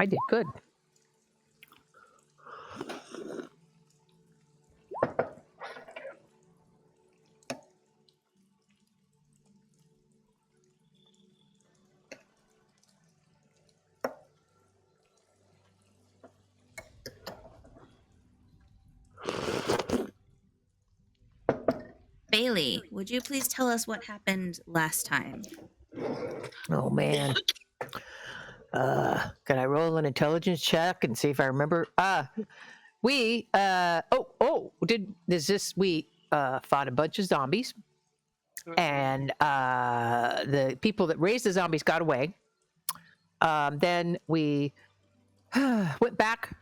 I did good. Bei-leigh, would you please tell us what happened last time? Oh man. Can I roll an intelligence check and see if I remember? We fought a bunch of zombies, and the people that raised the zombies got away. Then we went back.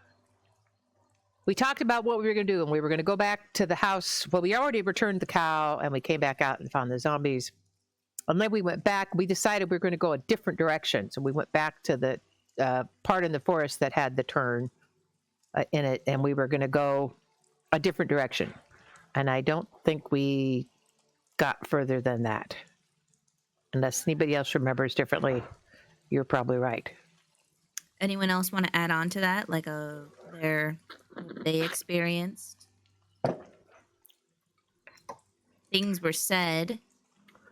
We talked about what we were going to do, and we were going to go back to the house. Well, we already returned the cow, and we came back out and found the zombies. And then we went back. We decided we were going to go a different direction. So we went back to the part in the forest that had the turn in it, and we were going to go a different direction. And I don't think we got further than that. Unless anybody else remembers differently, you're probably right. Anyone else want to add on to that? Like what they experienced? Things were said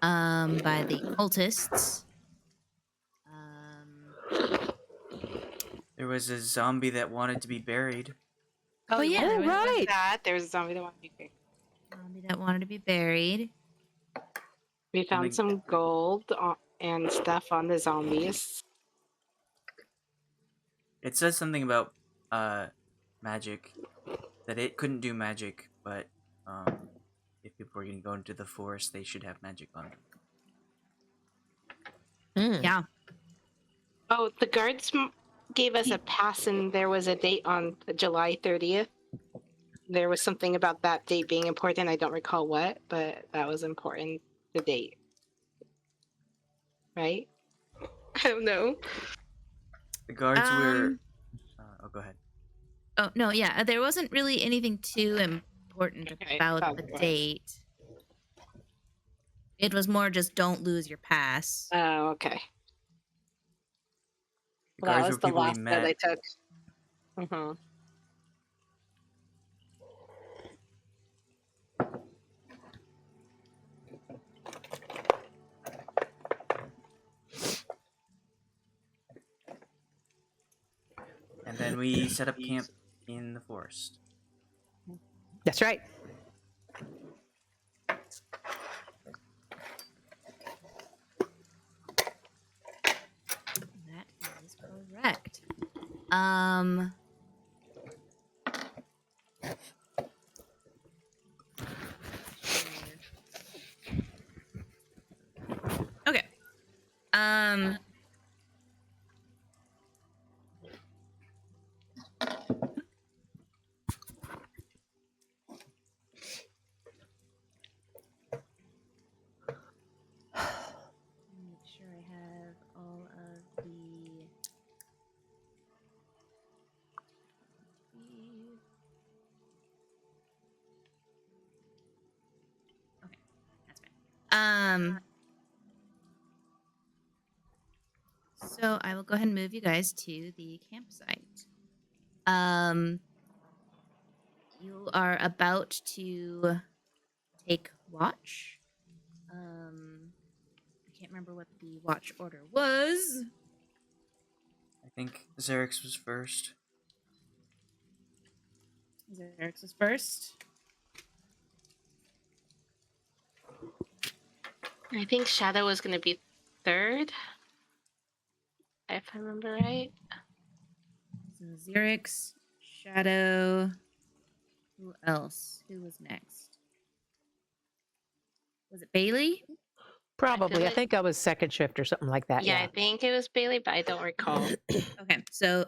by the cultists. There was a zombie that wanted to be buried. Oh, yeah. There Oh, was right. that. There was a zombie that wanted to be buried. Zombie that wanted to be buried. We found some gold and stuff on the zombies. It says something about magic, that it couldn't do magic, but if people were going to go into the forest, they should have magic on them. Yeah. Oh, the guards gave us a pass, and there was a date on July 30th. There was something about that date being important. I don't recall what, but that was important, the date. Right? I don't know. The guards were... go ahead. Oh, no, yeah. There wasn't really anything too important about the date. It was more just don't lose your pass. Oh, okay. The Well, that guards was were the people we last met. that I took. Mm-hmm. And then we set up camp in the forest. That's right. That is correct. Okay. Make sure I have all of the... Okay, that's fine. So I will go ahead and move you guys to the campsite. You are about to take watch. I can't remember what the watch order was. I think Xerix was first. Xerix was first. I think Shadow was going to be third, if I remember right. So Xerix, Shadow. Who else? Who was next? Was it Bei-leigh? Probably. I think I was second shift or something like that. Yeah, I think it was Bei-leigh, but I don't recall. Okay, so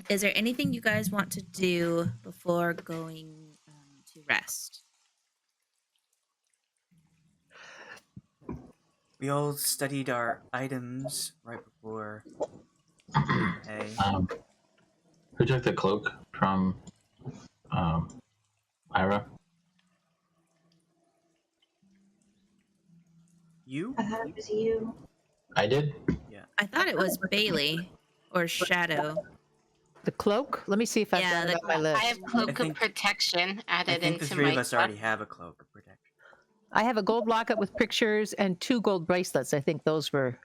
is there anything you guys want to do before going to rest? We all studied our items right before. Who took the cloak from Ayre? You? It was you. I did? Yeah. I thought it was Bei-leigh. or Shadow? The cloak. Let me see if I've Yeah, got it the on my I list. have Cloak I think- of Protection I added think the into three my of us stuff. already have a cloak of protection. I have a gold locket with pictures and 2 gold bracelets. I think those were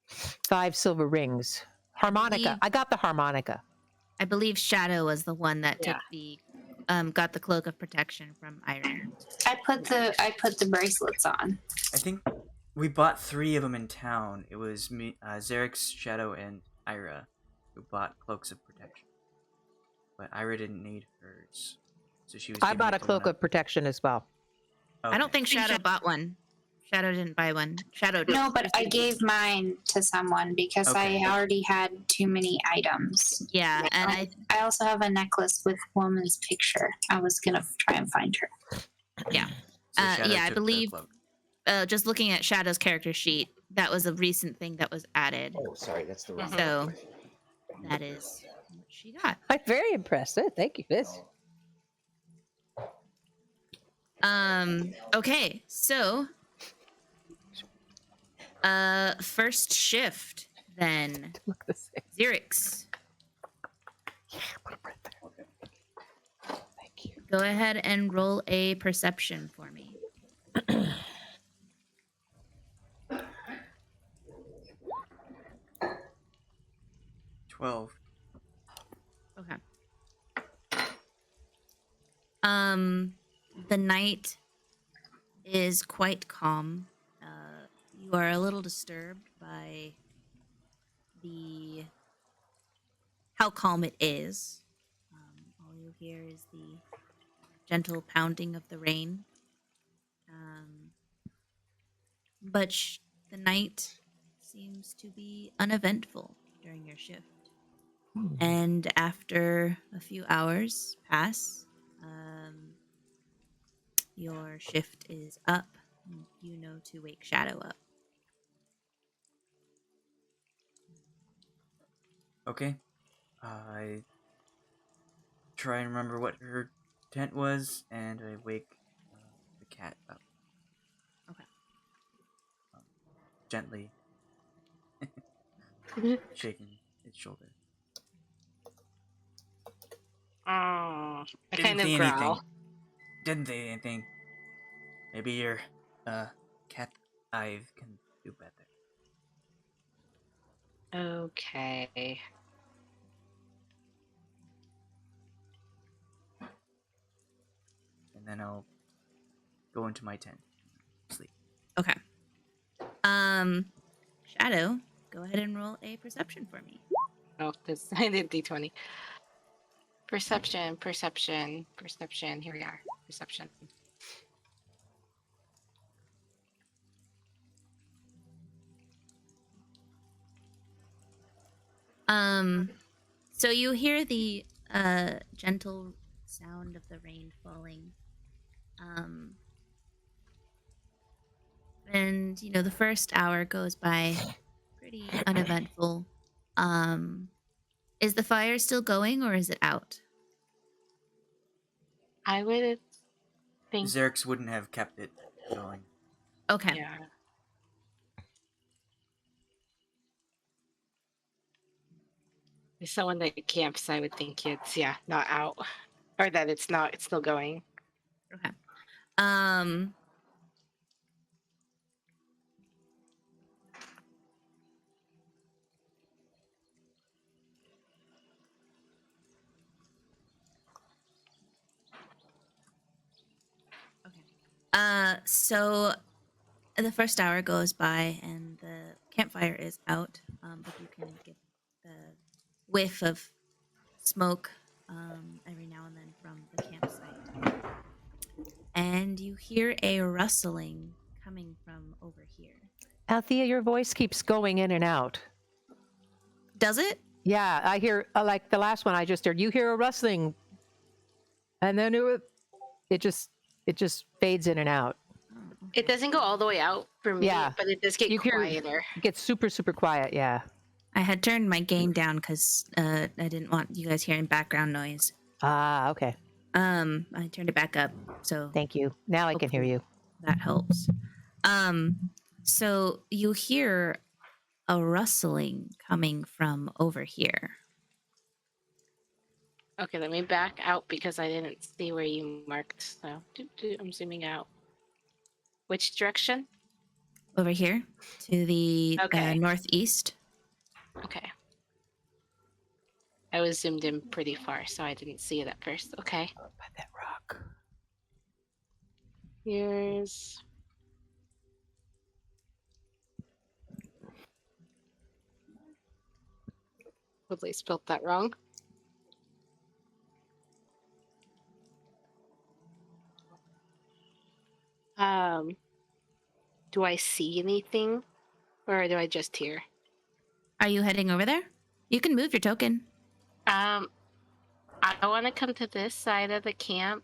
5 silver rings. Harmonica. believe- I got the harmonica. I believe Shadow was the one that Yeah. took the got the cloak of protection from Ayre. I put the bracelets on. I think we bought 3 of them in town. It was me, Xerix, Shadow, and Ayra who bought cloaks of protection. But Ayra didn't need hers, so she was. I giving bought it a to cloak one of protection as well. Okay. I don't think Shadow bought one. Shadow didn't buy one. Shadow did. No, but I gave mine to someone because Okay. I already had too many items. Yeah, and I also have a necklace with woman's picture. I was gonna try and find her. yeah. So Shadow Yeah, I took the believe- cloak. Just looking at Shadow's character sheet, that was a recent thing that was added. Oh, sorry, that's the wrong So that is what she got. I'm very impressed. Thank you, Liz. Okay, so first shift then. Look the same. Xerix, Put it right there. Thank you. go ahead and roll a perception for me. 12. Okay. The night is quite calm. You are a little disturbed by how calm it is. All you hear is the gentle pounding of the rain. But the night seems to be uneventful during your shift. And after a few hours pass, your shift is up. You know to wake Shadow up. Okay. I try and remember what her tent was, and I wake the cat up. Okay. Gently shaking its shoulder. Oh, I Didn't kind of see growl. anything. Didn't see anything. Maybe your cat eye can do better. Okay. And then I'll go into my tent. Sleep. Okay. Shadow, go ahead and roll a perception for me. Oh, this I did D20. Perception, perception, perception. Here we are. Perception. So you hear the gentle sound of the rain falling. And you know the first hour goes by pretty uneventful. Is the fire still going or is it out? I would think. Xerix wouldn't have kept it going. Okay. Yeah. If someone that camps, I would think it's not out, or that it's not. It's still going. Okay. Um So the first hour goes by and the campfire is out, but you can get the whiff of smoke every now and then from the campsite. And you hear a rustling coming from over here. Althea, your voice keeps going in and out. Does it? Yeah, I hear like the last one I just heard. You hear a rustling, and then it just fades in and out. It doesn't go all the way out for me, Yeah. but it does get You hear- quieter. It gets super quiet. Yeah. I had turned my gain down because I didn't want you guys hearing background noise. Ah, okay. I turned it back up, so Thank you. Now I can hear you. that helps. So you hear a rustling coming from over here. Okay, let me back out because I didn't see where you marked. So I'm zooming out. Which direction? Over here to the Okay. northeast. Okay. I was zoomed in pretty far, so I didn't see it at first. Okay. By that rock. Here's. Woodley spelled that wrong. Do I see anything, or do I just hear? Are you heading over there? You can move your token. I want to come to this side of the camp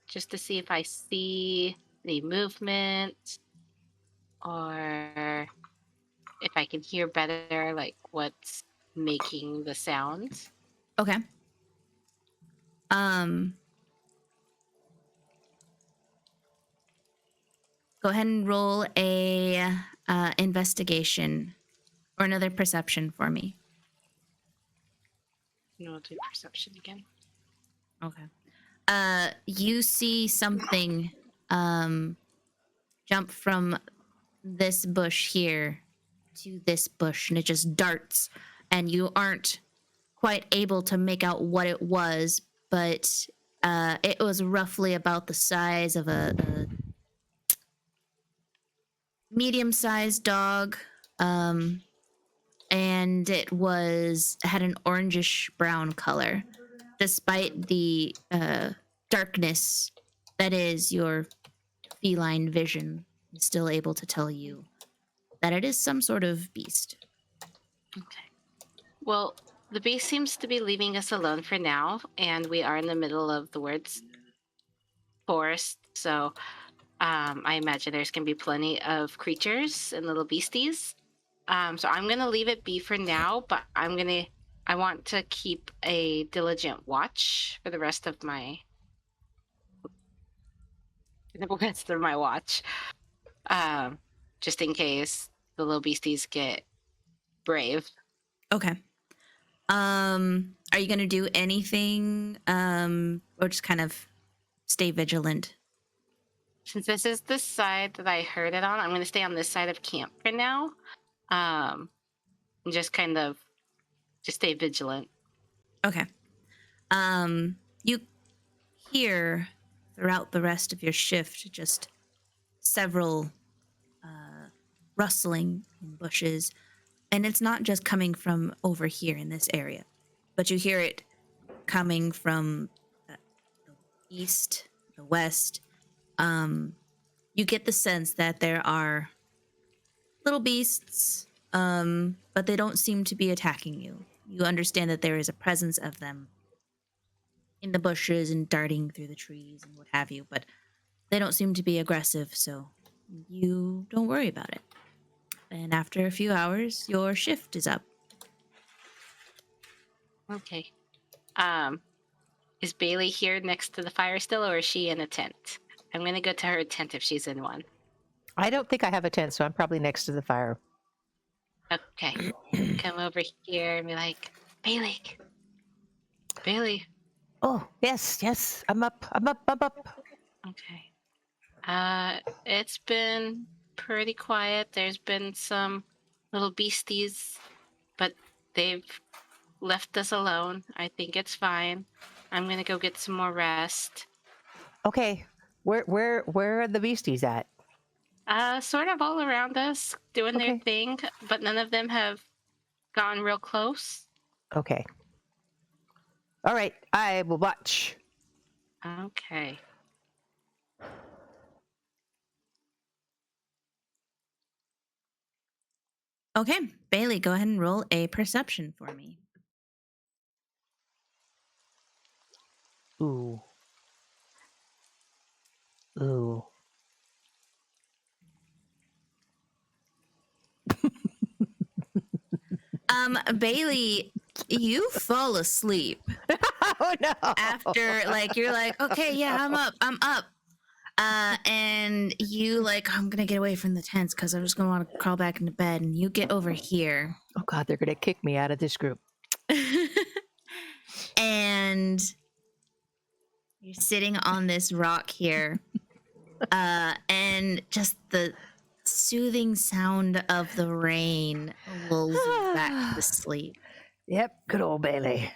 just to see if I see any movement, or if I can hear better, like what's making the sounds. Okay. Go ahead and roll a investigation or another perception for me. No, I'll do perception again. Okay. You see something jump from this bush here to this bush, and it just darts, and you aren't quite able to make out what it was, but it was roughly about the size of a medium-sized dog, and it had an orangish brown color, despite the darkness that is your feline vision is still able to tell you that it is some sort of beast. Okay. Well, the beast seems to be leaving us alone for now, and we are in the middle of the woods forest, so I imagine there's going to be plenty of creatures and little beasties. So I'm going to leave it be for now, but I want to keep a diligent watch for the rest of my watch. Just in case the little beasties get brave. Okay. Are you going to do anything or just kind of stay vigilant? Since this is the side that I heard it on, I'm going to stay on this side of camp for now. And just kind of just stay vigilant. Okay. You hear throughout the rest of your shift just several rustling in bushes, and it's not just coming from over here in this area, but you hear it coming from the east, the west. You get the sense that there are little beasts, but they don't seem to be attacking you. You understand that there is a presence of them in the bushes and darting through the trees and what have you, but they don't seem to be aggressive, so you don't worry about it. And after a few hours, your shift is up. Okay. Is Bei-leigh here next to the fire still, or is she in a tent? I'm going to go to her tent if she's in one. I don't think I have a tent, so I'm probably next to the fire. Okay. Come over here and be like, Bei-leigh. Bei-leigh. Oh, yes. I'm up. Okay. It's been pretty quiet. There's been some little beasties, but they've left us alone. I think it's fine. I'm gonna go get some more rest. Okay. Where are the beasties at? Sort of all around us, doing their Okay. thing, but none of them have gone real close. Okay. All right. I will watch. Okay. Okay, Bei-leigh, go ahead and roll a perception for me. Ooh. Bei-leigh, you fall asleep Oh no. after, like, you're like, okay, yeah, I'm up. And you like, I'm gonna get away from the tents because I'm just gonna want to crawl back into bed. And you get over here, Oh God, they're gonna kick me out of this group. and you're sitting on this rock here, and just the soothing sound of the rain lulls you back to sleep. Yep, good old Bei-leigh.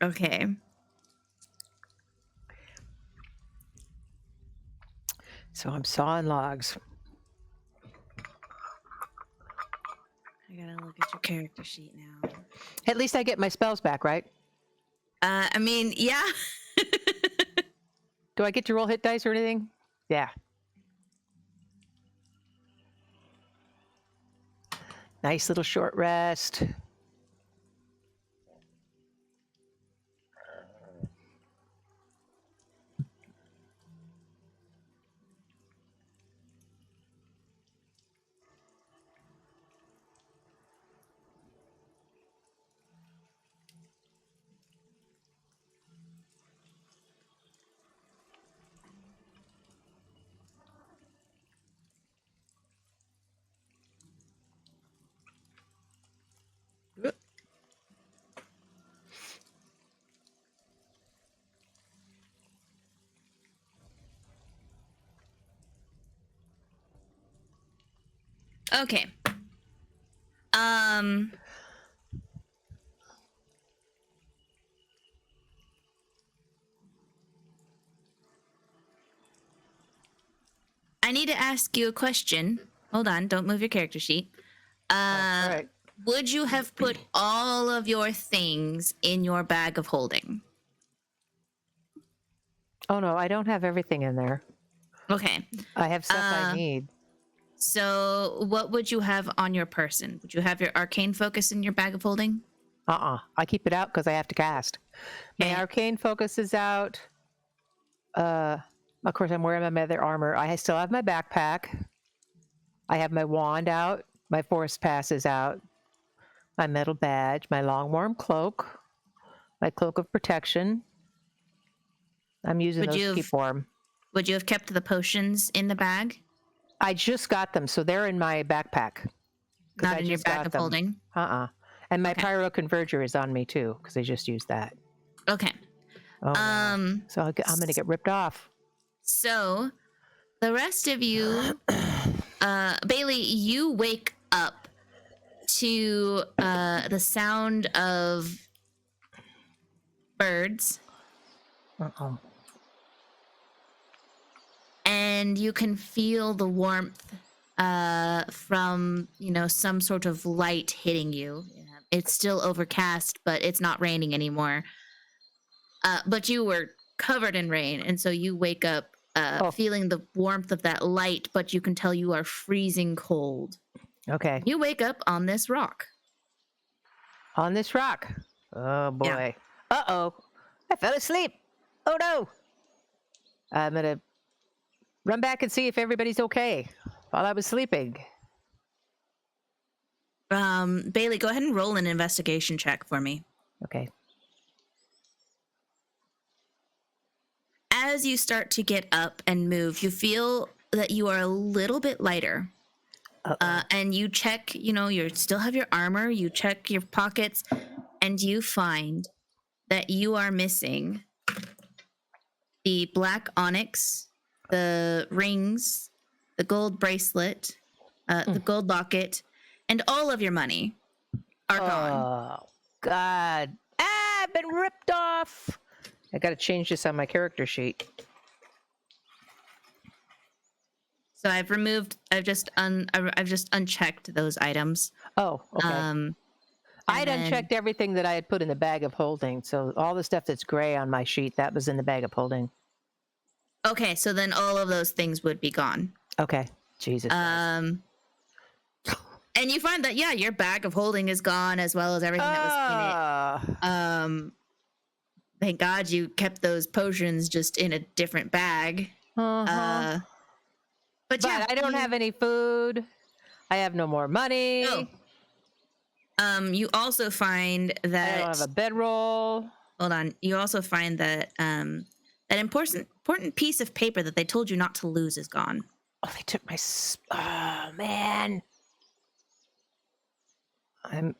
Okay. So I'm sawing logs. I gotta look at your character sheet now. At least I get my spells back, right? I mean, yeah. Do I get to roll hit dice or anything? Yeah. Nice little short rest. Okay. I need to ask you a question. Hold on, don't move your character sheet. All right. Would you have put all of your things in your bag of holding? Oh no, I don't have everything in there. Okay. I have stuff I need. So what would you have on your person? Would you have your arcane focus in your bag of holding? I keep it out because I have to cast. My Okay. arcane focus is out. Of course, I'm wearing my other armor. I still have my backpack. I have my wand out. My forest pass is out. My metal badge. My long warm cloak. My cloak of protection. I'm using Would those you to have- keep warm. Would you have kept the potions in the bag? I just got them, so they're in my backpack. 'Cause Not I in your just bag got of them. holding? And my Okay. pyro converger is on me too, because I just used that. Okay. Oh, no. So I'm going to get ripped off. So the rest of you, Bei-leigh, you wake up to the sound of birds, Uh-oh. and you can feel the warmth from some sort of light hitting you. It's still overcast, but it's not raining anymore. But you were covered in rain, and so you wake up feeling the warmth of that light, but you can tell you are freezing cold. Okay. You wake up on this rock. On this rock. Oh, boy. Uh-oh. I fell asleep. Oh, no. I'm going to run back and see if everybody's okay while I was sleeping. Bei-leigh, go ahead and roll an investigation check for me. Okay. As you start to get up and move, you feel that you are a little bit lighter. And you check, you still have your armor, you check your pockets, and you find that you are missing the black onyx, the rings, the gold bracelet, the gold locket, and all of your money are gone. Oh, God. I've been ripped off. I got to change this on my character sheet. So I've just unchecked those items. Oh, okay. I'd unchecked everything that I had put in the bag of holding. So all the stuff that's gray on my sheet, that was in the bag of holding. Okay, so then all of those things would be gone. Okay. Jesus. And you find that, your bag of holding is gone, as well as everything that was in it. Thank God you kept those potions just in a different bag. But I don't have any food. I have no more money. Oh. You also find that I don't have a bedroll. hold on. You also find that that important piece of paper that they told you not to lose is gone. Oh, they took my. Oh man.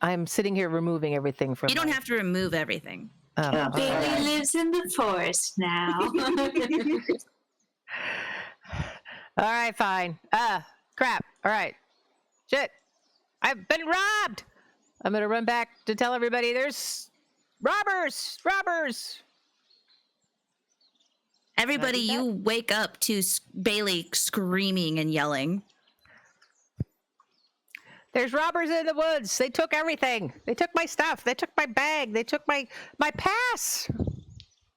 I'm sitting here removing everything from. You don't have to remove everything. Oh, Bailey okay. lives in the forest now. All right, fine. Crap. All right. Shit. I've been robbed. I'm gonna run back to tell everybody there's robbers. Robbers. Everybody, Can I do you wake up to Bei-leigh screaming and yelling. There's robbers in the woods. They took everything. They took my stuff. They took my bag. They took my pass.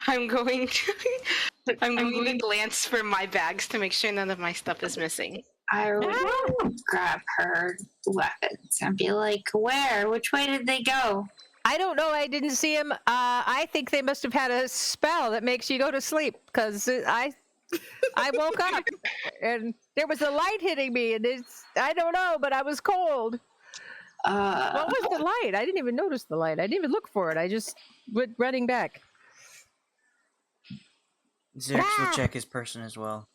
I'm going to glance for my bags to make sure none of my stuff is missing. I would grab her weapons and be like, where? Which way did they go? I don't know. I didn't see him. I think they must have had a spell that makes you go to sleep because I woke up and there was a light hitting me, and I don't know, but I was cold. What was the light? I didn't even notice the light. I didn't even look for it. I just went running back. Xerix will check his person as well.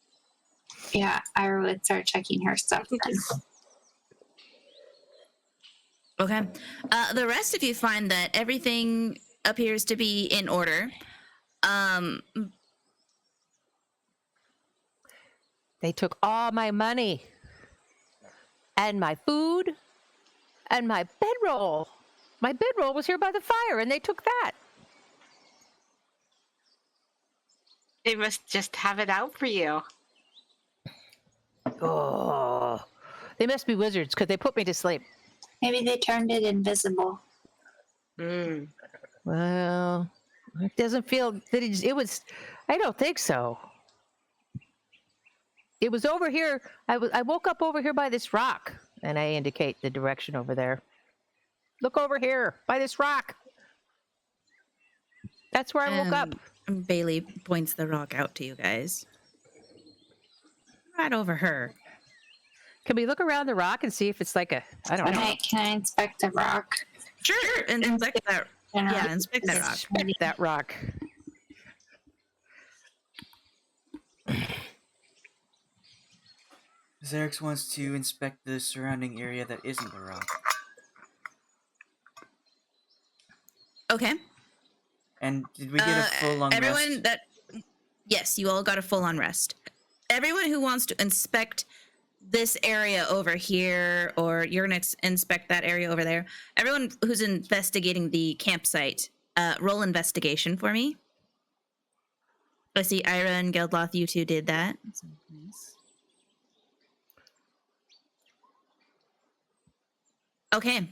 Yeah, I would start checking her stuff then. Okay. The rest of you find that everything appears to be in order. They took all my money and my food and my bedroll. My bedroll was here by the fire, and they took that. They must just have it out for you. Oh, they must be wizards because they put me to sleep. Maybe they turned it invisible. Mm. Well, it doesn't feel that it was. I don't think so. It was over here. I woke up over here by this rock, and I indicate the direction over there. Look over here by this rock. That's where I woke up. Bei-leigh points the rock out to you guys. Right over her. Can we look around the rock and see if it's like a? I don't know. Can I inspect the rock? Sure. And inspect that. Yeah, inspect that rock. Inspect that rock. Xerix wants to inspect the surrounding area that isn't the rock. Okay. And did we get a full long everyone rest? Yes, you all got a full on rest. Everyone who wants to inspect this area over here, or you're going to inspect that area over there. Everyone who's investigating the campsite, roll investigation for me. I see Ayre and Geldloth, you two did that. That's nice. Okay.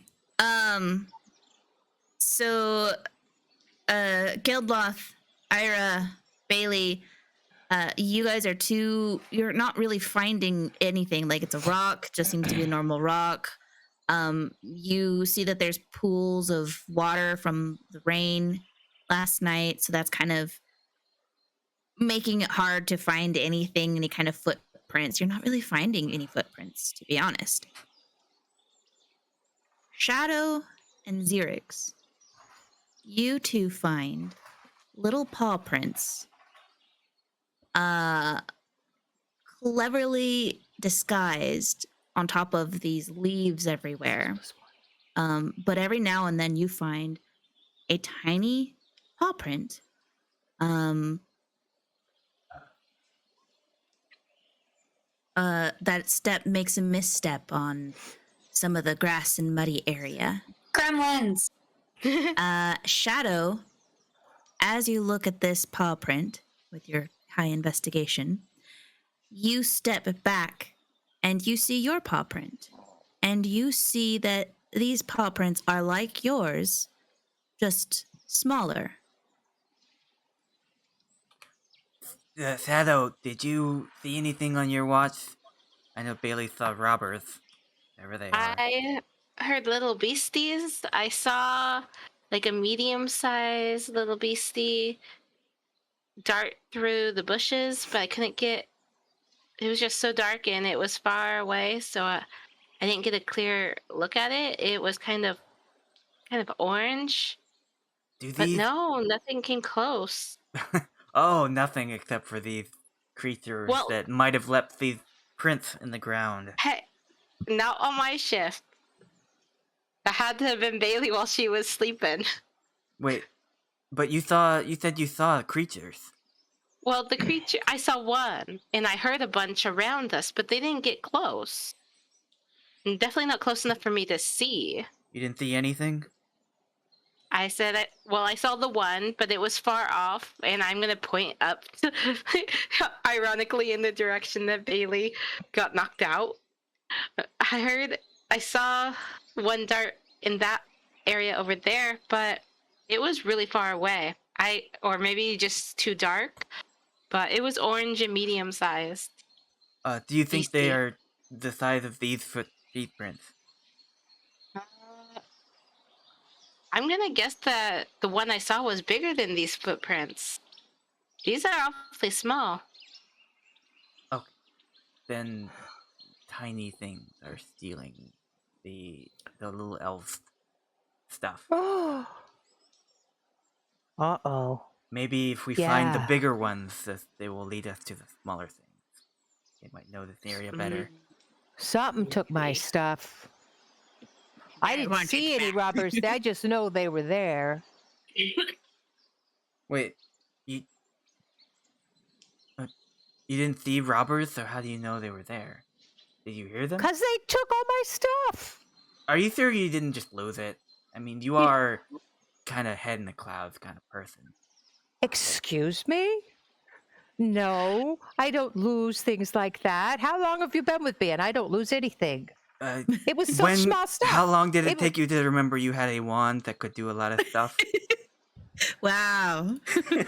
So Geldloth, Ayre, Bei-leigh, you guys are you're not really finding anything. Like, it's a rock, just seems to be a normal rock. You see that there's pools of water from the rain last night, so that's kind of making it hard to find anything, any kind of footprints. You're not really finding any footprints, to be honest. Shadow and Xerix, you two find little paw prints, cleverly disguised on top of these leaves everywhere. But every now and then you find a tiny paw print. That step makes a misstep on some of the grass and muddy area. Gremlins! Shadow, as you look at this paw print with your high investigation, you step back and you see your paw print. And you see that these paw prints are like yours, just smaller. Shadow, did you see anything on your watch? I know Bei-leigh saw robbers. Wherever they are. I heard little beasties. I saw like a medium-sized little beastie dart through the bushes, but I couldn't get. It was just so dark and it was far away, so I didn't get a clear look at it. It was kind of orange. Do But these? no, nothing came close. Oh, nothing except for these creatures Well, that might have left these prints in the ground. hey, not on my shift. That had to have been Bei-leigh while she was sleeping. Wait, but you said you saw creatures. Well, the creature, I saw one, and I heard a bunch around us, but they didn't get close. And definitely not close enough for me to see. You didn't see anything? I said, I saw the one, but it was far off, and I'm going to point up, ironically, in the direction that Bei-leigh got knocked out. I saw one dart in that area over there, but it was really far away. Or maybe just too dark, but it was orange and medium sized. Do you think they Beastie. are the size of these footprints? I'm gonna guess that the one I saw was bigger than these footprints. These are awfully small. Okay, then tiny things are stealing the little elf stuff. Oh. Uh-oh. Maybe if we find the Yeah. bigger ones, they will lead us to the smaller things. They might know this area better. Something took my stuff. I didn't see any robbers. I just know they were there. Wait, you didn't see robbers, or how do you know they were there? Did you hear them? Because they took all my stuff. Are you sure you didn't just lose it? I mean, you are kind of head in the clouds kind of person. Excuse me? No, I don't lose things like that. How long have you been with me? And I don't lose anything. It was such small stuff. How long did it It take you to remember you had a wand that could do a lot of stuff? Wow. Way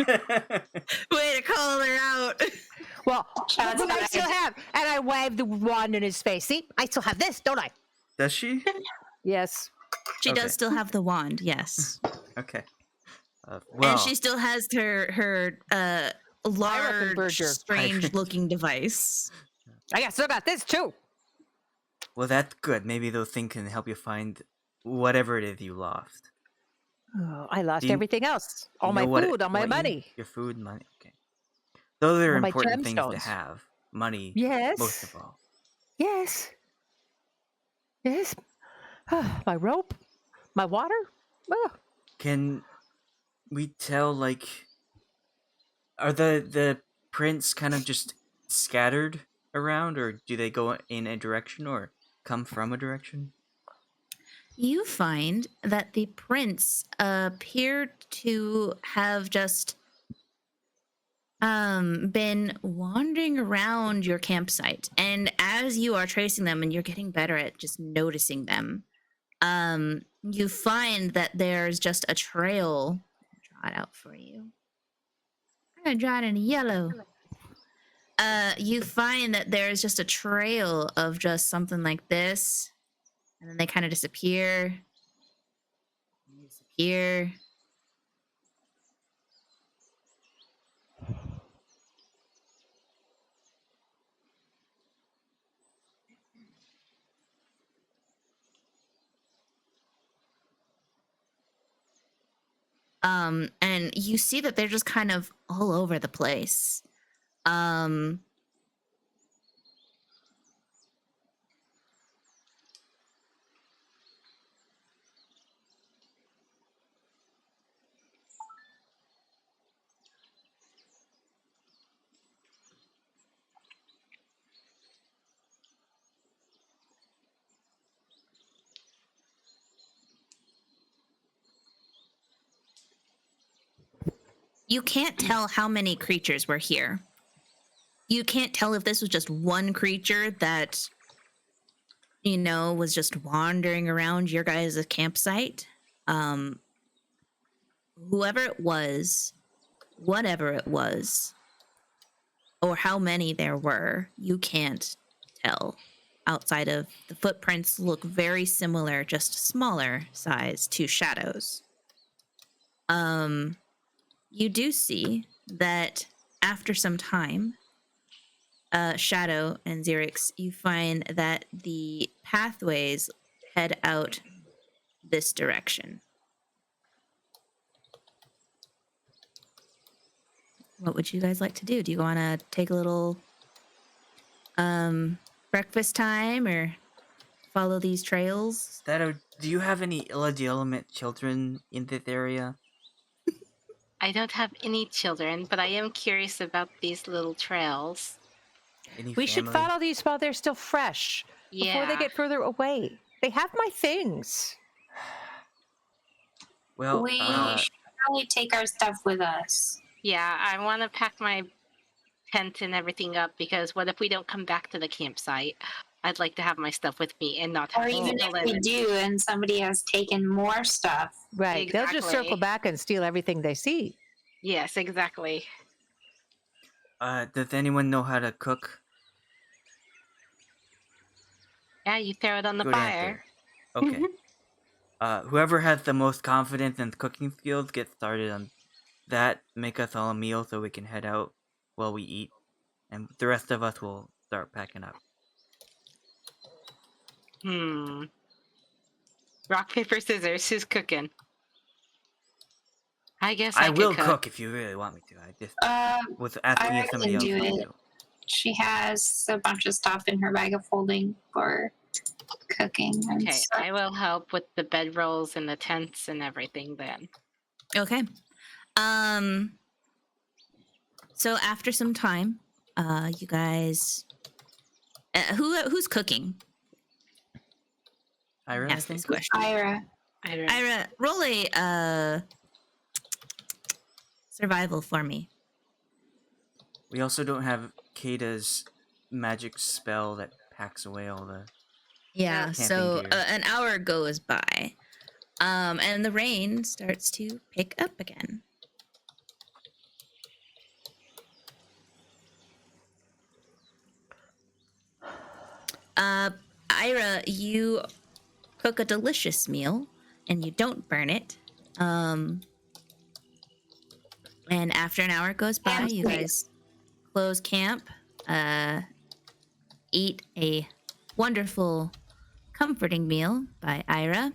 to call her out. Well, That's look, I what still have. And I waved the wand in his face. See, I still have this, don't I? Does she? Yes. She Okay. does still have the wand, yes. Okay. Well, And she still has her large, Berger. strange-looking device. Still got this too. well, that's good. Maybe those things can help you find whatever it is you lost. Oh, I lost Do you- everything else. All You my know what food, all my what money. your food, money. Okay. Those are All my important things to gemstones. have. Money, Yes. most of all. Yes. Yes. My rope. My water. Oh. Can we tell, like, are the prints kind of just scattered around, or do they go in a direction or come from a direction? You find that the prince appeared to have just been wandering around your campsite, and as you are tracing them and you're getting better at just noticing them, you find that there's just a trail. I'll draw it out for you. I'm gonna draw it in yellow. You find that there's just a trail of just something like this, and then they kind of disappear. Disappear. And you see that they're just kind of all over the place. You can't tell how many creatures were here. You can't tell if this was just one creature that, you know, was just wandering around your guys' campsite. Whoever it was, whatever it was, or how many there were, you can't tell. Outside of the footprints look very similar, just smaller size to shadows. You do see that after some time, Shadow and Xerix, you find that the pathways head out this direction. what would you guys like to do? Do you want to take a little breakfast time or follow these trails? Do you have any illegitimate children in this area? I don't have any children, but I am curious about these little trails. Any We should family? follow these while they're still fresh before they Yeah. get further away. They have my things. Well, We should probably take our stuff with us. Yeah, I want to pack my tent and everything up because what if we don't come back to the campsite? I'd like to have my stuff with me and not have Or to even steal if we it. do and somebody has taken more stuff. Right. They'll just circle Exactly. back and steal everything they see. Yes, exactly. does anyone know how to cook? Yeah, you throw it on the Good fire. answer. Okay. Whoever has the most confidence and cooking skills, get started on that. Make us all a meal so we can head out while we eat, and the rest of us will start packing up. Rock, paper, scissors. Who's cooking? I guess I could will cook if you really want me to. I just was asking I if somebody can else do wanted it. to. She has a bunch of stuff in her bag of holding for cooking and Okay, stuff. I will help with the bedrolls and the tents and everything then. Okay. So after some time, you guys, who's cooking? Ayre, I Ask this think. question. Ayre. Ayra, roll a survival for me. We also don't have Kata's magic spell that packs away all the. Yeah. Camping So gear. an hour goes by, and the rain starts to pick up again. Ayra, you cook a delicious meal and you don't burn it. And after an hour goes by, you guys close camp, eat a wonderful, comforting meal by Ayra.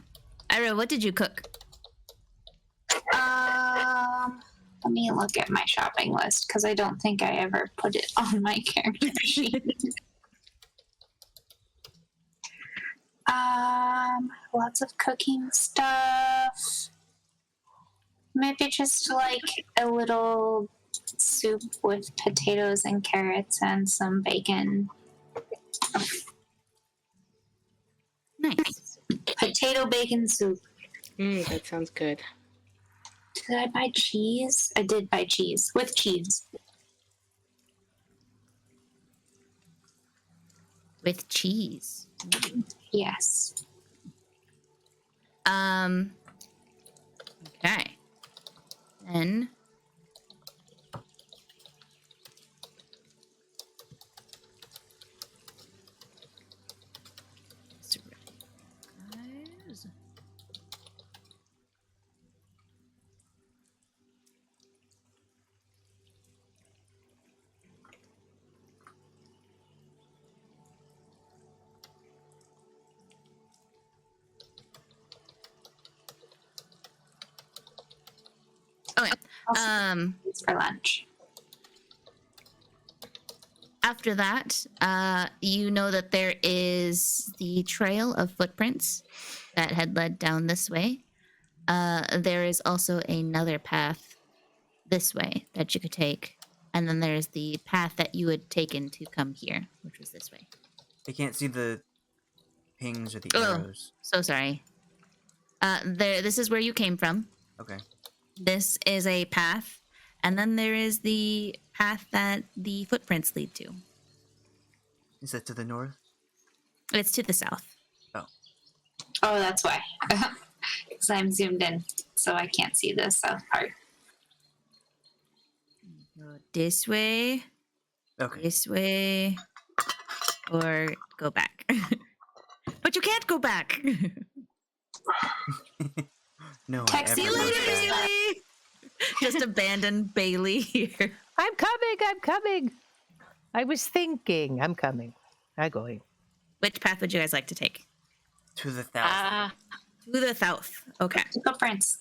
Ayra, what did you cook? Let me look at my shopping list because I don't think I ever put it on my character sheet. Lots of cooking stuff. Maybe just like a little soup with potatoes and carrots and some bacon. Nice. Potato bacon soup. That sounds good. Did I buy cheese? I did buy cheese. With cheese. With cheese. Yes. Okay. Then guys. Okay. It's for lunch. After that, you know that there is the trail of footprints that had led down this way. There is also another path this way that you could take. And then there's the path that you had taken to come here, which was this way. I can't see the pings or the Oh. arrows. So sorry. This is where you came from. Okay. This is a path. And then there is the path that the footprints lead to. Is that to the north? It's to the south. Oh. Oh, that's why. Because I'm zoomed in, so I can't see the south part. Go this way, Okay. this way, or go back. But you can't go back. No. Text See you ever later, goes back. Bei-leigh. Just abandon Bei-leigh here. I'm coming. I'm coming. I was thinking. I'm coming. I'm going. Which path would you guys like to take? To the south. To the south. Okay. Footprints.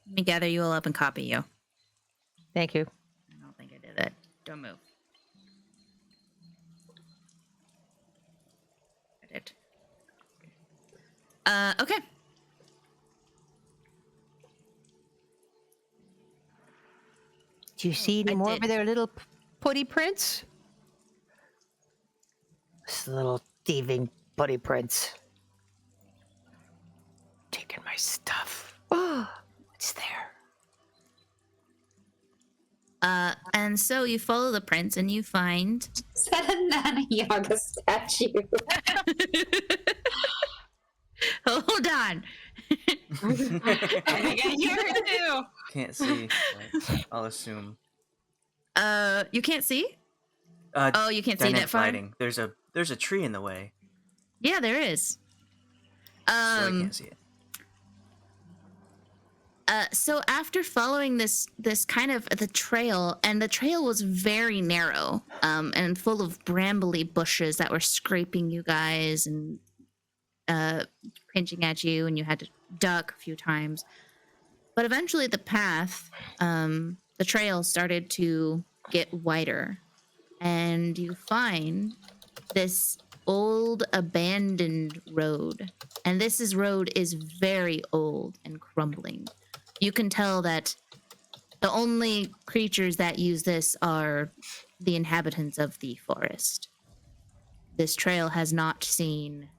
Let me gather you all up and copy you. Thank you. I don't think Don't move. Edit. Okay. Do you see any I more did. of their little putty prints? This little thieving putty prints. Taking my stuff. Oh, what's there? And so you follow the prints and you find Is that a Nana Yaga statue? hold on. I think I hear it too. Can't see, but I'll assume. You can't see? Uh, Oh, you can't see dynamic that far? lighting. There's a tree in the way, Yeah, there is. so I can't see it. So after following this kind of the trail, and the trail was very narrow, and full of brambly bushes that were scraping you guys and pinching at you, and you had to duck a few times. But eventually, the path, the trail started to get wider, and you find this old abandoned road, and road is very old and crumbling. You can tell that the only creatures that use this are the inhabitants of the forest. This trail has not seen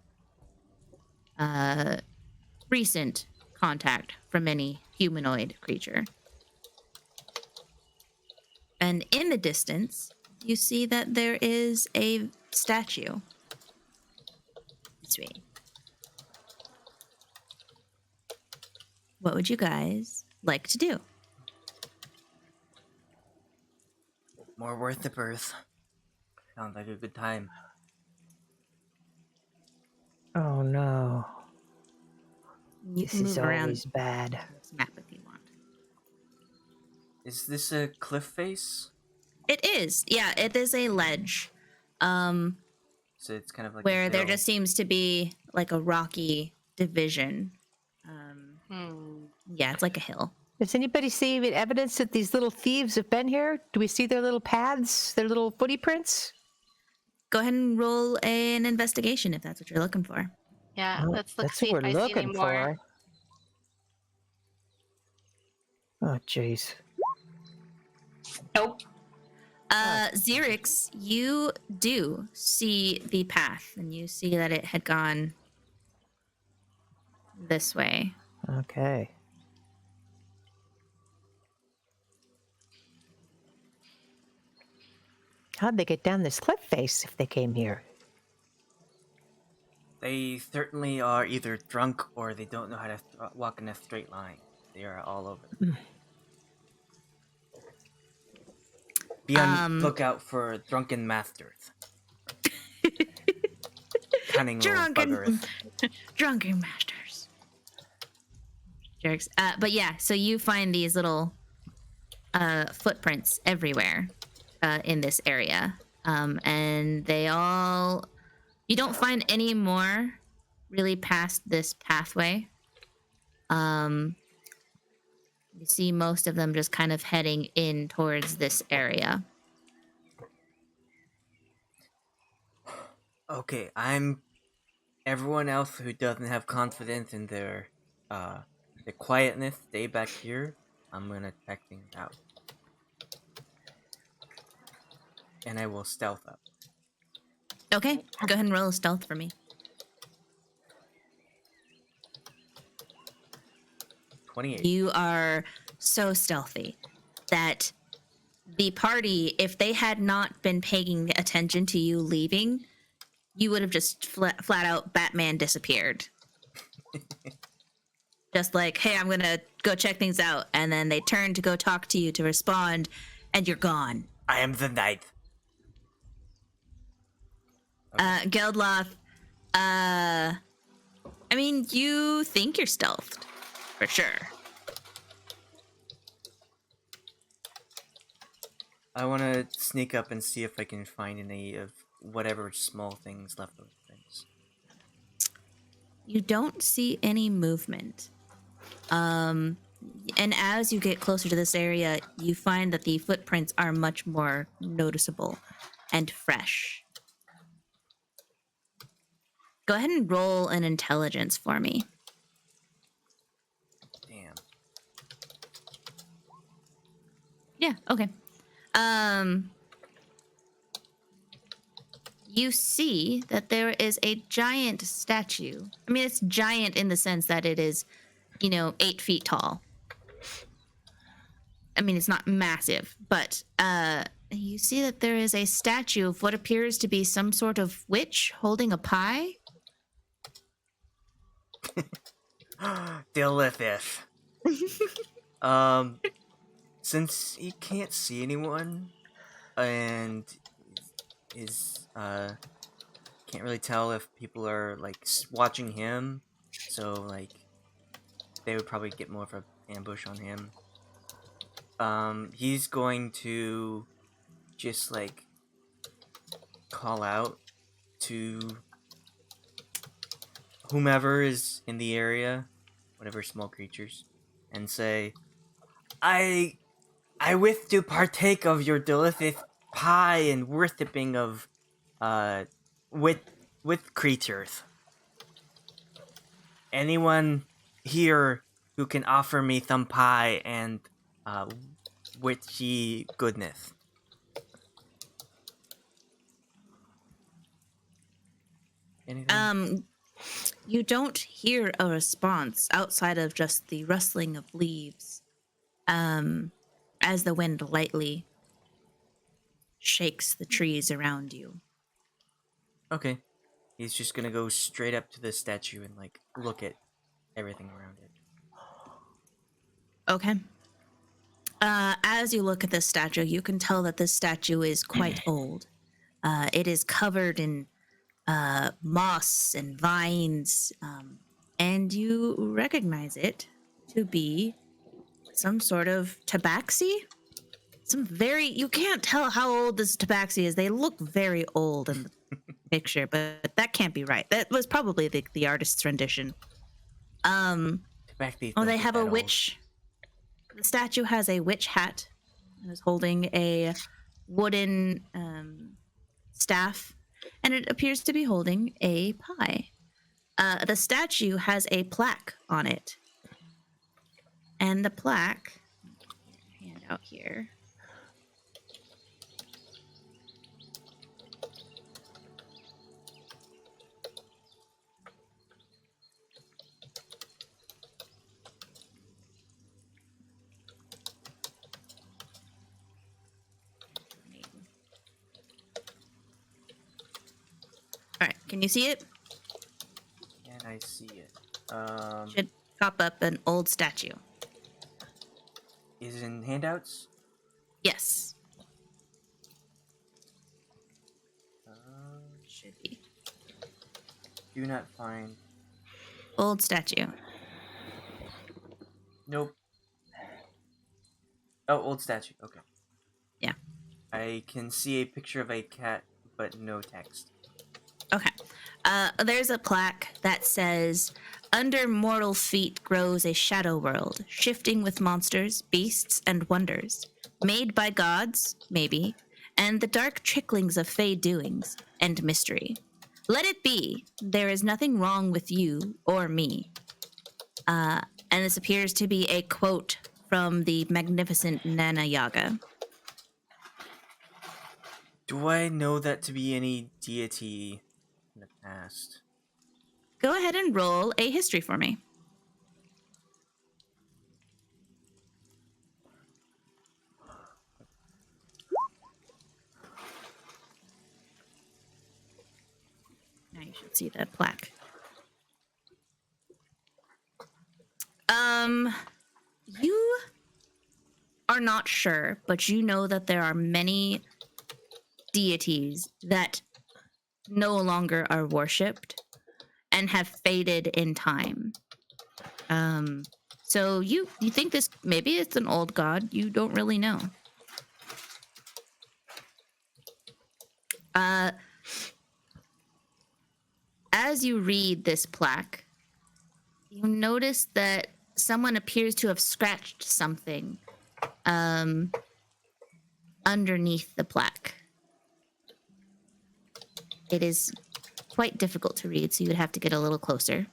recent contact from any humanoid creature. And in the distance, you see that there is a statue. This way. What would you guys like to do? More worth the birth. Sounds like a good time. Oh no. You This can is move around always bad. this map if you want. Is this a cliff face? It is. Yeah, it is a ledge. So it's kind of like Where a there hill. just seems to be like a rocky division. Yeah, it's like a hill. Does anybody see any evidence that these little thieves have been here? Do we see their little paths, their little footy prints? Go ahead and roll an investigation if that's what you're looking for. Yeah, Oh, let's look that's see what if we're I see any looking more. for. Oh, jeez. Nope. Xerix, you do see the path, and you see that it had gone this way. Okay. How'd they get down this cliff face if they came here? They certainly are either drunk or they don't know how to walk in a straight line. They are all over. Be on lookout for drunken masters. Cunning little buggers. Drunken masters. Jerks. But yeah, so you find these little footprints everywhere in this area. And they all... You don't find any more really past this pathway. You see most of them just kind of heading in towards this area. Okay, I'm... Everyone else who doesn't have confidence in their quietness, stay back here. I'm gonna check things out. And I will stealth up. Okay, go ahead and roll a stealth for me. 28. You are so stealthy that the party, if they had not been paying attention to you leaving, you would have just flat out Batman disappeared. Just like, hey, I'm gonna go check things out, and then they turn to go talk to you to respond, and you're gone. I am the knight. Geldloth, I mean, you think you're stealthed, for sure. I want to sneak up and see if I can find any of whatever small things left of things. You don't see any movement. And as you get closer to this area, you find that the footprints are much more noticeable and fresh. Go ahead and roll an intelligence for me. Damn. Yeah, okay. You see that there is a giant statue. I mean, it's giant in the sense that it is, 8 feet tall. I mean, it's not massive, but you see that there is a statue of what appears to be some sort of witch holding a pie. Delicious. Since he can't see anyone, and can't really tell if people are like watching him, so like they would probably get more of an ambush on him. He's going to just like call out to whomever is in the area, whatever small creatures, and say, I wish to partake of your delicious pie and worshipping of with creatures. Anyone here who can offer me some pie and witchy goodness. Anything? You don't hear a response outside of just the rustling of leaves, as the wind lightly shakes the trees around you. Okay. He's just gonna go straight up to the statue and like look at everything around it. Okay. As you look at this statue, you can tell that this statue is quite old. It is covered in moss and vines, and you recognize it to be some sort of tabaxi. You can't tell how old this tabaxi is. They look very old in the picture, but that can't be right. That was probably the artist's rendition. They have a witch. The statue has a witch hat and is holding a wooden staff, and it appears to be holding a pie. The statue has a plaque on it, and the plaque, hand out here. All right, can you see it? Can I see it? Should pop up an old statue. Is it in handouts? Yes. Should be. Do not find. Old statue. Nope. Oh, old statue. Okay. Yeah. I can see a picture of a cat, but no text. Okay. There's a plaque that says, "Under mortal feet grows a shadow world, shifting with monsters, beasts, and wonders, made by gods, maybe, and the dark tricklings of fey doings and mystery. Let it be. There is nothing wrong with you or me." And this appears to be a quote from the magnificent Nana Yaga. Do I know that to be any deity in the past? Go ahead and roll a history for me. Now you should see the plaque. You are not sure, but you know that there are many deities that no longer are worshipped and have faded in time. So you think this, maybe it's an old god, you don't really know. As you read this plaque, you notice that someone appears to have scratched something underneath the plaque. It is quite difficult to read, so you would have to get a little closer.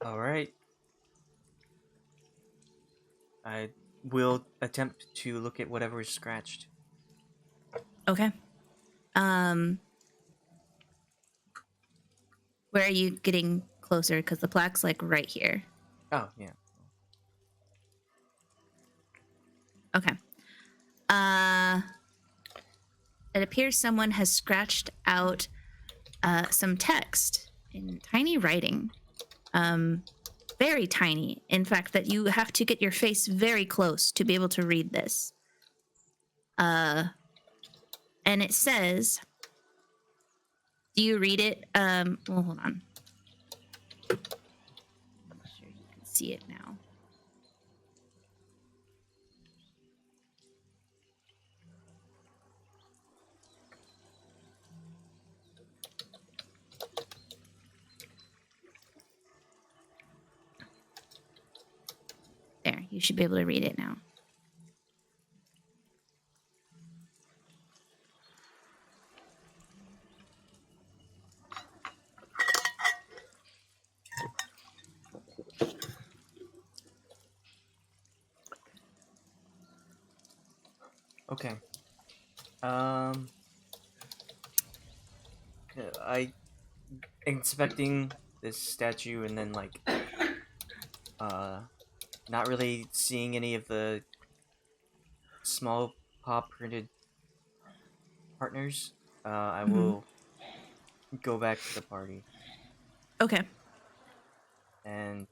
All right. I will attempt to look at whatever is scratched. Okay. Where are you getting closer? Because the plaque's like right here. Oh, yeah. Okay. It appears someone has scratched out some text in tiny writing. Very tiny. In fact, that you have to get your face very close to be able to read this. And it says, do you read it? Well, hold on. I'm sure you can see it now. There, you should be able to read it now. Okay. I inspecting this statue and then like not really seeing any of the small paw printed partners. I will go back to the party Okay. and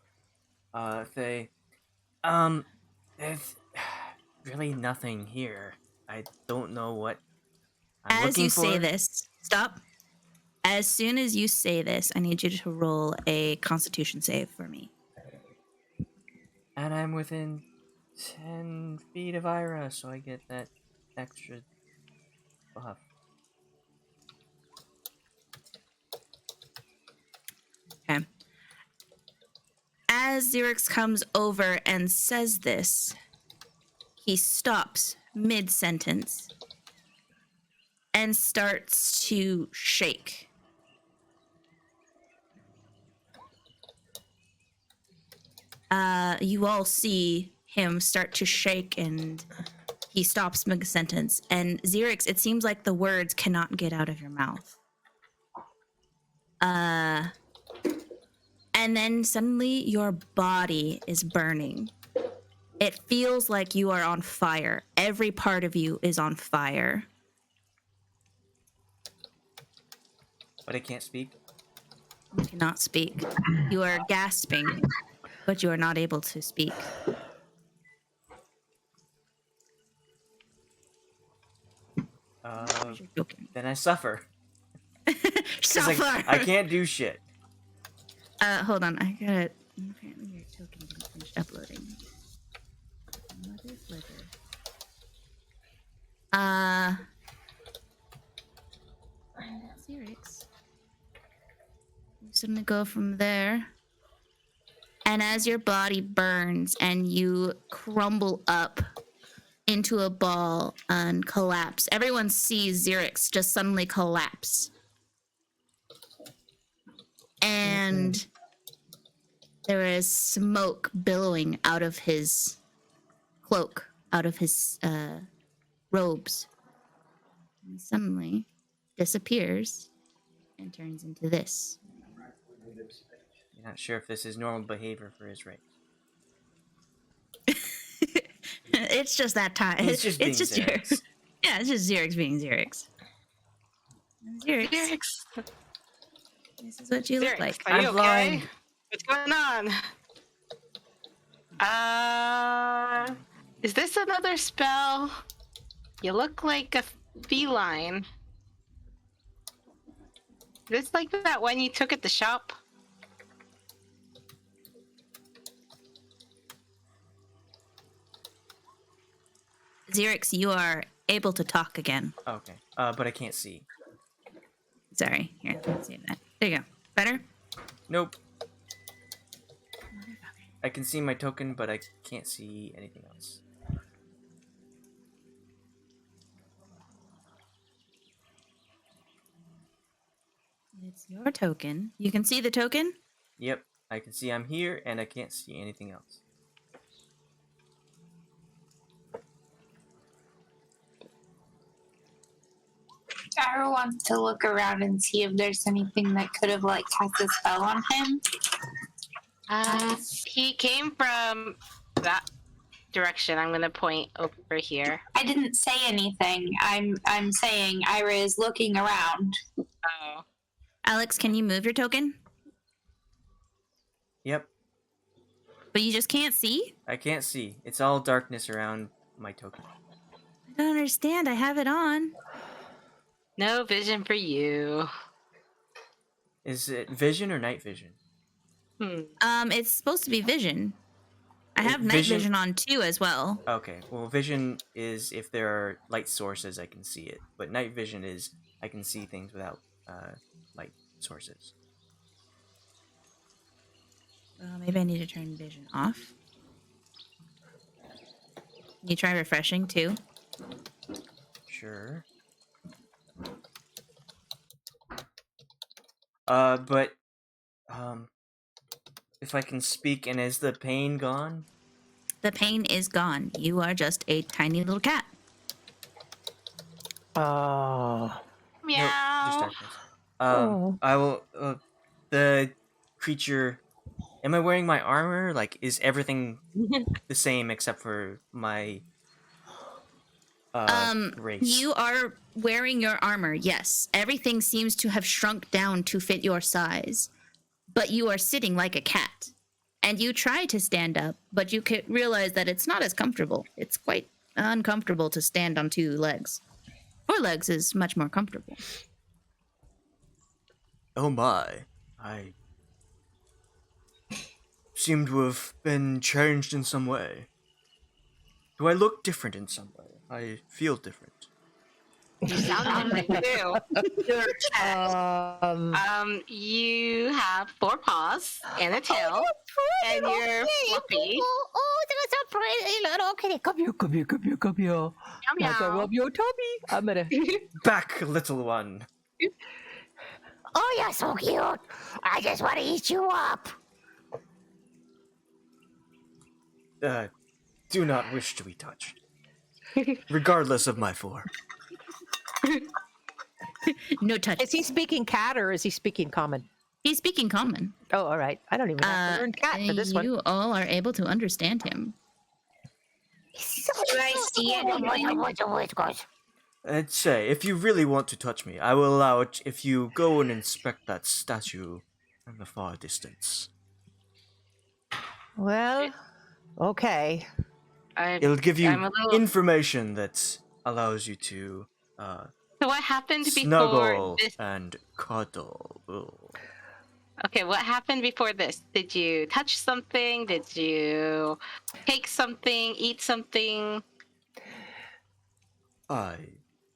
say, there's really nothing here. I don't know what I'm As looking you for. say this, stop. As soon as you say this, I need you to roll a Constitution save for me. And I'm within 10 feet of Ayre, so I get that extra buff. Okay. As Xerix comes over and says this, he stops mid-sentence and starts to shake. You all see him start to shake and he stops mid-sentence. And Xerix, it seems like the words cannot get out of your mouth. And then suddenly your body is burning. It feels like you are on fire. Every part of you is on fire. But I can't speak. You cannot speak. You are gasping, but you are not able to speak. You're joking. Then I suffer. 'Cause Suffer! I can't do shit. Hold on. I gotta. Apparently, your token didn't finish uploading. Mother flipper. Xerix. You suddenly go from there. And as your body burns and you crumble up into a ball and collapse, everyone sees Xerix just suddenly collapse. And there is smoke billowing out of his cloak, out of his robes. And he suddenly disappears and turns into this. You're not sure if this is normal behavior for his race. It's just that time. He's just being Xerix. Xerix. Yeah, it's just Xerix being Xerix. Xerix, this is what you look Xerix, like. are you I'm okay? blind. What's going on? Is this another spell? You look like a feline. Is this like that one you took at the shop? Xerix, you are able to talk again. Okay. But I can't see. Sorry. Here, let's save that. There you go. Better? Nope. I can see my token, but I can't see anything else. It's your token. You can see the token? Yep, I can see I'm here, and I can't see anything else. I want to look around and see if there's anything that could have like cast a spell on him. He came from that direction. I'm gonna point over here. I didn't say anything. I'm saying Ayre is looking around. Oh. Alex, can you move your token? Yep, But you just can't see? I can't see. It's all darkness around my token. I don't understand. I have it on. No vision for you. Is it vision or night vision? It's supposed to be vision. I have night Vision- vision on too as well. Okay, well, vision is if there are light sources, I can see it. But night vision is I can see things without light sources. Maybe I need to turn vision off. Can you try refreshing too? Sure. But if I can speak, and is the pain gone? The pain is gone. You are just a tiny little cat. Oh. No, just Meow. darkness. Oh. I will. The creature. Am I wearing my armor? Like, is everything the same except for my race? You are wearing your armor, yes. Everything seems to have shrunk down to fit your size. But you are sitting like a cat. And you try to stand up, but you can realize that it's not as comfortable. It's quite uncomfortable to stand on two legs. 4 legs is much more comfortable. Oh my! I seem to have been changed in some way. Do I look different in some way? I feel different. You sound like you do. Your chest. You have 4 paws and a tail, and you're fluffy. Oh, that's a pretty little kitty. Come here, come here, come here, come here. Meow, I'm gonna meow. rub your tummy. I'm gonna. Back, little one. Oh, you're so cute. I just want to eat you up. Do not wish to be touched. Regardless of my form. No touch. Is he speaking cat or is he speaking common? He's speaking common. Oh, all right. I don't even have to learn cat for this one. You all are able to understand him. Do I see anything? I'd say, if you really want to touch me, I will allow it if you go and inspect that statue in the far distance. Well, okay. It'll give you I'm a little- information that allows you to So what happened before snuggle this? and cuddle. Ugh. Okay, what happened before this? Did you touch something? Did you take something? Eat something? I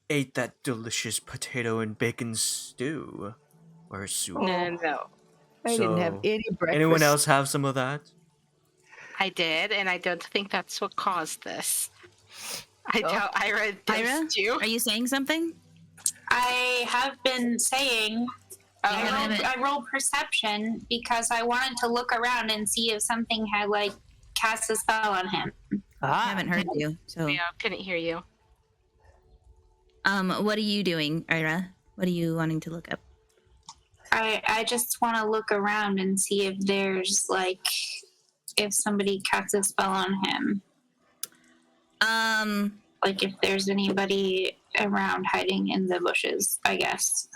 ate that delicious potato and bacon stew. Or soup. No. I didn't have So, any breakfast. Anyone else have some of that? I did, and I don't think that's what caused this. I Oh. doubt Ayre Ayre, did you. are you saying something? I have been saying Yeah, I rolled perception because I wanted to look around and see if something had like cast a spell on him. I Ah, haven't heard you. So, Yeah, couldn't hear you. what are you doing, Ayre? What are you wanting to look up? I just want to look around and see if there's like if somebody casts a spell on him. Like if there's anybody around hiding in the bushes, I guess.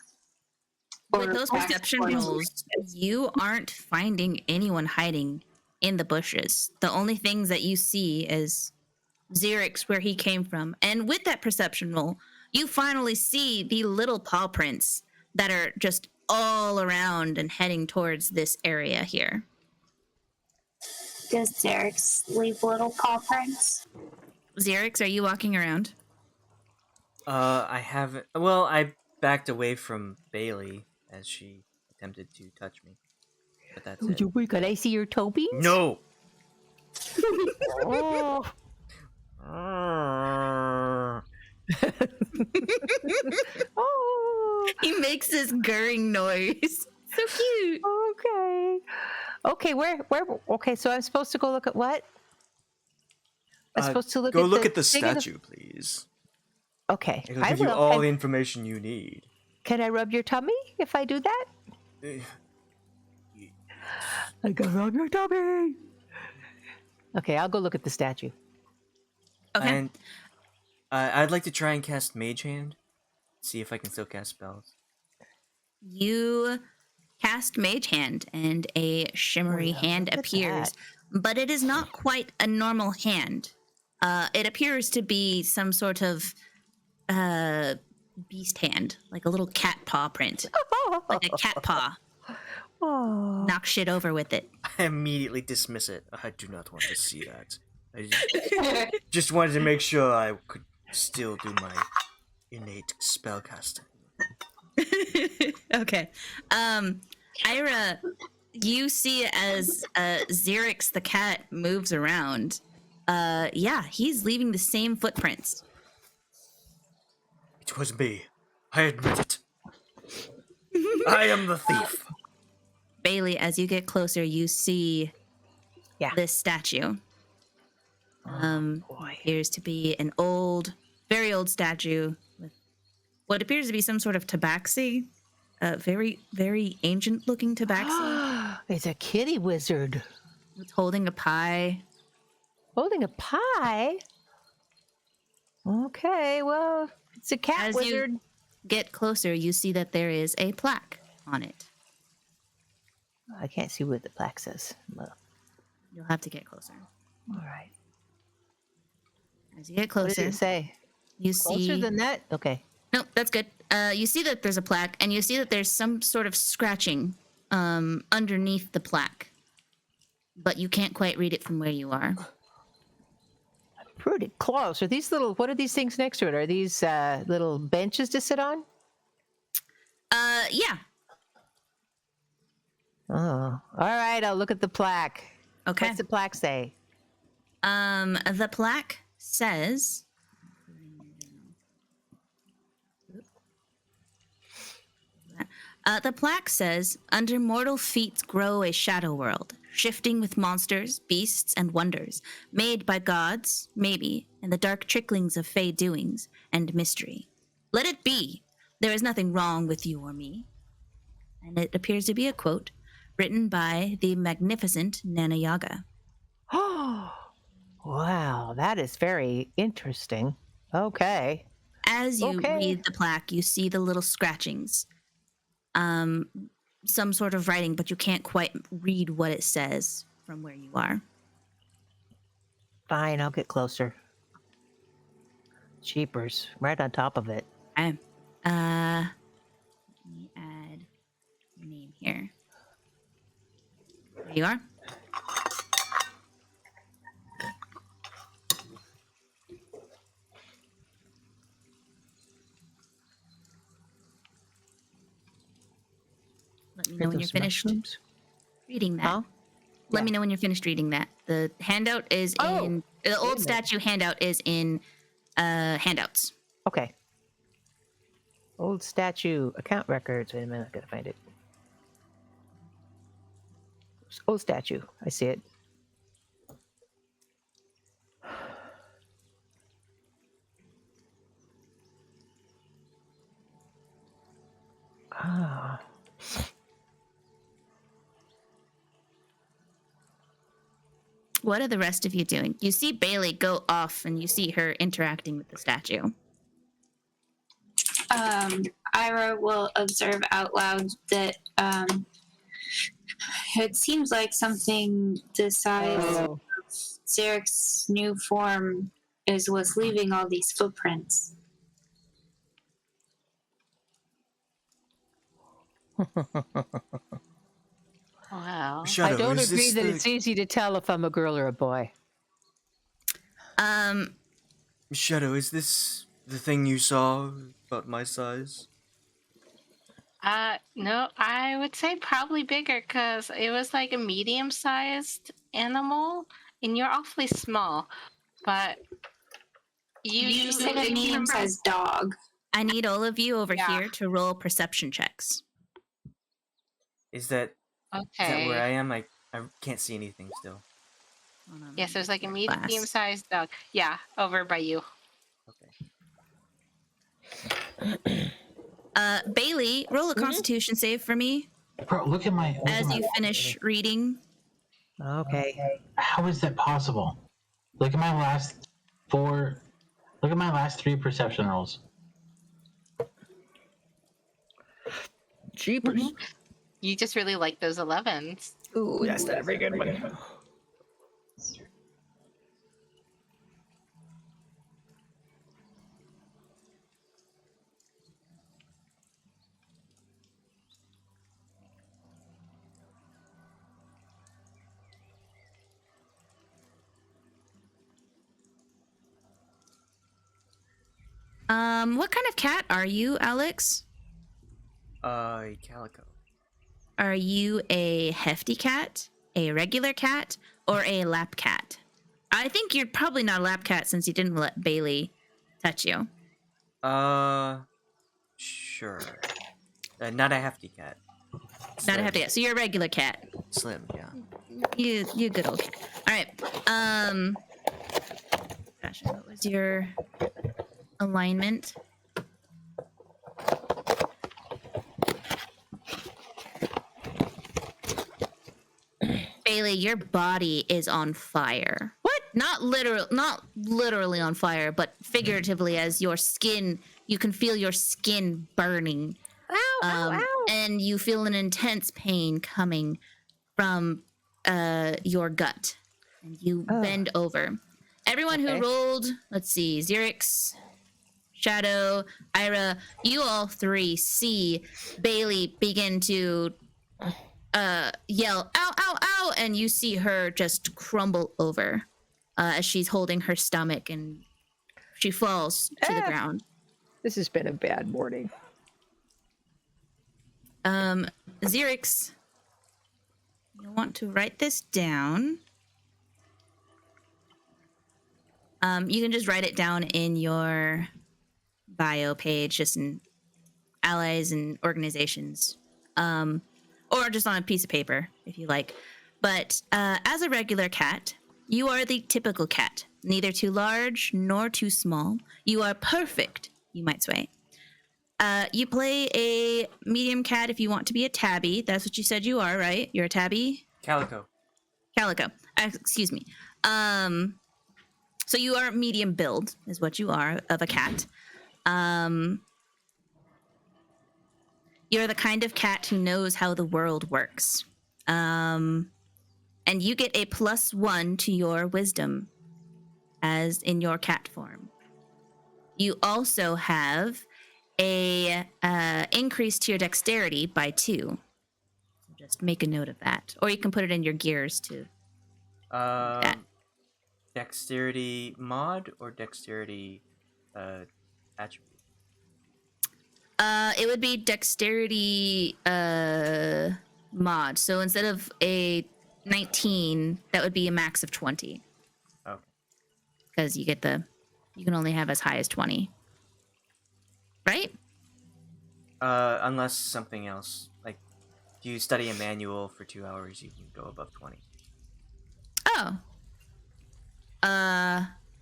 With Or those past perception portals. rolls, you aren't finding anyone hiding in the bushes. The only things that you see is Xerix, where he came from. And with that perception roll, you finally see the little paw prints that are just all around and heading towards this area here. Does Xerix leave little paw prints? Xerix, are you walking around? I haven't. Well, I backed away from Bei-leigh as she attempted to touch me. But that's it. can I see your toe beans? No! Oh. Oh. He makes this gurring noise. So cute. Okay. Okay, where okay, so I'm supposed to go look at what? I'm supposed to look Go at look at the thing in statue, please. Okay, It'll I give you will. all the information you need. Can I rub your tummy if I do that? Eh, I can rub your tummy. Okay, I'll go look at the statue. Okay. And I'd like to try and cast Mage Hand. See if I can still cast spells. You cast Mage Hand, and a shimmery yeah, hand look at appears, that. but it is not quite a normal hand. It appears to be some sort of beast hand, like a little cat paw print, like a cat paw. Oh. Knock shit over with it. I immediately dismiss it. I do not want to see that. I just wanted to make sure I could still do my innate spellcasting. Okay. Ayre, you see as Xerix the cat moves around. Yeah, he's leaving the same footprints. It was me. I admit it. I am the thief. Bei-leigh, as you get closer, you see this statue. Appears to be an old, very old statue with what appears to be some sort of tabaxi. Very, very ancient-looking tabaxi. It's a kitty wizard. It's holding a pie. Holding a pie? Okay, well, it's a cat As wizard. you get closer, you see that there is a plaque on it. I can't see what the plaque says. Well, You'll have to get closer. all right. As you get What does closer, it say? you Closer see... than that? Okay. No, that's good. You see that there's a plaque, and you see that there's some sort of scratching underneath the plaque. But you can't quite read it from where you are. Pretty close. Are these little, what are these things next to it? Are these little benches to sit on? Yeah. Oh, all right. I'll look at the plaque. Okay. What's the plaque say? The plaque says... the plaque says, under mortal feet grow a shadow world, shifting with monsters, beasts, and wonders, made by gods, maybe, and the dark tricklings of fey doings and mystery. Let it be. There is nothing wrong with you or me. And it appears to be a quote written by the magnificent Nana Yaga. Oh, wow. That is very interesting. Okay. As you Okay. read the plaque, you see the little scratchings. Some sort of writing, but you can't quite read what it says from where you are. Fine. I'll get closer. Cheapers. Right on top of it. Okay. Let me add your name here. There you are. Let me know when you're finished reading that. Huh? Let Yeah. me know when you're finished reading that. The handout is in the old statue handout is in handouts. Okay. Old statue account records. Wait a minute. I gotta find it. Old statue. I see it. Ah. What are the rest of you doing? You see Bei-leigh go off and you see her interacting with the statue. Ayre will observe out loud that it seems like something the size of Xerix's new form is what's leaving all these footprints. Wow. Shadow, I don't is agree this that the... it's easy to tell if I'm a girl or a boy. Shadow, is this the thing you saw about my size? No, I would say probably bigger because it was like a medium sized animal, and you're awfully small, but You said a medium-sized dog. I need all of you over Yeah. here to roll perception checks. Is that Okay. where I am? I can't see anything still. Hold on, let Yes, me there's get like a your glass. medium-sized dog. Yeah, over by you. Okay. Bei-leigh, roll a Constitution save for me Bro, look at my. as you finish reading. Okay. How is that possible? Look at my last 4. Look at my last 3 perception rolls. Jeepers. You just really like those 11s. Ooh, that's not a very good one. What kind of cat are you, Alex? Calico. Are you a hefty cat, a regular cat, or a lap cat? I think you're probably not a lap cat since you didn't let Bei-leigh touch you. Sure. Not a hefty cat. Not a Slim. hefty cat. So you're a regular cat. Slim, yeah. You good old cat. All right. Gosh, what was your alignment? Bei-leigh, your body is on fire. What? Not literally on fire, but figuratively, as your skin, you can feel your skin burning. Ow. And you feel an intense pain coming from your gut. And you bend over. Everyone who Okay. rolled, let's see, Xerix, Shadow, Ayre, you all 3 see Bei-leigh begin to yell, ow, ow, ow, and you see her just crumble over as she's holding her stomach and she falls to the ground. This has been a bad morning. Xerix, you'll want to write this down. You can just write it down in your bio page, just in allies and organizations. Or just on a piece of paper, if you like. But as a regular cat, you are the typical cat. Neither too large nor too small. You are perfect, you might say. You play a medium cat if you want to be a tabby. That's what you said you are, right? You're a tabby? Calico. Calico. Excuse me. So you are medium build, is what you are, of a cat. You're the kind of cat who knows how the world works. And you get a +1 to your wisdom as in your cat form. You also have a increase to your dexterity by 2. So just make a note of that. Or you can put it in your gears too. That. Dexterity mod or dexterity attribute? It would be dexterity mod. So instead of a 19, that would be a max of 20. Okay. Because you can only have as high as 20. Right? Unless something else. Like, if you study a manual for 2 hours, you can go above 20. Oh.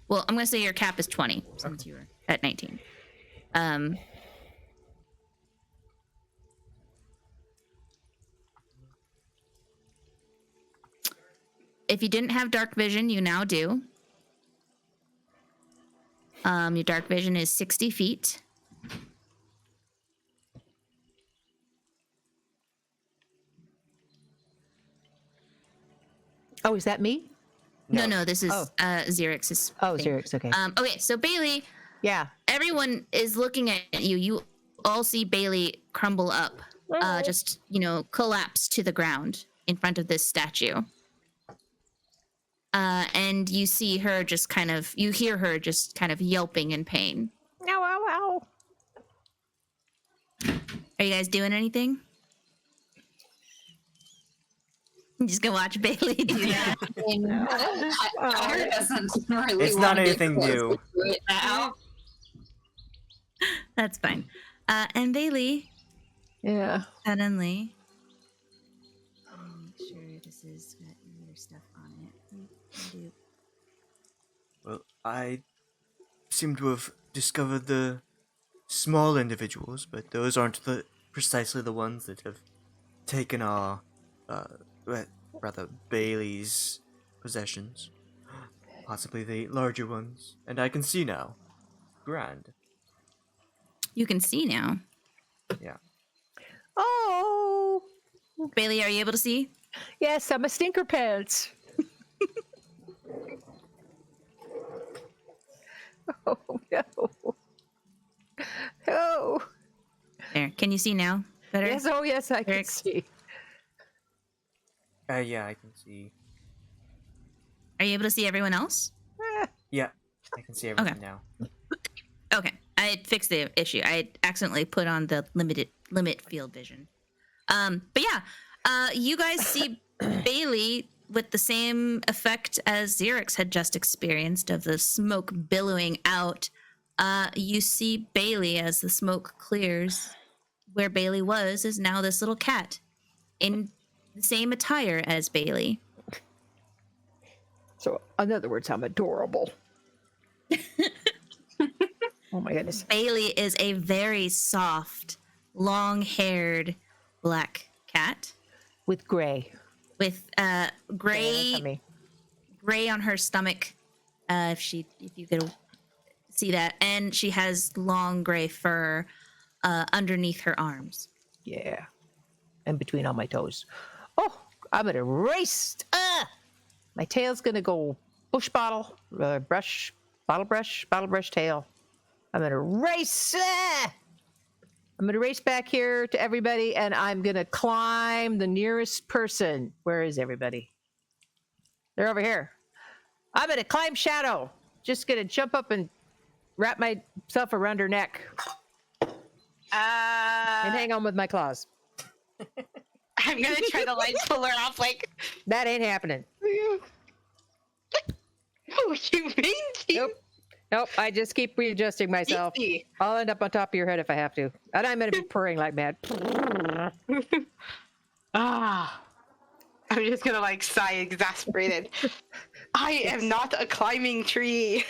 Well, I'm gonna say your cap is 20 since you were at 19. If you didn't have dark vision, you now do. Your dark vision is 60 feet. Oh, is that me? No, this is Xerix's. Oh, thing. Xerix. Okay. Okay, so Bei-leigh, Yeah. everyone is looking at you. You all see Bei-leigh crumble up, just, collapse to the ground in front of this statue. And you see her you hear her just kind of yelping in pain. Ow, ow, ow. Are you guys doing anything? I'm just gonna watch Bei-leigh do that. I mean, Tyler doesn't really It's not wanna get anything close new. to it now. That's fine. And Bei-leigh, Yeah. suddenly, let me make sure this has got your stuff on it. Do- Well, I seem to have discovered the small individuals, but those aren't precisely the ones that have taken our, rather Bei-leigh's possessions. Possibly the larger ones, and I can see now. Grand. You can see now. Yeah. Oh, Bei-leigh, are you able to see? yes, I'm a stinker pants. Oh, no. Oh, There. Can you see now? Better? yes, oh, yes, I can Eric. see. Yeah, I can see. Are you able to see everyone else? Yeah, I can see everything now. Okay. I fixed the issue. I accidentally put on the limit field vision. But yeah, you guys see Bei-leigh with the same effect as Xerix had just experienced of the smoke billowing out. You see Bei-leigh as the smoke clears. Where Bei-leigh was is now this little cat in the same attire as Bei-leigh. So, in other words, I'm adorable. Oh my goodness. Bei-leigh is a very soft, long-haired black cat With gray. with gray Tummy. gray on her stomach. If you could see that, and she has long gray fur underneath her arms. Yeah. And between all my toes. Oh, I'm going to race. My tail's going to go bottle brush tail. I'm going to race. I'm going to race back here to everybody, and I'm going to climb the nearest person. Where is everybody? They're over here. I'm going to climb Shadow. Just going to jump up and wrap myself around her neck and hang on with my claws. I'm gonna try to like pull her off. Like, That ain't happening. oh, you mean? Nope. I just keep readjusting myself. Easy. I'll end up on top of your head if I have to. And I'm going to be purring like mad. Ah, I'm just gonna like sigh, exasperated. I am not a climbing tree.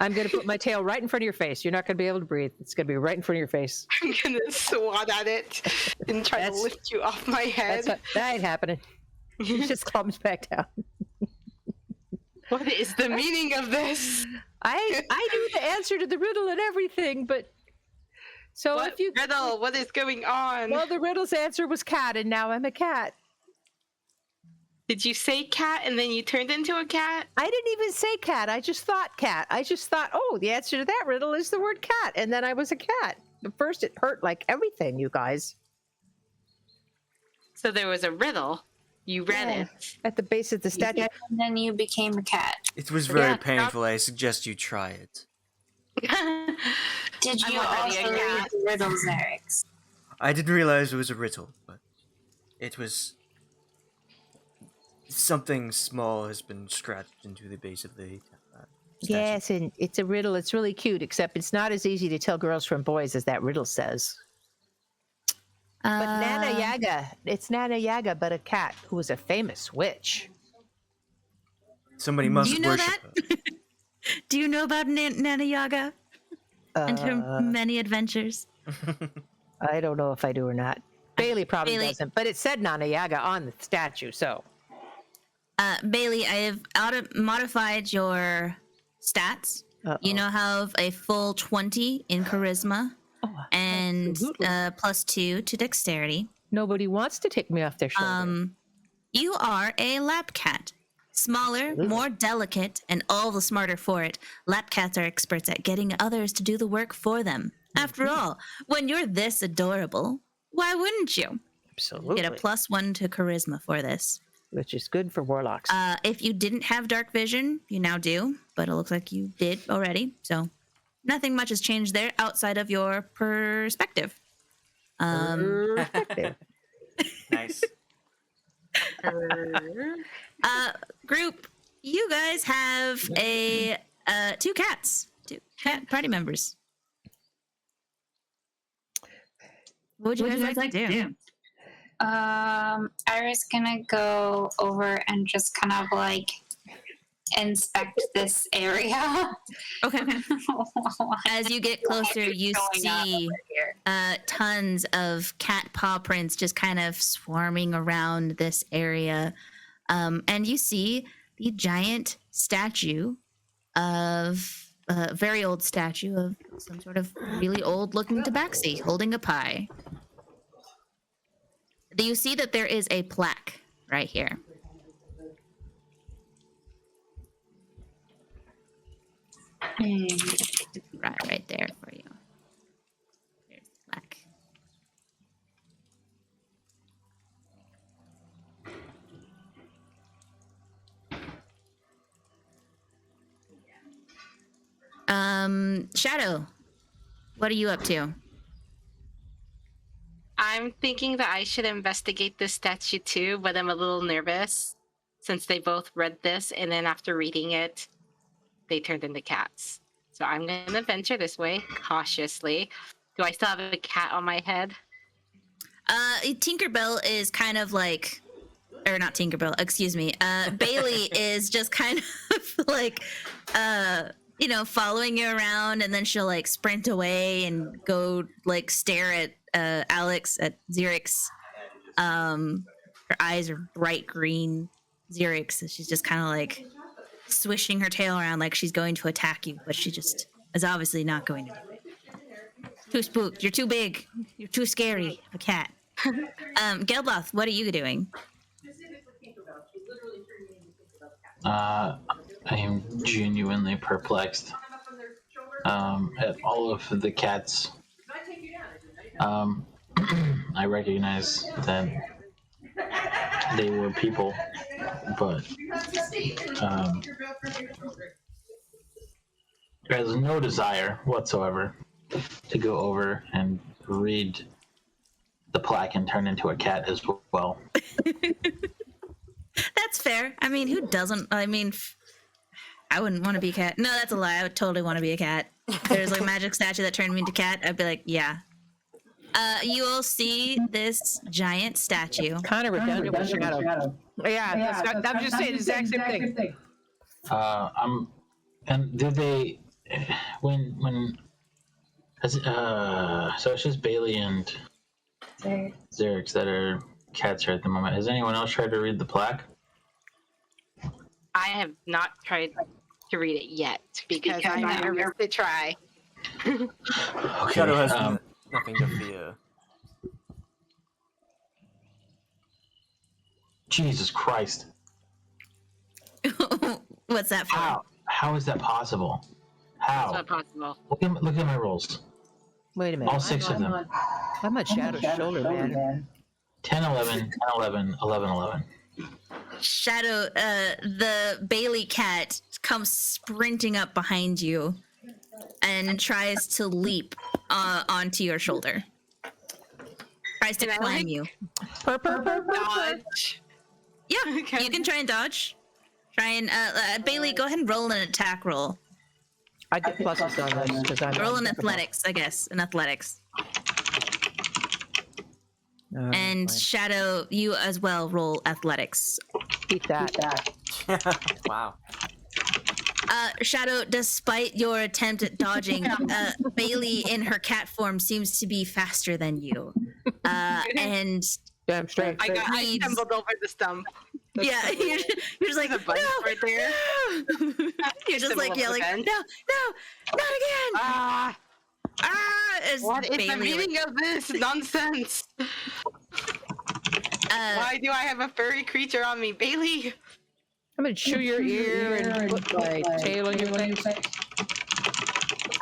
I'm going to put my tail right in front of your face. You're not going to be able to breathe. It's going to be right in front of your face. I'm gonna swat at it and try to That's- lift you off my head. That ain't happening. It just comes back down. What is the meaning of this? I knew the answer to the riddle and everything, but so What if you riddle? What is going on? well, the riddle's answer was cat, and now I'm a cat. Did you say cat and then you turned into a cat? I didn't even say cat. I just thought cat. I just thought, oh, the answer to that riddle is the word cat, and then I was a cat. But first, it hurt like everything, you guys. So there was a riddle. You read Yeah. it. At the base of the statue. And then you became a cat. It was very Yeah, painful. I suggest you try it. Did I'm you already a also read cat. the riddle, Xerix? I didn't realize it was a riddle, but it was something small has been scratched into the base of the statue. Yes, and it's a riddle. It's really cute, except it's not as easy to tell girls from boys as that riddle says. But Nana Yaga, it's Nana Yaga, but a cat who was a famous witch. Somebody Do must you know worship that? her. Do you know about Nana Yaga and her many adventures? I don't know if I do or not. Bei-leigh probably Bei-leigh- doesn't, but it said Nana Yaga on the statue, so. Bei-leigh, I have modified your stats. Uh-oh. You now have a full 20 in charisma and absolutely. +2 to dexterity. Nobody wants to take me off their shoulder. You are a lap cat. Smaller, more delicate, and all the smarter for it. Lap cats are experts at getting others to do the work for them. After all, when you're this adorable, why wouldn't you? Absolutely. Get a +1 to charisma for this. Which is good for warlocks. If you didn't have dark vision, you now do, but it looks like you did already. So nothing much has changed there outside of your perspective. Perspective. Nice. Group, you guys have a 2 cats, 2 cat party members. What would you guys like to do? Ayre's gonna go over and just kind of like inspect this area. Okay. As you get closer, you see tons of cat paw prints just kind of swarming around this area. And you see the giant statue of a very old statue of some sort of really old looking tabaxi holding a pie. Do you see that there is a plaque right here? Right there for you. There's the plaque. Shadow, what are you up to? I'm thinking that I should investigate this statue too, but I'm a little nervous since they both read this, and then after reading it, they turned into cats. So I'm going to venture this way cautiously. Do I still have a cat on my head? Tinkerbell is kind of like, or not Tinkerbell, excuse me. Bei-leigh is just kind of like, following you around, and then she'll like sprint away and go like stare at Alex, at Xerix. Her eyes are bright green. Xerix, she's just kind of like swishing her tail around like she's going to attack you, but she just is obviously not going to do it. Too spooked. You're too big. You're too scary. A cat. Geldloth, what are you doing? I am genuinely perplexed at all of the cats. I recognize that they were people, but there's no desire whatsoever to go over and read the plaque and turn into a cat as well. That's fair. I mean, who doesn't? I mean, I wouldn't want to be a cat. No, that's a lie. I would totally want to be a cat. If there's like a magic statue that turned me into cat, I'd be like, yeah. You will see this giant statue. Kind of redundant with Shadow. Yeah, I'm just saying the exact same thing. And did they, when, so it's just Bei-leigh and Xerix that are cats here at the moment. Has anyone else tried to read the plaque? I have not tried to read it yet because I'm nervous to try. Okay. Shadow has nothing to fear. Jesus Christ. What's that for? How is that possible? How? It's not possible. Look at my rolls. Wait a minute. All 6 of them. I'm on Shadow's shoulder, man. 10, 11, 10, 11, 11, 11. Shadow, the Bei-leigh cat comes sprinting up behind you and tries to leap onto your shoulder. Tries to climb you. Dodge. Yeah, Okay. you can try and dodge. Try and Bei-leigh, go ahead and roll an attack roll. I get pluses on this because I'm Roll in athletics, I guess. In athletics. And fine. Shadow, you as well roll athletics. Beat that. Wow. Shadow, despite your attempt at dodging, Bei-leigh in her cat form seems to be faster than you. And Damn straight. I stumbled over the stump. yeah, you're just like, There's a bunch right there. no! You're just like yelling, no, not again! Ah! As What is the Bei-leigh, meaning of this nonsense? Why do I have a furry creature on me, Bei-leigh? I'm gonna chew your ear and put my tail on your leg.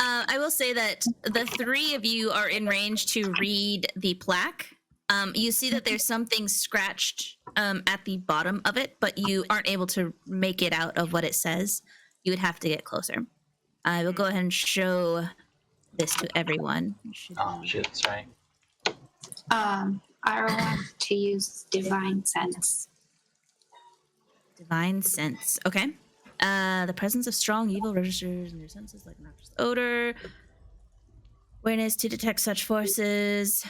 I will say that the 3 of you are in range to read the plaque. You see that there's something scratched at the bottom of it, but you aren't able to make it out of what it says. You would have to get closer. I will go ahead and show this to everyone. Oh, shit, sorry. I want to use divine sense. Divine sense. Okay. The presence of strong evil registers in your senses like noxious odor. Awareness to detect such forces.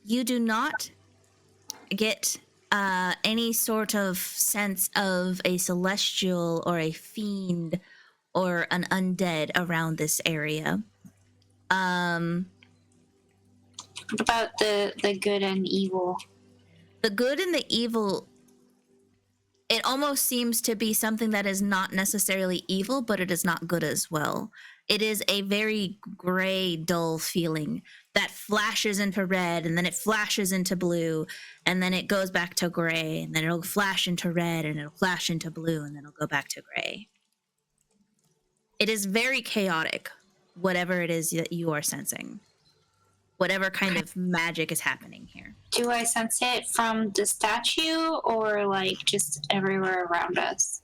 You do not get any sort of sense of a celestial or a fiend or an undead around this area. What about the good and evil? The good and the evil, it almost seems to be something that is not necessarily evil, but it is not good as well. It is a very gray, dull feeling that flashes into red, and then it flashes into blue, and then it goes back to gray, and then it'll flash into red, and it'll flash into blue, and then it'll go back to gray. It is very chaotic, whatever it is that you are sensing. Whatever kind of magic is happening here. Do I sense it from the statue or like just everywhere around us?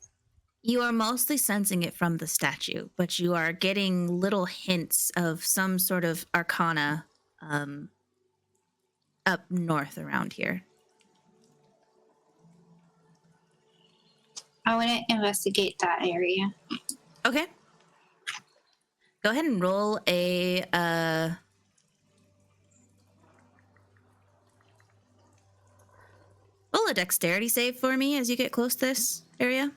You are mostly sensing it from the statue, but you are getting little hints of some sort of arcana up north around here. I want to investigate that area. Okay. Go ahead and roll a dexterity save for me as you get close to this area.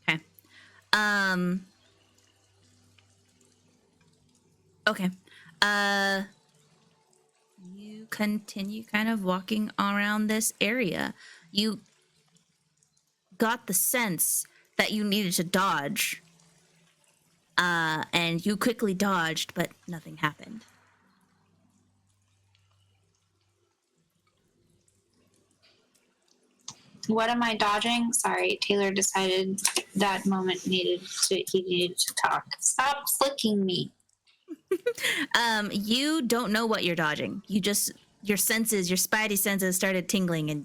Okay. Okay. You continue kind of walking around this area. You got the sense that you needed to dodge. And you quickly dodged, but nothing happened. What am I dodging? Sorry, Taylor decided that moment he needed to talk. Stop flicking me. You don't know what you're dodging. Your senses, your spidey senses started tingling, and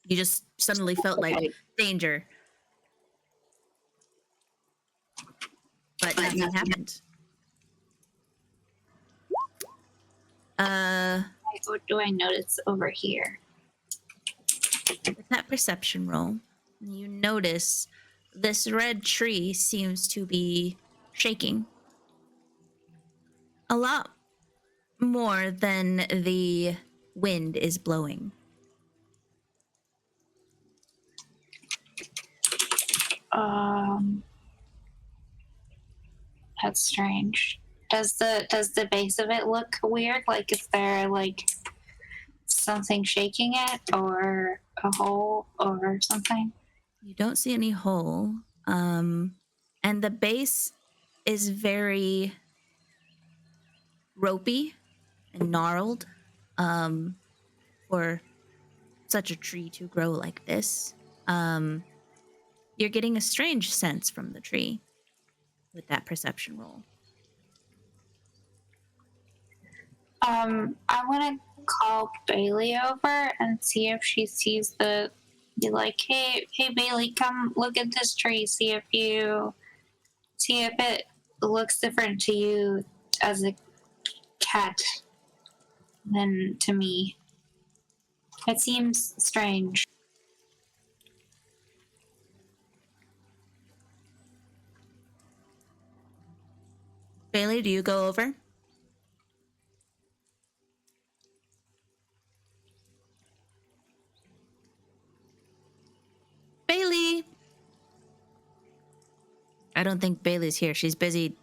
you just suddenly felt like danger. But nothing happened. What do I notice over here? With that perception roll, you notice this red tree seems to be shaking a lot more than the wind is blowing. That's strange. Does the base of it look weird? Like, is there like something shaking it, or a hole, or something? You don't see any hole, and the base is very ropey and gnarled for such a tree to grow like this. You're getting a strange sense from the tree with that perception roll. I want to call Bei-leigh over and see if she sees be like, hey Bei-leigh, come look at this tree. See if it looks different to you as a cat than to me. It seems strange. Bei-leigh, do you go over? Bei-leigh! I don't think Bei-leigh's here. She's busy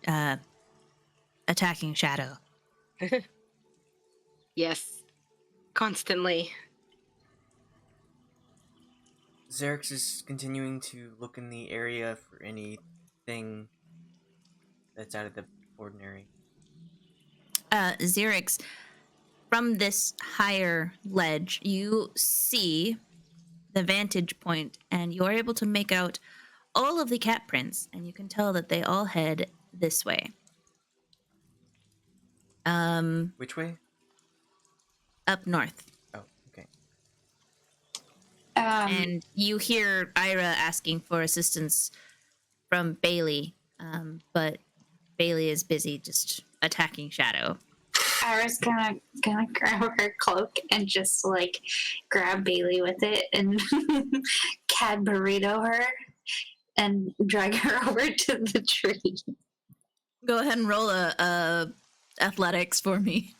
attacking Shadow. Yes. Constantly. Xerix is continuing to look in the area for anything that's out of the ordinary. Xerix, from this higher ledge, you see the vantage point, and you're able to make out all of the cat prints, and you can tell that they all head this way. Which way? Up north. Oh, okay. And you hear Ayre asking for assistance from Bei-leigh, but Bei-leigh is busy just attacking Shadow. Ayra's gonna grab her cloak and just like grab Bei-leigh with it and cat burrito her and drag her over to the tree. Go ahead and roll a athletics for me.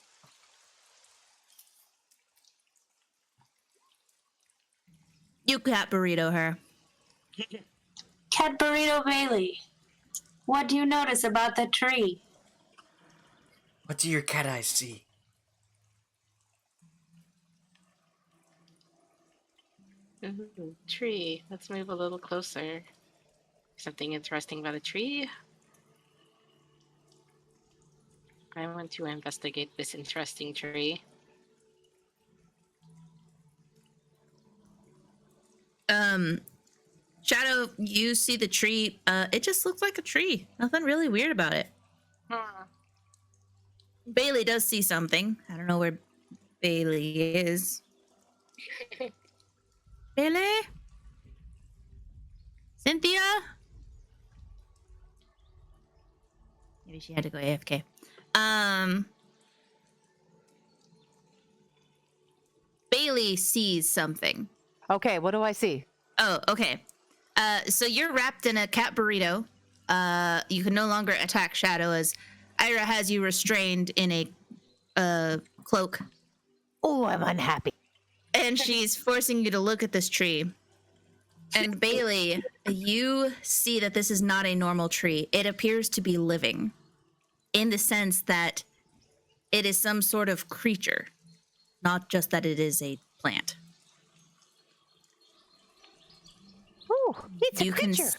You cat burrito her. Cat burrito Bei-leigh, what do you notice about the tree? What do your cat eyes see? Ooh, tree. Let's move a little closer. Something interesting about a tree. I want to investigate this interesting tree. Shadow, you see the tree. It just looks like a tree. Nothing really weird about it. Bei-leigh does see something. I don't know where Bei-leigh is. Bei-leigh? Cynthia? Maybe she had to go AFK. Bei-leigh sees something. Okay, what do I see? Oh, okay. So you're wrapped in a cat burrito. You can no longer attack Shadow as Ayre has you restrained in a cloak. Oh, I'm unhappy. And she's forcing you to look at this tree. And Bei-leigh, you see that this is not a normal tree. It appears to be living in the sense that it is some sort of creature, not just that it is a plant. Oh, it's a creature.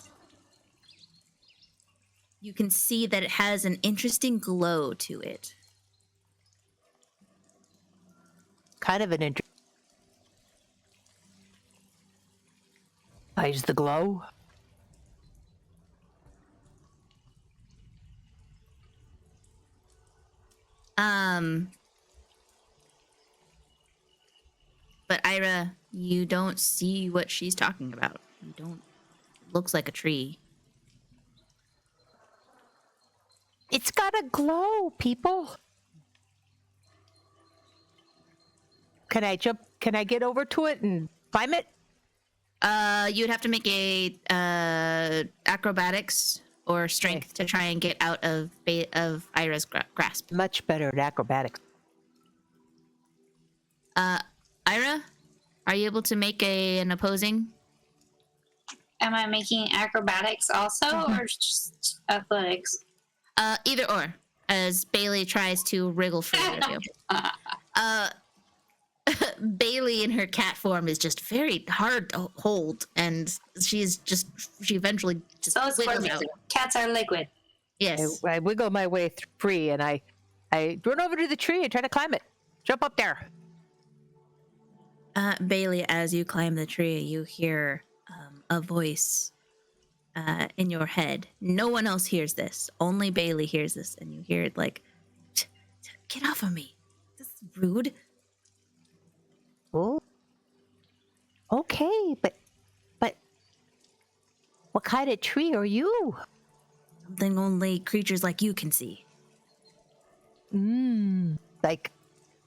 You can see that it has an interesting glow to it. Kind of an interesting. Eyes the glow. But Ayre, you don't see what she's talking about. You don't. Looks like a tree. It's got a glow, people. Can I jump? Can I get over to it and climb it? You'd have to make a acrobatics or strength to try and get out of Ayra's grasp. Much better at acrobatics. Ayre, are you able to make an opposing? Am I making acrobatics also, or just athletics? Either or, as Bei-leigh tries to wriggle free of you. Bei-leigh in her cat form is just very hard to hold, and she eventually just So it's wiggles liquid. out. Cats are liquid. Yes. I wiggle my way free, and I run over to the tree and try to climb it. Jump up there. Bei-leigh, as you climb the tree, you hear a voice in your head. No one else hears this. Only Bei-leigh hears this, and you hear it like, "Get off of me! This is rude." Oh. Okay, but what kind of tree are you? Something only creatures like you can see. Like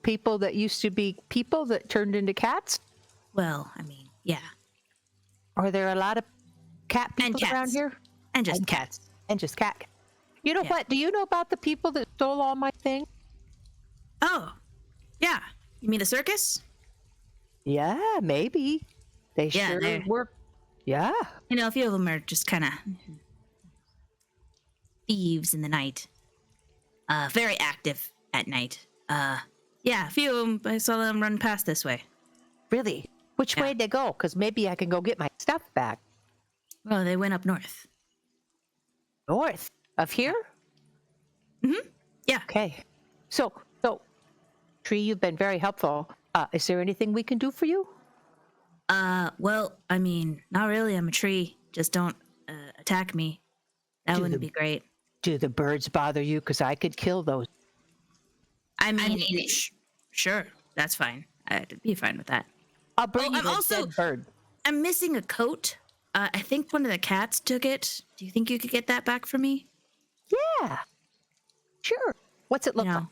people that used to be people that turned into cats? Well, I mean, yeah, Are there a lot of cat And people around cats. here? and just And cats. And just cat. You know Yeah. what? Do you know about the people that stole all my things? Oh, yeah. You mean the circus? Yeah, maybe. They Yeah, sure they're- were. Yeah. You know, a few of them are just kind of thieves in the night. Very active at night. Yeah, a few of them, I saw them run past this way. Really? Which Yeah. way did they go? Because maybe I can go get my stuff back. Well, they went up north. North of here? Yeah. Okay. So, Tree, you've been very helpful. Is there anything we can do for you? Well, I mean, not really. I'm a tree. Just don't attack me. That Do wouldn't the- be great. Do the birds bother you? Because I could kill those. I mean, sure. That's fine. I'd be fine with that. I'll bring Oh, you I'm the also- dead bird. I'm missing a coat. I think one of the cats took it. Do you think you could get that back for me? Yeah. Sure. What's it look You know, like?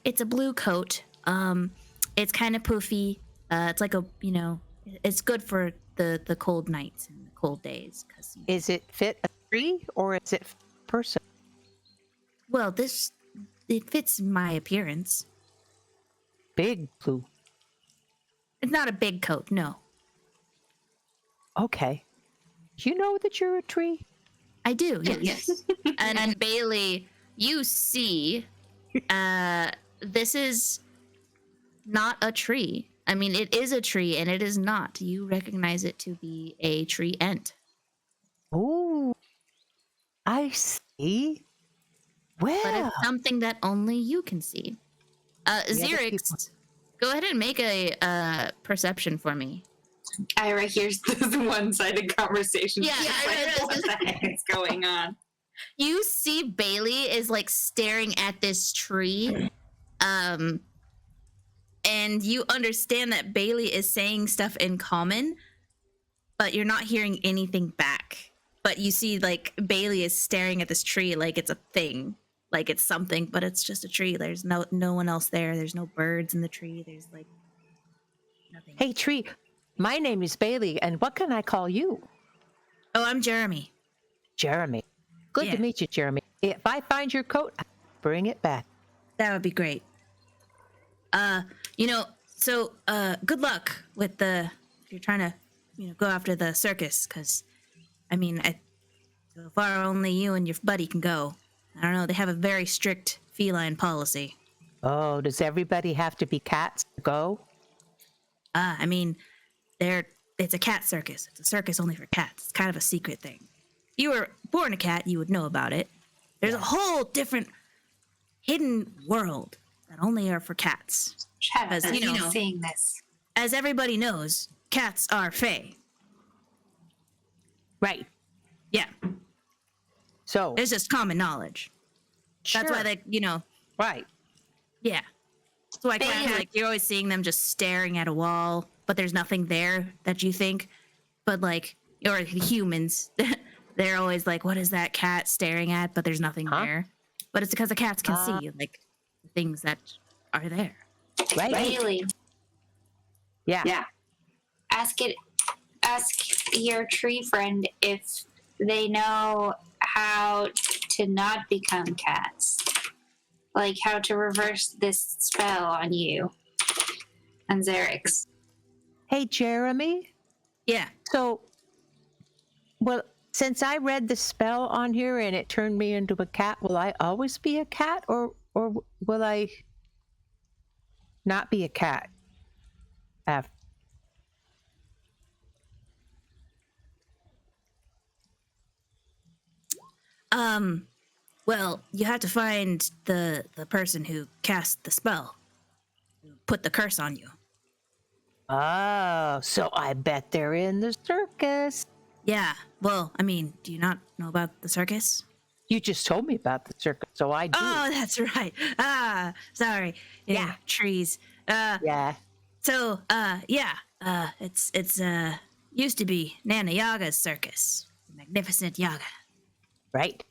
it's a blue coat. It's kind of poofy. It's like a, it's good for the cold nights and the cold days. Is it fit a tree or is it a person? Well, it fits my appearance. Big blue. It's not a big coat, no. Okay. You know that you're a tree? I do, yes. and Bei-leigh, you see, this is not a tree. I mean, it is a tree and it is not. You recognize it to be a tree ent. Oh, I see. Well, But it's something that only you can see. Xerix, go ahead and make a perception for me. Ayre hears this one-sided conversation. Yeah, She's like, what the heck is going on? You see Bei-leigh is like staring at this tree. And you understand that Bei-leigh is saying stuff in common, but you're not hearing anything back. But you see like Bei-leigh is staring at this tree like it's a thing, like it's something, but it's just a tree. There's no one else there. There's no birds in the tree. There's like nothing. hey, tree. My name is Bei-leigh, and what can I call you? Oh, I'm Jeremy. Jeremy. Good Yeah. to meet you, Jeremy. If I find your coat, bring it back. That would be great. So good luck with if you're trying to, go after the circus, because, so far only you and your buddy can go. I don't know, they have a very strict feline policy. Oh, does everybody have to be cats to go? It's a cat circus. It's a circus only for cats. It's kind of a secret thing. If you were born a cat, you would know about it. There's a whole different hidden world that only are for cats. Travis, As, seeing this. As everybody knows, cats are fae. Right. Yeah, So, it's just common knowledge. That's why sure. Right. yeah. That's why cats, like, you're always seeing them just staring at a wall, but there's nothing there that you think. But, like, or humans, they're always like, what is that cat staring at? But there's nothing there. But it's because the cats can see, like, the things that are there. Right. Bei-leigh, Yeah. ask your tree friend if they know how to not become cats. Like how to reverse this spell on you and Xerix. Hey, Jeremy. Yeah. So, well, since I read the spell on here and it turned me into a cat, will I always be a cat, or will I not be a cat? Well, you have to find the person who cast the spell, who put the curse on you. Oh, so I bet they're in the circus. Yeah. Well, do you not know about the circus? You just told me about the circus, so I do. Oh, that's right. Sorry. Yeah. Trees. Yeah. So, it's used to be Nana Yaga's circus. Magnificent Yaga. Right.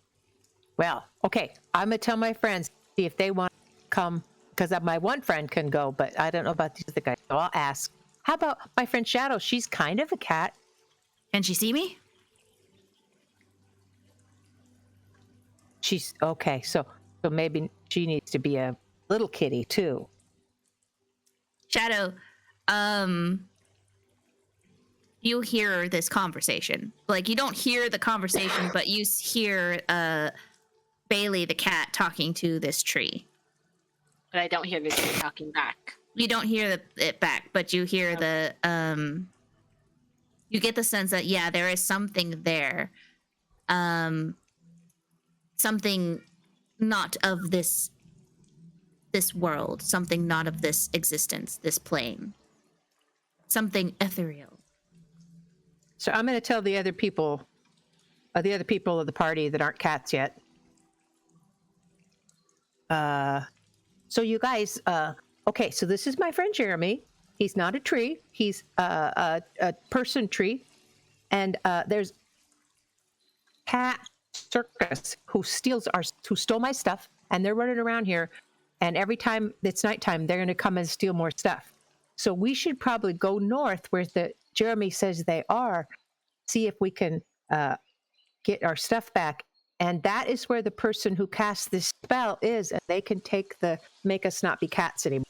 Well, okay. I'm gonna tell my friends, see if they want to come, because my one friend can go, but I don't know about these other guys. So I'll ask. How about my friend Shadow? She's kind of a cat. Can she see me? She's okay. So maybe she needs to be a little kitty too. Shadow, you hear this conversation. Like, you don't hear the conversation, but you hear Bei-leigh the cat talking to this tree. But I don't hear the tree talking back. You don't hear it back, but you hear you get the sense that, yeah, there is something there. Something not of this world, something not of this existence, this plane. Something ethereal. So I'm going to tell the other people of the party that aren't cats yet. So you guys, okay, so this is my friend Jeremy. He's not a tree. He's a person tree. And there's Cat Circus who stole my stuff and they're running around here. And every time it's nighttime, they're going to come and steal more stuff. So we should probably go north where Jeremy says they are, see if we can get our stuff back. And that is where the person who cast this spell is, and they can make us not be cats anymore.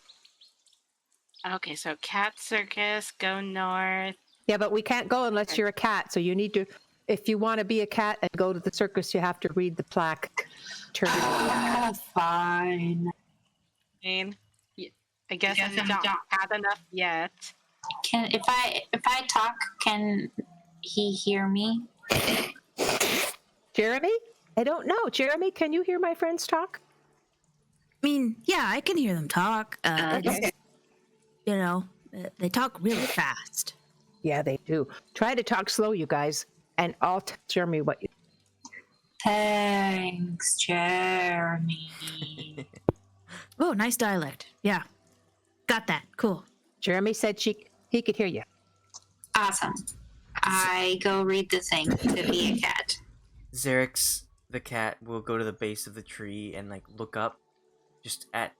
Okay, so cat circus, go north. Yeah, but we can't go unless you're a cat. So you need to, if you want to be a cat and go to the circus, you have to read the plaque. Turn into a cat. Fine. I guess I don't have enough yet. If I talk, can he hear me? Jeremy? I don't know. Jeremy, can you hear my friends talk? I mean, yeah, I can hear them talk. It's, you know, they talk really fast. Yeah, they do. Try to talk slow, you guys, and I'll tell Jeremy what you... Thanks, Jeremy. Oh, nice dialect. Yeah. Got that. Cool. Jeremy said he could hear you. Awesome. I go read the thing to be a cat. Xerix the cat will go to the base of the tree and like look up just at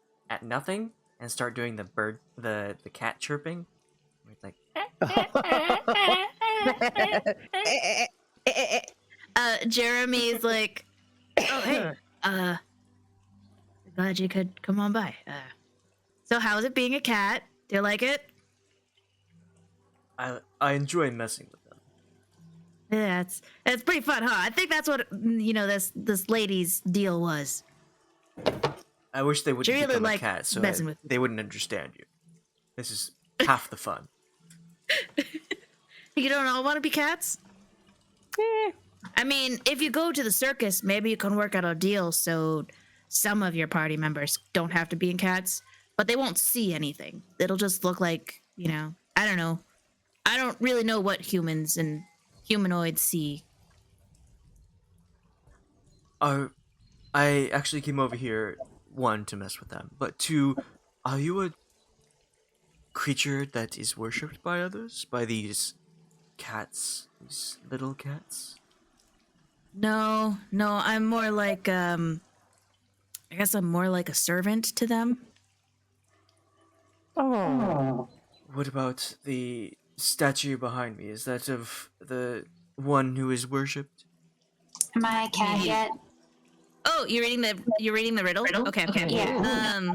nothing and start doing the cat chirping. It's like Jeremy's like, oh, hey, glad you could come on by. So how's it being a cat? Do you like it? I enjoy messing with them. Yeah, it's pretty fun, huh? I think that's what, you know, this lady's deal was. I wish they would She really become a liked cat so messing that with you. they wouldn't understand you. This is half the fun. You don't all want to be cats? I mean, if you go to the circus, maybe you can work out a deal so some of your party members don't have to be in cats, but they won't see anything. It'll just look like, you know, I don't know. I don't really know what humans and humanoids see. I actually came over here, one, to mess with them, but two, are you a creature that is worshipped by others? By these cats? These little cats? No, I'm more like, I guess I'm more like a servant to them. Oh. What about the statue behind me? Is that of the one who is worshipped? Am I a cat yet? Oh, you're reading the riddle? Okay. Yeah.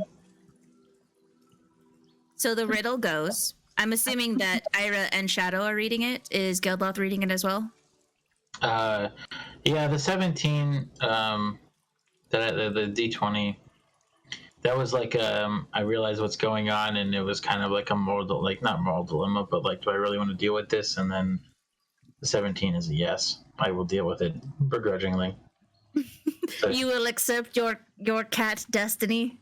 So the riddle goes, I'm assuming that Ayre and Shadow are reading it. Is Geldloth reading it as well? Yeah, the 17, the D20, that was like, I realized what's going on, and it was kind of like a moral, like, not moral dilemma, but like, do I really want to deal with this? And then the 17 is a yes. I will deal with it begrudgingly. So, You will accept your cat destiny?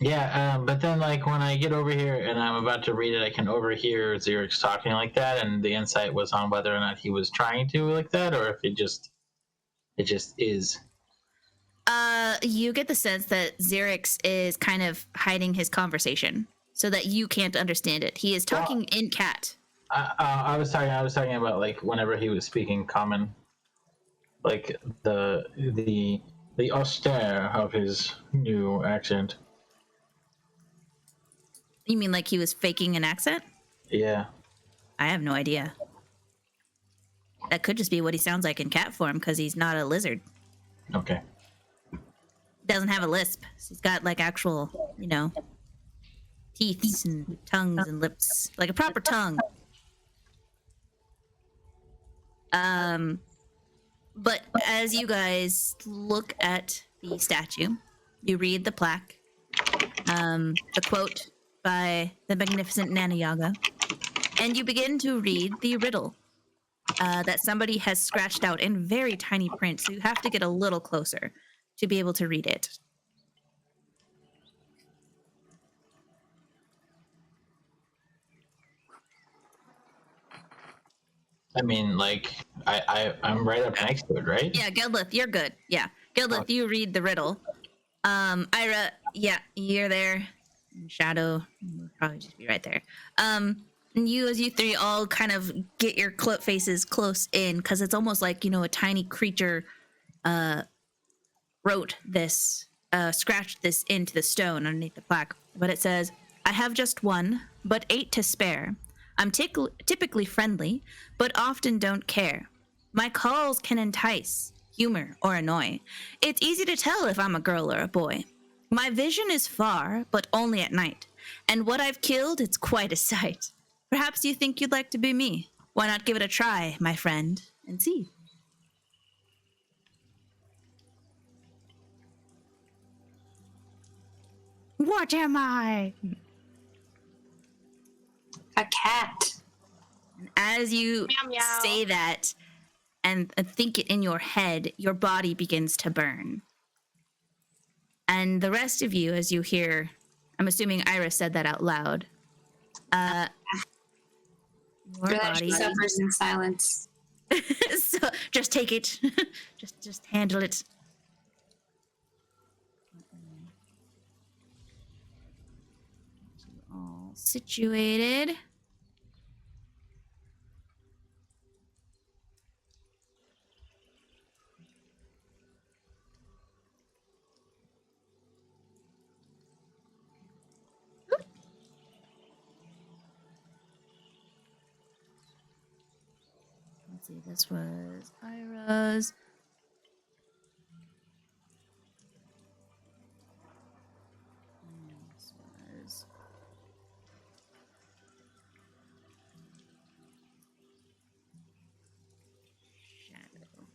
yeah, but then like when I get over here and I'm about to read it, I can overhear Xerix talking like that, and the insight was on whether or not he was trying to like that, or if it just is. You get the sense that Xerix is kind of hiding his conversation so that you can't understand it. He is talking in cat. I was talking about like whenever he was speaking common, like the austere of his new accent. You mean like he was faking an accent? Yeah. I have no idea. That could just be what he sounds like in cat form because he's not a lizard. Okay. Doesn't have a lisp. He's got like actual, you know, teeth and tongues and lips, like a proper tongue. But as you guys look at the statue, you read the plaque, the quote by the magnificent Nana Yaga, and you begin to read the riddle that somebody has scratched out in very tiny print, so you have to get a little closer to be able to read it. I mean, like, I'm right up next to it, right? Yeah, Geldloth, you're good. Yeah, Geldloth, you read the riddle. Ayre, yeah, you're there. Shadow, will probably just be right there. And you, as you three, all kind of get your faces close in because it's almost like, you know, a tiny creature wrote this scratched this into the stone underneath the plaque, but it says, "I have just one, but 8 to spare. I'm typically friendly, but often don't care. My calls can entice, humor, or annoy. It's easy to tell if I'm a girl or a boy. My vision is far, but only at night. And what I've killed, it's quite a sight. Perhaps you think you'd like to be me. Why not give it a try, my friend, and see?" What am I? A cat. And as you Meow, meow. say that and think it in your head, your body begins to burn. And the rest of you, as you hear, I'm assuming Ayre said that out loud. Your Really, she body. suffers in silence. So just take it. just handle it. All situated. Let's see, this was Ayra's. This was Shadow.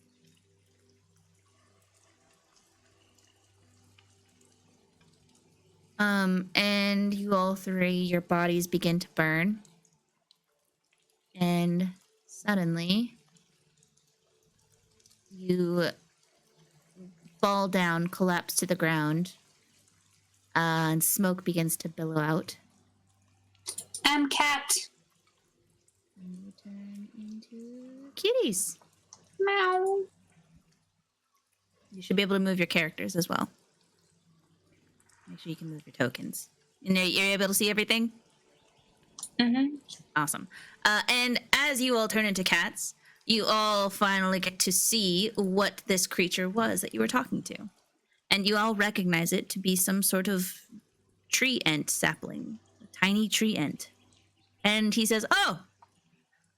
And you all three, your bodies begin to burn. And suddenly, you fall down, collapse to the ground, and smoke begins to billow out. I'm cat. And you turn into kitties. Meow. You should be able to move your characters as well. Make sure you can move your tokens. And you're able to see everything? Mm-hmm. Awesome. And as you all turn into cats, you all finally get to see what this creature was that you were talking to. And you all recognize it to be some sort of tree ant sapling, a tiny tree ant. And he says, "Oh,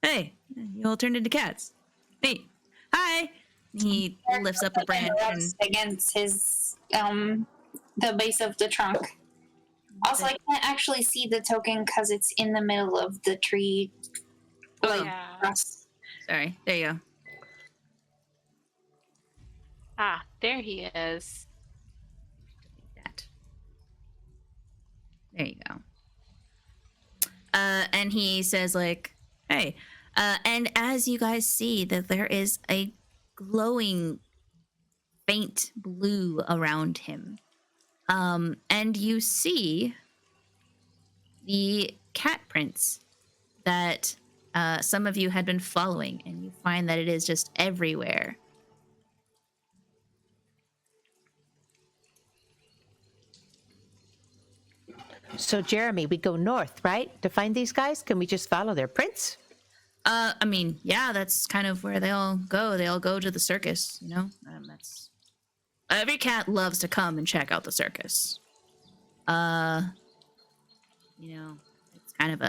hey, you all turned into cats. Hey, hi." He lifts up a branch and against his the base of the trunk. Also, I can't actually see the token because it's in the middle of the tree. Like, Yeah. sorry, there you go. Ah, there he is. That. There you go. And he says, like, "Hey," and as you guys see that there is a glowing, faint blue around him, and you see the cat prints that some of you had been following, and you find that it is just everywhere. So, Jeremy, we go north, right, to find these guys? Can we just follow their prints? I mean, yeah, that's kind of where they all go. They all go to the circus, you know? That's every cat loves to come and check out the circus. You know, it's kind of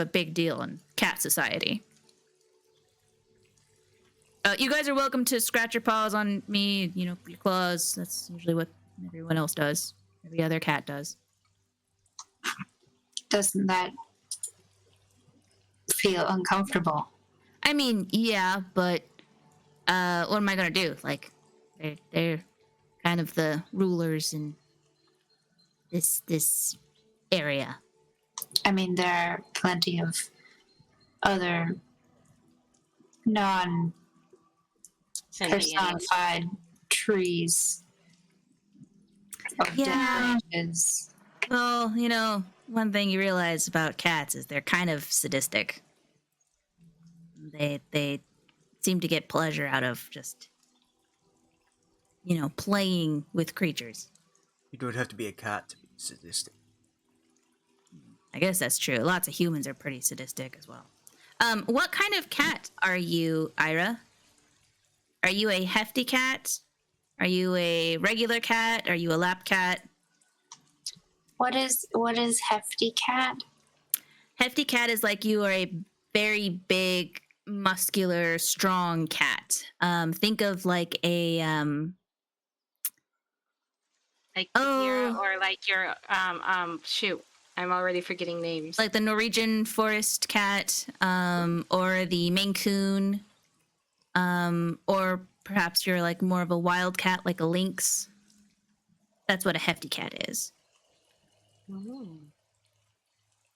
a big deal in cat society. You guys are welcome to scratch your paws on me, you know, your claws. That's usually what everyone else does. Every other cat does. Doesn't that feel uncomfortable? I mean, yeah, but what am I gonna do? Like, they're kind of the rulers in this area. I mean, there are plenty of other non-personified trees of Yeah. different ages. Well, you know, one thing you realize about cats is they're kind of sadistic. They seem to get pleasure out of just, you know, playing with creatures. You don't have to be a cat to be sadistic. I guess that's true. Lots of humans are pretty sadistic as well. What kind of cat are you, Ayre? Are you a hefty cat? Are you a regular cat? Are you a lap cat? What is hefty cat? Hefty cat is like you are a very big, muscular, strong cat. Think of like a Like Oh. Bagheera or like your shoot. I'm already forgetting names. like the Norwegian forest cat, or the Maine Coon, or perhaps you're like more of a wild cat, like a lynx. That's what a hefty cat is.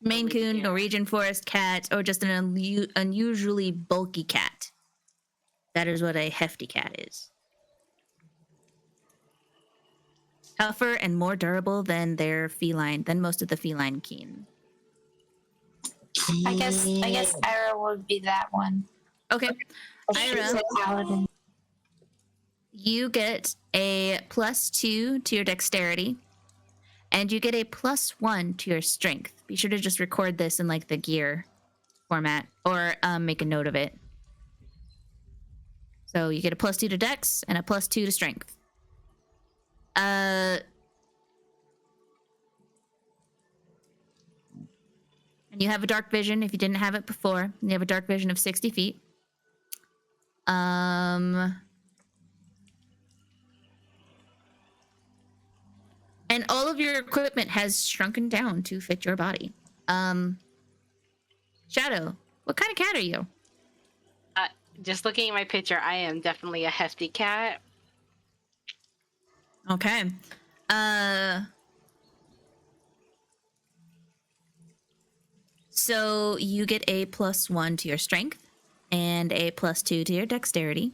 Maine Coon, Yeah. Norwegian forest cat, or just an unusually bulky cat. That is what a hefty cat is. Tougher and more durable than most of the feline kin. I guess Ayre would be that one. Okay, She's Ayre, a paladin. you get a +2 to your dexterity, and you get a +1 to your strength. Be sure to just record this in like the gear format, or make a note of it. So you get a +2 to dex and a +2 to strength. And you have a dark vision if you didn't have it before. You have a dark vision of 60 feet. And all of your equipment has shrunken down to fit your body. Shadow, what kind of cat are you? Just looking at my picture, I am definitely a hefty cat. Okay. So you get a +1 to your strength and a +2 to your dexterity.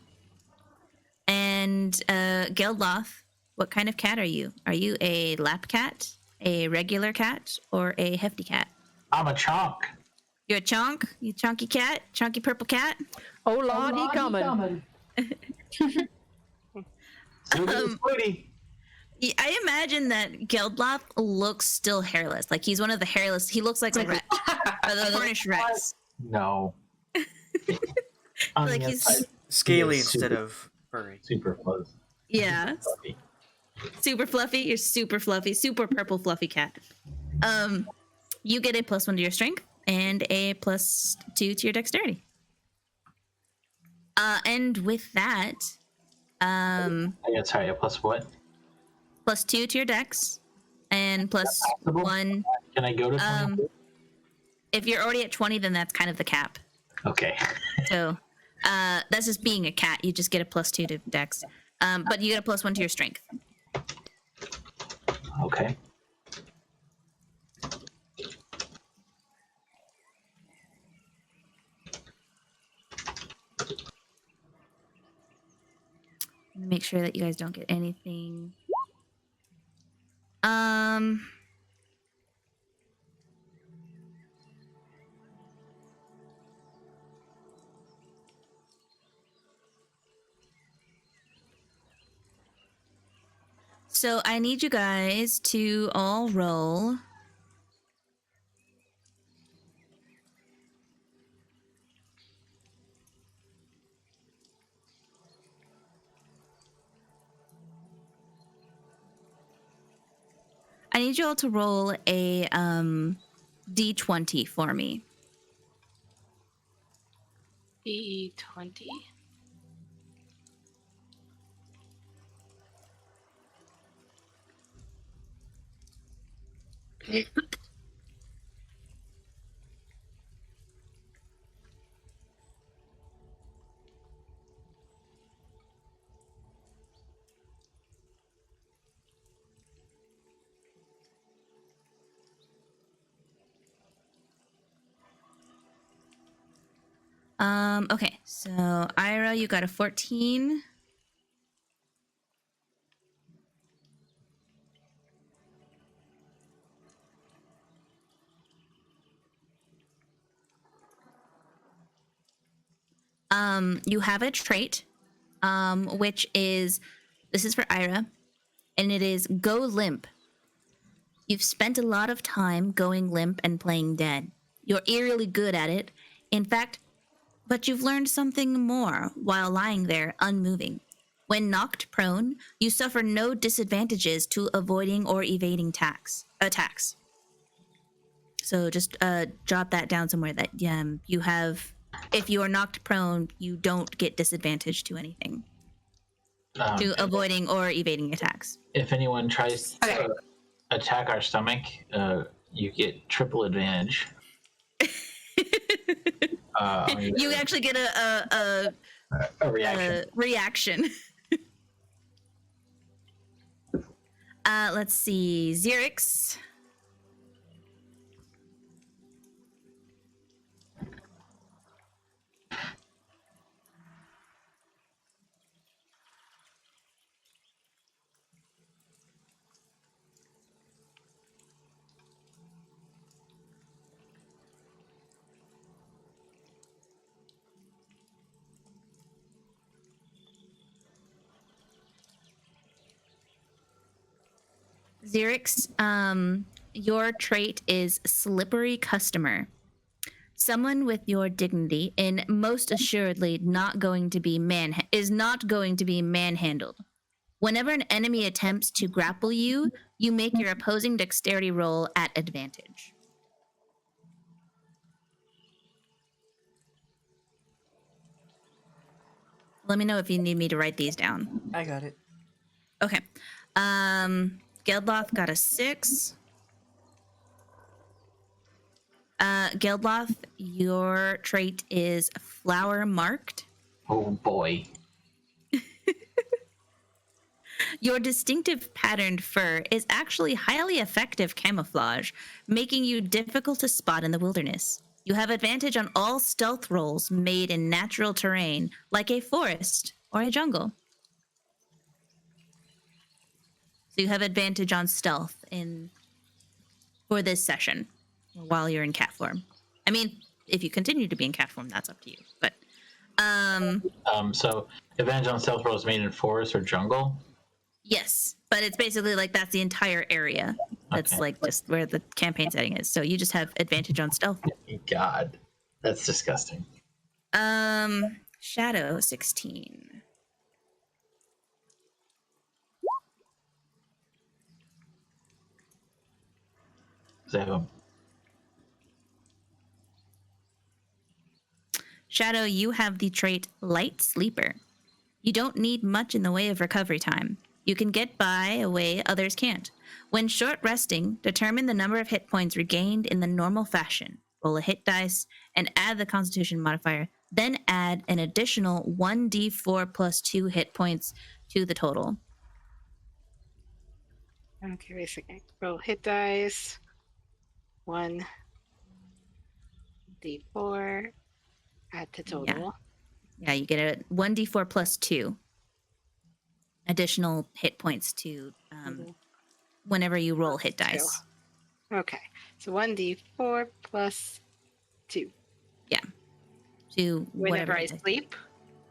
And Geldloth, what kind of cat are you? Are you a lap cat, a regular cat, or a hefty cat? I'm a chonk. You're a chonk? You chunky cat? Chunky purple cat? Oh, Lord, he coming. Sweetie. I imagine that Geldloth looks still hairless. Like he's one of the hairless. He looks like a Rex, a Cornish Rex. No. Like he's Scaly Yes, instead super- of furry. super close. yeah, super fluffy. You're super fluffy, super purple fluffy cat. You get a +1 to your strength and a +2 to your dexterity. And with that, Sorry, a plus what? +2 to your dex and +1. Can I go to 20? If you're already at 20, then that's kind of the cap. Okay. So that's just being a cat. You just get a +2 to dex. But you get a +1 to your strength. Okay. Make sure that you guys don't get anything. So I need you guys to all roll. I need you all to roll a d20 for me. D20. Okay, so Ayre, you got a 14. You have a trait, which is, this is for Ayre, and it is go limp. You've spent a lot of time going limp and playing dead. You're eerily good at it. In fact, but you've learned something more while lying there unmoving. When knocked prone, you suffer no disadvantages to avoiding or evading attacks. So just jot that down somewhere that you have. If you are knocked prone, you don't get disadvantage to anything, to avoiding or evading attacks. If anyone tries Okay. to attack our stomach, you get triple advantage. You actually get a reaction. reaction. Let's see, Xerix. Xerix, your trait is slippery customer. Someone with your dignity and most assuredly not going to be manhandled. Whenever an enemy attempts to grapple you, you make your opposing dexterity roll at advantage. Let me know if you need me to write these down. I got it. Okay. Geldloth got a 6. Geldloth, your trait is flower marked. Oh boy. Your distinctive patterned fur is actually highly effective camouflage, making you difficult to spot in the wilderness. You have advantage on all stealth rolls made in natural terrain, like a forest or a jungle. So you have advantage on stealth for this session while you're in cat form. I mean, if you continue to be in cat form, that's up to you. But so advantage on stealth rolls made in forest or jungle. yes, but it's basically like that's the entire area. That's Okay. like just where the campaign setting is. So you just have advantage on stealth. God, that's disgusting. Shadow 16. So Shadow, you have the trait Light Sleeper. You don't need much in the way of recovery time. You can get by a way others can't. When short resting, determine the number of hit points regained in the normal fashion. Roll a hit dice and add the Constitution modifier, then add an additional 1d4 plus 2 hit points to the total. Okay, wait a second. Roll hit dice. 1d4. Add to total. Yeah, you get a 1d4 plus 2 additional hit points to whenever you roll hit dice. Okay, so 1d4 plus 2. To Whenever whatever I sleep.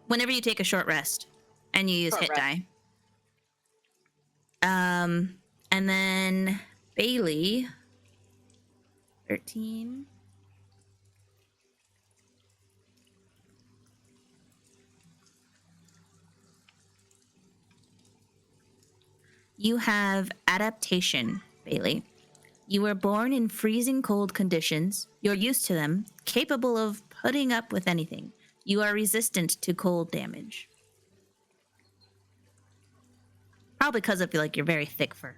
whenever you take a short rest and you use Short hit rest. die. And then Bei-leigh 13. You have adaptation, Bei-leigh. You were born in freezing cold conditions. You're used to them, capable of putting up with anything. You are resistant to cold damage. Probably because of like your very thick fur.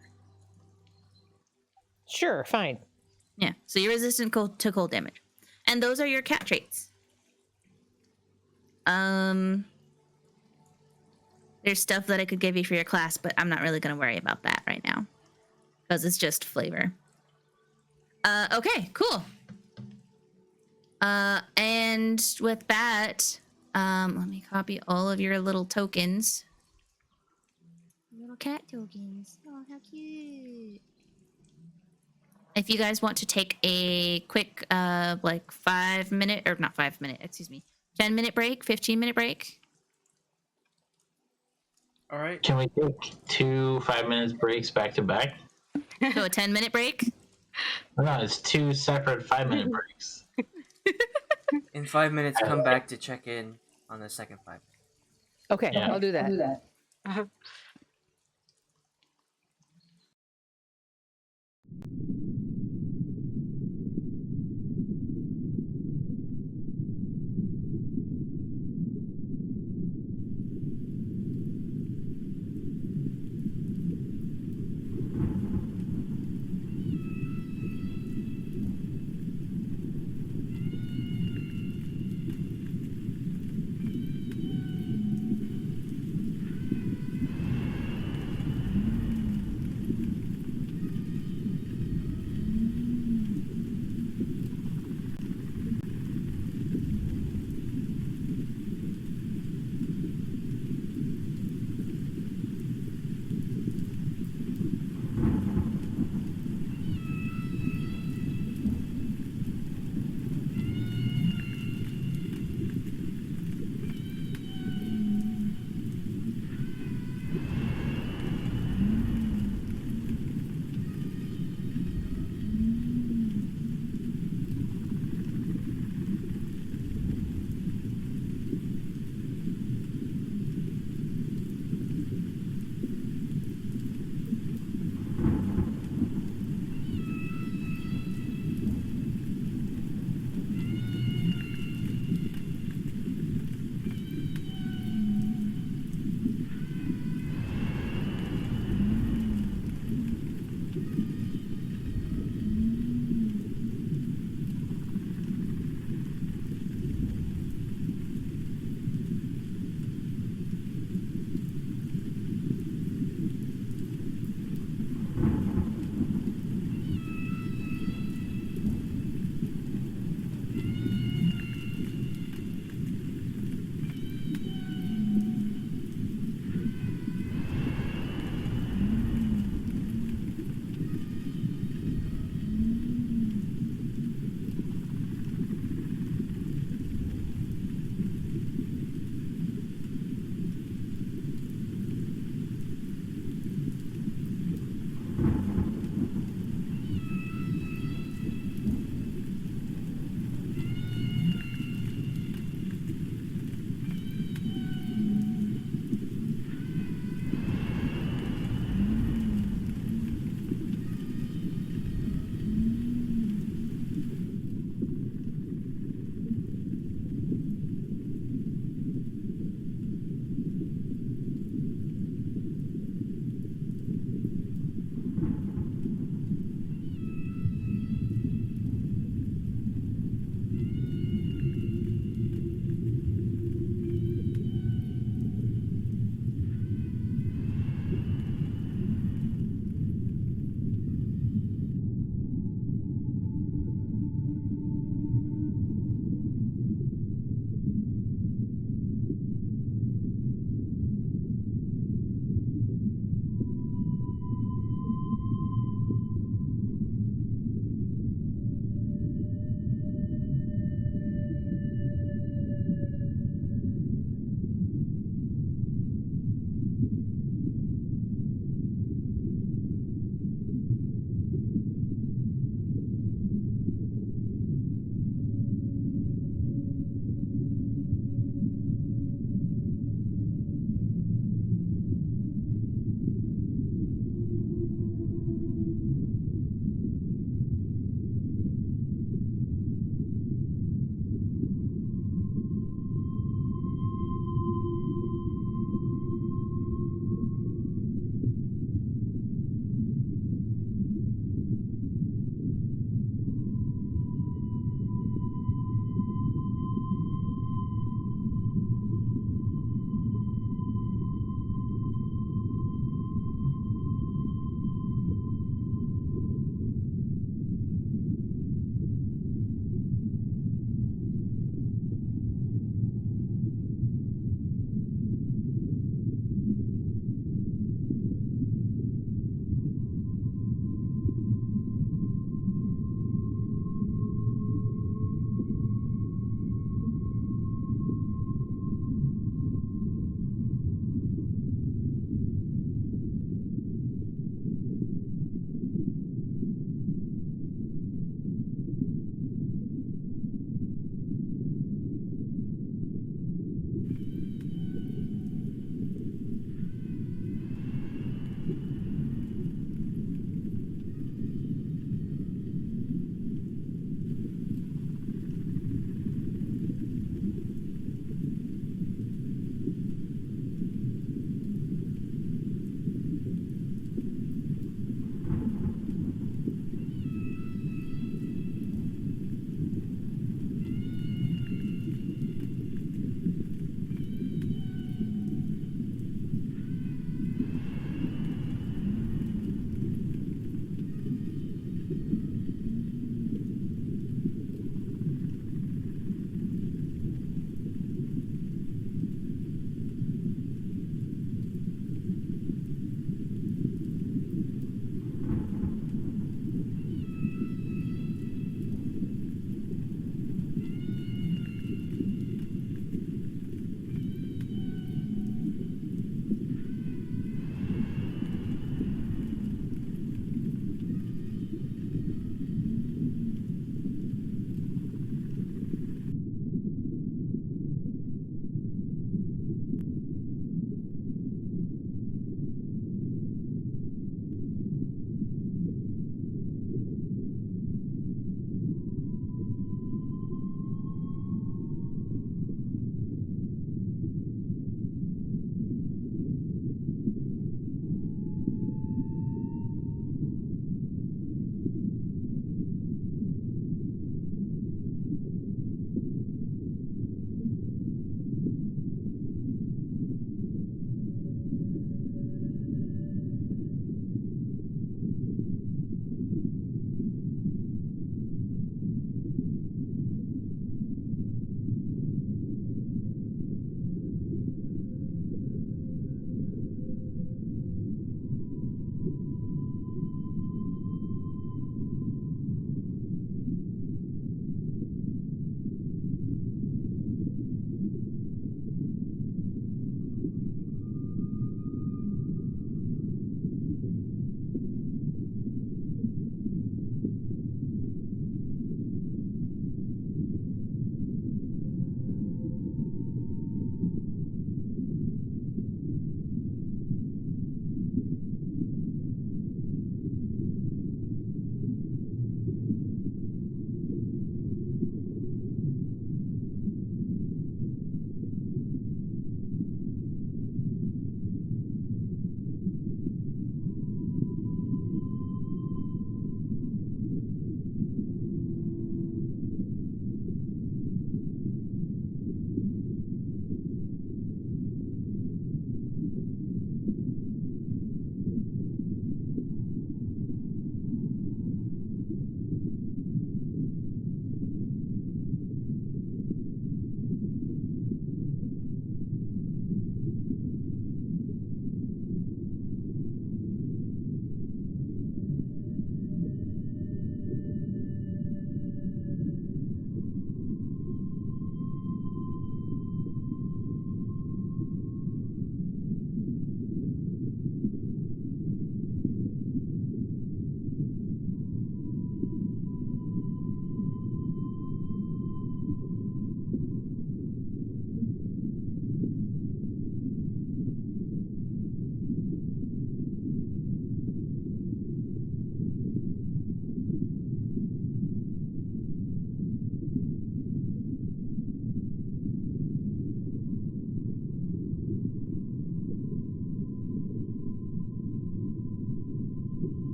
Sure, fine. Yeah, so you're resistant to cold damage. And those are your cat traits. There's stuff that I could give you for your class, but I'm not really going to worry about that right now. Because it's just flavor. Okay, cool. And with that, let me copy all of your little tokens. Little cat tokens. Oh, how cute. If you guys want to take a quick, 10-minute break, 15-minute break. All right. can we take 2 5-minute breaks back to back? So a 10-minute break. No, it's 2 separate 5-minute breaks. In 5 minutes, come back to check in on the second 5. Okay, Yeah. I'll do that.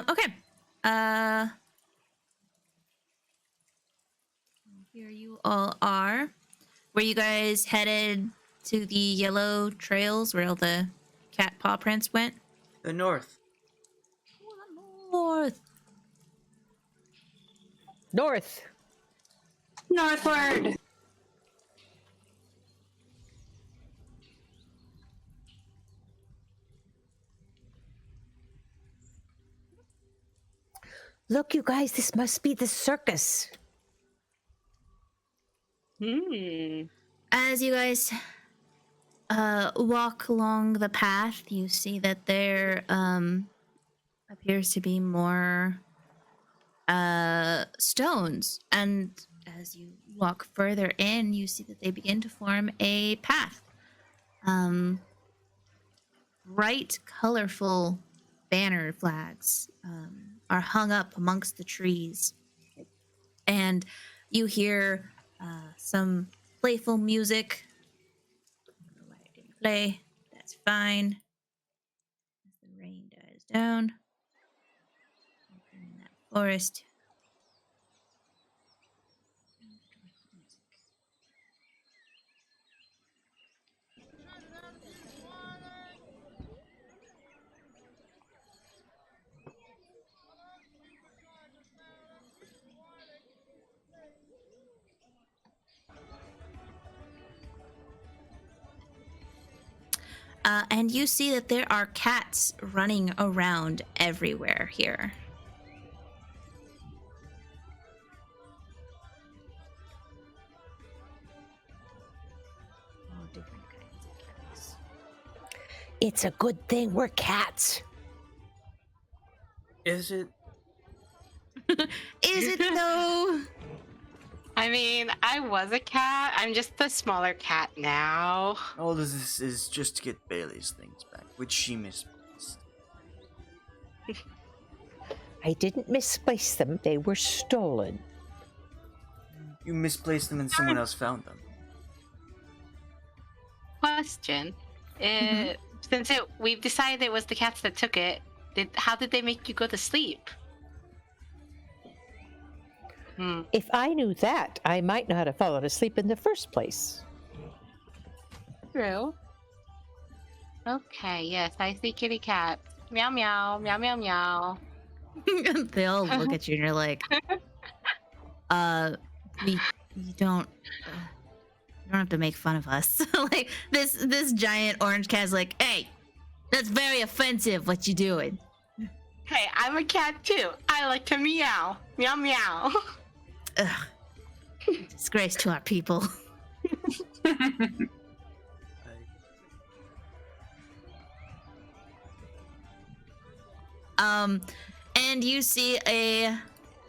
Okay. Here you all are. Were you guys headed to the yellow trails where all the cat paw prints went? The north. North. North. Northward. Look, you guys, this must be the circus. As you guys walk along the path, you see that there appears to be more stones, and as you walk further in, you see that they begin to form a path. Bright, colorful banner flags are hung up amongst the trees, and you hear some playful music. I don't know why it didn't play. That's fine. As the rain dies down, in that forest. And you see that there are cats running around everywhere here. All different kinds of cats. It's a good thing we're cats. Is it? Is it though? I mean, I was a cat. I'm just a smaller cat now. All of this is just to get Bei-leigh's things back, which she misplaced. I didn't misplace them. They were stolen. You misplaced them and someone else found them. Question. Since we've decided it was the cats that took it, how did they make you go to sleep? If I knew that, I might not have fallen asleep in the first place. True. Okay, yes, I see kitty cat. Meow meow, meow meow meow. They all look at you and you're like, you don't have to make fun of us. Like this giant orange cat's like, hey, that's very offensive what you doing. Hey, I'm a cat too. I like to meow. Meow meow. Ugh. Disgrace to our people. And you see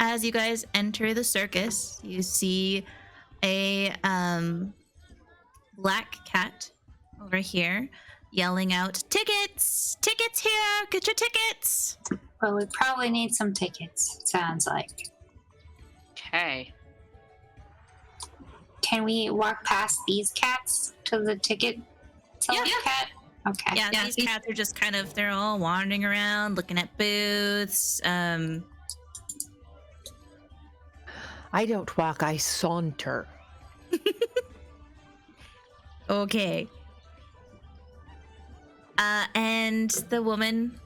as you guys enter the circus, you see a black cat over here yelling out, tickets! Tickets here! Get your tickets! Well, we probably need some tickets, it sounds like. Okay. Can we walk past these cats to the ticket seller cat? Okay. Yeah, these cats are just kind of, they're all wandering around, looking at booths. I don't walk, I saunter. Okay. And the woman,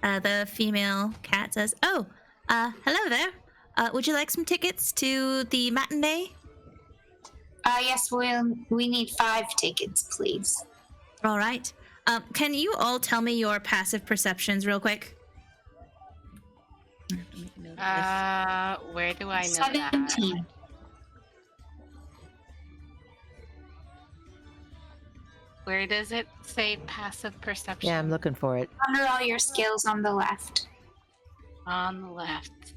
the female cat says, oh, hello there. Would you like some tickets to the matinee? Yes, we need 5 tickets, please. All right. Can you all tell me your passive perceptions real quick? Where do I know 17. that? Where does it say passive perception? Yeah, I'm looking for it. Under all your skills on the left. On the left.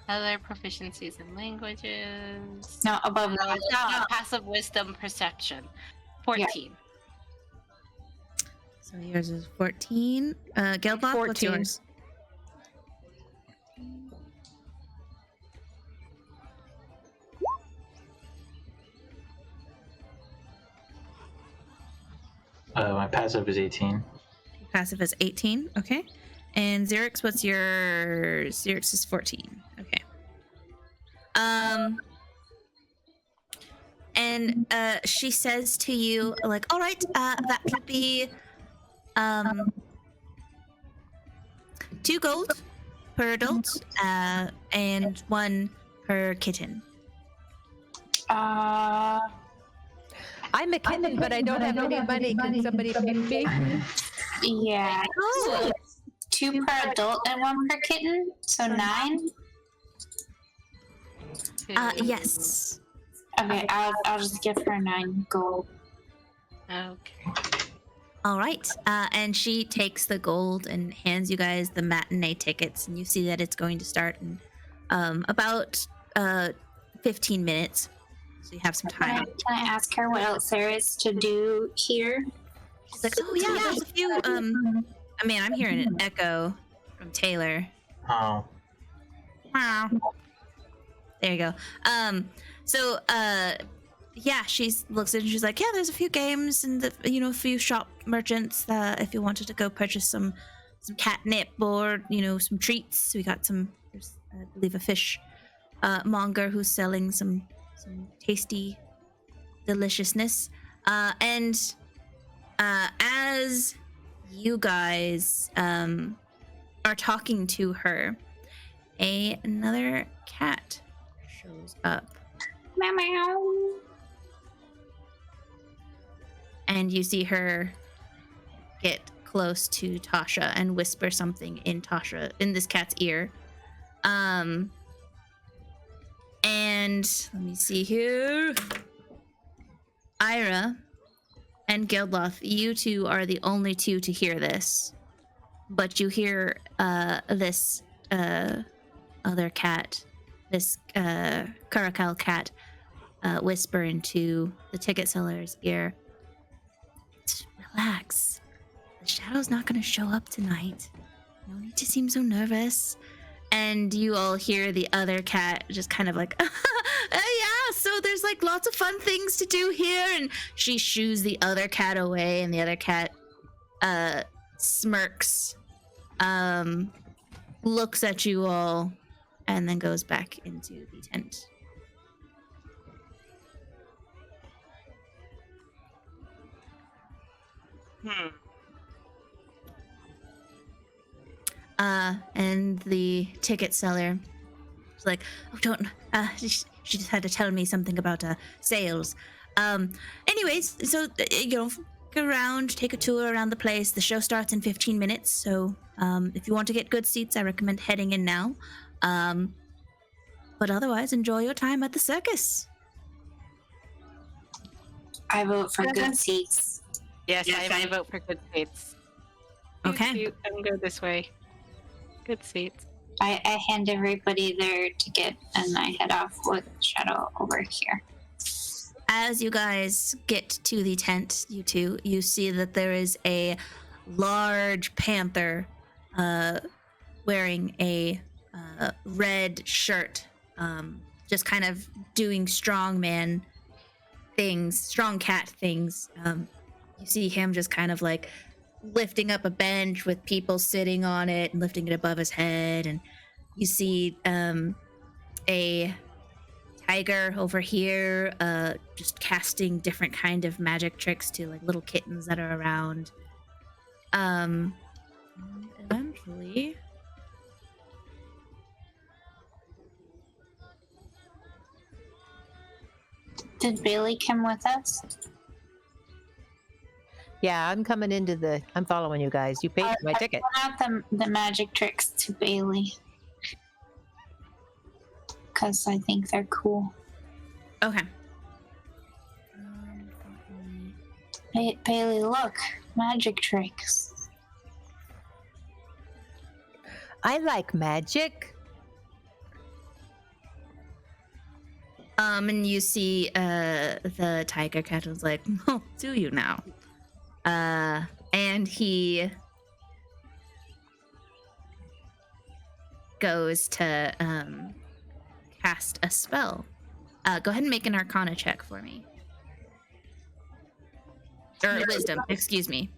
Other proficiencies in languages. No, above No, that. it's not passive wisdom perception. 14. So yours is 14. Geldloth, what's 14. yours? My passive is 18. passive is 18. Okay. And Xerix, what's your... Xerix is 14. Okay. And she says to you, like, all right, that will be 2 gold per adult, and 1 per kitten. I'm a kitten, but I don't have any money. Can somebody pay me? Yeah. So 2 per adult and 1 per kitten, so 9. Yes. Okay, I'll just give her 9 gold. Okay. All right. And she takes the gold and hands you guys the matinee tickets, and you see that it's going to start in about 15 minutes. So you have some time. Can I ask her what else there is to do here? She's like, oh yeah, there's a few. I mean, I'm hearing an echo from Taylor. Oh. Wow. There you go. So yeah, she looks at it and she's like, yeah, there's a few games and a few shop merchants that if you wanted to go purchase some catnip or some treats. We got there's I believe a fish monger who's selling some tasty deliciousness. And as you guys are talking to her, another cat shows up. Meow meow. And you see her get close to Tasha and whisper something in this cat's ear. And let me see here. Ayre and Geldloth, you two are the only two to hear this. But you hear this other cat, this caracal cat, whisper into the ticket seller's ear. Relax. The shadow's not going to show up tonight. No need to seem so nervous. And you all hear the other cat just kind of like, yeah, so there's like lots of fun things to do here. And she shoos the other cat away, and the other cat smirks, looks at you all, and then goes back into the tent. And the ticket seller was like, oh, don't, she just had to tell me something about sales. Anyways, so, go around, take a tour around the place. The show starts in 15 minutes, so if you want to get good seats, I recommend heading in now. But otherwise, enjoy your time at the circus. I vote for good seats. Yes, I vote for good seats. Okay. I can go this way. Good seats. I hand everybody their ticket and I head off with Shadow over here. As you guys get to the tent, you two, you see that there is a large panther wearing a red shirt, just kind of doing strongman things, strong cat things. You see him just kind of like lifting up a bench with people sitting on it and lifting it above his head. And you see a tiger over here just casting different kind of magic tricks to like little kittens that are around. Eventually, Did Bei-leigh come with us? Yeah, I'm coming I'm following you guys. You paid for my ticket. I want the magic tricks to Bei-leigh. Because I think they're cool. okay. Bei-leigh, look. Magic tricks. I like magic. And you see the tiger cat was like, oh, do you now? And he goes to cast a spell. Go ahead and make an Arcana check for me. Or Wisdom, excuse me.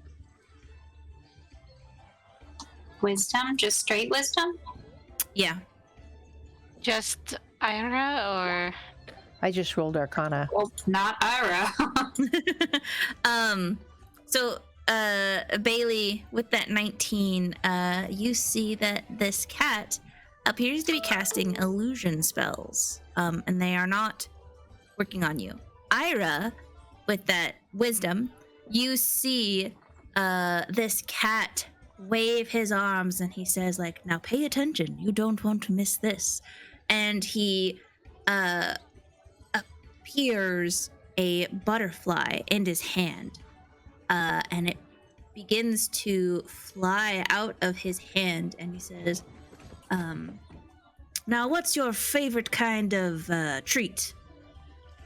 wisdom? Just straight wisdom? Yeah. Just Ira or I just rolled Arcana. Well, not Ira. So Bei-leigh, with that 19, you see that this cat appears to be casting illusion spells, and they are not working on you. Ayre, with that wisdom, you see this cat wave his arms, and he says, like, now pay attention, you don't want to miss this. And he appears a butterfly in his hand, and it begins to fly out of his hand, and he says, now what's your favorite kind of treat?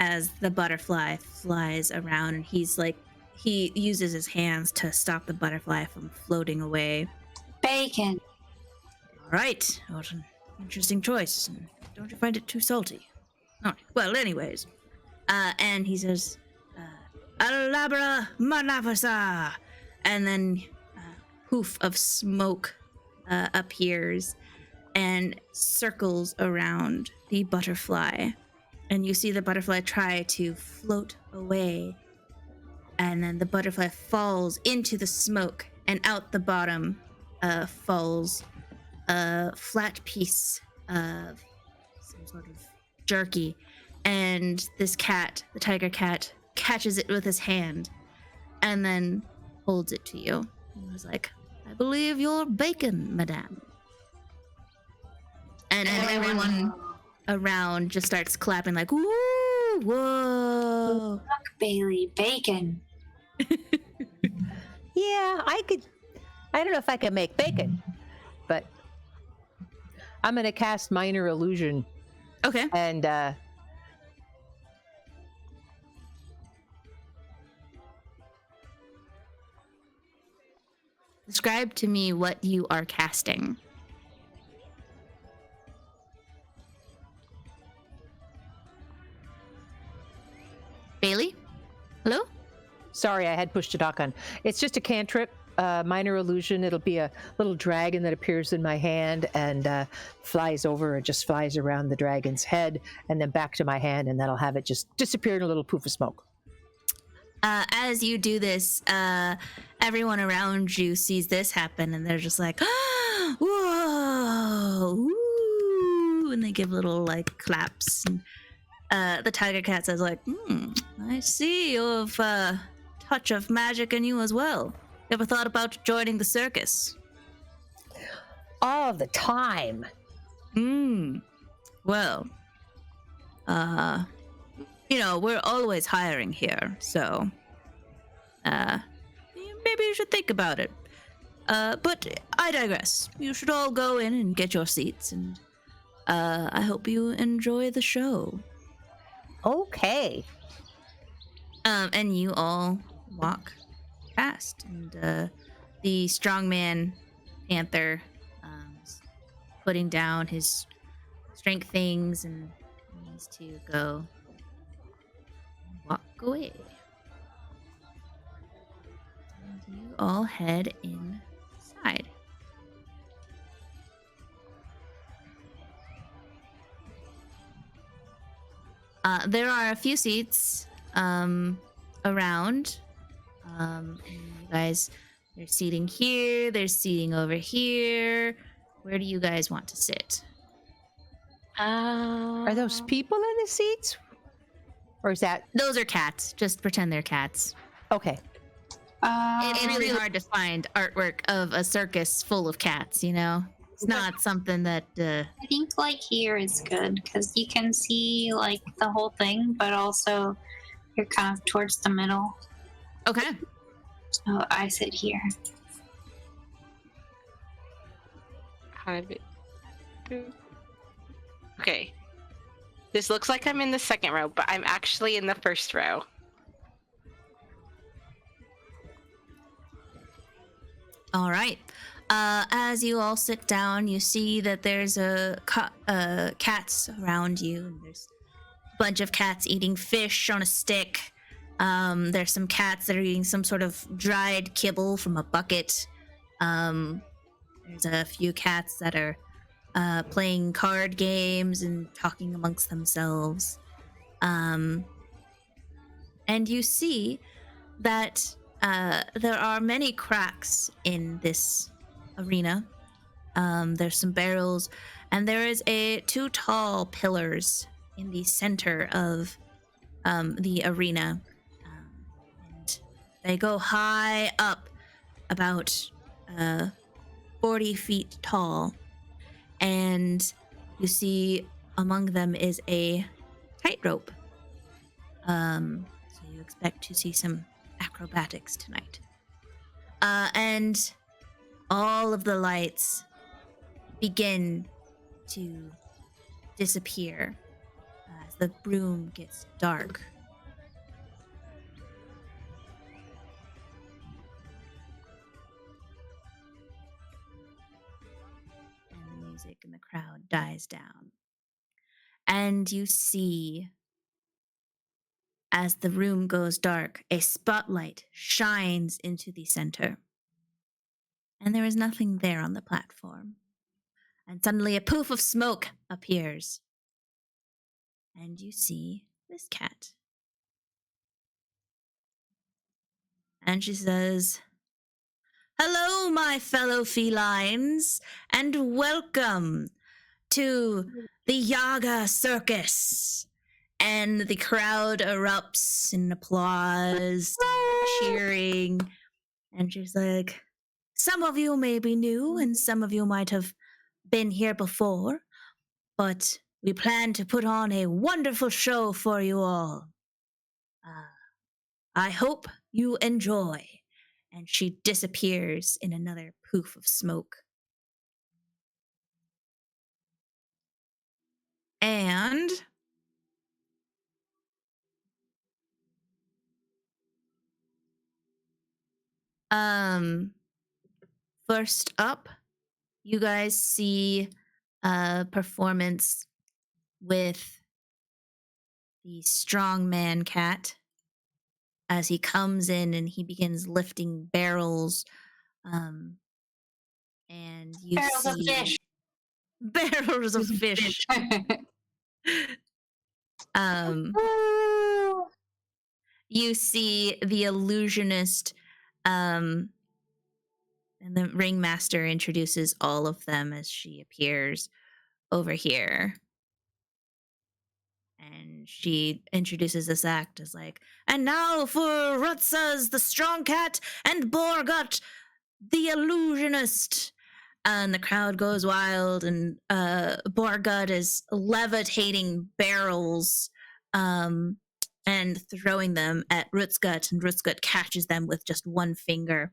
As the butterfly flies around, and he's like, he uses his hands to stop the butterfly from floating away. Bacon. All right, what an interesting choice. Don't you find it too salty? All right. Well, anyways, and he says, "Alabra manafasa," and then a poof of smoke appears and circles around the butterfly, and you see the butterfly try to float away, and then the butterfly falls into the smoke, and out the bottom falls a flat piece of some sort of jerky, and this cat, the tiger cat, catches it with his hand and then holds it to you. And was like, I believe you're bacon, madame. And everyone around just starts clapping like, woo, whoa. Fuck Bei-leigh, bacon. Yeah, I don't know if I can make bacon, but I'm going to cast Minor Illusion. Okay. And describe to me what you are casting. Bei-leigh? Hello? sorry, I had pushed to talk on. It's just a cantrip, Minor Illusion. It'll be a little dragon that appears in my hand and flies over. It just flies around the dragon's head and then back to my hand, and that'll have it just disappear in a little poof of smoke. As you do this, everyone around you sees this happen, and they're just like, whoa, woo, and they give little like claps. And the tiger cat says like, I see you have a touch of magic in you as well. Ever thought about joining the circus? All the time. Well, you know, we're always hiring here, so maybe you should think about it. But I digress. You should all go in and get your seats, and I hope you enjoy the show. Okay. And you all walk past, and the strongman panther is putting down his strength things and needs to go walk away. And you all head inside. There are a few seats around. You guys, there's seating here, there's seating over here. Where do you guys want to sit? Are those people in the seats? Or is that... Those are cats. Just pretend they're cats. Okay. It's really hard to find artwork of a circus full of cats, you know? It's not something that... I think like here is good because you can see like the whole thing, but also you're kind of towards the middle. Okay. So I sit here. Okay. This looks like I'm in the second row, but I'm actually in the first row. All right. As you all sit down, you see that there's cats around you. And there's a bunch of cats eating fish on a stick. There's some cats that are eating some sort of dried kibble from a bucket. There's a few cats that are playing card games and talking amongst themselves. And you see that there are many cracks in this arena. There's some barrels, and there is two tall pillars in the center of the arena. And they go high up, about 40 feet tall. And you see among them is a tightrope. So you expect to see some acrobatics tonight. And all of the lights begin to disappear as the room gets dark. And the music in the crowd dies down. And you see, as the room goes dark, a spotlight shines into the center. And there is nothing there on the platform. And suddenly a poof of smoke appears. And you see this cat. And she says, "Hello, my fellow felines, and welcome to the Yaga Circus." And the crowd erupts in applause, cheering. And she's like, "Some of you may be new, and some of you might have been here before, but we plan to put on a wonderful show for you all. I hope you enjoy." And she disappears in another poof of smoke. And first up, you guys see a performance with the strongman cat as he comes in and he begins lifting barrels. And you Barrels of see fish. barrels of fish. Woo! You see the illusionist, and the ringmaster introduces all of them as she appears over here. And she introduces this act as like, "And now for Rutsa's the strong cat and Borgut the illusionist." And the crowd goes wild, and Borgut is levitating barrels and throwing them at Rutsgut, and Rutsgut catches them with just one finger,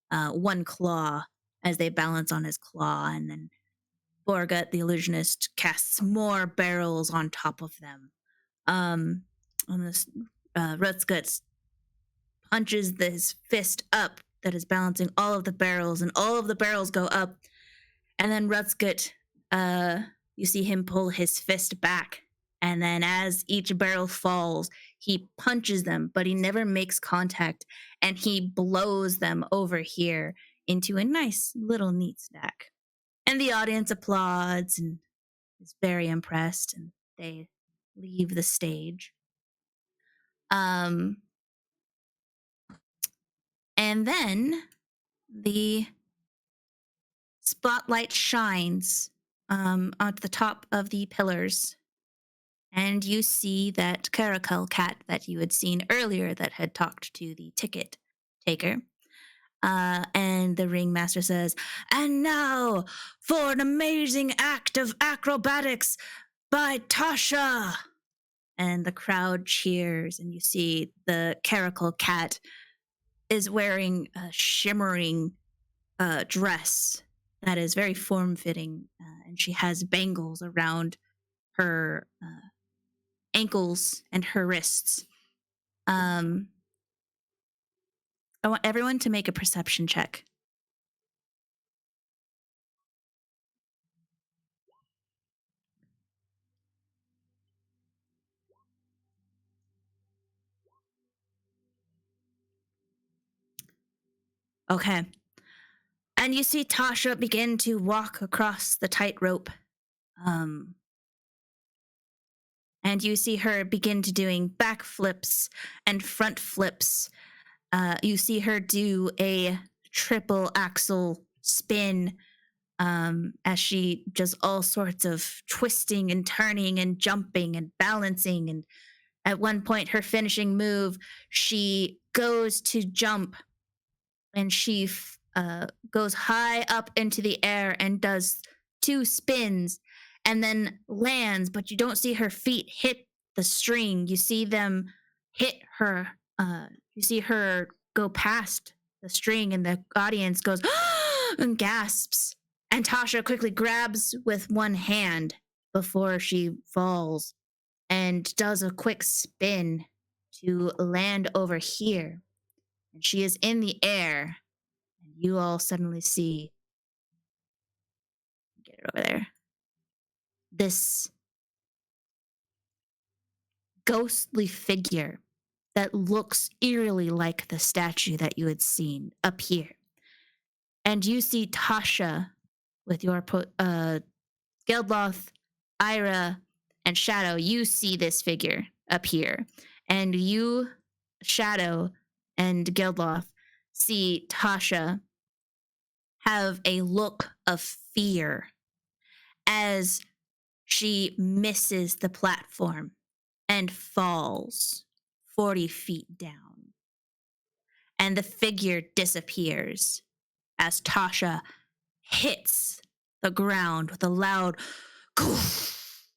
one claw, as they balance on his claw, and then Borgut, the illusionist, casts more barrels on top of them. On this, Rutsgut punches his fist up that is balancing all of the barrels, and all of the barrels go up. And then Rutsgut, you see him pull his fist back. And then as each barrel falls, he punches them, but he never makes contact. And he blows them over here into a nice little neat stack. And the audience applauds and is very impressed, and they leave the stage. And then the spotlight shines at the top of the pillars, and you see that caracal cat that you had seen earlier that had talked to the ticket taker. And the ringmaster says, "And now for an amazing act of acrobatics by Tasha." And the crowd cheers, and you see the caracal cat is wearing a shimmering dress that is very form-fitting, and she has bangles around her ankles and her wrists. I want everyone to make a perception check. Okay. And you see Tasha begin to walk across the tightrope. And you see her begin to doing back flips and front flips. You see her do a triple axel spin as she does all sorts of twisting and turning and jumping and balancing. And at one point, her finishing move, she goes to jump and she goes high up into the air and does 2 spins and then lands, but you don't see her feet hit the string. You see them hit her. You see her go past the string, and the audience goes and gasps. And Tasha quickly grabs with one hand before she falls and does a quick spin to land over here. And she is in the air. And you all suddenly see, get it over there, this ghostly figure that looks eerily like the statue that you had seen appear. And you see Tasha with your Geldloth, Ayre, and Shadow. You see this figure appear. And you, Shadow, and Geldloth see Tasha have a look of fear as she misses the platform and falls 40 feet down. And the figure disappears as Tasha hits the ground with a loud goof,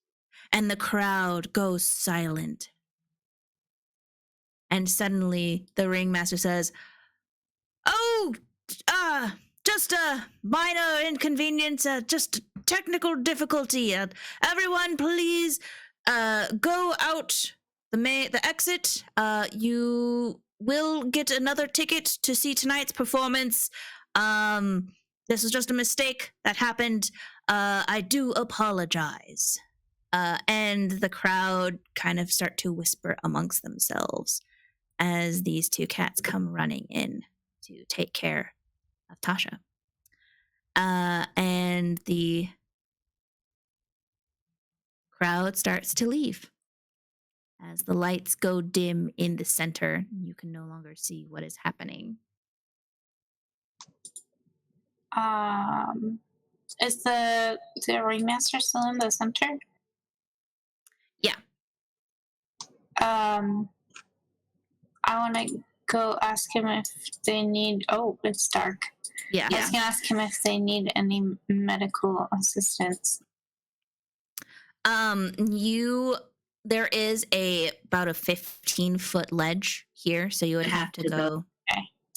and the crowd goes silent. And suddenly the ringmaster says, "Oh, just a minor inconvenience, just technical difficulty. Everyone, please go out the exit. You will get another ticket to see tonight's performance. This was just a mistake that happened. I do apologize." And the crowd kind of start to whisper amongst themselves as these 2 cats come running in to take care of Tasha. And the crowd starts to leave. As the lights go dim in the center, you can no longer see what is happening. Is the ringmaster still in the center? Yeah. I want to go ask him if they need. Oh, it's dark. Yeah. I was gonna ask him if they need any medical assistance. There is about a 15-foot ledge here, so you would have to go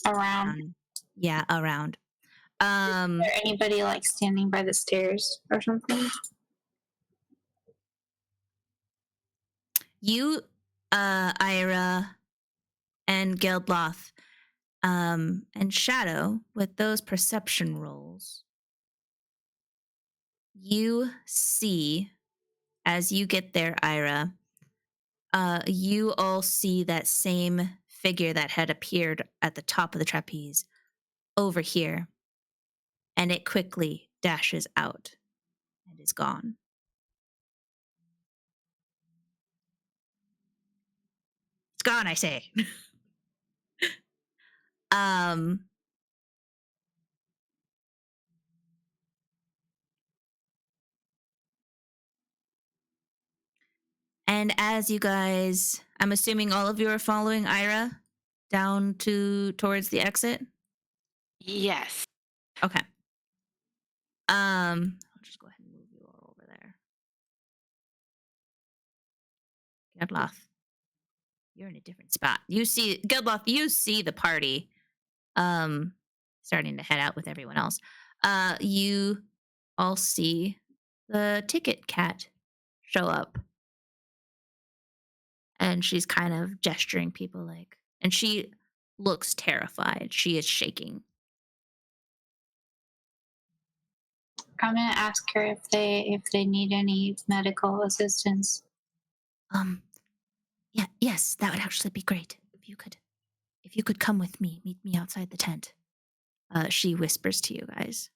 Around. Yeah, around. Is there anybody like standing by the stairs or something? You, Ayre, and Geldloth, and Shadow, with those perception rolls, you see, as you get there, Ayre, you all see that same figure that had appeared at the top of the trapeze over here, and it quickly dashes out and is gone. It's gone, I say. And as you guys, I'm assuming all of you are following Ayre down towards the exit. Yes. Okay. I'll just go ahead and move you all over there. Geldloth, you're in a different spot. You see, Geldloth, you see the party starting to head out with everyone else. You all see the ticket cat show up. And she's kind of gesturing people like, and she looks terrified. She is shaking. I'm gonna ask her if they need any medical assistance. Yeah, yes, that would actually be great. If you could come with me, meet me outside the tent. she whispers to you guys.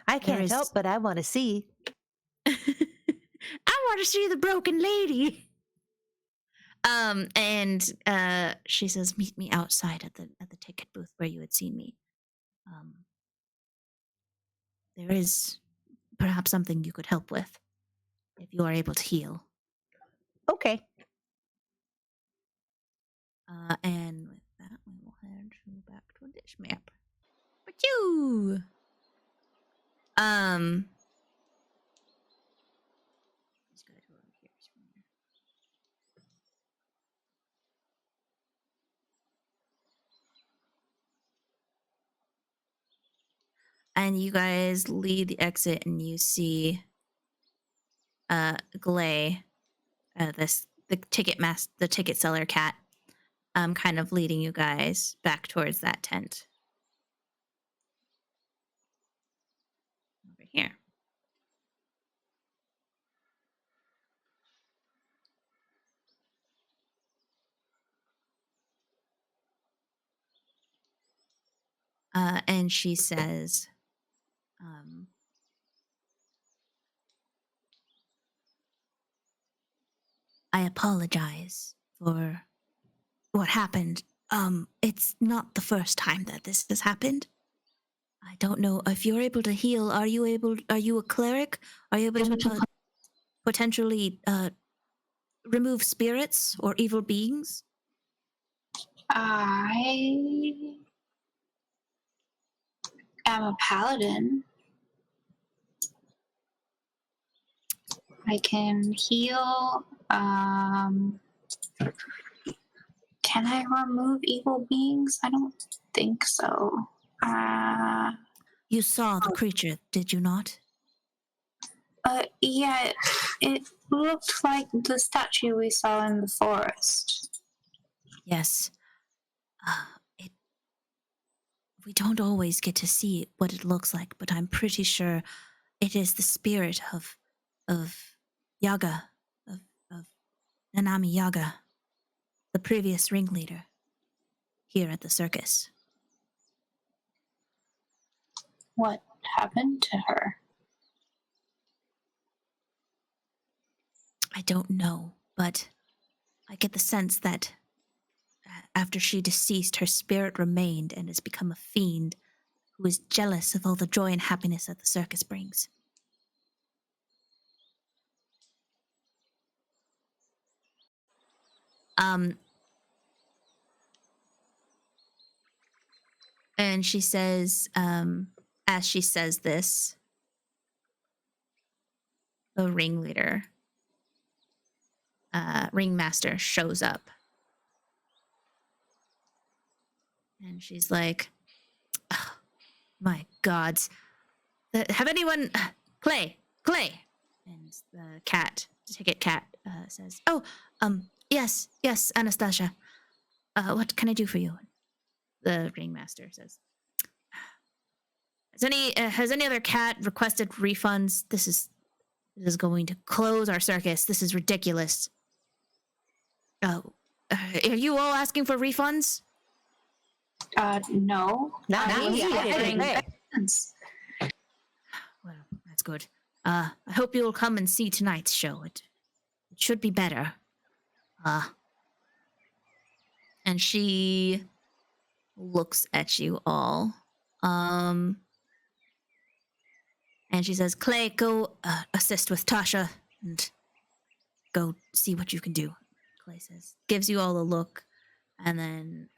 I can't is- help, but I want to see. I want to see the broken lady. And she says, "Meet me outside at the ticket booth where you had seen me. There is perhaps something you could help with if you are able to heal." Okay. And with that, we will head back to this map. But you, these guys were over here somewhere. And you guys leave the exit, and you see, Glay, the ticket seller cat, kind of leading you guys back towards that tent. Over here. And she says, "I apologize for what happened. It's not the first time that this has happened. I don't know if you're able to heal. Are you a cleric? Are you able to potentially remove spirits or evil beings?" I am a paladin. I can heal. Can I remove evil beings? I don't think so. You saw the creature, did you not? Yeah, it looked like the statue we saw in the forest. Yes. We don't always get to see what it looks like, but I'm pretty sure it is the spirit of Yaga, of Nanami Yaga, the previous ringleader here at the circus. What happened to her? I don't know, but I get the sense that after she deceased, her spirit remained and has become a fiend who is jealous of all the joy and happiness that the circus brings. And she says, as she says this, the ringleader, ringmaster, shows up. And she's like, "Oh, my gods. Have anyone... Clay! And the ticket cat, says, "Oh, yes, Anastasia. What can I do for you?" The ringmaster says, Has any other cat requested refunds? This is going to close our circus. This is ridiculous. Are you all asking for refunds?" No. Not me. I didn't pay. Well, that's good. I hope you'll come and see tonight's show. It should be better. And she looks at you all. And she says, "Clay, go assist with Tasha and go see what you can do." Clay says, gives you all a look, and then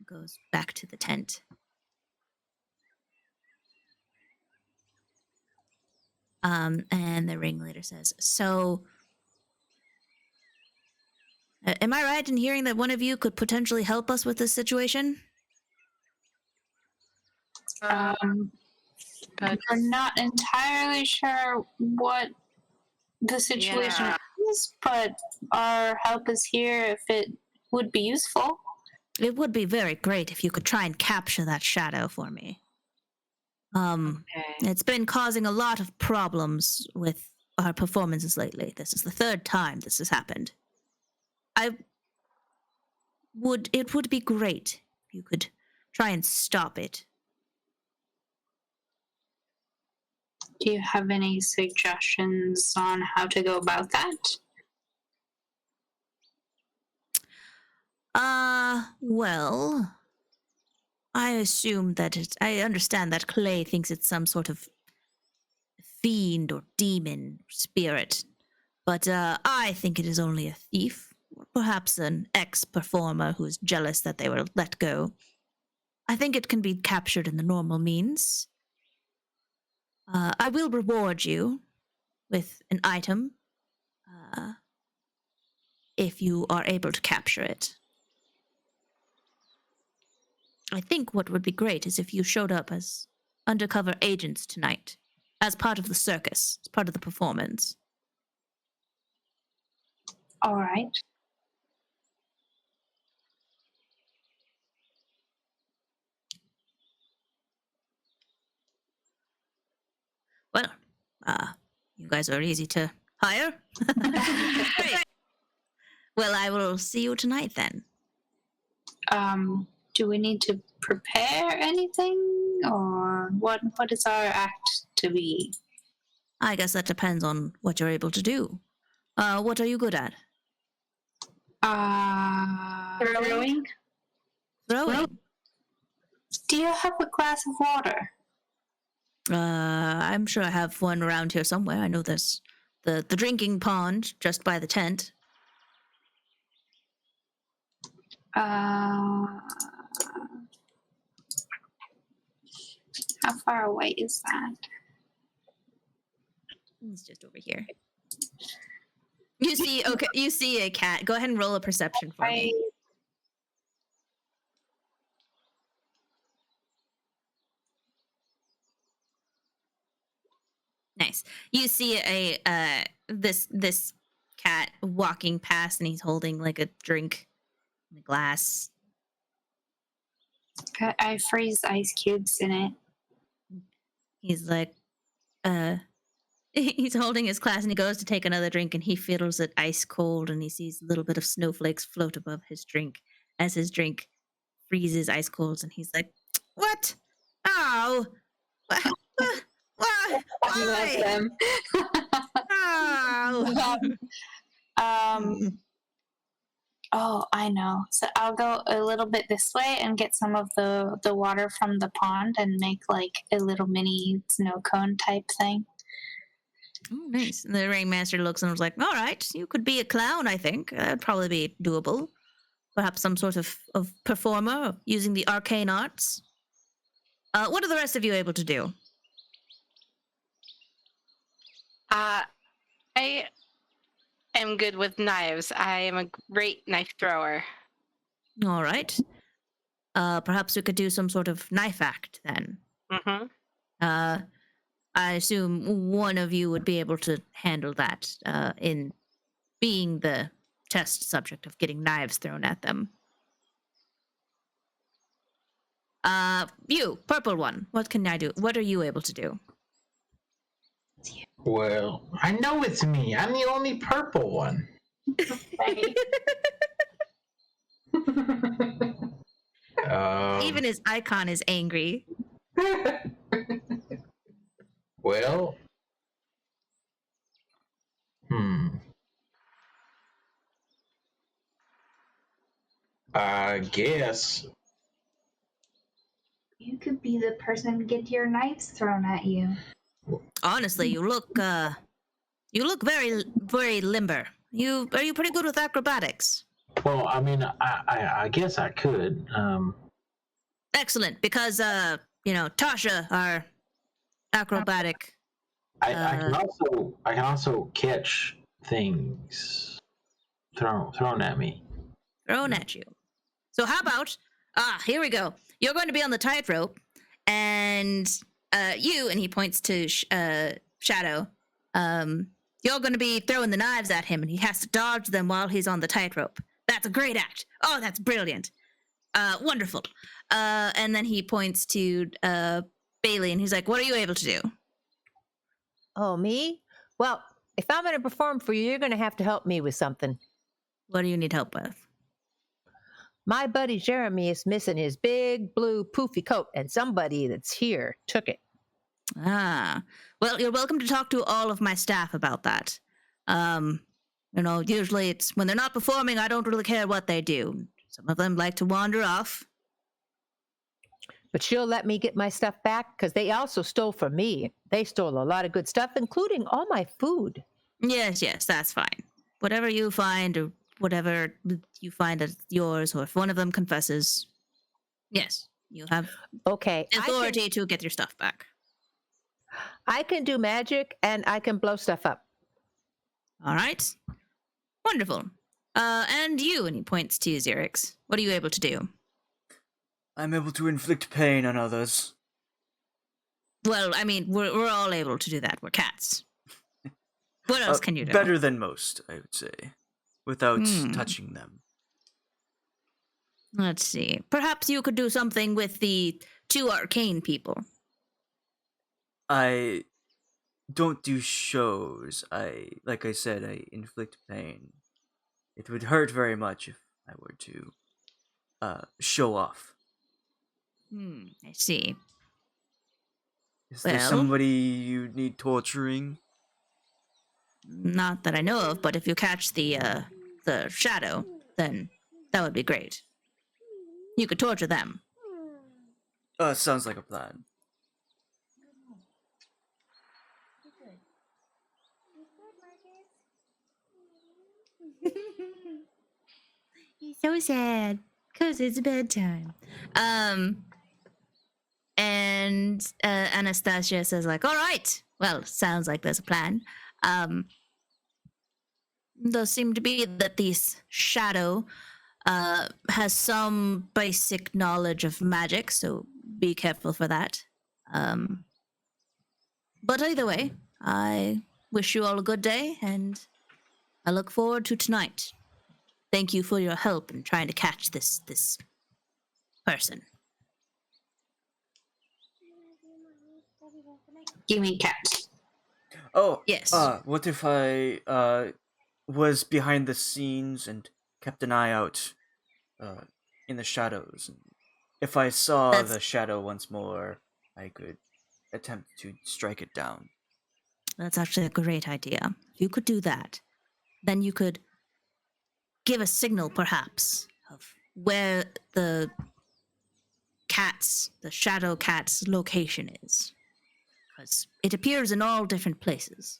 goes back to the tent. And the ringleader says, "So, am I right in hearing that one of you could potentially help us with this situation?" But We're not entirely sure what the situation is, but our help is here if it would be useful. It would be very great if you could try and capture that shadow for me. okay. It's been causing a lot of problems with our performances lately. This is the third time this has happened. would be great if you could try and stop it. Do you have any suggestions on how to go about that? Well, I understand that Clay thinks it's some sort of fiend or demon spirit, but I think it is only a thief, or perhaps an ex-performer who is jealous that they were let go. I think it can be captured in the normal means. I will reward you with an item if you are able to capture it. I think what would be great is if you showed up as undercover agents tonight, as part of the circus, as part of the performance. All right. Well, you guys are easy to hire. Great. Well, I will see you tonight then. Do we need to prepare anything, or what is our act to be? I guess that depends on what you're able to do. What are you good at? Throwing. Throwing. Do you have a glass of water? I'm sure I have one around here somewhere. I know there's the drinking pond just by the tent. How far away is that? It's just over here. You see a cat. Go ahead and roll a perception for me. Nice. You see this cat walking past, and he's holding like a drink in a glass. I freeze ice cubes in it. He's like, he's holding his glass, and he goes to take another drink, and he feels it ice cold, and he sees a little bit of snowflakes float above his drink as his drink freezes ice cold, and he's like, "What? Oh, why? Oh." Oh, I know. So I'll go a little bit this way and get some of the water from the pond and make like a little mini snow cone type thing. Oh, nice. And the ringmaster looks and was like, "All right, you could be a clown, I think. That would probably be doable. Perhaps some sort of performer using the arcane arts. What are the rest of you able to do?" I am good with knives. I am a great knife thrower. All right. Perhaps we could do some sort of knife act then. Mm-hmm. I assume one of you would be able to handle that in being the test subject of getting knives thrown at them. You, purple one, what can I do? What are you able to do? Well, I know it's me. I'm the only purple one. Even his icon is angry. Well, I guess. You could be the person to get your knives thrown at you. Honestly, you look very, very limber. Are you pretty good with acrobatics? Well, I mean, I guess I could. Excellent, because Tasha, our acrobatic. I can also catch things thrown at me. Thrown at you. So how about here we go. You're going to be on the tightrope, and you, and he points to Shadow. You're going to be throwing the knives at him, and he has to dodge them while he's on the tightrope. That's a great act. Oh, that's brilliant. Wonderful. And then he points to Bei-leigh, and he's like, "What are you able to do?" Oh, me? Well, if I'm going to perform for you, you're going to have to help me with something. What do you need help with? My buddy Jeremy is missing his big blue poofy coat, and somebody that's here took it. Ah, well, you're welcome to talk to all of my staff about that. Usually it's when they're not performing, I don't really care what they do. Some of them like to wander off. But she'll let me get my stuff back because they also stole from me. They stole a lot of good stuff, including all my food. Yes, that's fine. Whatever you find, or whatever you find that's yours, or if one of them confesses, yes, you have Okay. authority to get your stuff back. I can do magic and I can blow stuff up. All right. Wonderful. And you, and he points to Xerix. What are you able to do? I'm able to inflict pain on others. Well, I mean, we're all able to do that. We're cats. What else can you do? Better than most, I would say, without touching them. Let's see. Perhaps you could do something with the 2 arcane people. I don't do shows. Like I said, I inflict pain. It would hurt very much if I were to show off. I see. Is there Well- somebody you need torturing? Not that I know of, but if you catch the shadow, then that would be great. You could torture them. Sounds like a plan. He's so sad because it's bedtime. And Anastasia says, like, all right, well, sounds like there's a plan. Does seem to be that this shadow has some basic knowledge of magic, so be careful for that. But either way, I wish you all a good day, and I look forward to tonight. Thank you for your help in trying to catch this person. You mean cat? Oh, Yes. what if I was behind the scenes and kept an eye out in the shadows? If I saw the shadow once more, I could attempt to strike it down. That's actually a great idea. If you could do that, then you could give a signal, perhaps, of where the shadow cat's location is. Because it appears in all different places.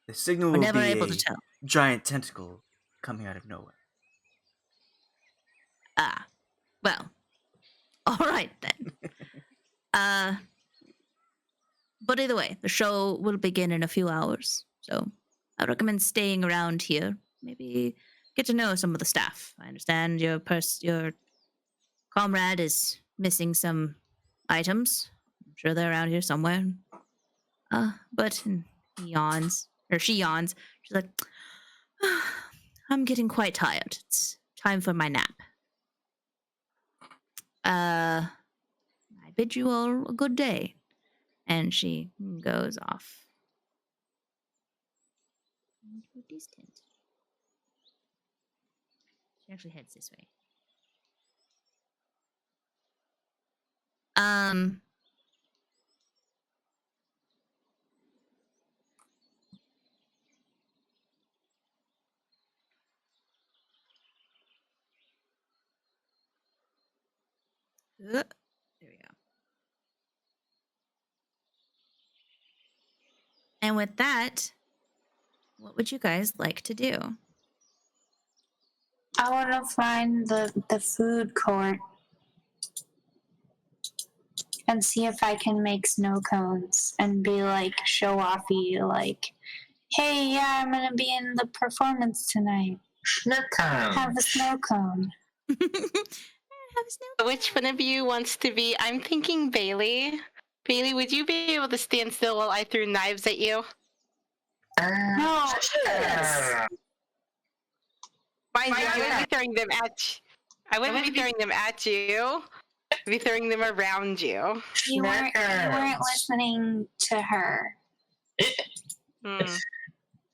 The signal We're will never be able a to tell. giant tentacle coming out of nowhere. Ah, well, all right then. But either way, the show will begin in a few hours, so I recommend staying around here. Maybe get to know some of the staff. I understand your comrade is missing some items. I'm sure they're around here somewhere. But he yawns, or she yawns. She's like, I'm getting quite tired. It's time for my nap. I bid you all a good day. And she goes off. Into distant. She actually heads this way. There we go. And with that, what would you guys like to do? I want to find the food court and see if I can make snow cones and be like show offy, like, hey, yeah, I'm gonna be in the performance tonight. Have a snow cone. Which one of you wants to be? I'm thinking Bei-leigh. Bei-leigh, would you be able to stand still while I threw knives at you? No. Mind you, I wouldn't be throwing them at you. I wouldn't be throwing them at you. I'd be throwing them around you. You weren't listening to her.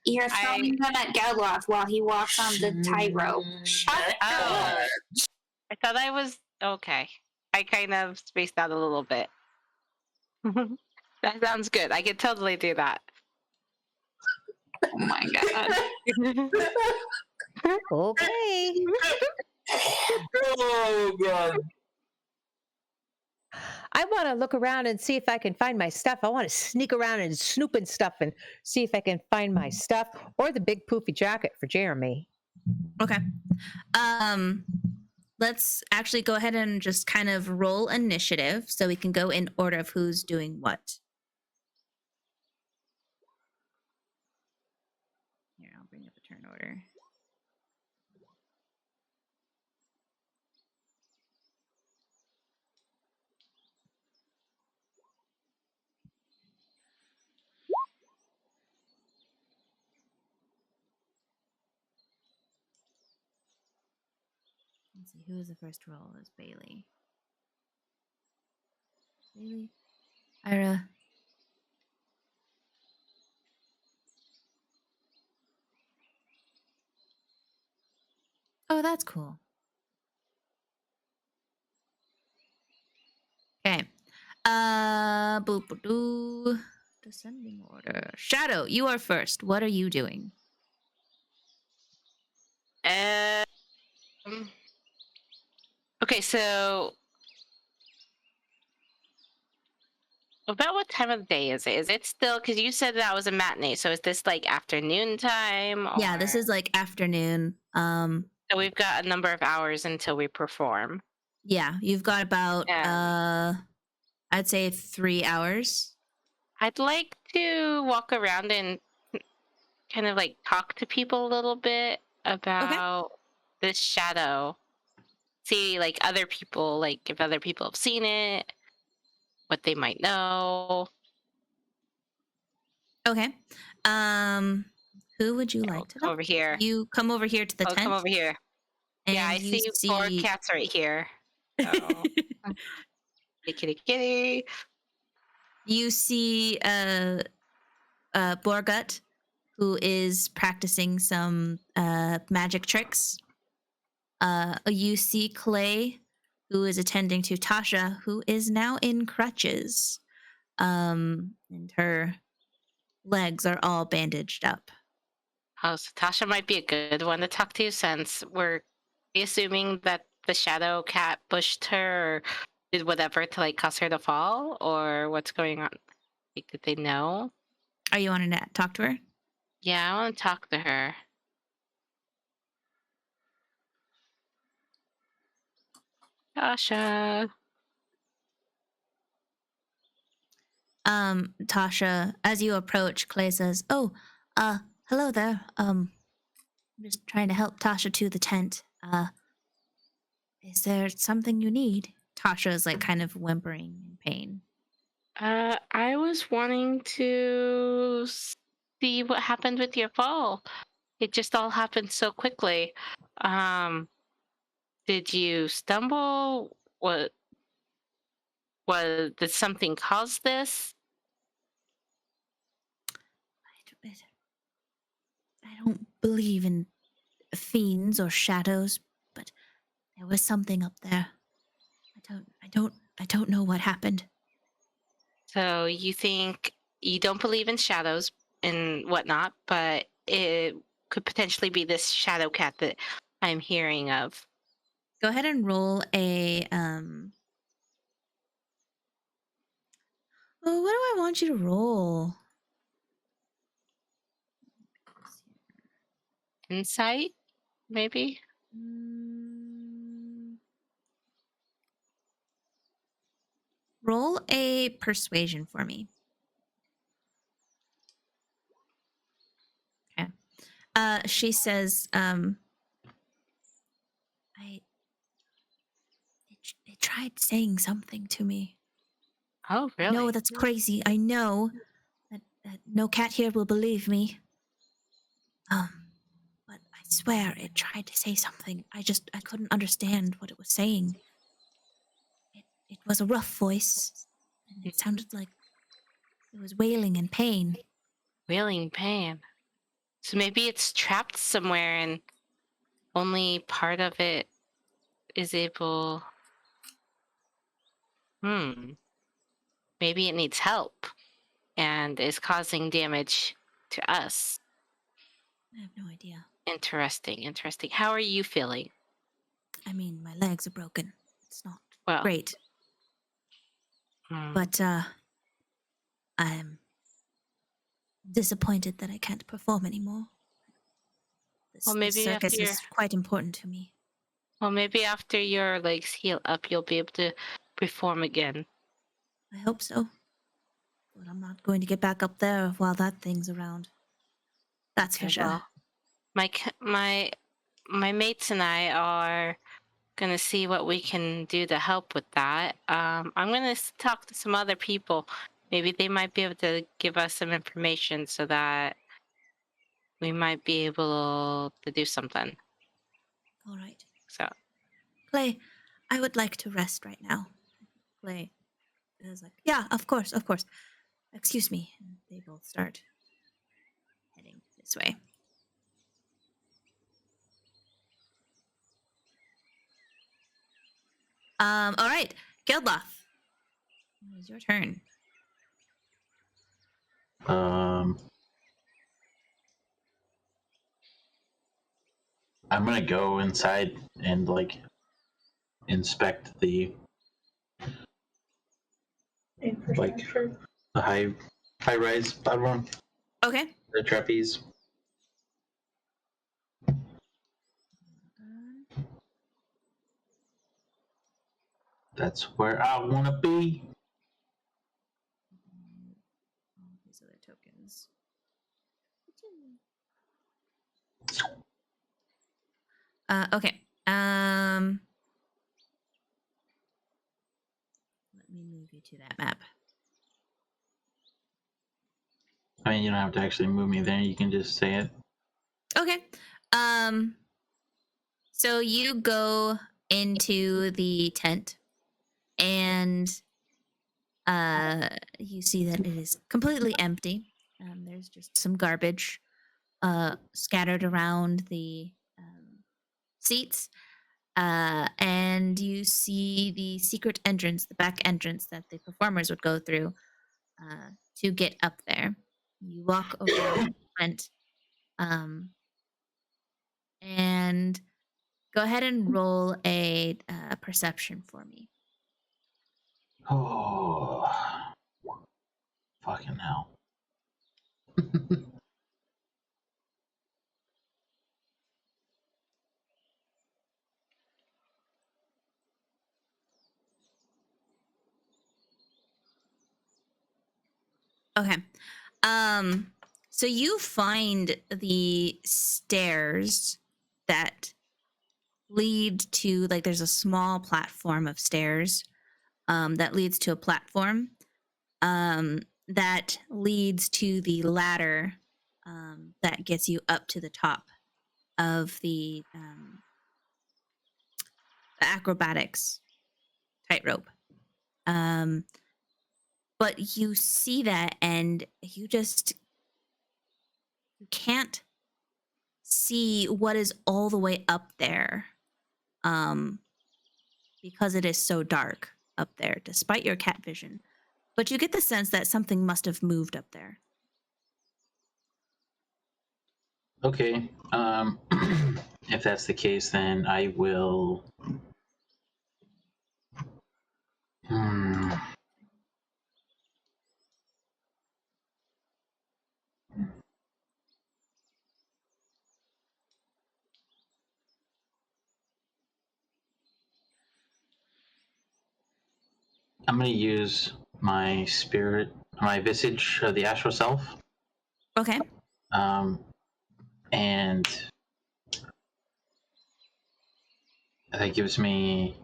You're throwing them at Geldloth while he walks on the tightrope. Shut up. I thought I was okay. I kind of spaced out a little bit. That sounds good. I could totally do that. Oh my god. Okay. Oh god. I want to look around and see if I can find my stuff. I want to sneak around and snoop and stuff and see if I can find my stuff or the big poofy jacket for Jeremy. Okay. Let's actually go ahead and just kind of roll initiative so we can go in order of who's doing what. Here, I'll bring up a turn order. Let's see, who was the first roll? It was Bei-leigh. Bei-leigh? Ayre. Oh, that's cool. Okay. Boop-a-doo. Descending order. Shadow, you are first. What are you doing? Okay, so about what time of the day is it? Is it still, because you said that was a matinee, so is this like afternoon time? Yeah, this is like afternoon. So we've got a number of hours until we perform. Yeah, you've got about I'd say 3 hours. I'd like to walk around and kind of like talk to people a little bit about this shadow. See, like other people, like if other people have seen it, what they might know. Okay. Who would you like to Come talk over to? here. You come over here to the I'll tent. come over here. And Yeah, I you see 4 cats right here. So. Kitty, kitty. You see Borgut, who is practicing some magic tricks. You see Clay, who is attending to Tasha, who is now in crutches. And her legs are all bandaged up. Oh, so Tasha might be a good one to talk to since we're assuming that the shadow cat pushed her or did whatever to like cause her to fall, or what's going on? Like, did they know? Are you wanting to talk to her? Yeah, I want to talk to her. Tasha. Tasha, as you approach, Clay says, "Oh, hello there. I'm just trying to help Tasha to the tent. Is there something you need?" Tasha is like kind of whimpering in pain. I was wanting to see what happened with your fall. It just all happened so quickly. Did you stumble? Did something cause this? I don't believe in fiends or shadows, but there was something up there. I don't know what happened. So you think you don't believe in shadows and whatnot, but it could potentially be this shadow cat that I'm hearing of. Go ahead and roll a Oh, what do I want you to roll? Insight, maybe? Roll a persuasion for me. Okay. She says, it tried saying something to me. Oh, really? No, that's crazy. I know that no cat here will believe me. But I swear it tried to say something. I couldn't understand what it was saying. It was a rough voice, and it sounded like it was wailing in pain. Wailing pain. So maybe it's trapped somewhere and only part of it is able... Maybe it needs help and is causing damage to us. I have no idea. Interesting. How are you feeling? I mean, my legs are broken. It's not Well, great. But I'm disappointed that I can't perform anymore. Well, This maybe circus after is quite important to me. maybe after your legs heal up, you'll be able to perform again. I hope so. But I'm not going to get back up there while that thing's around. That's for sure. Well, my mates and I are gonna see what we can do to help with that. I'm gonna talk to some other people. Maybe they might be able to give us some information so that we might be able to do something. All right. So, Clay, I would like to rest right now. Clay is like, yeah, of course. Excuse me. And they both start heading this way. All right. Geldloth. It is your turn. I'm gonna go inside and like inspect the the high rise platform, Okay. the trapeze. That's where I wanna be. All these other tokens. Okay. Let me move you to that map. I mean, you don't have to actually move me there. You can just say it. Okay. So you go into the tent and you see that it is completely empty. There's just some garbage scattered around the seats. And you see the secret entrance, the back entrance that the performers would go through to get up there. You walk around the front and go ahead and roll a perception for me. Oh, fucking hell. Okay. So you find the stairs that lead to, like, there's a small platform of stairs that leads to a platform that leads to the ladder that gets you up to the top of the acrobatics tightrope. But you see that and you can't see what is all the way up there because it is so dark up there, despite your cat vision. But you get the sense that something must have moved up there. Okay. If that's the case, then I will. I'm gonna use my spirit, my visage of the astral self. Okay. And that gives me.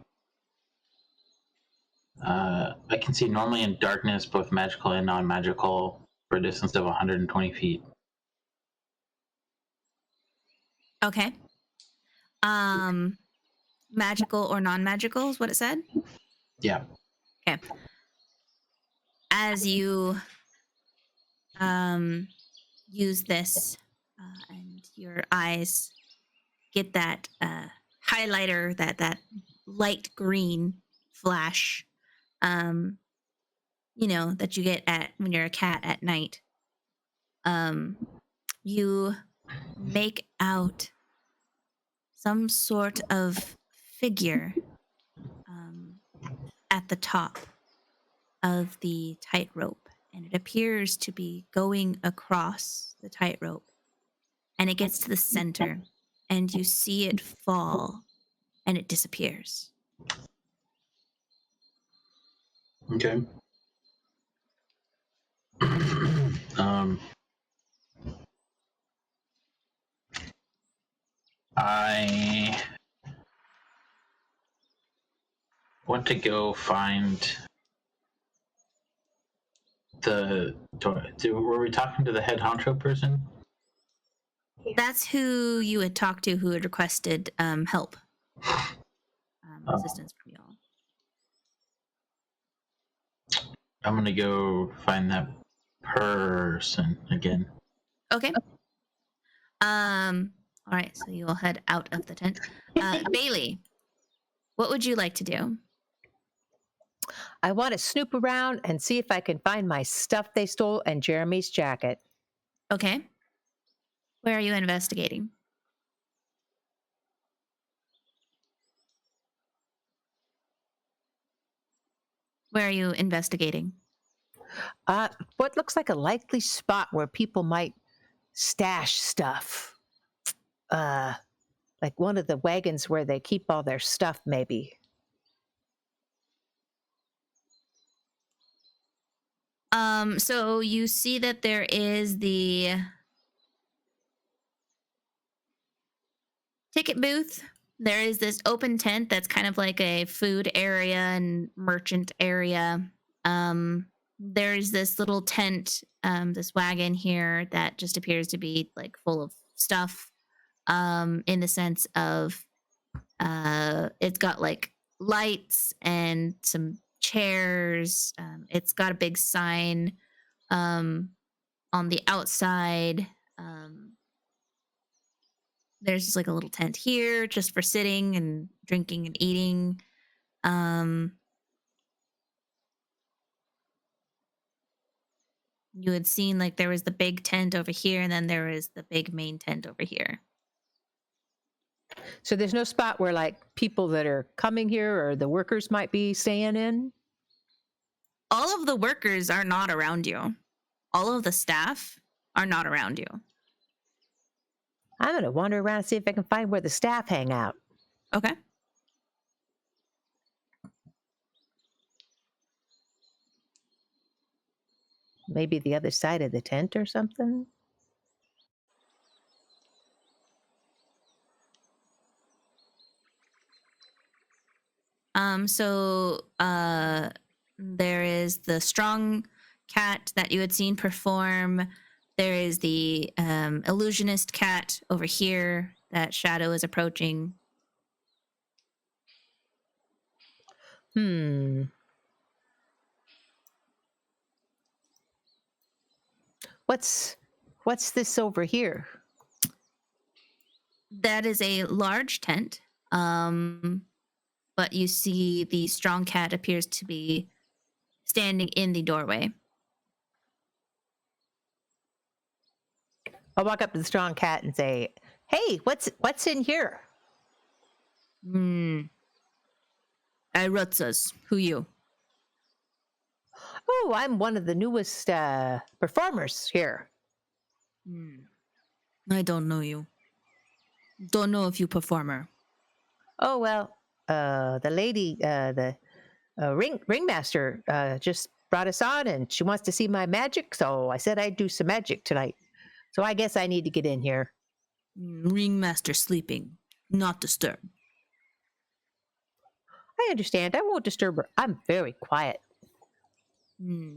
I can see normally in darkness, both magical and non-magical, for a distance of 120 feet. Okay. Magical or non-magical is what it said? Yeah. Okay. As you use this and your eyes get that highlighter, that light green flash, that you get when you're a cat at night. You make out some sort of figure at the top of the tightrope, and it appears to be going across the tightrope, and it gets to the center, and you see it fall, and it disappears. Okay. I want to go find were we talking to the head honcho person? That's who you had talked to, who had requested help, assistance from y'all. I'm gonna go find that person again. Okay. All right, so you'll head out of the tent. Bei-leigh, what would you like to do? I want to snoop around and see if I can find my stuff they stole and Jeremy's jacket. Okay. Where are you investigating? Where are you investigating? What looks like a likely spot where people might stash stuff. Like one of the wagons where they keep all their stuff, maybe. So you see that there is the ticket booth. There is this open tent that's kind of like a food area and merchant area. There's this little tent, this wagon here that just appears to be like full of stuff, in the sense of it's got like lights and some chairs. It's got a big sign on the outside. There's just like a little tent here just for sitting and drinking and eating. You had seen like there was the big tent over here, and then there is the big main tent over here. So there's no spot where like people that are coming here or the workers might be staying in? All of the workers are not around you. All of the staff are not around you. I'm going to wander around and see if I can find where the staff hang out. Okay. Maybe the other side of the tent or something? So there is the strong cat that you had seen perform. There is the illusionist cat over here that Shadow is approaching. What's this over here? That is a large tent. But you see the strong cat appears to be standing in the doorway. I'll walk up to the strong cat and say, "Hey, what's in here?" Rutzas, who you? Oh, I'm one of the newest performers here. I don't know you. Don't know if you performer. Oh, well, the lady, the ringmaster just brought us on and she wants to see my magic. So I said I'd do some magic tonight. So I guess I need to get in here. Ringmaster sleeping. Not disturb. I understand. I won't disturb her. I'm very quiet.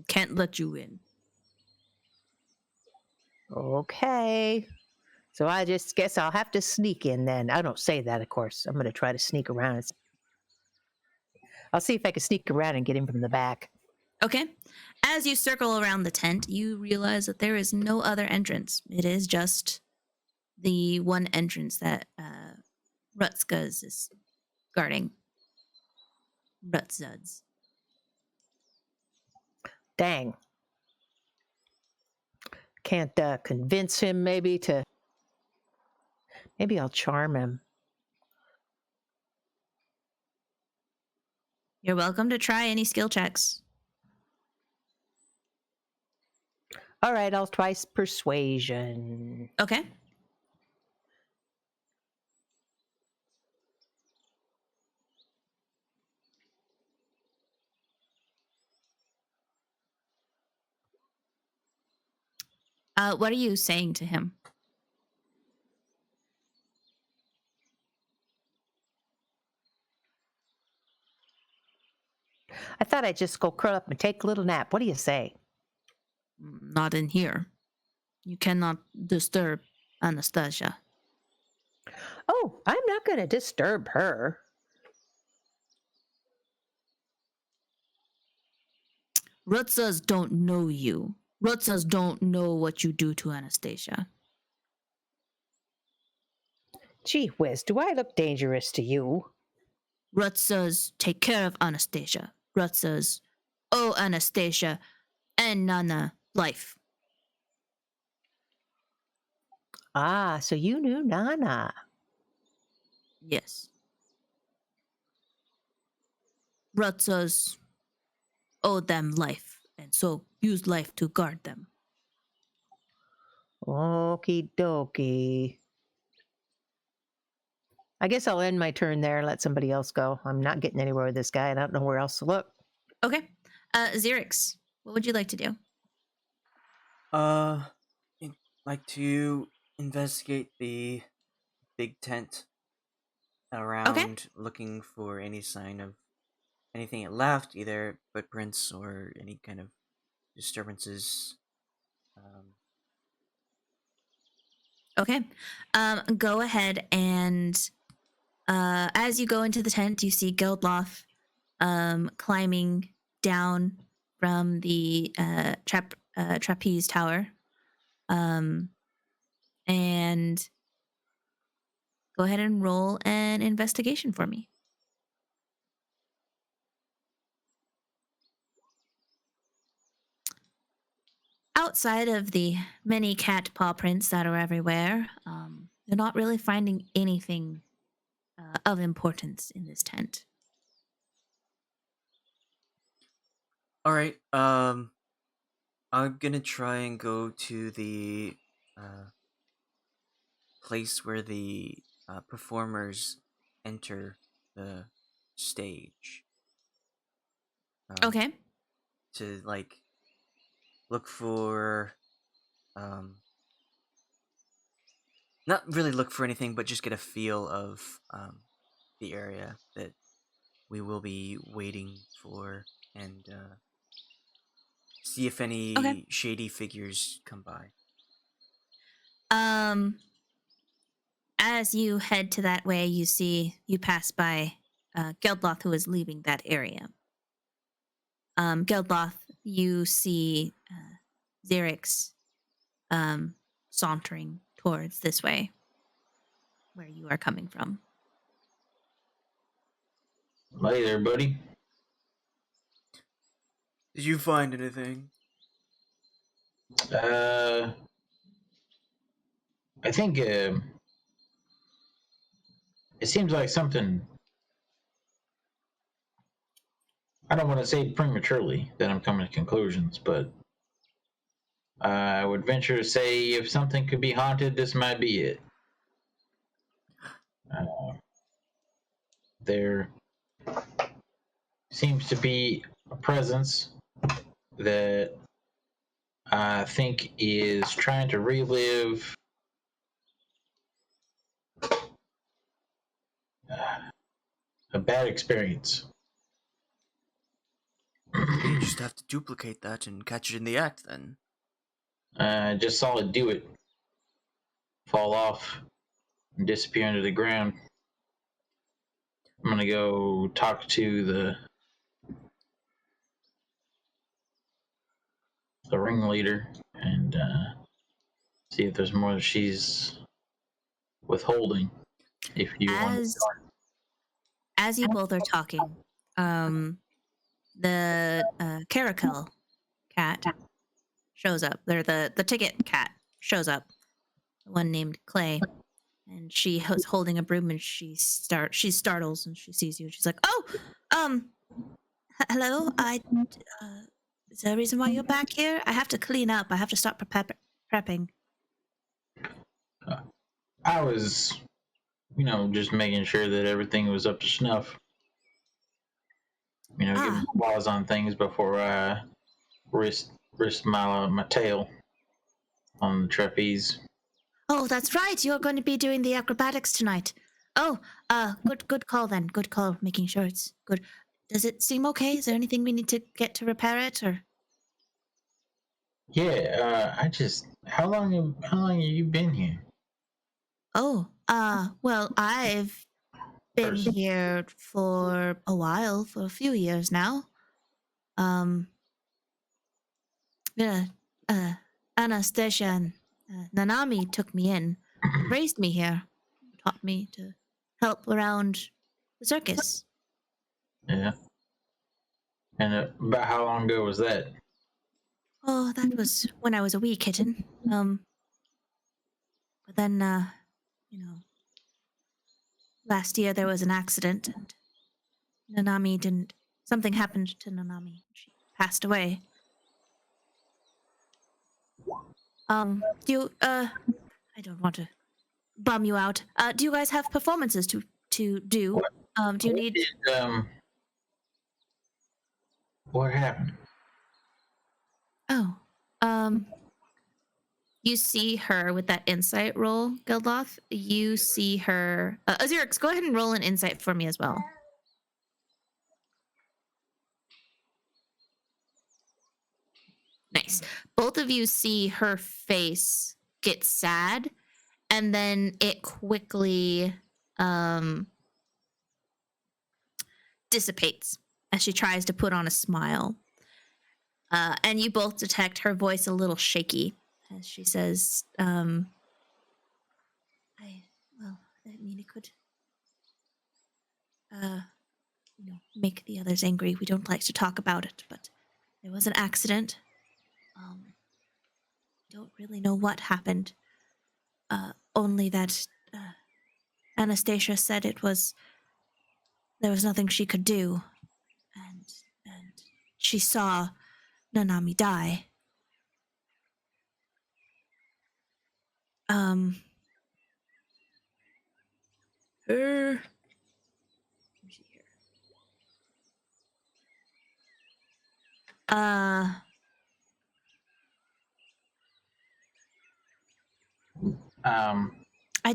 Can't let you in. Okay. So I just guess I'll have to sneak in then. I don't say that, of course. I'm going to try to sneak around. I'll see if I can sneak around and get in from the back. Okay. As you circle around the tent, you realize that there is no other entrance. It is just the one entrance that Rutzka's is guarding. Rutzuds. Dang. Can't convince him maybe to... Maybe I'll charm him. You're welcome to try any skill checks. All right, I'll try persuasion. Okay. What are you saying to him? I thought I'd just go curl up and take a little nap. What do you say? Not in here. You cannot disturb Anastasia. Oh, I'm not going to disturb her. Rutzas don't know you. Rutzas don't know what you do to Anastasia. Gee whiz, do I look dangerous to you? Rutzas take care of Anastasia. Rutzas owe Anastasia and Nana life. Ah, so you knew Nana. Yes. Rutzas owe them life, and so use life to guard them. Okie dokie. I guess I'll end my turn there and let somebody else go. I'm not getting anywhere with this guy, and I don't know where else to look. Okay. Xerix, what would you like to do? I'd like to investigate the big tent around, looking for any sign of anything it left, either footprints or any kind of disturbances. Okay. Go ahead and as you go into the tent, you see Geldloth climbing down from the trapeze tower. And go ahead and roll an investigation for me. Outside of the many cat paw prints that are everywhere, you're not really finding anything of importance in this tent. All right. I'm gonna try and go to the place where the performers enter the stage. Okay. To look for not really look for anything, but just get a feel of the area that we will be waiting for, and see if any shady figures come by. As you head to that way, you pass by Geldloth, who is leaving that area. Geldloth, you see Xerix sauntering towards this way, where you are coming from. Hey there, buddy. Did you find anything? I think it seems like something. I don't want to say prematurely that I'm coming to conclusions, but I would venture to say if something could be haunted, this might be it. There seems to be a presence that I think is trying to relive a bad experience. You just have to duplicate that and catch it in the act, then. I just saw it do it. Fall off and disappear into the ground. I'm gonna go talk to the ringleader and see if there's more she's withholding. If you want. As you both are talking, the Caracal cat shows up. They're the ticket cat shows up. The one named Clay, and she was holding a broom, and she startles, and she sees you. She's like, "Oh, hello. Is there a reason why you're back here? I have to clean up. I have to start prepping." I was, just making sure that everything was up to snuff. Getting balls on things before I risk my tail on the trapeze. Oh, that's right. You're going to be doing the acrobatics tonight. Oh, good call then. Good call. Making sure it's good. Does it seem okay? Is there anything we need to get to repair it, or? Yeah. How long have you been here? Oh, well, I've been here for a while, for a few years now. Yeah, Anastasia and Nanami took me in, raised me here, taught me to help around the circus. Yeah. And about how long ago was that? Oh, that was when I was a wee kitten. But then, last year there was an accident, and something happened to Nanami. She passed away. I don't want to bum you out. Do you guys have performances to do? Do you need... What happened? Oh, you see her with that insight roll, Geldloth. You see her... Xerix, go ahead and roll an insight for me as well. Nice. Both of you see her face get sad, and then it quickly dissipates as she tries to put on a smile. And you both detect her voice a little shaky as she says, it could, make the others angry. We don't like to talk about it, but there was an accident. Don't really know what happened. Only that Anastasia said there was nothing she could do, and she saw Nanami die.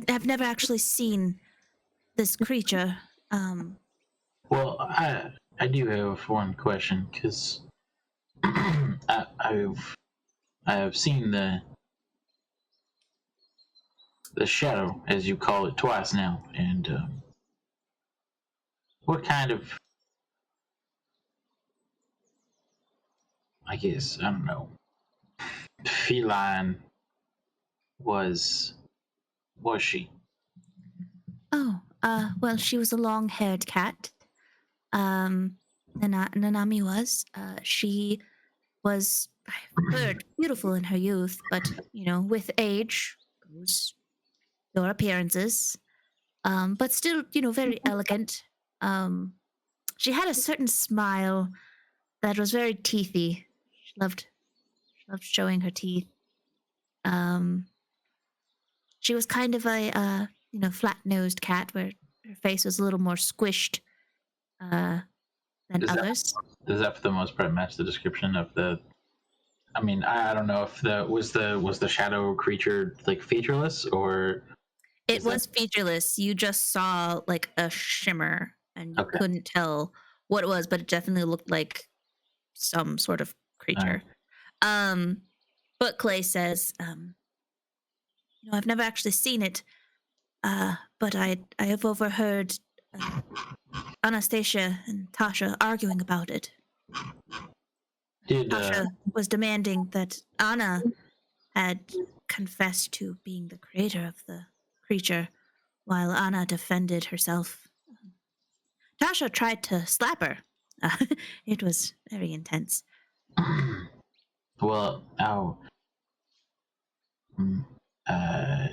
I've never actually seen this creature. Well, I do have one question, because I have seen the shadow, as you call it, twice now, and what kind of, I guess, I don't know, feline was she? Oh, well, she was a long-haired cat. Nanami was. She was, I've heard, beautiful in her youth, but, with age goes your appearances. But still, very elegant. She had a certain smile that was very teethy. She loved showing her teeth. She was kind of a flat-nosed cat, where her face was a little more squished than others. Does that for the most part match the description of the? I mean, I don't know if was the shadow creature like featureless, or it was featureless. You just saw like a shimmer, and you couldn't tell what it was, but it definitely looked like some sort of creature. But Clay says, I've never actually seen it, but I have overheard Anastasia and Tasha arguing about it. Tasha was demanding that Anna had confessed to being the creator of the creature, while Anna defended herself. Tasha tried to slap her It was very intense. Well, mm, uh,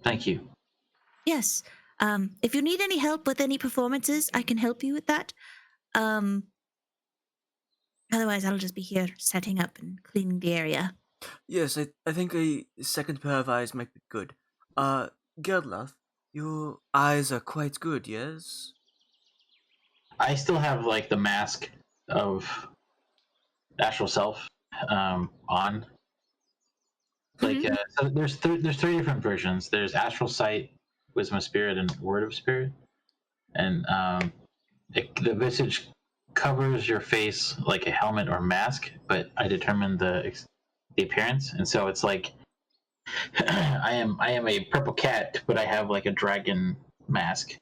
thank you. Yes. If you need any help with any performances, I can help you with that. Otherwise, I'll just be here setting up and cleaning the area. Yes, I think a second pair of eyes might be good. Geldloth, your eyes are quite good, yes? I still have like the mask of Astral Self on. Like, so there's three different versions. There's Astral Sight, Wisdom of Spirit, and Word of Spirit. And the visage covers your face like a helmet or mask, but I determined the appearance, and so it's like I am a purple cat, but I have like a dragon mask,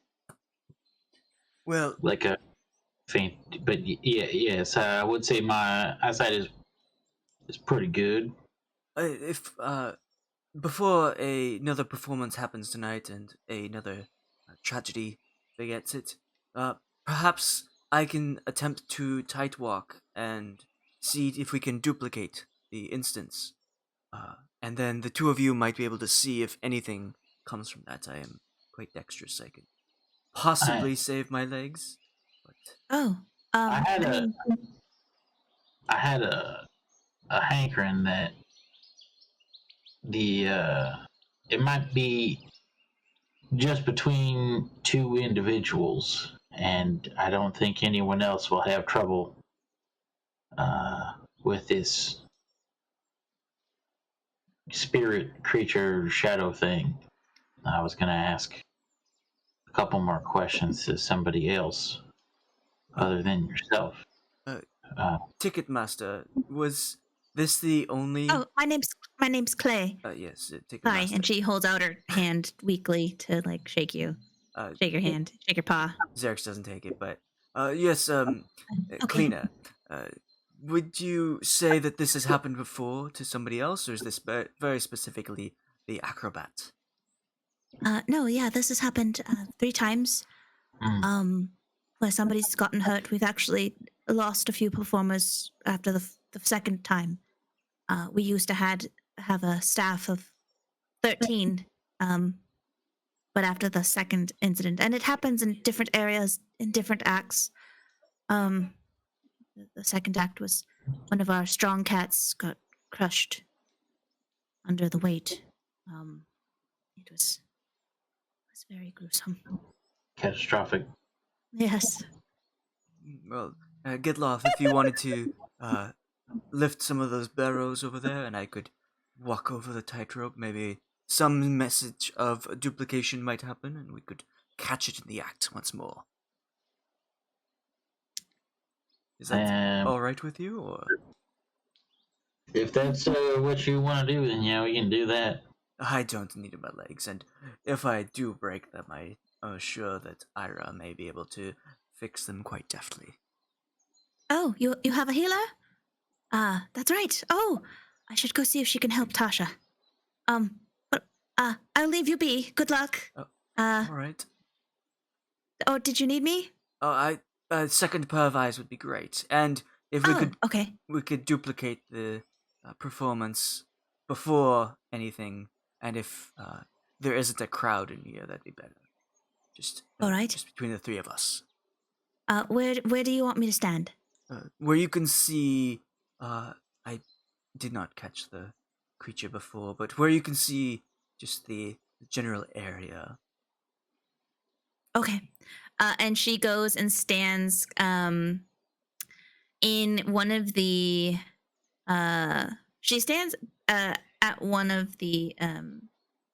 Well, like a faint. But yes, I would say my eyesight is pretty good. if before another performance happens tonight and another tragedy begets it, perhaps I can attempt to tight walk and see if we can duplicate the instance. And then the two of you might be able to see if anything comes from that. I am quite dexterous. I could possibly save my legs, but Oh, I had I mean, I had a hankering that the it might be just between two individuals, and I don't think anyone else will have trouble with this spirit creature shadow thing. I was going to ask a couple more questions to somebody else other than yourself. uh, Uh, Ticketmaster, was this the only? oh, my name's Clay. Yes, Hi, Ticketmaster. and she holds out her hand weakly to like shake you, shake your hand, shake your paw. Xerix doesn't take it, but yes, Okay. Cleaner, would you say that this has happened before to somebody else, or is this very specifically the acrobat? No, yeah, this has happened 3 times. mm, Where somebody's gotten hurt. We've actually lost a few performers after the second time. We used to have a staff of 13, but after the second incident, and it happens in different areas, in different acts. The second act was one of our strong cats got crushed under the weight. It was very gruesome. catastrophic. Yes. Well, Geldloth, if you wanted to lift some of those barrows over there, and I could walk over the tightrope, maybe some message of duplication might happen, and we could catch it in the act once more. Is that all right with you, or? If that's what you want to do, then yeah, we can do that. I don't need my legs, and if I do break them, I am sure that Ayre may be able to fix them quite deftly. Oh, you have a healer? That's right. Oh, I should go see if she can help Tasha. But I'll leave you be. Good luck. All right. Oh, did you need me? Oh, second pair of eyes would be great, and if we could, okay. we could duplicate the performance before anything, and if there isn't a crowd in here, that'd be better. Just all right. just between the three of us. Where do you want me to stand? Where you can see, I did not catch the creature before, but where you can see just the general area. Okay. And she goes and stands in one of the she stands at one of the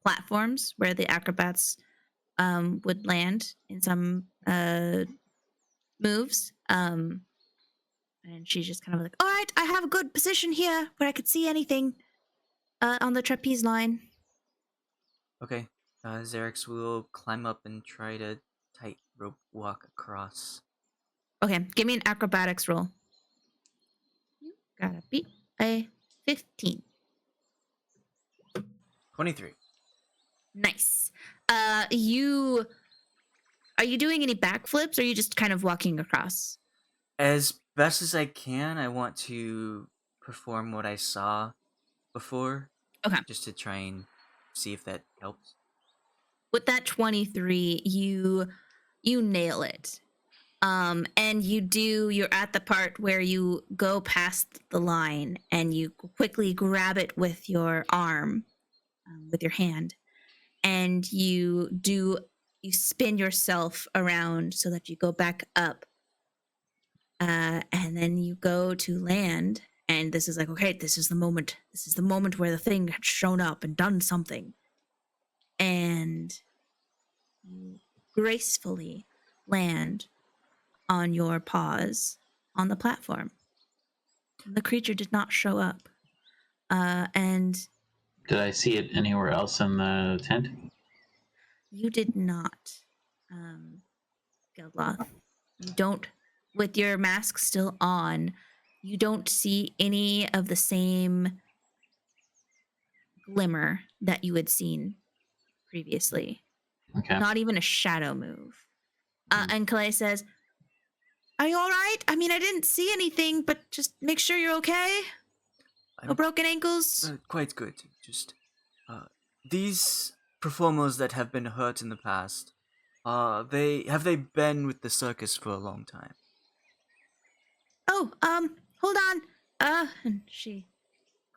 platforms where the acrobats would land in some moves. And she's just kind of like, all right, I have a good position here where I could see anything on the trapeze line. Okay. Xerix will climb up and try to tightrope walk across. Okay, give me an acrobatics roll. You gotta beat a 15. 23. Nice. You Are you doing any backflips, or are you just kind of walking across? As best as I can, I want to perform what I saw before. Okay. Just to try and see if that helps. With that 23, you nail it. And you're at the part where you go past the line and you quickly grab it with your arm, with your hand, and you spin yourself around so that you go back up. And then you go to land, and this is like, okay, this is the moment. This is the moment where the thing had shown up and done something. And you gracefully land on your paws on the platform. The creature did not show up. And Did I see it anywhere else in the tent? you did not, Geldloth. You don't, with your mask still on, you don't see any of the same glimmer that you had seen previously. Okay. Not even a shadow move. And Calais says, "Are you all right? I mean, I didn't see anything, but just make sure you're okay. No broken ankles." Quite good. Just these performers that have been hurt in the past. Have they been with the circus for a long time? Oh, hold on. And she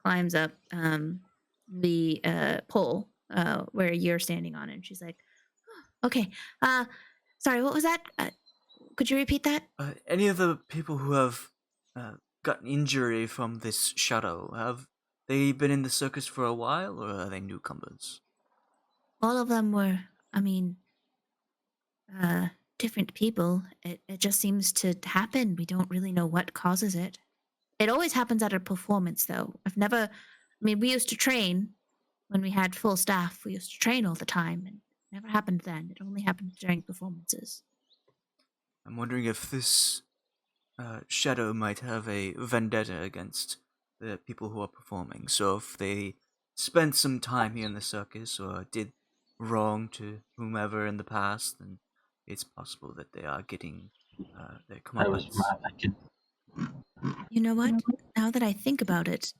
climbs up the pole where you're standing on, and she's like, "Oh, okay. Sorry, what was that? Could you repeat that?" Any of the people who have gotten injury from this shadow, have they been in the circus for a while, or are they newcomers? All of them were, I mean, different people. It just seems to happen. We don't really know what causes it. It always happens at a performance, though. We used to train when we had full staff. We used to train all the time, and it never happened then. It only happened during performances. I'm wondering if this shadow might have a vendetta against the people who are performing. So if they spent some time here in the circus or did wrong to whomever in the past, then it's possible that they are getting their That was comeuppance. my thinking. You know what? Now that I think about it,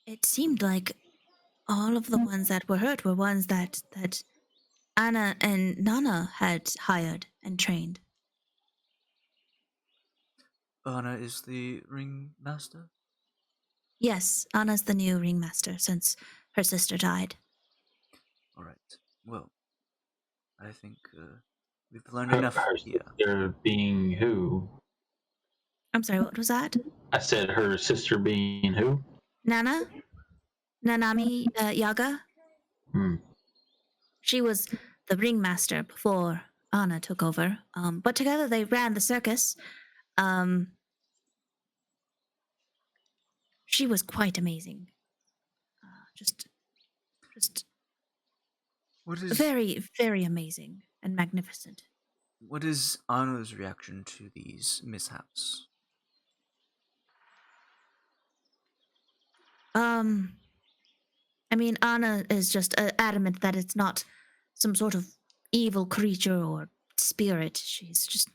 it seemed like all of the ones that were hurt were ones that Anna and Nana had hired and trained. Anna is the ringmaster? Yes, Anna's the new ringmaster since her sister died. Alright. Well, I think we've learned enough Her here. sister being who? I'm sorry, what was that? I said her sister being who? Nana? Nanami Yaga? Hmm. She was the ringmaster before Anna took over. But together they ran the circus. She was quite amazing. Just What is very, very amazing and magnificent. what is Anna's reaction to these mishaps? Anna is just adamant that it's not some sort of evil creature or spirit. She's just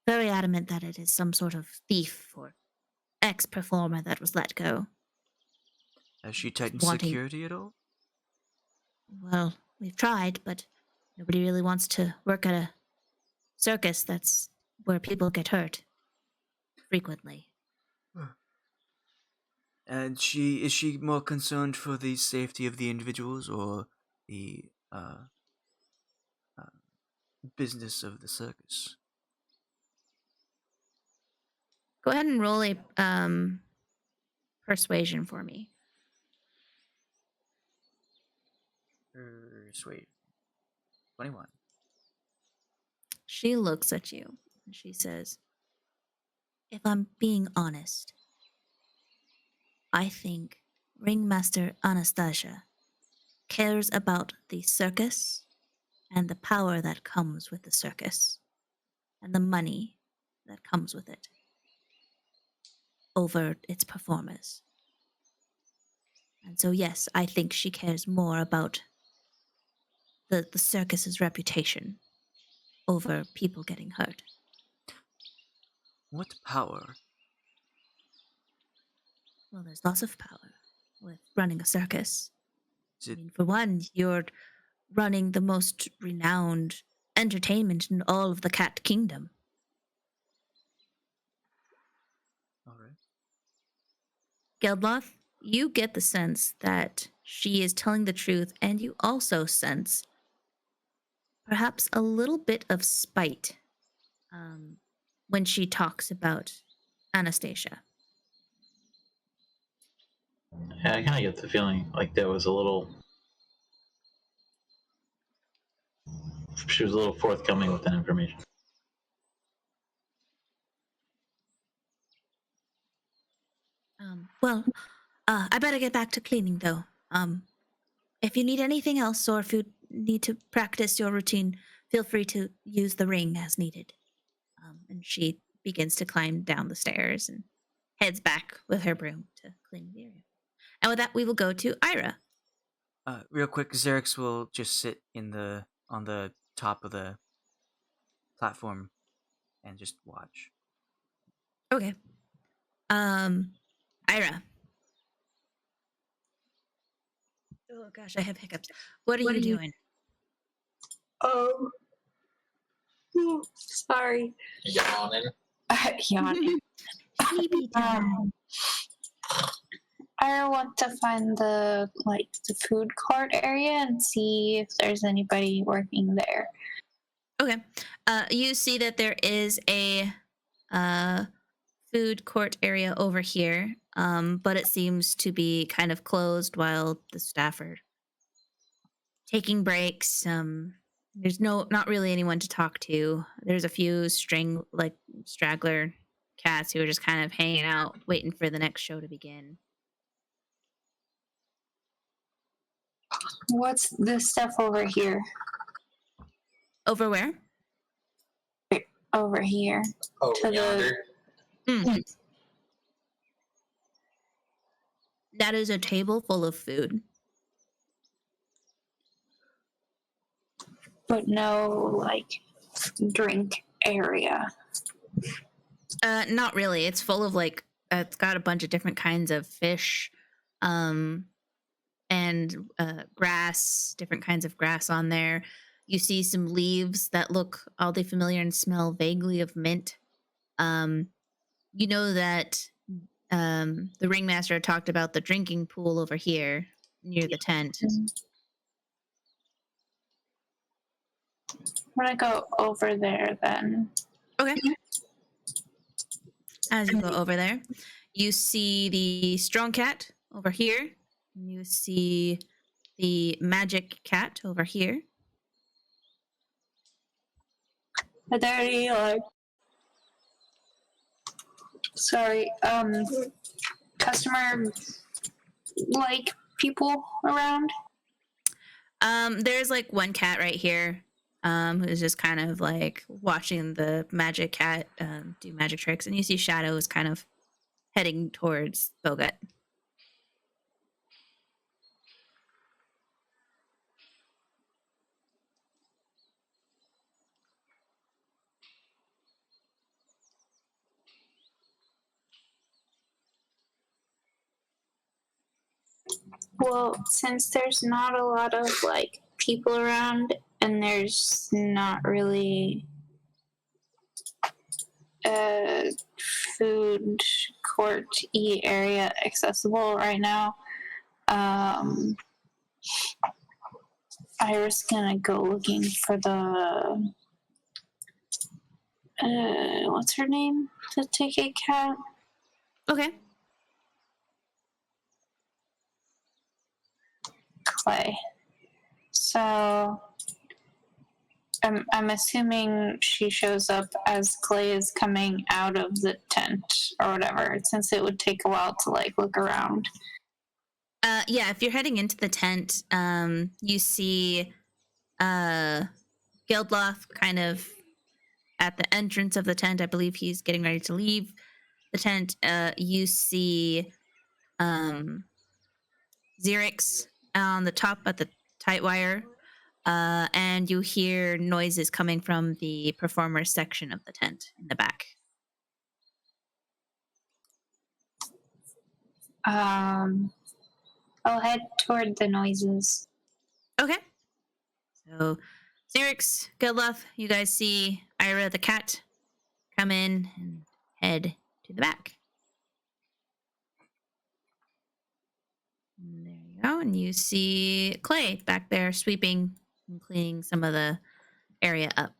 very adamant that it is some sort of thief or ex-performer that was let go. Has she tightened wanting- security at all? Well, we've tried, but nobody really wants to work at a circus that's where people get hurt frequently. And is she more concerned for the safety of the individuals or the business of the circus? Go ahead and roll a persuasion for me. Persuade. 21. She looks at you and she says, "If I'm being honest, I think Ringmaster Anastasia cares about the circus and the power that comes with the circus and the money that comes with it over its performers. And so, yes, I think she cares more about the circus's reputation over people getting hurt. What power? Well, there's lots of power with running a circus. Is I it mean, for one, you're running the most renowned entertainment in all of the cat kingdom. alright? Geldloth, you get the sense that she is telling the truth, and you also sense perhaps a little bit of spite when she talks about Anastasia. Yeah, I kind of get the feeling like there was a little. She was a little forthcoming with that information. Well, I better get back to cleaning, though. If you need anything else, or if you need to practice your routine, feel free to use the ring as needed. And she begins to climb down the stairs and heads back with her broom to clean the area. And with that, we will go to Ayre. Real quick, Xerix will just sit on the top of the platform and just watch. Okay. Ayre. Oh gosh, I have hiccups. What are you doing? Oh, sorry. Yawning. Yawning. Sleepy time. I want to find the food court area and see if there's anybody working there. Okay. You see that there is a food court area over here, but it seems to be kind of closed while the staff are taking breaks. There's not really anyone to talk to. There's a few straggler cats who are just kind of hanging out, waiting for the next show to begin. What's this stuff over here? Over where? Over here. Oh, To yonder. That is a table full of food. But no, drink area. Not really. It's full of it's got a bunch of different kinds of fish, and grass, different kinds of grass on there. You see some leaves that look oddly familiar and smell vaguely of mint. You know that the ringmaster talked about the drinking pool over here near the tent. I'm gonna go over there then. Okay. As you go over there, you see the strong cat over here. You see the magic cat over here. Are there any customer people around? There's one cat right here, who's just kind of watching the magic cat do magic tricks, and you see shadows kind of heading towards Bogut. Well, since there's not a lot of people around and there's not really a food court-y area accessible right now, Iris gonna go looking for the what's her name? The ticket cat. Okay. Clay. So I'm assuming she shows up as Clay is coming out of the tent or whatever, since it would take a while to look around. Yeah, if you're heading into the tent, you see Geldloth kind of at the entrance of the tent. I believe he's getting ready to leave the tent. You see Xerix on the top at the tight wire. and you hear noises coming from the performers section of the tent in the back. I'll head toward the noises. Okay. So, Xerix, Geldloth, you guys see Ayre the cat come in and head to the back. And there you go. And you see Clay back there sweeping and cleaning some of the area up.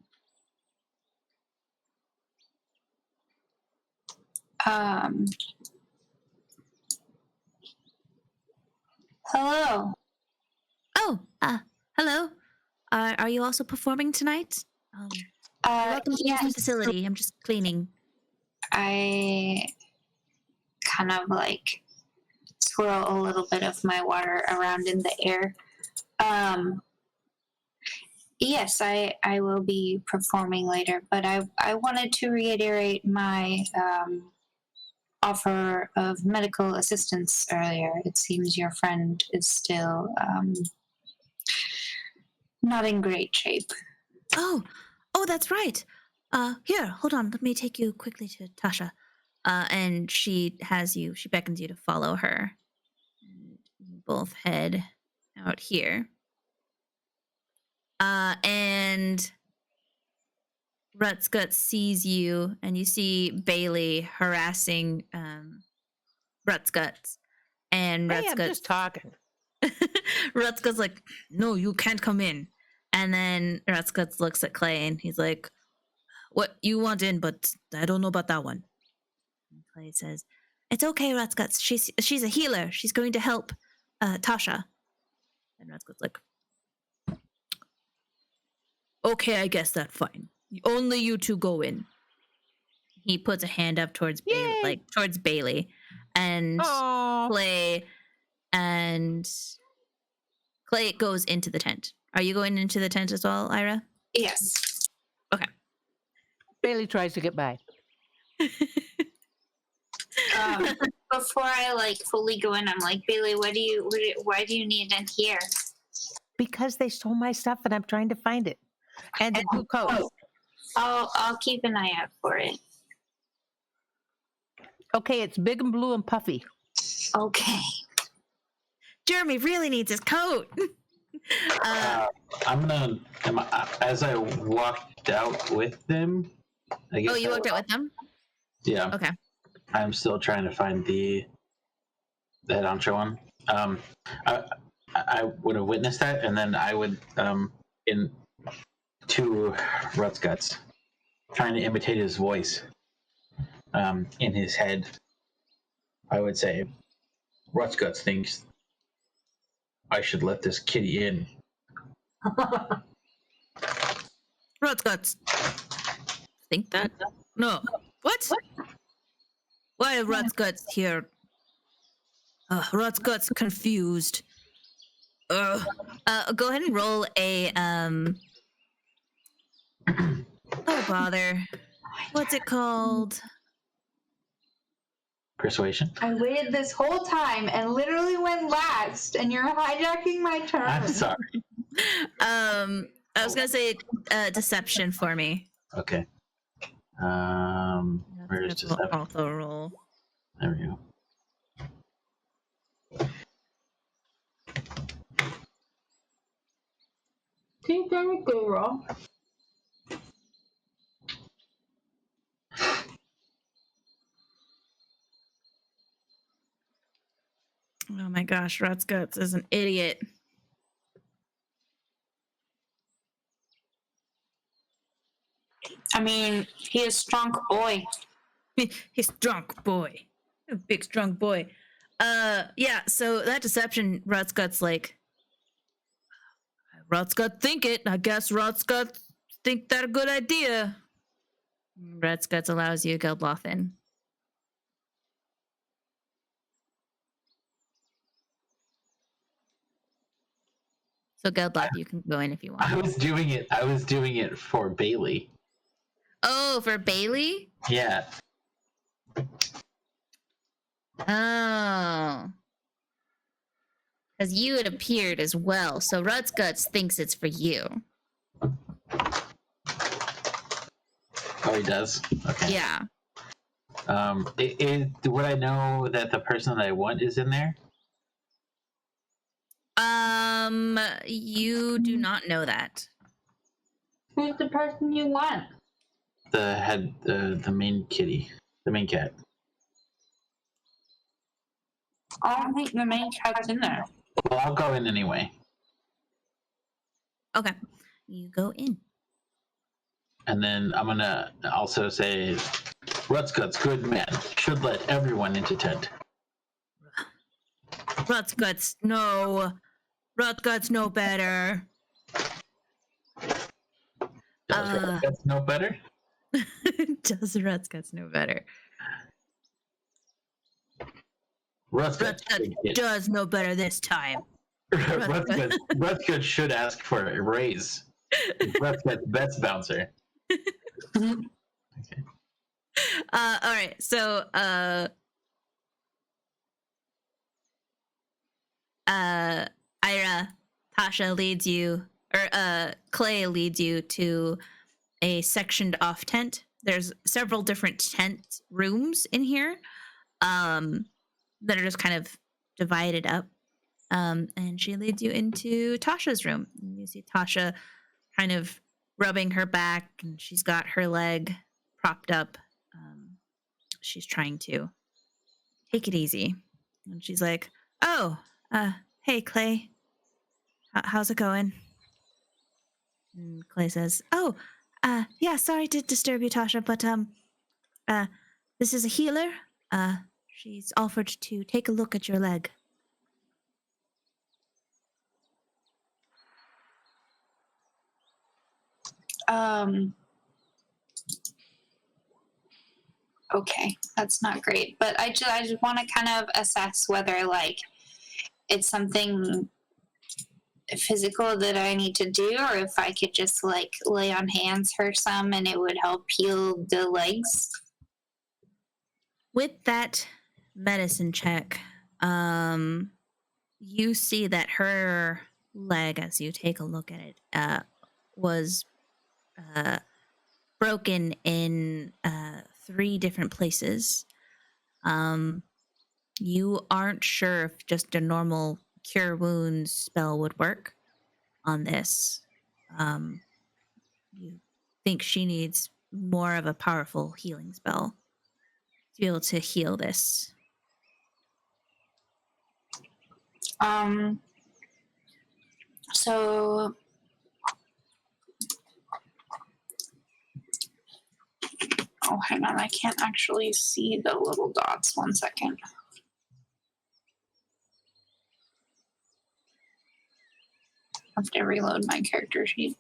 Hello. Oh, hello. Are you also performing tonight? You're welcome to use the facility. I'm just cleaning. I kind of like swirl a little bit of my water around in the air. Yes, I will be performing later, but I wanted to reiterate my offer of medical assistance earlier. It seems your friend is still not in great shape. Oh, that's right. Here, hold on. Let me take you quickly to Tasha. And she beckons you to follow her. And you both head out here. And Rutsgut sees you, and you see Bei-leigh harassing Rutsgut. And Hey, I'm Rutsgut just talking. Rutsgut's like, no, you can't come in. And then Rutsgut looks at Clay and he's like, what, you want in, but I don't know about that one. And Clay says, it's okay, Rutsgut. She's a healer. She's going to help Tasha. And Rutsgut's like, okay, I guess that's fine. Only you two go in. He puts a hand up towards Bei-leigh. And Aww. Clay goes into the tent. Are you going into the tent as well, Ayre? Yes. Okay. Bei-leigh tries to get by. Before I like fully go in, I'm like, Bei-leigh, why do you need in here? Because they stole my stuff and I'm trying to find it. And the blue coat. I'll keep an eye out for it. Okay, it's big and blue and puffy. Okay. Jeremy really needs his coat. As I walked out with them. You walked out with them? Yeah. Okay. I'm still trying to find the head honcho one. I would have witnessed that, and then I would in to Rutsguts, trying to imitate his voice in his head. I would say, Rutsguts thinks I should let this kitty in. Rutsguts. Think that? No. What? Why are Rutsguts here? Rutsguts confused. Go ahead and roll a oh bother. What's it called? Persuasion. I waited this whole time and literally went last, and you're hijacking my turn. I'm sorry. I was gonna say deception for me. Okay. Where's deception? Also roll. There we go. Team very good, roll. Oh my gosh, Rutsguts is an idiot. I mean, he is strong boy. He's drunk boy. A big strong boy. Yeah, so that deception, Rutsguts like Rutsgut think it. I guess Rutsgut think that a good idea. Rutsguts allows you to Geldloth in. So Geldloth, you can go in if you want. I was doing it for Bei-leigh. Oh, for Bei-leigh? Yeah. Oh. Because you had appeared as well, so Rud's Guts thinks it's for you. Oh, he does? Okay. Yeah. Would I know that the person that I want is in there? You do not know that. Who's the person you want? The main kitty, the main cat. I don't think the main cat's in there. Well, I'll go in anyway. Okay. You go in. And then I'm gonna also say, Rutscut's good man. Should let everyone into tent. Rud's Guts, no. Rud's Guts know better. Does Rutscuts know better? Does Rud's Guts know better? Rud's Rutscuts Guts does know better this time. Rutscuts should ask for a raise. Rutscuts best bouncer. Okay. All right. So, Ayra, Tasha leads you, or Clay leads you to a sectioned off tent. There's several different tent rooms in here, that are just kind of divided up. And she leads you into Tasha's room. And you see Tasha kind of rubbing her back, and she's got her leg propped up. She's trying to take it easy. And she's like, "Oh, hey, Clay. How's it going?" And Clay says, "Oh, yeah, sorry to disturb you, Tasha, but, this is a healer. She's offered to take a look at your leg." Okay, that's not great. But I just want to kind of assess whether, like, it's something physical that I need to do, or if I could just, like, lay on hands her some and it would help heal the legs. With that medicine check, you see that her leg, as you take a look at it, was broken in 3 different places. You aren't sure if just a normal cure wounds spell would work on this. You think she needs more of a powerful healing spell to be able to heal this. So oh, hang on, I can't actually see the little dots. 1 second. I have to reload my character sheet.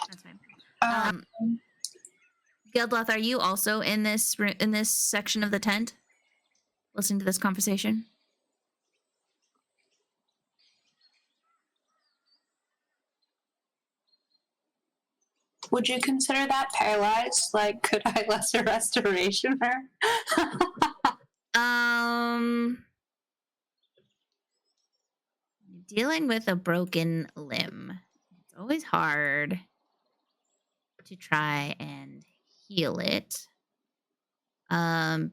That's fine. Geldloth, are you also in this section of the tent, listening to this conversation? Would you consider that paralyzed? Like, could I lesser restoration her? Dealing with a broken limb, it's always hard to try and heal it. Let's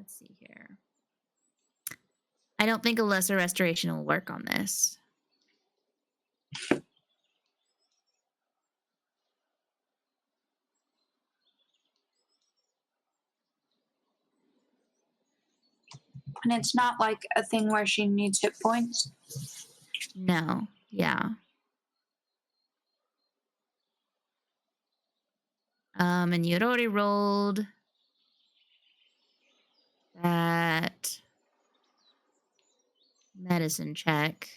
see here. I don't think a lesser restoration will work on this. And it's not like a thing where she needs hit points. No. Yeah. And you had already rolled that medicine check.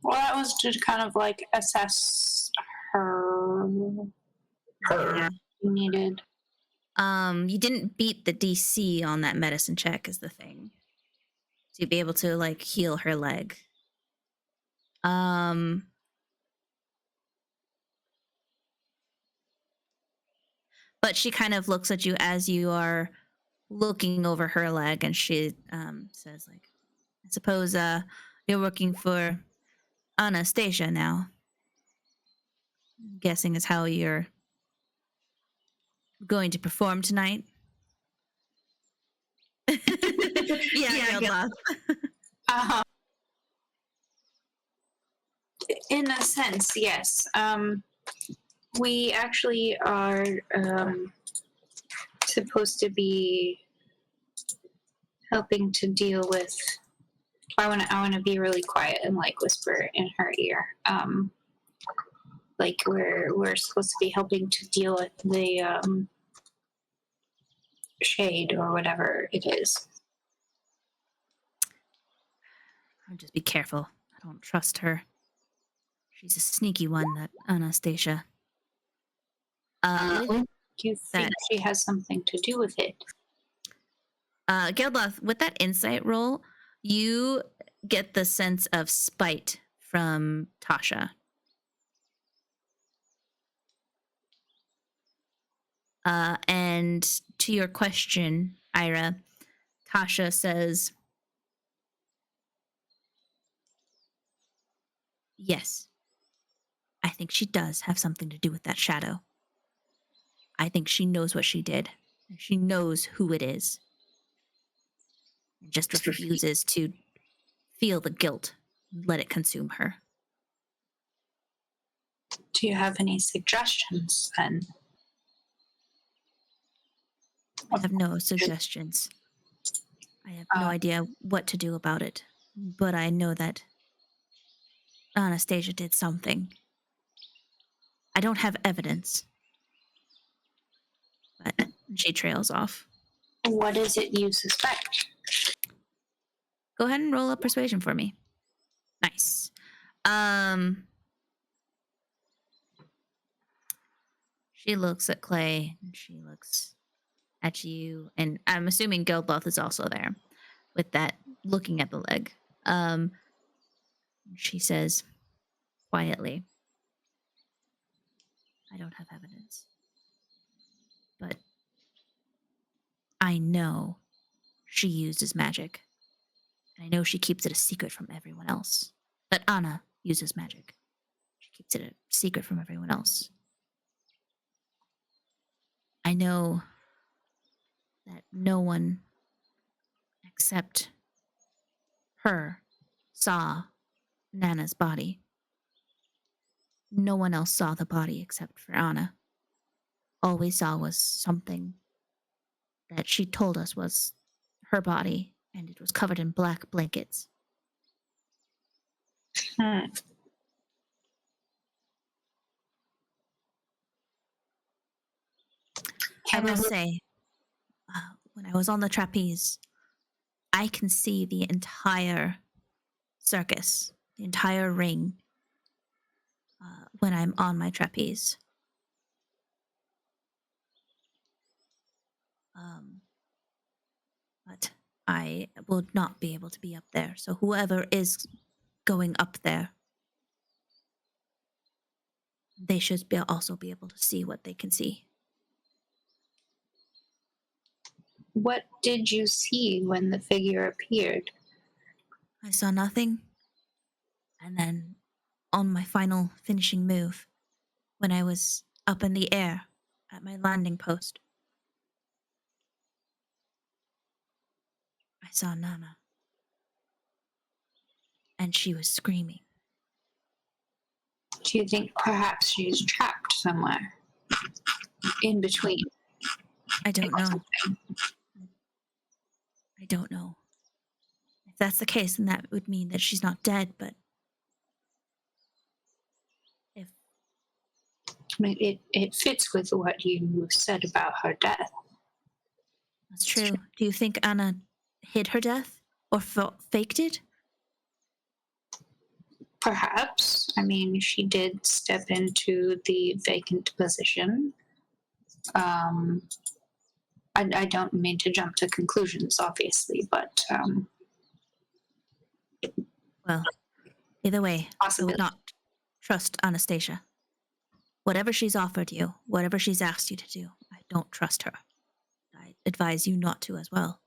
Well, that was to kind of like assess her. Her. You needed. You didn't beat the DC on that medicine check is the thing. To be able to like heal her leg. But she kind of looks at you as you are looking over her leg, and she says, like, I suppose you're working for Anastasia now. I'm guessing is how you're going to perform tonight. Geldloth. In a sense, yes. We actually are supposed to be helping to deal with. I want to be really quiet and like whisper in her ear. Like we're supposed to be helping to deal with the shade or whatever it is. I'll just be careful. I don't trust her. She's a sneaky one, that Anastasia. Do you think she has something to do with it? Geldloth, with that insight roll, you get the sense of spite from Tasha. And to your question, Ayre, Tasha says, yes, I think she does have something to do with that shadow. I think she knows what she did. And she knows who it is. And just refuses to feel the guilt and let it consume her. Do you have any suggestions then? I have no suggestions. I have no idea what to do about it. But I know that Anastasia did something. I don't have evidence. But she trails off. What is it you suspect? Go ahead and roll a persuasion for me. Nice. She looks at Clay, and she looks at you, and I'm assuming Geldloth is also there with that, looking at the leg. She says quietly, I don't have evidence, but I know she uses magic. And I know she keeps it a secret from everyone else. But Anna uses magic. She keeps it a secret from everyone else. I know that no one except her saw Nana's body. No one else saw the body except for Anna. All we saw was something that she told us was her body, and it was covered in black blankets. I will say, when I was on the trapeze, I can see the entire circus, the entire ring, when I'm on my trapeze. But I will not be able to be up there. So whoever is going up there, they should also be able to see what they can see. What did you see when the figure appeared? I saw nothing. And then on my final finishing move, when I was up in the air at my landing post, I saw Nana. And she was screaming. Do you think perhaps she's trapped somewhere in between? I don't know. I don't know. If that's the case, then that would mean that she's not dead, but if... I mean, it fits with what you said about her death. That's true. Do you think Anna hid her death? Or faked it? Perhaps. I mean, she did step into the vacant position. I don't mean to jump to conclusions, obviously, but well, either way, possibly. I would not trust Anastasia. Whatever she's offered you, whatever she's asked you to do, I don't trust her. I advise you not to as well.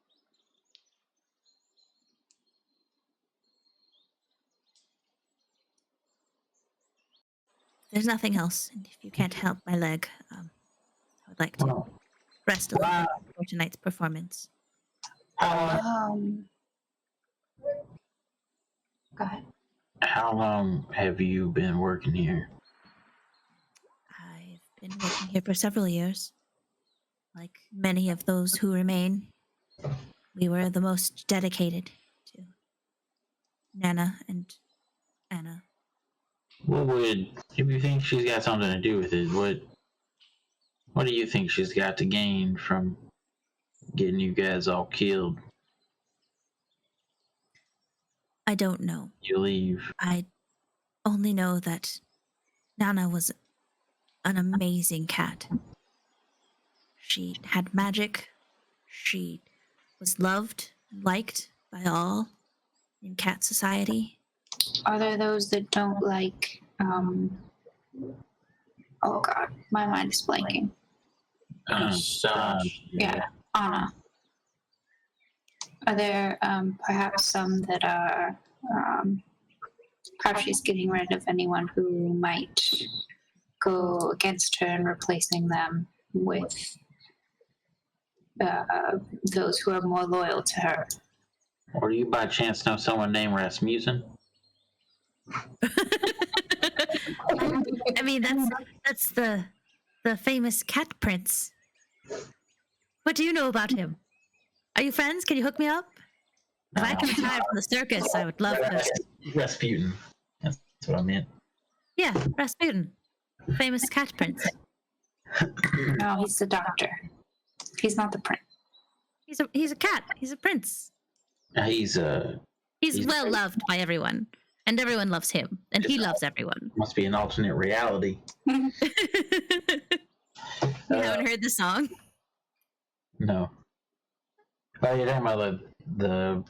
There's nothing else, and if you can't help my leg, I would like to Well, rest a little bit for tonight's performance. Go ahead. How long have you been working here? I've been working here for several years. Like many of those who remain, we were the most dedicated to Nana and Anna. If you think she's got something to do with it, what do you think she's got to gain from getting you guys all killed? I don't know. You leave. I only know that Nana was an amazing cat. She had magic. She was loved and liked by all in cat society. Are there those that don't like, oh god, my mind is blanking. Yeah, Anna. Are there perhaps some that are, perhaps she's getting rid of anyone who might go against her and replacing them with those who are more loyal to her? Or do you by chance know someone named Rasmussen? I mean, that's the famous cat prince. What do you know about him? Are you friends? Can you hook me up? If I can retire from the circus, I would love to. Rasputin. That's what I meant. Yeah, Rasputin, famous cat prince. No, he's the doctor. He's not the prince. He's a cat. He's a prince. He's well loved by everyone, and everyone loves him, and he loves everyone. must be an alternate reality. You haven't heard the song? No. Oh, you're talking about the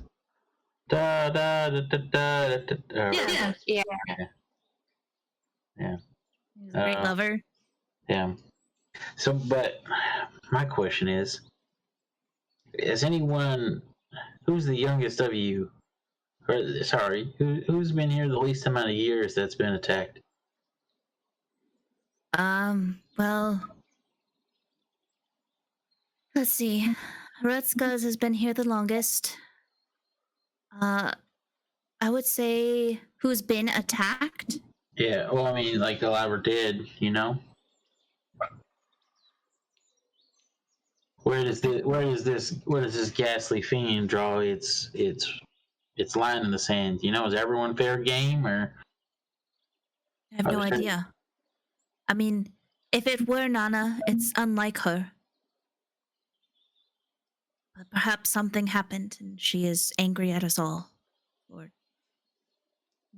da da da da da da. Yeah. Yeah. Yeah. He's a great lover. Yeah. So, but my question is anyone, who's the youngest of you? Or, sorry, who's been here the least amount of years that's been attacked? Well, let's see. Rutzkaz has been here the longest. I would say who's been attacked? Yeah, well, I mean, like alive or dead, you know? Where does this ghastly fiend draw its line in the sand? You know, is everyone fair game, or? I have no idea. I mean, if it were Nana, it's unlike her. But perhaps something happened and she is angry at us all. Or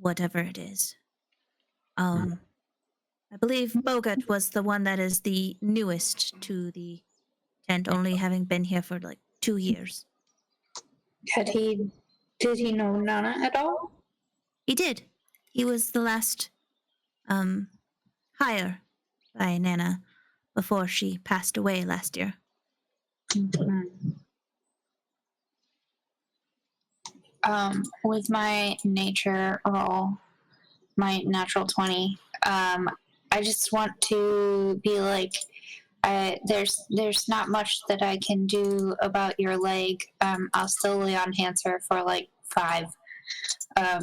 whatever it is. I believe Bogut was the one that is the newest to the tent, only having been here for like 2 years. Did he know Nana at all? He did. He was the last hire by Nana before she passed away last year. Mm-hmm. With my nature roll, my natural 20, I just want to be like, there's not much that I can do about your leg. I'll still lay on Hanser for like 5,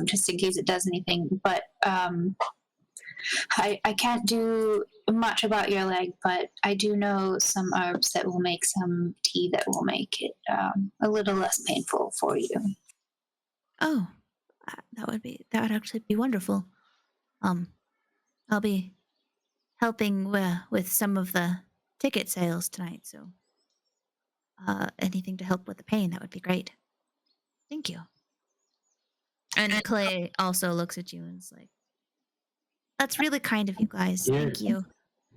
just in case it does anything. But I can't do much about your leg, but I do know some herbs that will make some tea that will make it a little less painful for you. Oh, that would actually be wonderful. I'll be helping with some of the ticket sales tonight, so anything to help with the pain, that would be great. Thank you. And Clay also looks at you and is like, that's really kind of you guys. Thank you.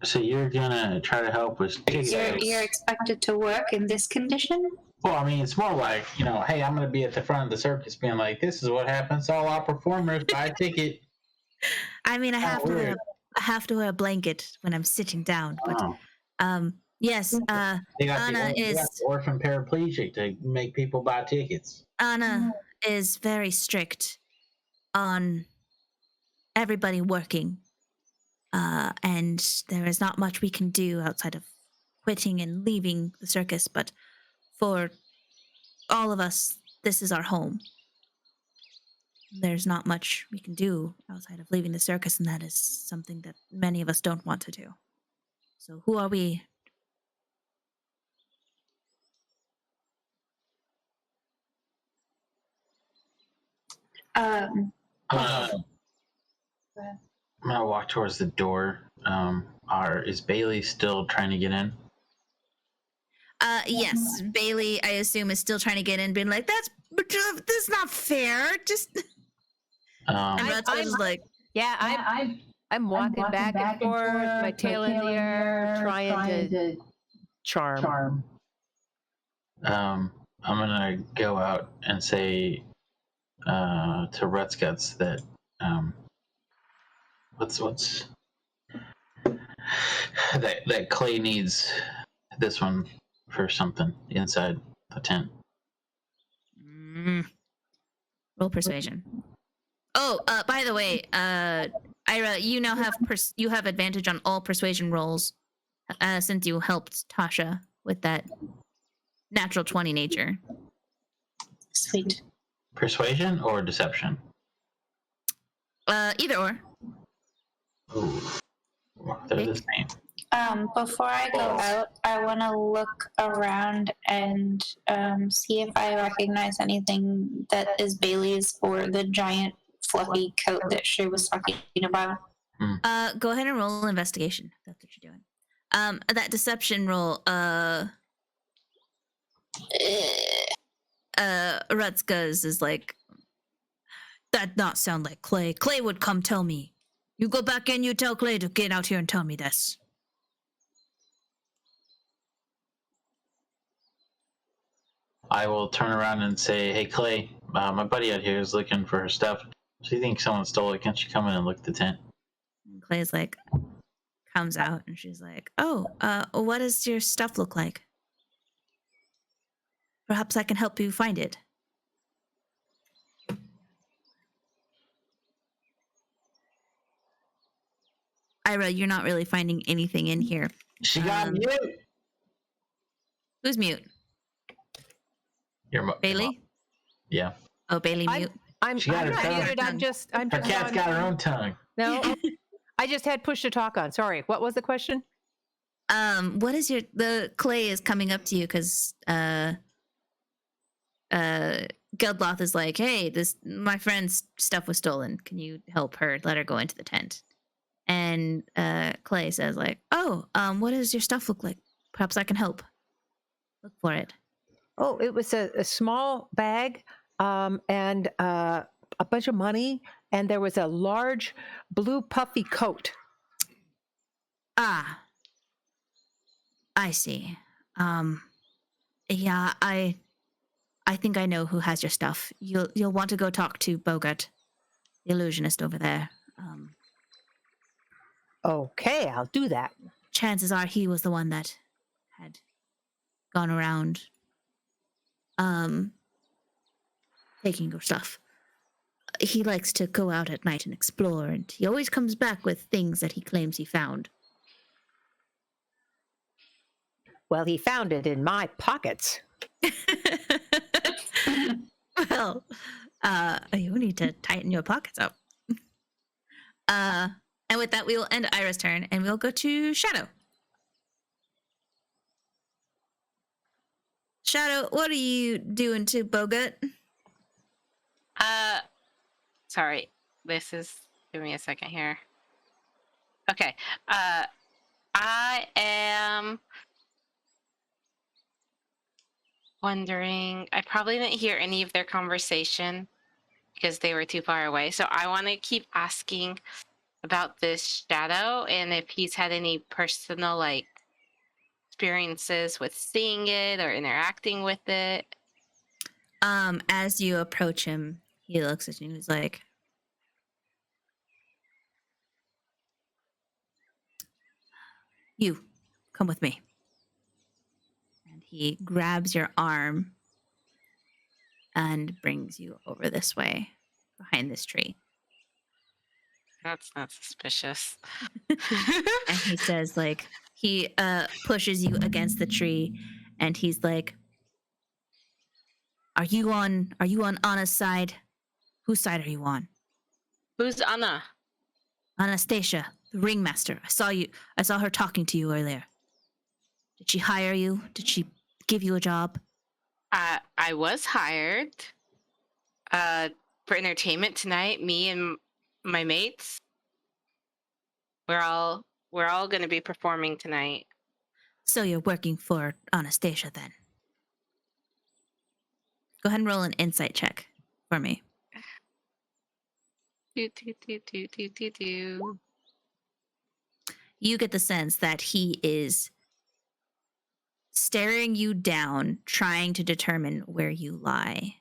So you're gonna try to help with ticket sales? You're expected to work in this condition? Well, I mean, it's more like, you know, hey, I'm gonna be at the front of the circus being like, this is what happens to all our performers, buy a ticket. I mean, I have to wear a blanket when I'm sitting down, but Yes, They got Anna they got is the orphan paraplegic to make people buy tickets. Anna is very strict on everybody working, and there is not much we can do outside of quitting and leaving the circus. But for all of us, this is our home. There's not much we can do outside of leaving the circus, and that is something that many of us don't want to do. So, who are we? Um, I'm gonna walk towards the door. Is Bei-leigh still trying to get in? Yes, Bei-leigh, I assume, is still trying to get in, being like, that's not fair. Just and Um, Rutzka's like, Yeah, I'm walking back and forth, my tail in the air, trying to charm. I'm gonna go out and say to Rutzguts that what's that Clay needs this one for something inside the tent. roll persuasion. Oh, by the way, Ayre, you now have you have advantage on all persuasion rolls, since you helped Tasha with that natural 20 nature. sweet. Persuasion or deception? Either or. Ooh, they're the same. Before I go out, I want to look around and see if I recognize anything that is Bei-leigh's or the giant fluffy coat that she was talking about. Go ahead and roll investigation. If that's what you're doing. That deception roll. Rutzka's is like, that not sound like Clay. Clay would come tell me. You go back in, you tell Clay to get out here and tell me this. I will turn around and say, "Hey Clay, my buddy out here is looking for her stuff. She thinks someone stole it. Can't you come in and look at the tent?" And Clay's like, comes out and she's like, oh, what does your stuff look like? Perhaps I can help you find it. Ayre, you're not really finding anything in here. She got mute. Who's mute? Bei-leigh? Yeah. Oh, Bei-leigh mute. I'm She got not her tongue. muted. I'm just Her cat's on- got her own tongue. No, I just had push to talk on. Sorry. What was the question? What is the Clay is coming up to you because Geldloth is like, hey, my friend's stuff was stolen. Can you help her? Let her go into the tent. And Clay says like, oh, what does your stuff look like? Perhaps I can help. Look for it. Oh, it was a small bag and a bunch of money, and there was a large blue puffy coat. Ah, I see. Yeah, I think I know who has your stuff. You'll want to go talk to Bogart, the illusionist over there. Okay, I'll do that. Chances are he was the one that had gone around taking your stuff. He likes to go out at night and explore, and he always comes back with things that he claims he found. Well, he found it in my pockets. Well, you need to tighten your pockets up. And with that, we will end Ayre's turn, and we'll go to Shadow. Shadow, what are you doing to Bogart? Sorry. This is, give me a second here. Okay. I am wondering, I probably didn't hear any of their conversation because they were too far away. So I want to keep asking about this Shadow and if he's had any personal like experiences with seeing it or interacting with it. As you approach him, he looks at you and he's like, you, come with me. he grabs your arm and brings you over this way, behind this tree. That's not suspicious. And he says, like, he pushes you against the tree, and he's like, Are you on Anna's side? Whose side are you on? Who's Anna? Anastasia, the ringmaster. I saw her talking to you earlier. Did she hire you? Did she give you a job? I was hired for entertainment tonight. Me and my mates. We're all going to be performing tonight. So you're working for Anastasia then. Go ahead and roll an insight check for me. Do, do, do, do, do, do, do. You get the sense that he is staring you down, trying to determine where you lie.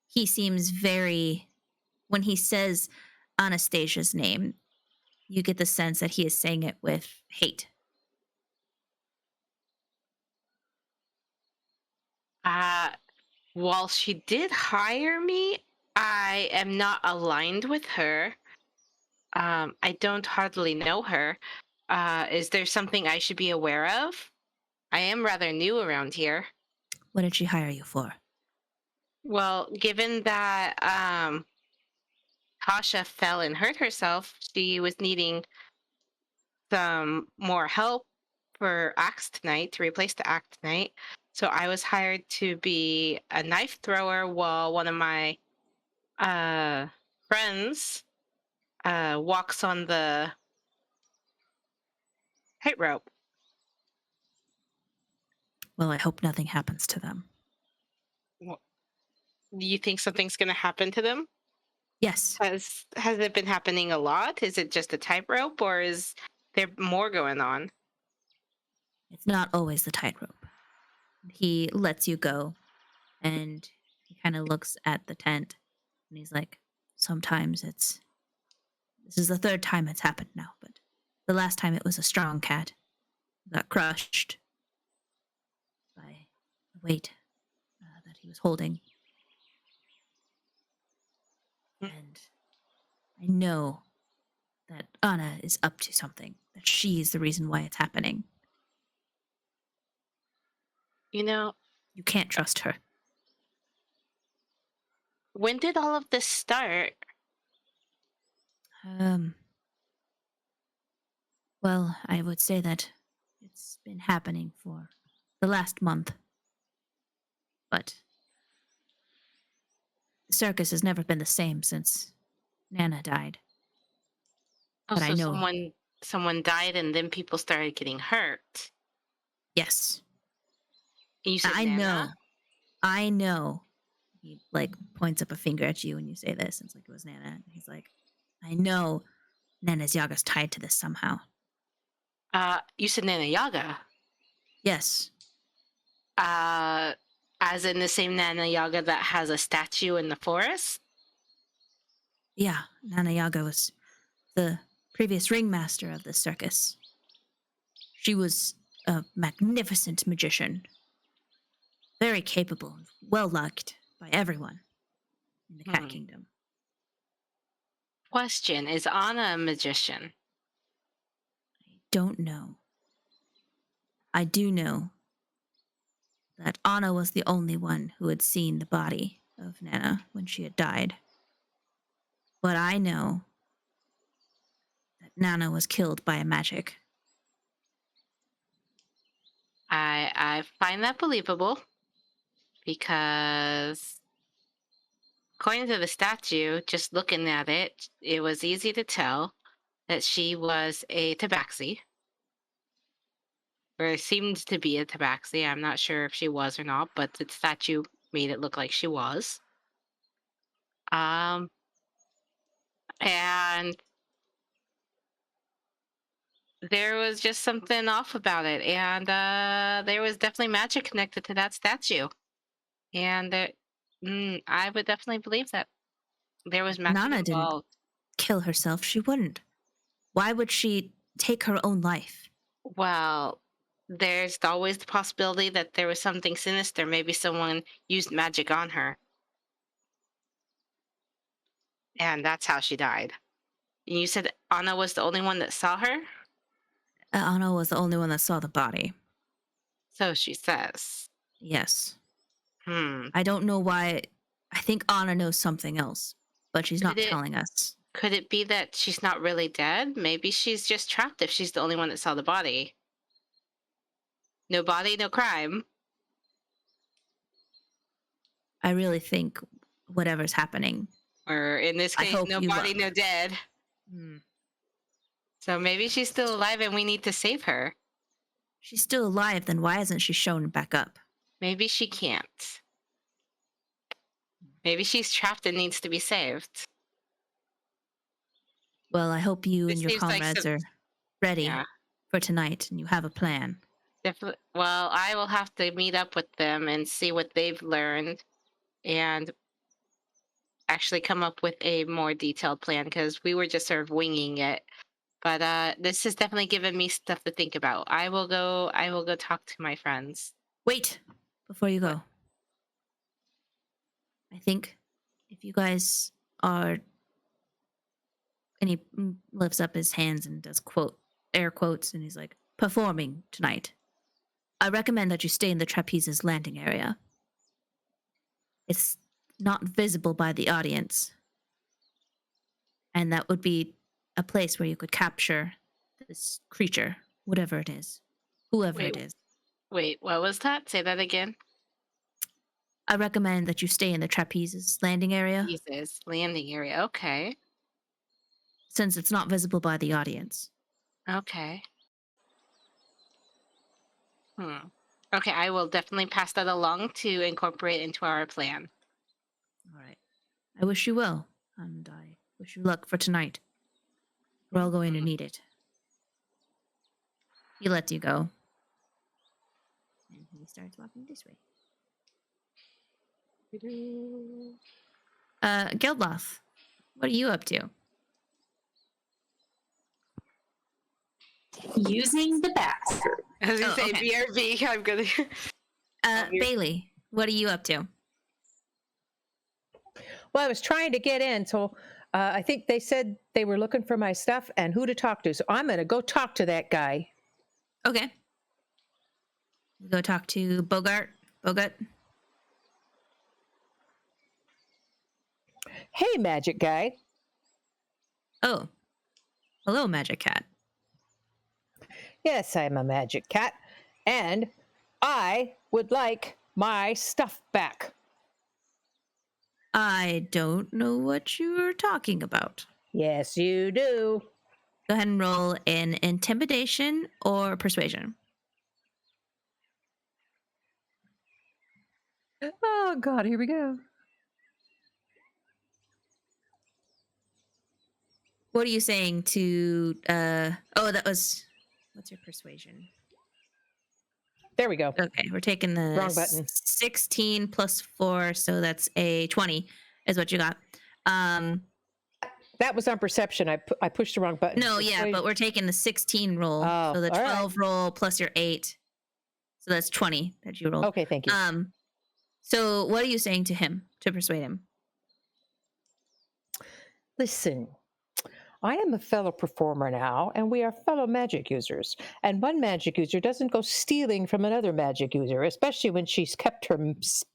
He seems when he says Anastasia's name, you get the sense that he is saying it with hate. While she did hire me, I am not aligned with her. I don't hardly know her. Is there something I should be aware of? I am rather new around here. What did she hire you for? Well, given that Tasha fell and hurt herself, she was needing some more help for Axe tonight, to replace the Axe tonight. So I was hired to be a knife thrower while one of my friends walks on the tightrope. Well, I hope nothing happens to them. Do you think something's going to happen to them? Yes. Has it been happening a lot? Is it just a tightrope, or is there more going on? It's not always the tightrope. He lets you go, and he kind of looks at the tent, and he's like, sometimes this is the third time it's happened now, but the last time it was a strong cat who got crushed by the weight that he was holding. And I know that Anna is up to something, that she is the reason why it's happening. You know, You can't trust her. when did all of this start? Well, I would say that it's been happening for the last month. But the circus has never been the same since Nana died. Oh, But so I know. someone died and then people started getting hurt. Yes. And you said I Nana? I know. He points up a finger at you when you say this. It's like it was Nana. And he's like, I know Nana's Yaga's tied to this somehow. You said Nana Yaga. Yes. As in the same Nana Yaga that has a statue in the forest? Yeah, Nana Yaga was the previous ringmaster of the circus. She was a magnificent magician. Very capable, well liked by everyone in the Cat Kingdom. Question, is Anna a magician? I don't know. I do know that Anna was the only one who had seen the body of Nana when she had died. But I know that Nana was killed by a magic. I find that believable because according to the statue, just looking at it, it was easy to tell that she was a tabaxi. Or seemed to be a tabaxi. I'm not sure if she was or not, but the statue made it look like she was. And there was just something off about it, and there was definitely magic connected to that statue, and I would definitely believe that there was magic Nana didn't involved. kill herself. She wouldn't. Why would she take her own life? Well, there's always the possibility that there was something sinister. Maybe someone used magic on her. And that's how she died. And you said Anna was the only one that saw her? Anna was the only one that saw the body. So she says. Yes. Hmm. I don't know why. I think Anna knows something else, but she's not telling us. Could it be that she's not really dead? Maybe she's just trapped if she's the only one that saw the body. No body, no crime. I really think whatever's happening. Or in this I case, hope no you body, luck. no dead. So maybe she's still alive and we need to save her. She's still alive, then why hasn't she shown back up? Maybe she can't. Maybe she's trapped and needs to be saved. Well, I hope you This and your seems like comrades some- are ready Yeah. for tonight and you have a plan. Well, I will have to meet up with them and see what they've learned and actually come up with a more detailed plan because we were just sort of winging it. But this has definitely given me stuff to think about. I will go talk to my friends. Wait, before you go. I think if you guys are, and he lifts up his hands and does air quotes, and he's like, performing tonight, I recommend that you stay in the trapezes landing area. It's not visible by the audience. And that would be a place where you could capture this creature, whatever it is, whoever it is. Wait, what was that? Say that again. I recommend that you stay in the trapezes landing area. Jesus, landing area. Okay. Since it's not visible by the audience. Okay. Okay, I will definitely pass that along to incorporate into our plan. All right. I wish you well, and I wish you luck for tonight. We're all going to need it. He lets you go. And he starts walking this way. Geldloth, what are you up to? Using the bathroom. I was gonna say okay. BRB. I'm gonna. Bei-leigh, what are you up to? Well, I was trying to get in, so I think they said they were looking for my stuff and who to talk to. So I'm going to go talk to that guy. Okay. Go talk to Bogart. Hey, magic guy. Oh. Hello, Magic Cat. Yes, I'm a magic cat, and I would like my stuff back. I don't know what you're talking about. Yes, you do. Go ahead and roll in intimidation or persuasion. Oh, God, here we go. What are you saying to, that was, what's your persuasion? There we go. Okay, we're taking the Wrong button. 16 plus 4, so that's a 20 is what you got. That was on perception. I pushed the wrong button. No, yeah, but we're taking the 16 roll. Oh, so the all 12 roll plus your 8. So that's 20 that you rolled. Okay, thank you. So what are you saying to him to persuade him? Listen, I am a fellow performer now, and we are fellow magic users. And one magic user doesn't go stealing from another magic user, especially when she's kept her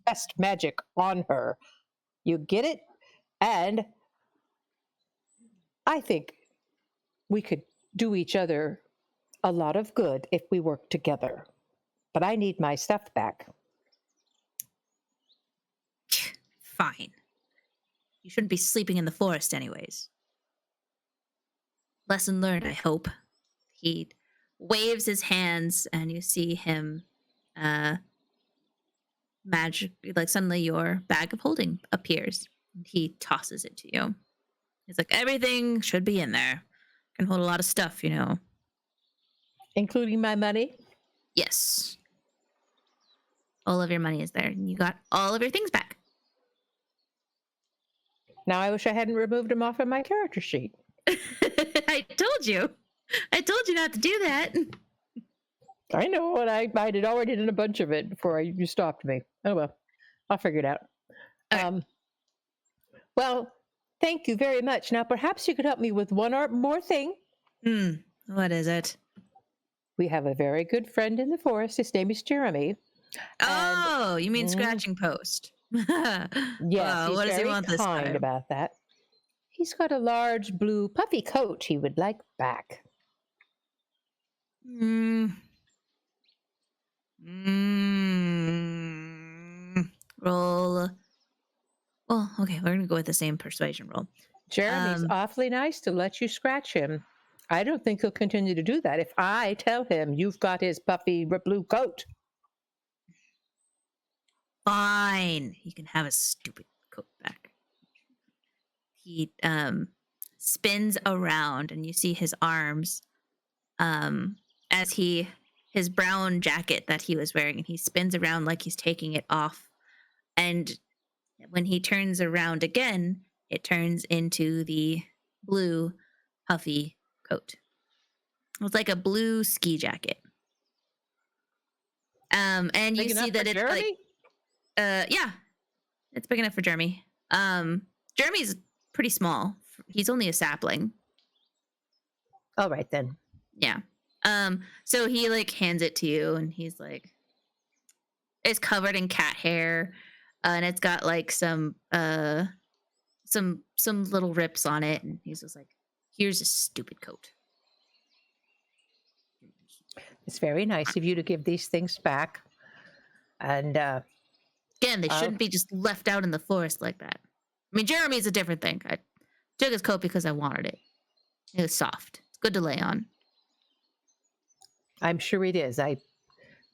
best magic on her. You get it? And I think we could do each other a lot of good if we work together. But I need my stuff back. Fine. You shouldn't be sleeping in the forest anyways. Lesson learned, I hope. He waves his hands and you see him magic, like suddenly your bag of holding appears. And he tosses it to you. He's like, everything should be in there. Can hold a lot of stuff, you know. Including my money? Yes. All of your money is there. And you got all of your things back. Now I wish I hadn't removed them off of my character sheet. I told you. I told you not to do that. I know, and I had already done a bunch of it before you stopped me. Oh well, I'll figure it out. Okay. Well, thank you very much. Now, perhaps you could help me with one or more thing. What is it? We have a very good friend in the forest. His name is Jeremy. Oh, you mean Mm. scratching post? Yes, Well, he's what does he very want this kind time? about that. He's got a large blue puffy coat he would like back. Mm. Roll. Well, okay, we're gonna go with the same persuasion roll. Jeremy's awfully nice to let you scratch him. I don't think he'll continue to do that if I tell him you've got his puffy blue coat. Fine, he can have his stupid coat back. He spins around, and you see his arms as his brown jacket that he was wearing, and he spins around like he's taking it off. And when he turns around again, it turns into the blue puffy coat. It's like a blue ski jacket. And you Big see enough that for it's Jeremy? like yeah, it's big enough for Jeremy. Jeremy's pretty small. He's only a sapling. All right then. Yeah. So he like hands it to you, and he's like, it's covered in cat hair, and it's got like some little rips on it, and he's just like, here's a stupid coat. It's very nice of you to give these things back. And Again, they shouldn't be just left out in the forest like that. I mean, Jeremy's a different thing. I took his coat because I wanted it. It was soft. It's good to lay on. I'm sure it is.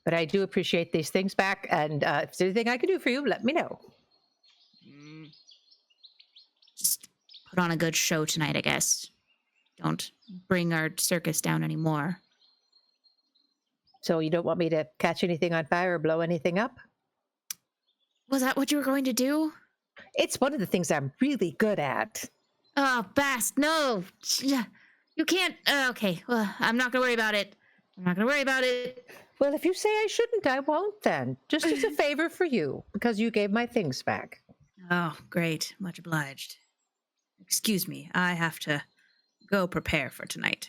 But I do appreciate these things back. And if there's anything I can do for you, let me know. Just put on a good show tonight, I guess. Don't bring our circus down anymore. So you don't want me to catch anything on fire or blow anything up? Was that what you were going to do? It's one of the things I'm really good at. Oh, Bast, no. You can't. Okay, well, I'm not going to worry about it. Well, if you say I shouldn't, I won't then. Just as a favor for you, because you gave my things back. Oh, great. Much obliged. Excuse me, I have to go prepare for tonight.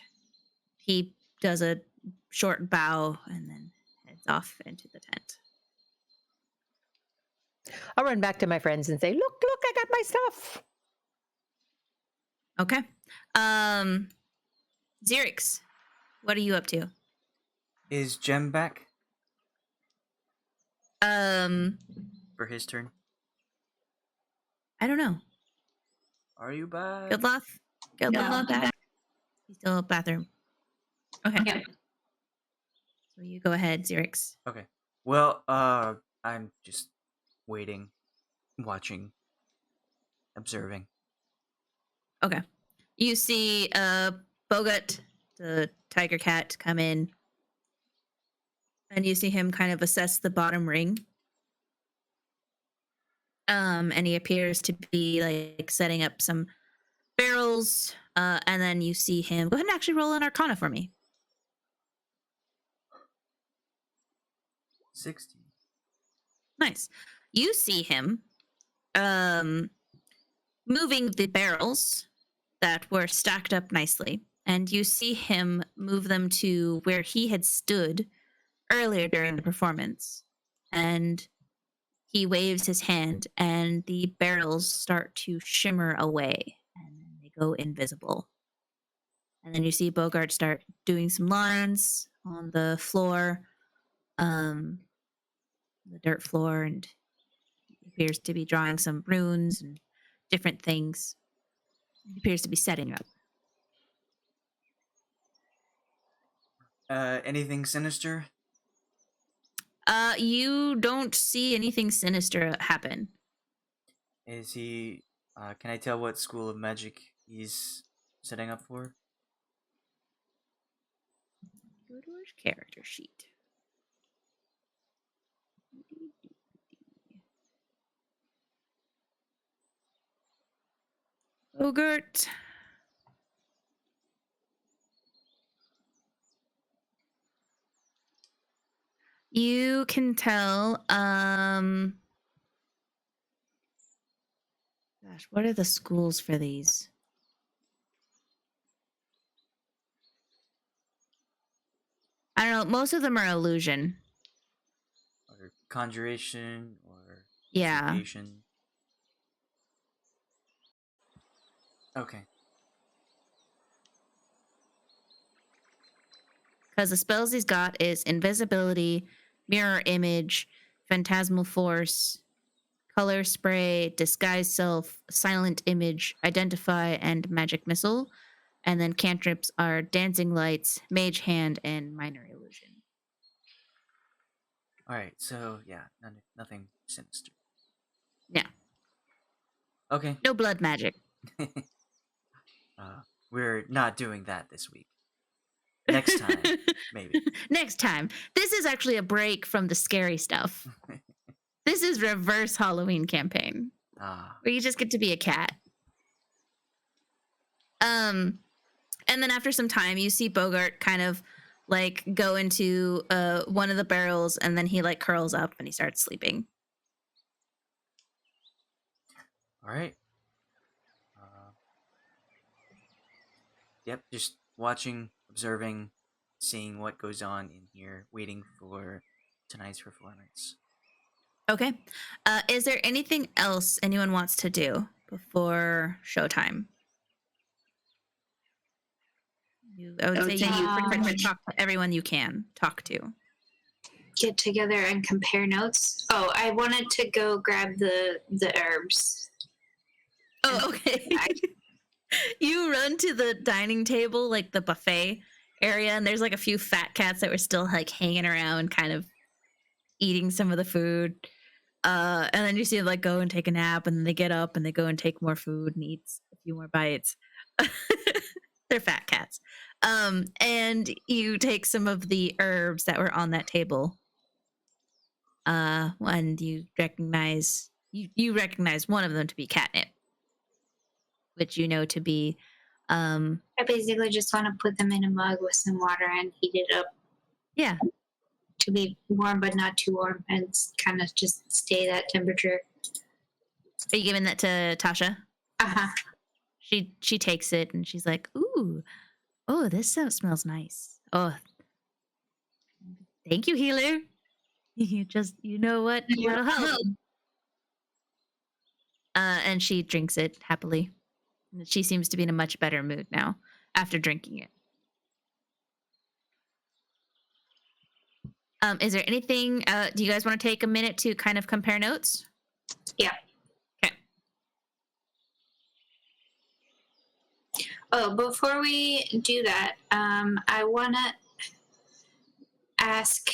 He does a short bow and then heads off into the tent. I'll run back to my friends and say, look, I got my stuff. Okay. Xerix, what are you up to? Is Jem back Um, for his turn? I don't know. Are you back? Geldloth? Geldloth back? He's still in the bathroom. Okay. Yeah. So you go ahead, Xerix. Okay. Well, I'm just waiting, watching, observing. Okay. You see Bogut, the tiger cat, come in. And you see him kind of assess the bottom ring. And he appears to be like setting up some barrels. And then you see him. Go ahead and actually roll an Arcana for me. 60. Nice. You see him moving the barrels that were stacked up nicely. And you see him move them to where he had stood earlier during the performance. And he waves his hand, and the barrels start to shimmer away, and then they go invisible. And then you see Bogart start doing some lines on the floor, the dirt floor, and he appears to be drawing some runes and different things. He appears to be setting up. Anything sinister? You don't see anything sinister happen. Is he? Can I tell what school of magic he's setting up for? Go to his character sheet. Bogart. You can tell. Gosh, what are the schools for these? I don't know. Most of them are illusion. Or conjuration or Yeah. incantation. Okay. Because the spells he's got is invisibility, mirror image, phantasmal force, color spray, disguise self, silent image, identify, and magic missile. And then cantrips are dancing lights, mage hand, and minor illusion. Alright, so yeah, nothing sinister. Yeah. Okay. No blood magic. We're not doing that this week. Next time, maybe. Next time. This is actually a break from the scary stuff. This is reverse Halloween campaign. Where you just get to be a cat. And then after some time, you see Bogart kind of like go into one of the barrels, and then he like curls up and he starts sleeping. All right. Yep, just watching, observing, seeing what goes on in here, waiting for tonight's performance. Okay. Is there anything else anyone wants to do before showtime? I would say you pretty much talk to everyone you can talk to. Get together and compare notes. Oh, I wanted to go grab the herbs. Oh, okay. You run to the dining table, like the buffet area, and there's like a few fat cats that were still like hanging around, kind of eating some of the food. And then you see them like go and take a nap, and then they get up and they go and take more food and eat a few more bites. They're fat cats. And you take some of the herbs that were on that table. And you recognize one of them to be catnip, which you know to be I basically just want to put them in a mug with some water and heat it up. Yeah. To be warm but not too warm, and kind of just stay that temperature. Are you giving that to Tasha? Uh-huh. She takes it and she's like, "Ooh, oh, this smells nice. Oh, thank you, healer. You know what? It'll help." And she drinks it happily. She seems to be in a much better mood now after drinking it. Is there anything? Do you guys want to take a minute to kind of compare notes? Yeah. Okay. Oh, before we do that, I want to ask,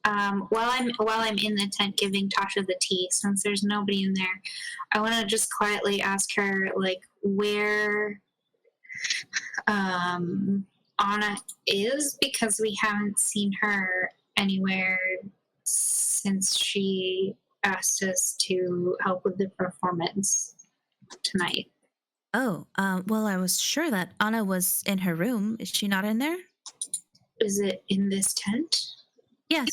while I'm in the tent giving Tasha the tea, since there's nobody in there, I want to just quietly ask her like where Anna is, because we haven't seen her anywhere since she asked us to help with the performance tonight. Oh, well, I was sure that Anna was in her room. Is she not in there? Is it in this tent? Yes.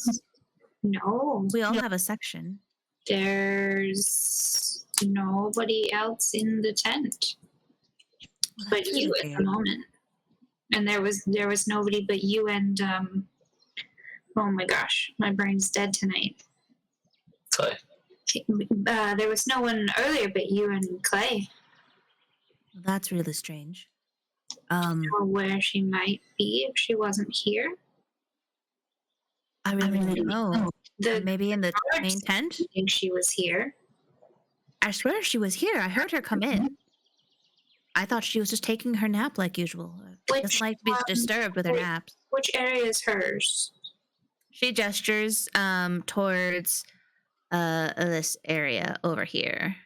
No. We all have a section. There's nobody else in the tent but you at the moment. And there was nobody but you and oh my gosh, my brain's dead tonight. Clay. There was no one earlier but you and Clay. That's really strange. Or where she might be if she wasn't here. I really don't know. Maybe in the main tent? I think she was here. I swear she was here. I heard her come in. I thought she was just taking her nap like usual. She doesn't like to be disturbed with her naps. Which area is hers? She gestures towards this area over here.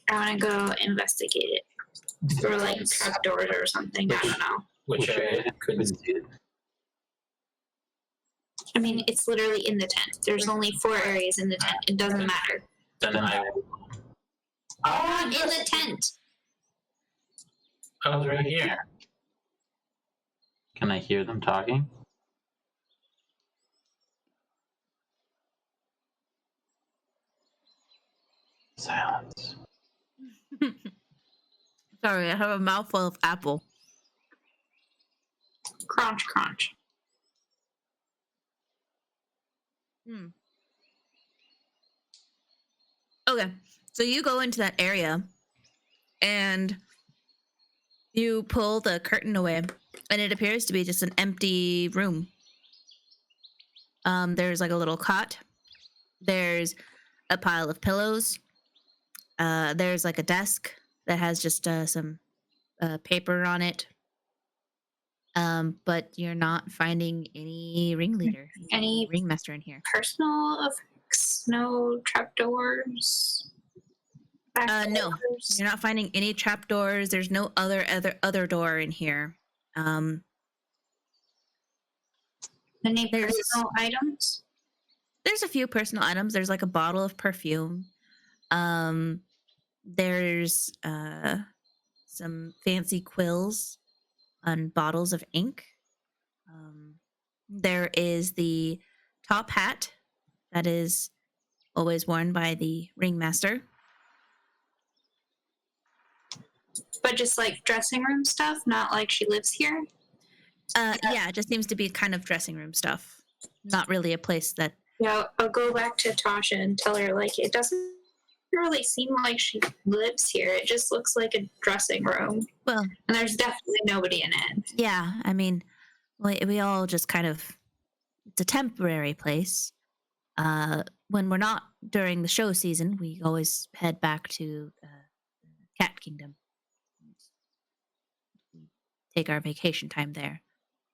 I want to go investigate it. Or like trapdoors or something. I don't know. Which area? Couldn't see it. I mean, it's literally in the tent. There's only 4 areas in the tent. It doesn't matter. Then I'm in the tent. I was right here. Can I hear them talking? Silence. Sorry, I have a mouthful of apple. Crunch, crunch. Hmm. Okay, so you go into that area and you pull the curtain away, and it appears to be just an empty room. There's like a little cot. There's a pile of pillows. There's like a desk that has just some paper on it. But you're not finding any ringleader, Any ringmaster in here. personal effects? No trapdoors? No, you're not finding any trapdoors. There's no other door in here. Any There's- personal items? There's a few personal items. There's like a bottle of perfume. There's some fancy quills and bottles of ink. There is the top hat that is always worn by the ringmaster. But just like dressing room stuff, not like she lives here. Yeah, it just seems to be kind of dressing room stuff. Not really a place that. Yeah, I'll go back to Tasha and tell her like it doesn't really seem like she lives here. It just looks like a dressing room, Well, and there's definitely nobody in it. yeah, I mean, we all just kind of. It's a temporary place. When we're not during the show season, we always head back to Cat Kingdom. We take our vacation time there.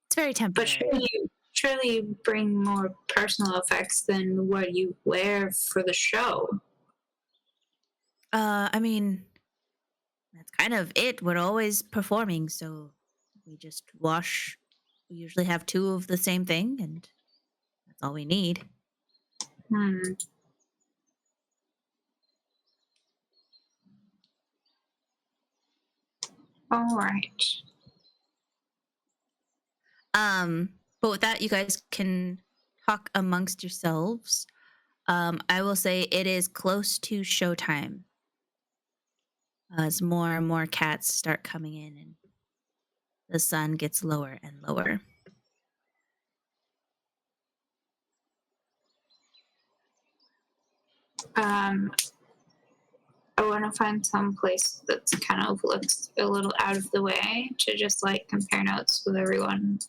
It's very But temporary. surely you bring more personal effects than what you wear for the show. I mean, that's kind of it. We're always performing, so we just wash. We usually have 2 of the same thing, and that's all we need. All right. But with that, you guys can talk amongst yourselves. I will say it is close to showtime. As more and more cats start coming in and the sun gets lower and lower. I want to find some place that's kind of looks a little out of the way to just like compare notes with everyone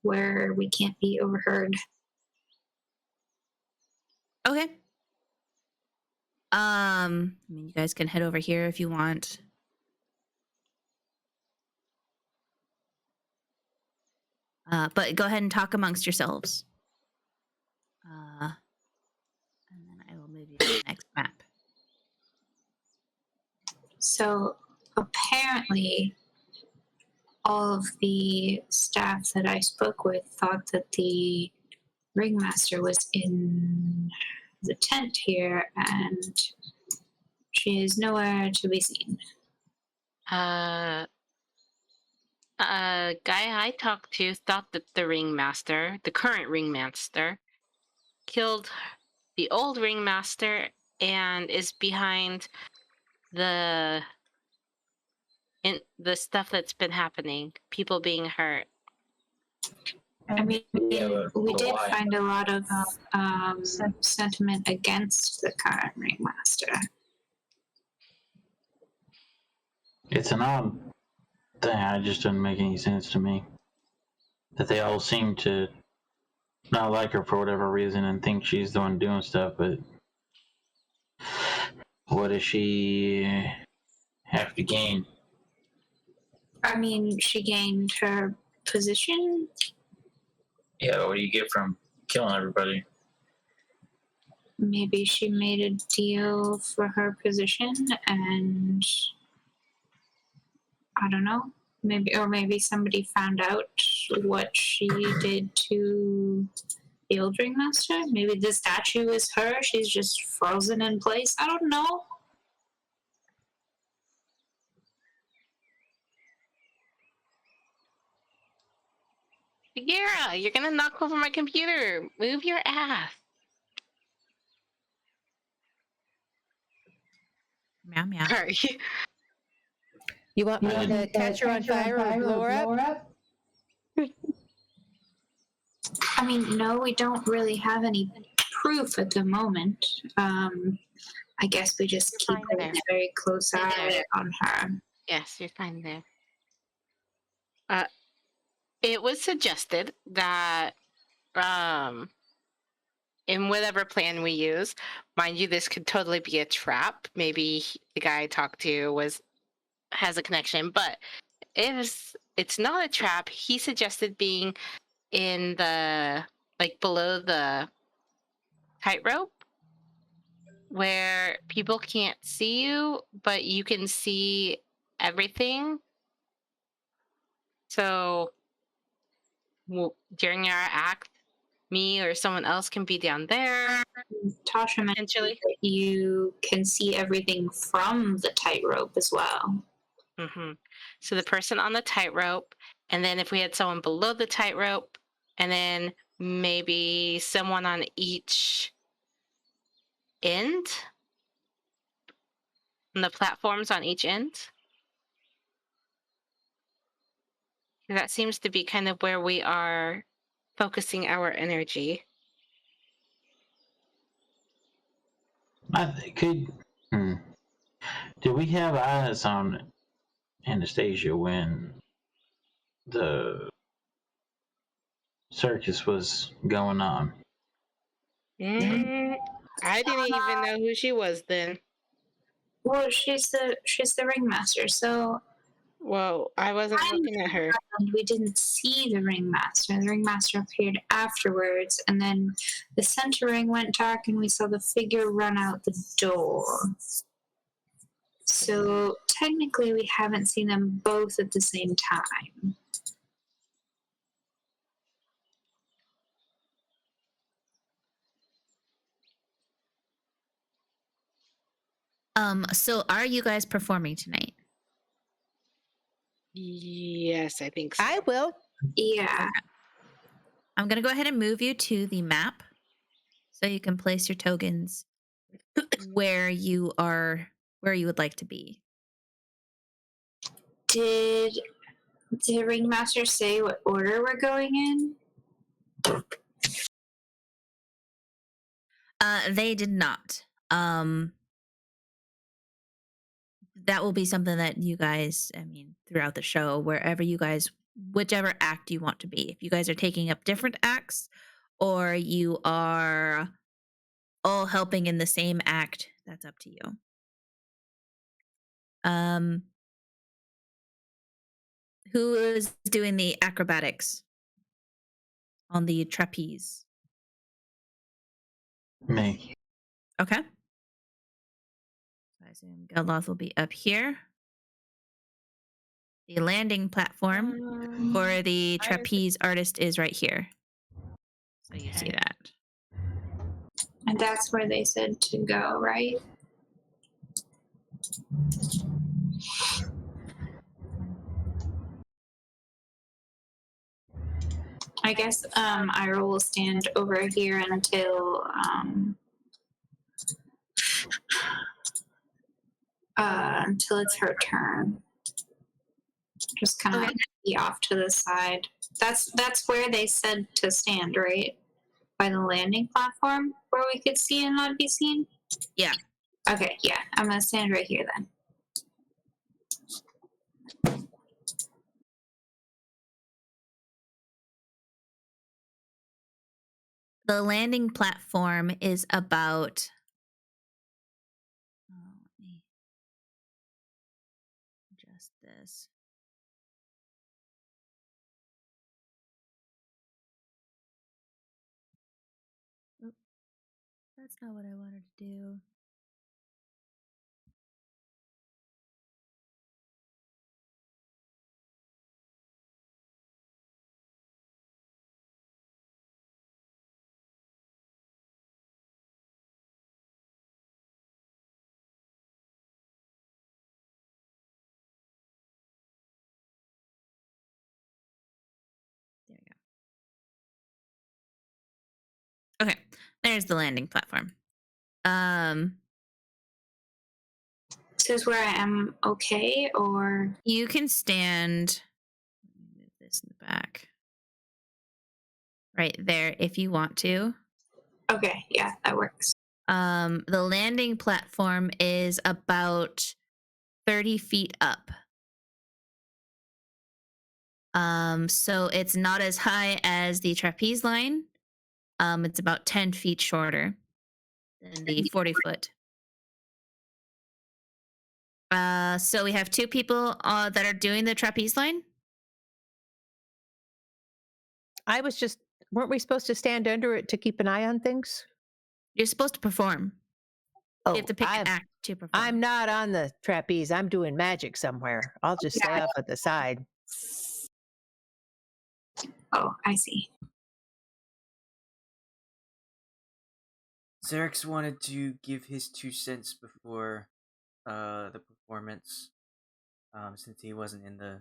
where we can't be overheard. Okay. I mean, you guys can head over here if you want. But go ahead and talk amongst yourselves. And then I will move you to the next map. So apparently, all of the staff that I spoke with thought that the ringmaster was in the tent here, and she is nowhere to be seen. Guy I talked to thought that the ringmaster, the current ringmaster, killed the old ringmaster and is behind the stuff that's been happening, people being hurt. I mean, Yeah, we but did why? find a lot of sentiment against the current ringmaster. It's an odd thing. It just doesn't make any sense to me. That they all seem to not like her for whatever reason and think she's the one doing stuff, but what does she have to gain? I mean, she gained her position. Yeah, what do you get from killing everybody? Maybe she made a deal for her position, and I don't know. Maybe somebody found out what she did to the old ringmaster. Maybe the statue is her. She's just frozen in place. I don't know. Bagheera, you're gonna knock over my computer. Move your ass. Meow meow. Sorry. You want me to catch her on fire or blow her up? I mean, no, we don't really have any proof at the moment. I guess we just keep Fine a there. very close Stay eye there. on her. Yes, you're fine there. It was suggested that in whatever plan we use, mind you, this could totally be a trap. Maybe the guy I talked to has a connection, but if it's not a trap, he suggested being in the below the tightrope where people can't see you, but you can see everything. So during our act, me or someone else can be down there. Tasha mentioned Potentially. that you can see everything from the tightrope as well. Mm-hmm. So the person on the tightrope, and then if we had someone below the tightrope, and then maybe someone on each end, on the platforms on each end. That seems to be kind of where we are focusing our energy. Did we have eyes on Anastasia when the circus was going on? I didn't even know who she was then. Well, she's the ringmaster, so Well, I wasn't looking at her. we didn't see the ringmaster. The ringmaster appeared afterwards, and then the center ring went dark, and we saw the figure run out the door. So technically, we haven't seen them both at the same time. So are you guys performing tonight? Yes, I think so. I will. Yeah. I'm gonna go ahead and move you to the map so you can place your tokens where you would like to be. Did the ringmaster say what order we're going in? They did not. That will be something that you guys, throughout the show, whichever act you want to be. If you guys are taking up different acts or you are all helping in the same act, that's up to you. Who is doing the acrobatics on the trapeze? Me. Okay. I assume Geldloth will be up here. The landing platform for the trapeze artist is right here. So you see that. And that's where they said to go, right? I guess Ayre will stand over here until it's her turn. Just kind of be off to the side. That's where they said to stand, right? By the landing platform where we could see and not be seen? Yeah. Okay, yeah. I'm gonna stand right here then. The landing platform is about. Let me adjust this. Oh, that's not what I wanted to do. There we go. Okay, there's the landing platform. this is where I am okay, or You can stand. Move this in the back. Right there, if you want to. okay, yeah, that works. The landing platform is about 30 feet up. So it's not as high as the trapeze line. It's about 10 feet shorter than the 40 foot. So we have 2 people that are doing the trapeze line. I was just, weren't we supposed to stand under it to keep an eye on things? You're supposed to perform. Oh, You have to pick an act to perform. I'm not on the trapeze. I'm doing magic somewhere. I'll just stay off at the side. Oh, I see. Xerix wanted to give his 2 cents before the performance, since he wasn't in the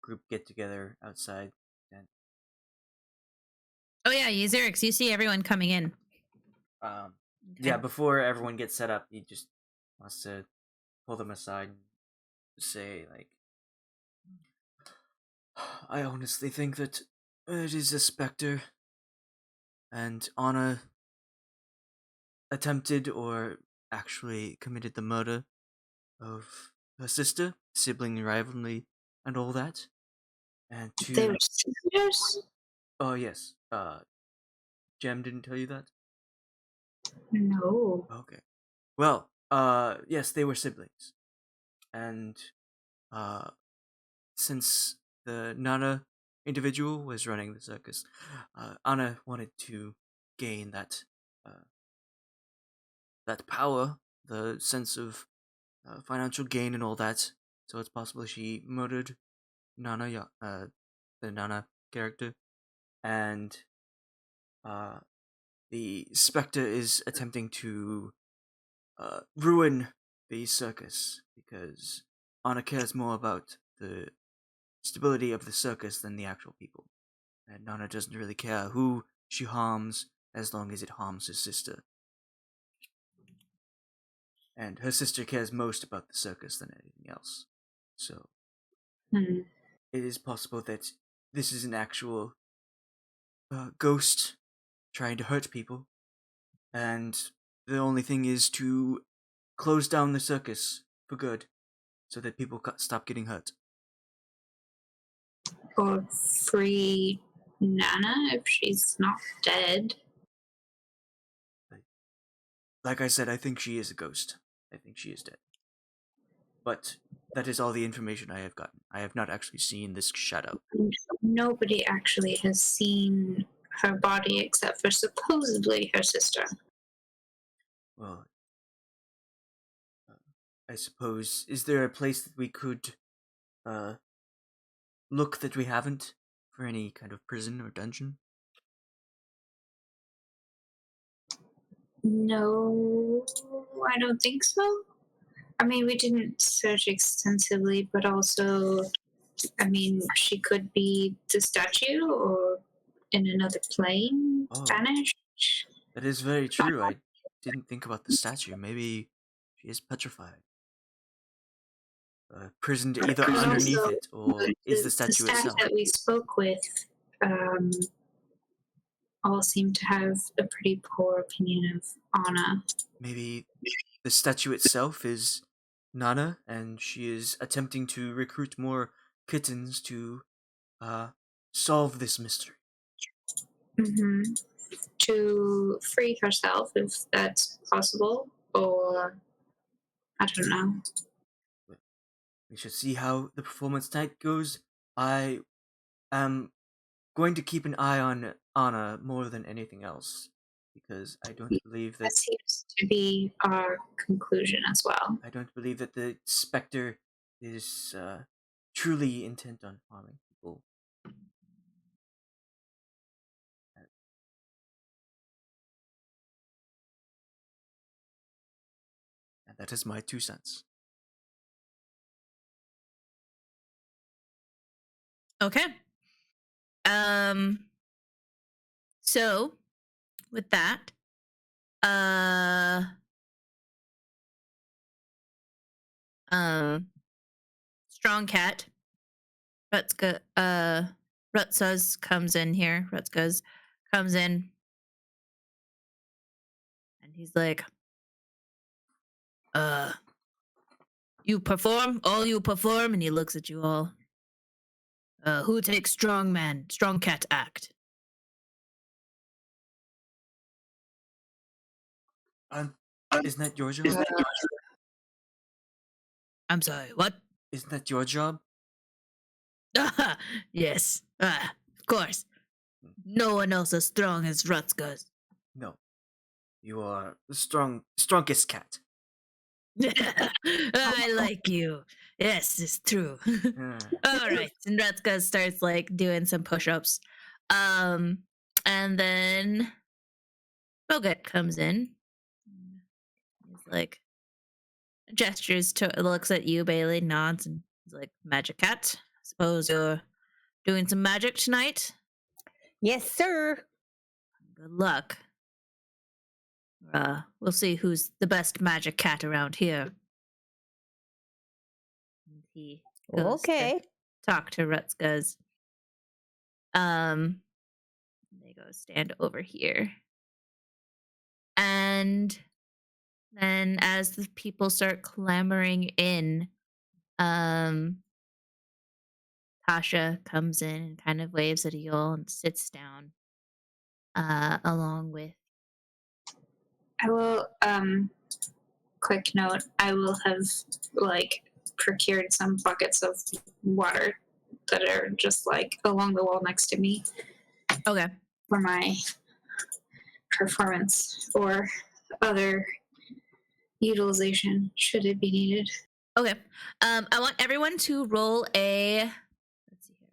group get together outside. And, Oh yeah, Xerix, you see everyone coming in. yeah, before everyone gets set up, he just wants to pull them aside and say, like, I honestly think that it is a specter, and Anna attempted or actually committed the murder of her sister, sibling rivalry, and all that. And They to were sisters? oh yes, Jem didn't tell you that. No. Okay, well, yes, they were siblings, and since the Nana individual was running the circus, Anna wanted to gain that that power, the sense of financial gain and all that. So it's possible she murdered Nana, the Nana character, and the Spectre is attempting to ruin the circus because Anna cares more about the stability of the circus than the actual people. And Nana doesn't really care who she harms as long as it harms her sister. And her sister cares most about the circus than anything else. So it is possible that this is an actual ghost trying to hurt people, and the only thing is to close down the circus for good, so that people stop getting hurt. Or free Nana if she's not dead. Like I said, I think she is a ghost. I think she is dead. But that is all the information I have gotten. I have not actually seen this shadow. Nobody actually has seen her body except for supposedly her sister. Well, I suppose, is there a place that we could look that we haven't for any kind of prison or dungeon? No, I don't think so. I mean, we didn't search extensively, but also, I mean, she could be the statue or in another plane, vanished. That is very true. I didn't think about the statue. Maybe she is petrified. Prisoned either And underneath also, it or is the statue staff itself. that we spoke with all seem to have a pretty poor opinion of Anna. Maybe the statue itself is Nana, and she is attempting to recruit more kittens to solve this mystery. To free herself, if that's possible, or I don't know. We should see how the performance tonight goes. I am going to keep an eye on Anna more than anything else, because I don't believe that... That seems to be our conclusion as well. I don't believe that the Spectre is truly intent on harming people. And that is my 2 cents. Okay. So with that, Strong cat. Rutzuz comes in here. Rutzuz comes in. And he's like, you perform? All you perform? And he looks at you all. Who takes strong cat act? Isn't that your job? I'm sorry, what? Isn't that your job? Yes. Of course. No one else as strong as Rutzuz. No. You are the strongest cat. I like you. Yes, it's true. All right. And Rutzuz starts like doing some push-ups. And then Bogut comes in. He's like gestures to looks at you, Bei-leigh, nods, and he's like, Magic Cat. Suppose you're doing some magic tonight? Yes, sir. Good luck. We'll see who's the best magic cat around here. And he goes Okay. to talk to Rutzuz. They go stand over here. And then as the people start clamoring in, Tasha comes in and kind of waves at you all and sits down along with. I will, quick note, I will have, like, procured some buckets of water that are just, like, along the wall next to me Okay. for my performance or other utilization, should it be needed. Okay. I want everyone to roll a. Let's see here.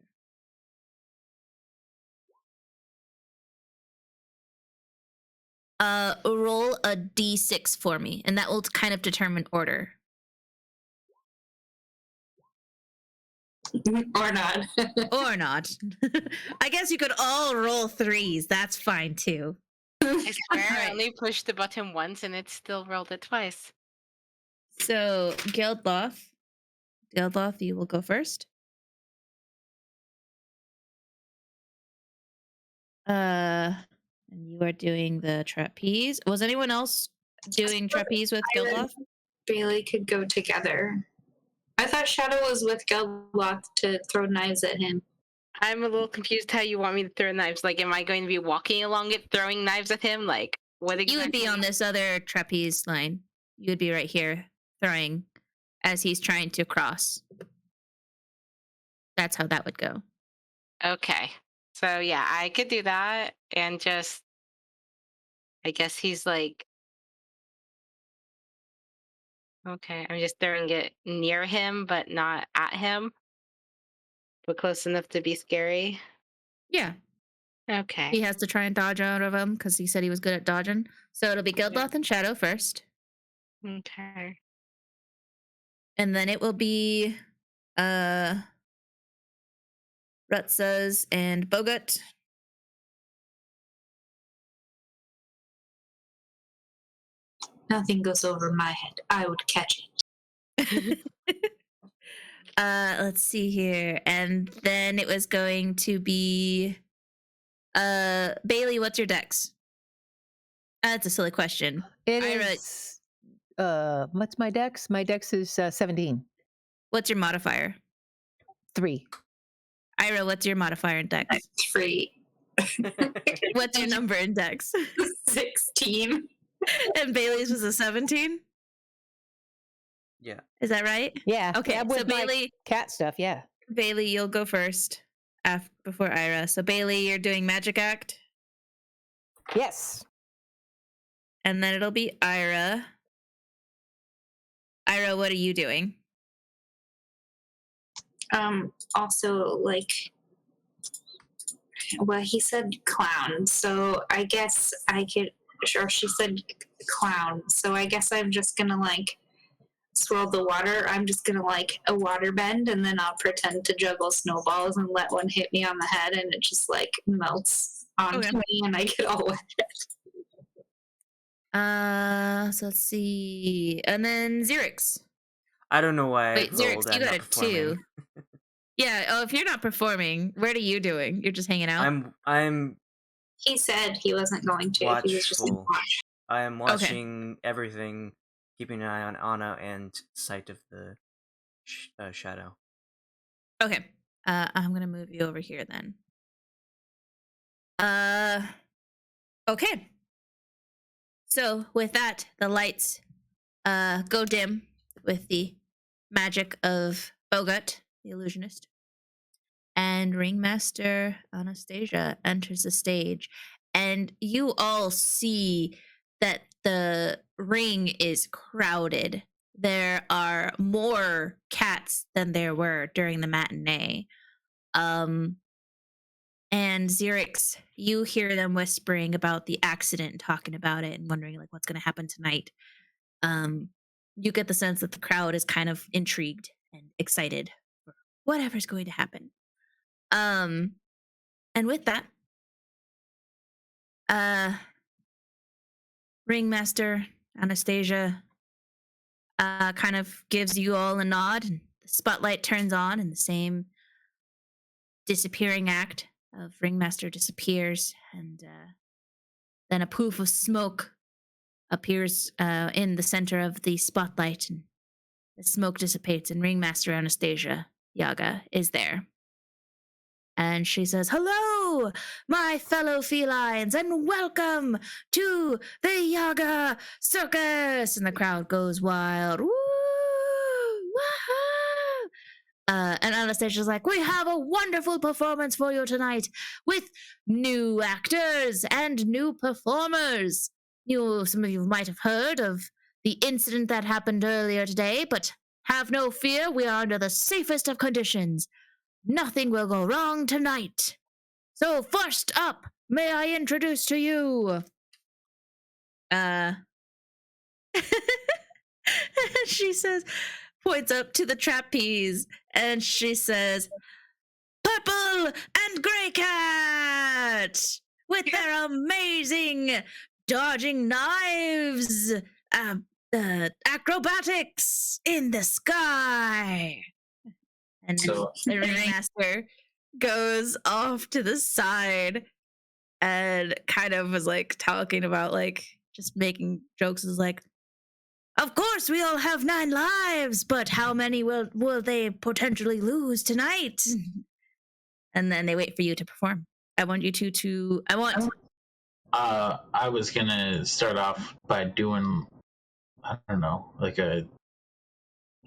Roll a d6 for me, and that will kind of determine order. Or not. Or not. I guess you could all roll 3s. That's fine too. I swear I Alright. only pushed the button once and it still rolled it twice. So, Geldloth, you will go first. And you are doing the trapeze. Was anyone else doing trapeze with Geldloth? Bei-leigh could go together. I thought Shadow was with Geldloth to throw knives at him. I'm a little confused how you want me to throw knives. Like, am I going to be walking along it, throwing knives at him? Like, what exactly? You would be on this other trapeze line. You would be right here, throwing as he's trying to cross. That's how that would go. Okay. So, yeah, I could do that and just... I guess he's like... Okay, I'm just throwing it near him, but not at him. But close enough to be scary. Yeah. Okay. He has to try and dodge out of him because he said he was good at dodging. So it'll be Geldloth and Shadow first. Okay. And then it will be Rutzuz and Bogut. Nothing goes over my head. I would catch it. Let's see here. And then it was going to be Bei-leigh, what's your dex? That's a silly question. It Ayre, is. What's my dex? My dex is 17. what's your modifier? 3. Ayre, what's your modifier in dex? 3. What's your number in dex? 16. And Bei-leigh's was a 17? Yeah. Is that right? Yeah. Okay, yeah, so with my Bei-leigh, cat stuff. Yeah. Bei-leigh, you'll go first before Ayre. So Bei-leigh, you're doing Magic Act. Yes. And then it'll be Ayre. Ayre, what are you doing? Also, like, well, he said clown, so I guess I could, or she said clown, so I guess I'm just gonna, like, swirl the water. I'm just gonna, like, a water bend, and then I'll pretend to juggle snowballs and let one hit me on the head, and it just, like, melts onto me, and I get all wet. So let's see. And then Xerix. I don't know why Wait, I Xerix, rolled. you I'm got not a performing. 2. Yeah. Oh, if you're not performing, what are you doing? You're just hanging out. I'm He said he wasn't going to. He was just in watchful. watch. I am Okay. watching everything, keeping an eye on Anna and sight of the shadow. Okay. I'm gonna move you over here then. Okay. So with that, the lights go dim with the magic of Bogut, the illusionist. And Ringmaster Anastasia enters the stage. And you all see that the ring is crowded. There are more cats than there were during the matinee. And Xerix, you hear them whispering about the accident and talking about it and wondering like what's going to happen tonight. You get the sense that the crowd is kind of intrigued and excited for whatever's going to happen. And with that, Ringmaster Anastasia kind of gives you all a nod, and the spotlight turns on, and the same disappearing act of Ringmaster disappears, and then a poof of smoke appears in the center of the spotlight, and the smoke dissipates, and Ringmaster Anastasia Yaga is there. And she says, "Hello, my fellow felines, and welcome to the Yaga Circus." And the crowd goes wild. Woo! Woohoo! And Anastasia's like, "We have a wonderful performance for you tonight with new actors and new performers. Some of you might have heard of the incident that happened earlier today, but have no fear, we are under the safest of conditions. Nothing will go wrong tonight. So first up, may I introduce to you, she says, points up to the trapeze, and she says, Purple and Grey Cat, with their amazing dodging knives, acrobatics in the sky. And So- the ringmaster goes off to the side and kind of was like talking about like just making jokes. Is like, of course we all have 9 lives, but how many will they potentially lose tonight? And then they wait for you to perform. I want you to I I was gonna start off by doing, I don't know, like a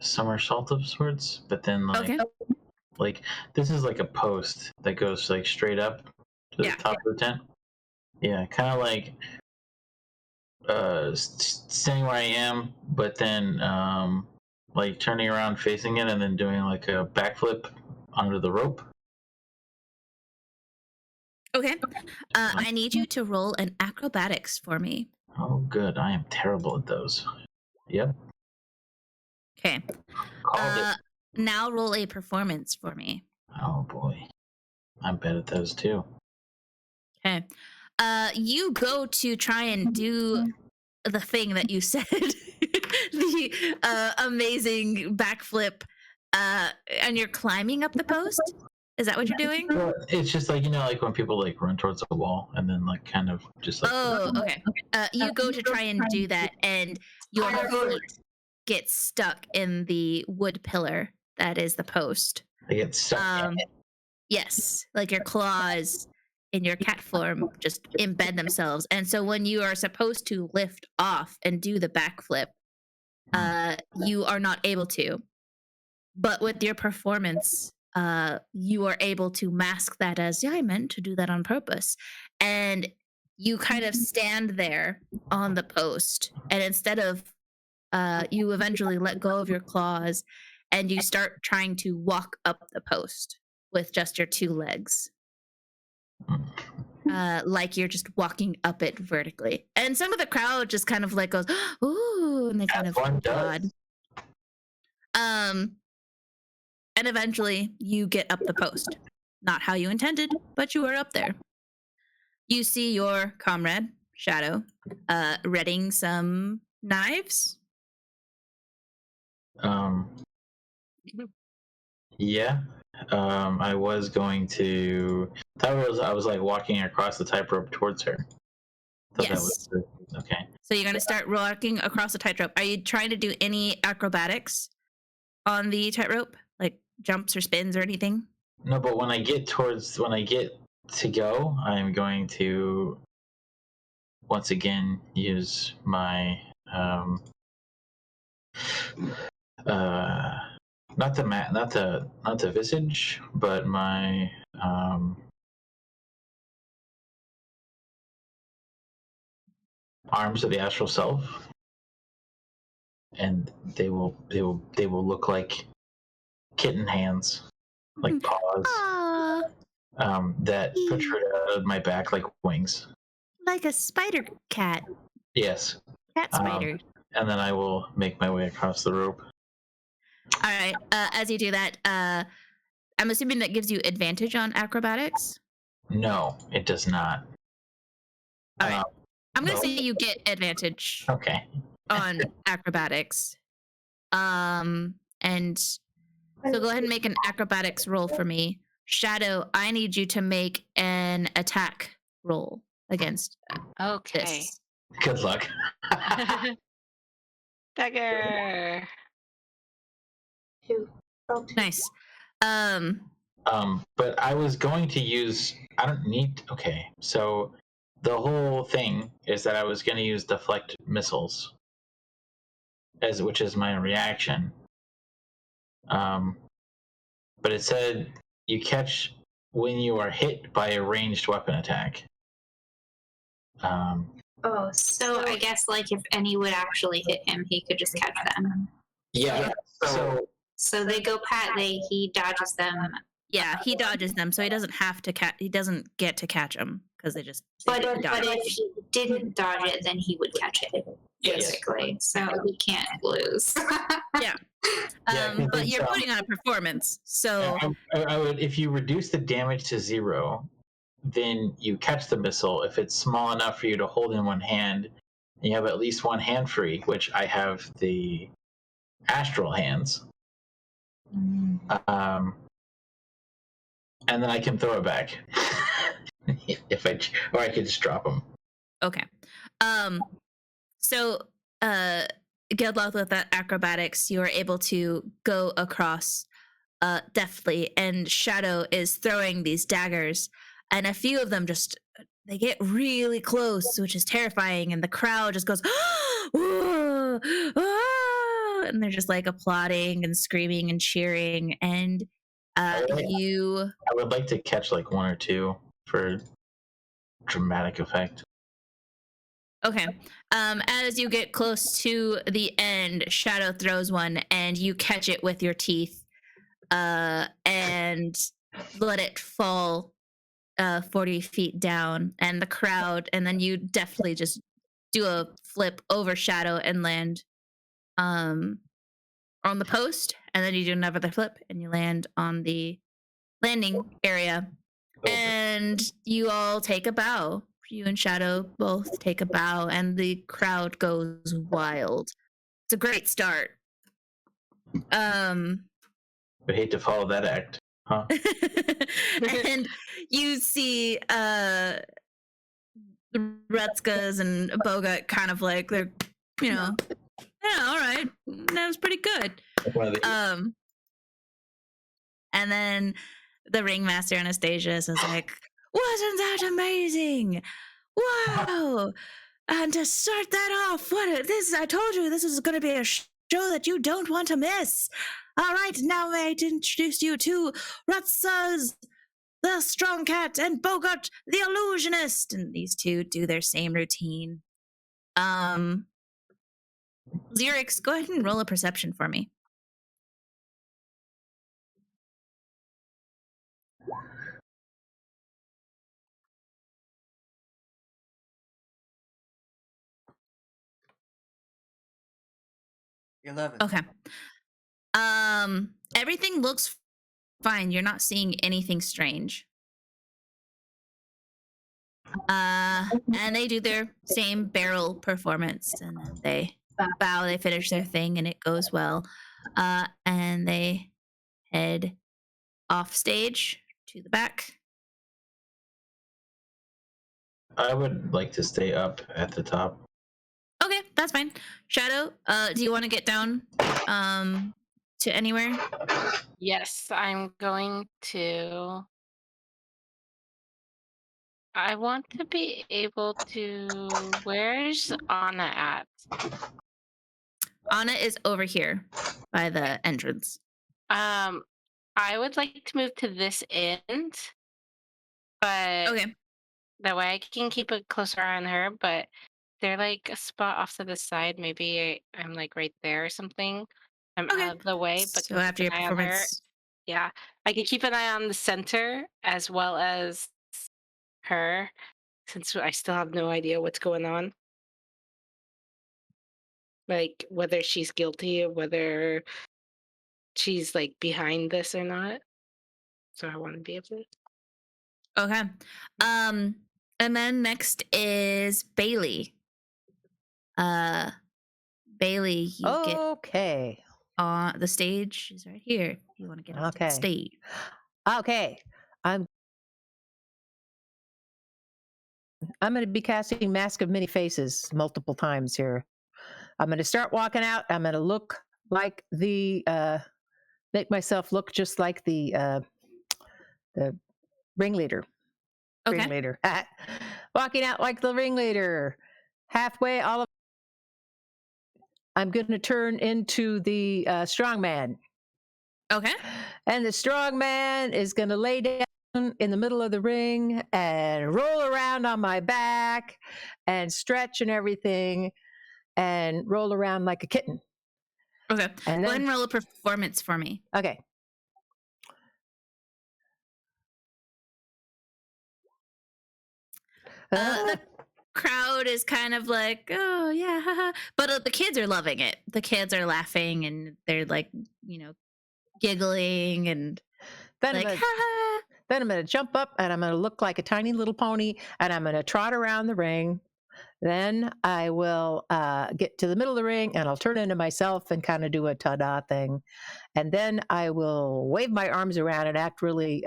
somersault of sorts, but then okay. like this is like a post that goes like straight up to the Yeah. top of the tent. Yeah, kind of like staying where I am, but then like turning around facing it and then doing like a backflip under the rope. Okay. I need you to roll an acrobatics for me. Oh, good. I am terrible at those. Yep. Okay. Called it. Now roll a performance for me. Oh boy, I'm bad at those too. Okay. You go to try and do the thing that you said, the amazing backflip, and you're climbing up the post. Is that what you're doing? Well, it's just like, you know, like when people like run towards the wall and then like kind of just like. Oh, okay. You go to try and do that, and your feet get stuck in the wood pillar that is the post. I get stuck. Yes, like your claws in your cat form just embed themselves. And so when you are supposed to lift off and do the backflip, you are not able to. But with your performance, you are able to mask that as, yeah, I meant to do that on purpose. And you kind of stand there on the post. And instead of, you eventually let go of your claws and you start trying to walk up the post with just your 2 legs. Like you're just walking up it vertically. And some of the crowd just kind of like goes, ooh, and they kind of nod. And eventually you get up the post. Not how you intended, but you are up there. You see your comrade, Shadow, readying some knives. Yeah. I was going to. I was like walking across the tightrope towards her. Thought that was Yes. okay. So you're going to start walking across the tightrope. Are you trying to do any acrobatics on the tightrope, like jumps or spins or anything? No, but when I get to go, I'm going to once again use my not the visage, but my arms of the astral self, and they will look like kitten hands, like paws, Ah, that protrude out of my back like wings. like a spider cat. Yes. Cat spider. And then I will make my way across the rope. All right. As you do that, I'm assuming that gives you advantage on acrobatics. No, it does not. All right. I'm gonna no. say you get advantage Okay. on acrobatics. And so go ahead and make an acrobatics roll for me. Shadow, I need you to make an attack roll against Okay. this. Good luck. Dagger. Nice. But I was going to use. I don't need. Okay, so the whole thing is that I was going to use deflect missiles, which is my reaction. But it said you catch when you are hit by a ranged weapon attack. Oh, so I guess like if any would actually hit him, he could just catch them. Yeah. So they go he dodges them. Yeah, he dodges them, so he doesn't have to catch. He doesn't get to catch them because they just. But if he didn't dodge it, then he would catch it. Basically, so he can't lose. Yeah. Yeah, But you're putting on a performance, so I would, if you reduce the damage to 0, then you catch the missile if it's small enough for you to hold in one hand, and you have at least one hand free, which I have the astral hands. And then I can throw it back. Or I could just drop them. okay. So Geldloth, with that acrobatics, you are able to go across deftly, and Shadow is throwing these daggers, and a few of them just they get really close, which is terrifying, and the crowd just goes "Whoa, ah," and they're just like applauding and screaming and cheering, and I would like to catch like one or two for dramatic effect. Okay. As you get close to the end, Shadow throws one, and you catch it with your teeth, and let it fall 40 feet down, and the crowd, and then you definitely just do a flip over Shadow and land on the post, and then you do another flip, and you land on the landing area, and you all take a bow. You and Shadow both take a bow, and the crowd goes wild. It's a great start. Would hate to follow that act, huh? And you see Rutskas and Bogut kind of like they're, yeah, all right, that was pretty good. And then the ringmaster Anastasia is like, wasn't that amazing? Wow! And to start that off, I told you this is going to be a show that you don't want to miss. All right, now may I introduce you to Rutsas, the Strong Cat, and Bogart, the Illusionist. And these two do their same routine. Xerix, go ahead and roll a perception for me. Okay. Everything looks fine. You're not seeing anything strange. And they do their same barrel performance, and then they bow, they finish their thing, and it goes well. And they head off stage to the back. I would like to stay up at the top. Okay, that's fine. Shadow, do you want to get down to anywhere? Yes, I'm going to. I want to be able to. Where's Anna at? Anna is over here by the entrance. I would like to move to this end, but Okay. that way I can keep a closer eye on her. But they're like a spot off to the side. Maybe I'm like right there or something. I'm Okay. out of the way, but So can keep after an your eye on her. performance. Yeah, I can keep an eye on the center as well as her, since I still have no idea what's going on. Like whether she's guilty or whether she's like behind this or not. So I want to be able to. Okay. And then next is Bei-leigh. Bei-leigh, you get Okay. on the stage is right here. If you want to get onto the Okay. stage. Okay. I'm going to be casting Mask of Many Faces multiple times here. I'm going to start walking out. I'm going to look like the make myself look just like the ringleader. Okay. Ringleader. Walking out like the ringleader. Halfway, I'm going to turn into the strong man. Okay. And the strong man is going to lay down in the middle of the ring and roll around on my back and stretch and everything and roll around like a kitten. Okay. And Go then, ahead and roll a performance for me. Okay. The crowd is kind of like, oh yeah, haha. But the kids are loving it. The kids are laughing and they're like, giggling and then like, I'm gonna, haha. then I'm going to jump up and I'm going to look like a tiny little pony and I'm going to trot around the ring. Then I will get to the middle of the ring and I'll turn into myself and kind of do a ta-da thing. And then I will wave my arms around and act really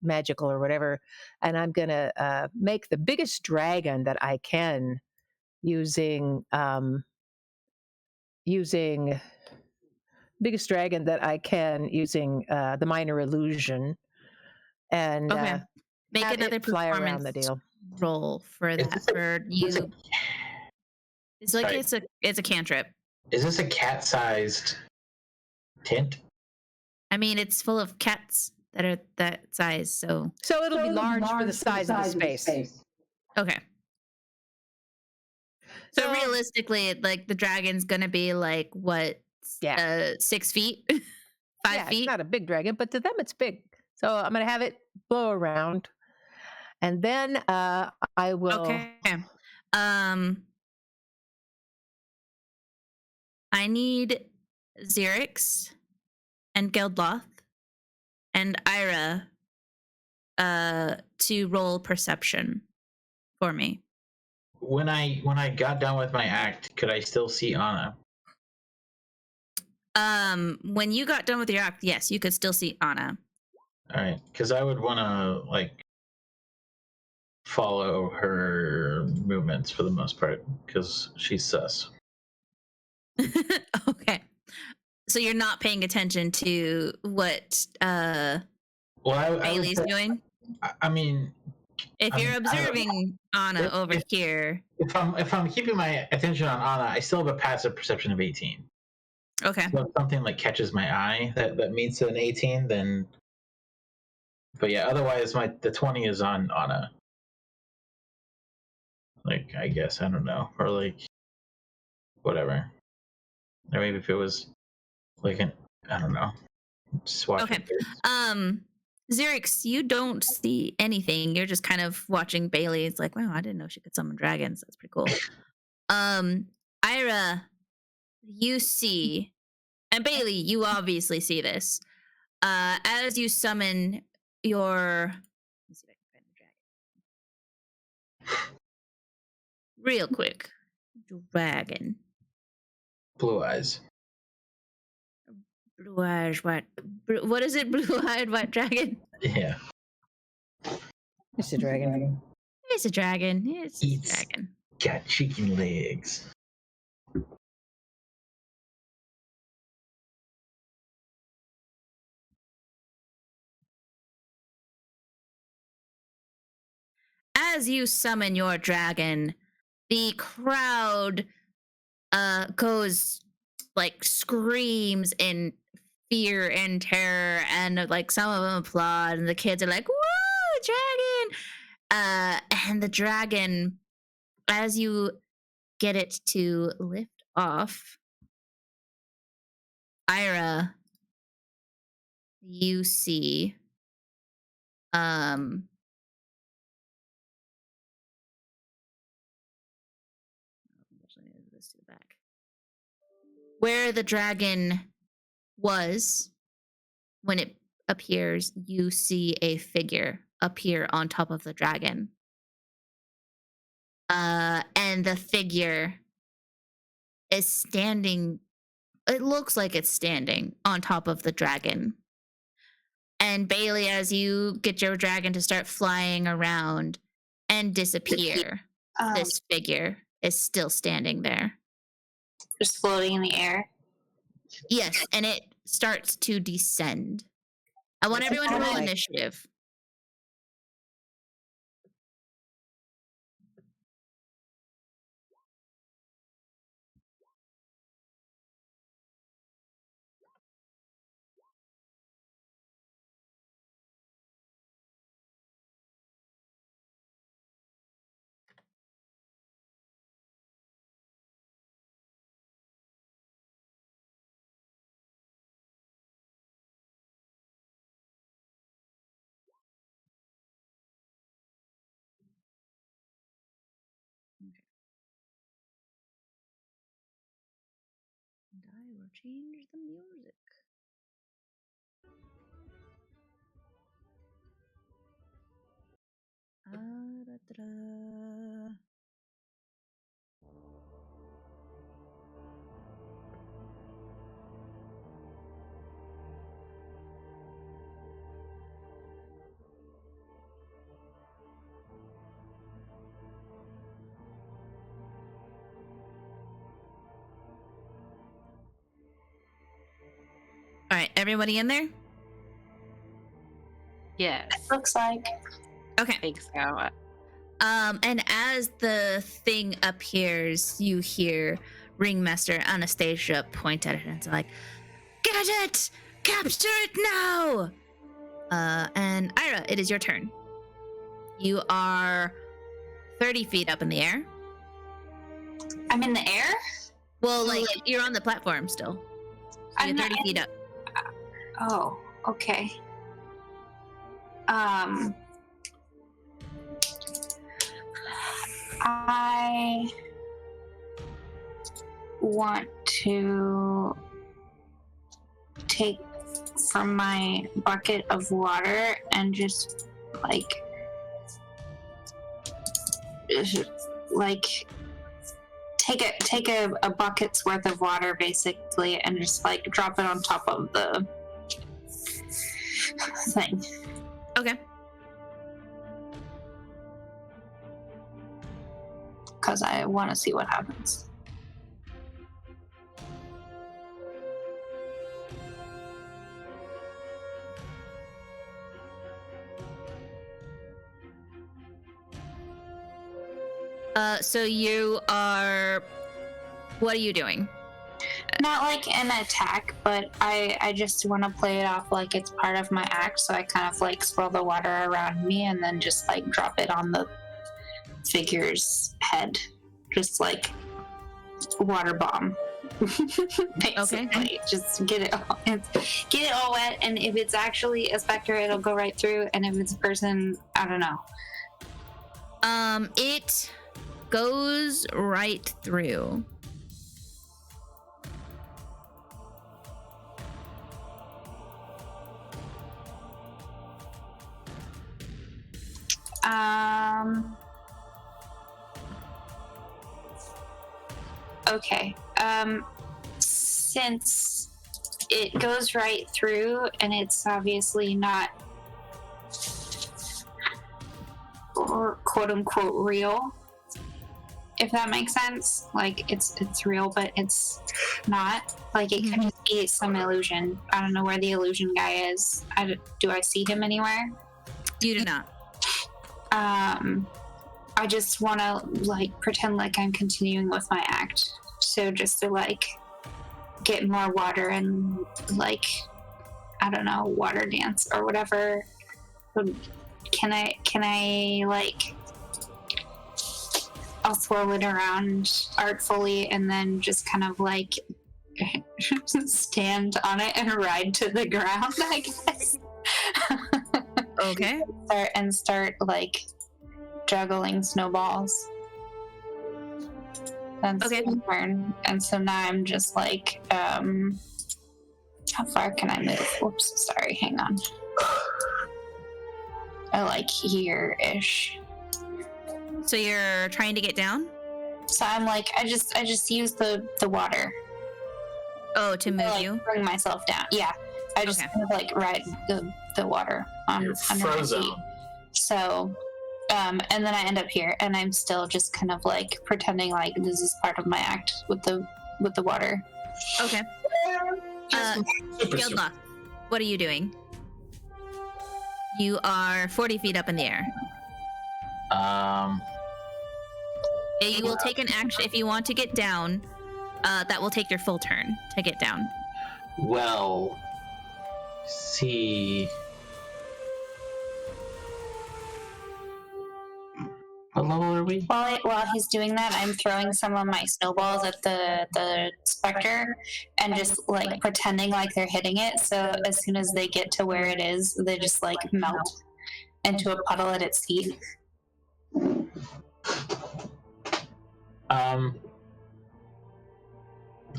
magical or whatever. And I'm going to make the biggest dragon that I can using biggest dragon that I can using the minor illusion. And Okay. Make have another it fly around performance the deal. roll for Is that. this For you. It's like Sorry. it's a cantrip. Is this a cat-sized tint? I mean, it's full of cats that are that size, so it'll be large for the size of the space. okay. So realistically, like the dragon's gonna be like what? Yeah. 6 feet, 5 Yeah, feet. it's not a big dragon, but to them it's big. So I'm going to have it blow around, and then I will. Okay. I need Xerix and Geldloth and Ayre to roll perception for me. When I got done with my act, could I still see Anna? When you got done with your act, yes, you could still see Anna. All right, because I would want to like follow her movements for the most part because she's sus. Okay. So you're not paying attention to what Bei-leigh's doing? I mean, if you're observing Anna over here. If I'm keeping my attention on Anna, I still have a passive perception of 18. Okay. So if something like catches my eye that meets an 18, then. But yeah, otherwise the 20 is on Anna. Like, I guess, I don't know, or like whatever. Or maybe if it was like I don't know. Just watching. Okay. Xerix, you don't see anything. You're just kind of watching Bei-leigh. It's like, wow, I didn't know she could summon dragons. That's pretty cool. Ayre, you see, and Bei-leigh, you obviously see this. As you summon your, let's see if I can find the dragon. Real quick, dragon. Blue eyes. blue-eyed white. What is it? Blue-eyed white dragon. Yeah. It's a dragon. It's a dragon. It's a Eats. dragon. Got chicken legs. As you summon your dragon, the crowd goes like screams in fear and terror, and like some of them applaud, and the kids are like, "Woo, dragon!" And the dragon, as you get it to lift off, Ayre, you see this to the back. Where the dragon was, when it appears, you see a figure appear on top of the dragon. And the figure is standing, it looks like it's standing on top of the dragon. And Bei-leigh, as you get your dragon to start flying around and disappear, this figure is still standing there. Just floating in the air. Yes, and it starts to descend. I want everyone to roll initiative. And I will change the music. Da-da-da. All right, everybody in there? Yes. Looks like. Okay. I think so. And as the thing appears, you hear Ringmaster Anastasia point at it and it's like, "Get it! Capture it now!" And Ayre, it is your turn. You are 30 feet up in the air. I'm in the air? Well, like, you're on the platform still. So I'm you're not 30 feet up. Oh, okay. I want to take from my bucket of water and just take a bucket's worth of water basically and just like drop it on top of the thing. Okay. Because I want to see what happens. So you are... What are you doing? Not like an attack, but I just want to play it off like it's part of my act, so I kind of like swirl the water around me and then just like drop it on the figure's head. Just like water bomb. Basically. Okay. Just get it all wet, and if it's actually a specter, it'll go right through, and if it's a person, I don't know. It goes right through. Okay. Since it goes right through, and it's obviously not quote unquote real. If that makes sense, like it's real, but it's not. Like it could just be some illusion. I don't know where the illusion guy is. Do I see him anywhere? You do not. I just want to like pretend like I'm continuing with my act. So just to like get more water and like I don't know, water dance or whatever. Can I like I'll swirl it around artfully and then just kind of like stand on it and ride to the ground, I guess. Okay. Start like juggling snowballs. That's Okay. my turn. And so now I'm just like, how far can I move? Whoops, sorry, hang on. Like here-ish. So you're trying to get down? So I'm like, I just use the water. Oh, to move like, you? Bring myself down. Yeah. I just Okay. kind of like ride the water on You're under my frozen. feet. So and then I end up here and I'm still just kind of like pretending like this is part of my act with the water. Okay. Super, Geldloth, what are you doing? You are 40 feet up in the air. You will take an action if you want to get down. That will take your full turn to get down. Well, see. What level are we? While he's doing that, I'm throwing some of my snowballs at the specter and just like pretending like they're hitting it. So as soon as they get to where it is, they just like melt into a puddle at its feet.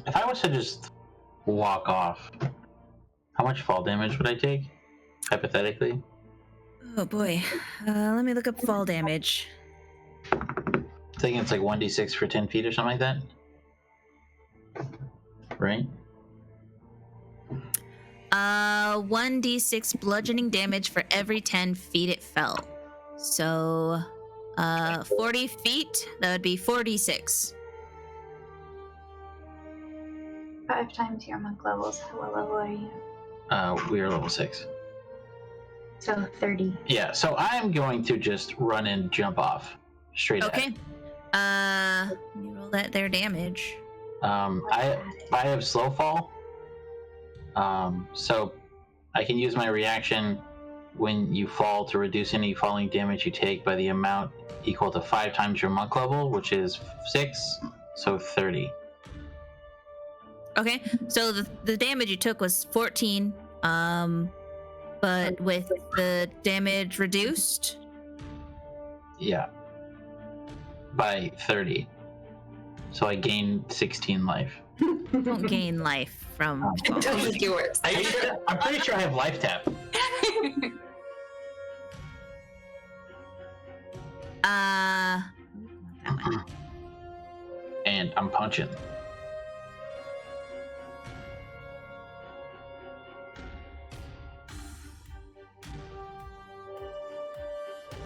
If I was to just walk off, how much fall damage would I take, hypothetically? Oh boy. Let me look up fall damage. I think it's like 1d6 for 10 feet or something like that. Right? 1d6 bludgeoning damage for every 10 feet it fell. So, 40 feet, that would be 4d6. 5 times your monk levels. What level are you? We are level 6. So 30. Yeah, so I'm going to just run and jump off straight Okay. Let me roll their damage. I have slow fall. So I can use my reaction when you fall to reduce any falling damage you take by the amount equal to 5 times your monk level, which is 6, so 30. Okay, so the damage you took was 14, but with the damage reduced? Yeah. By 30. So I gain 16 life. You don't gain life from It doesn't do it. I'm pretty sure I have life tap. That one. And I'm punching.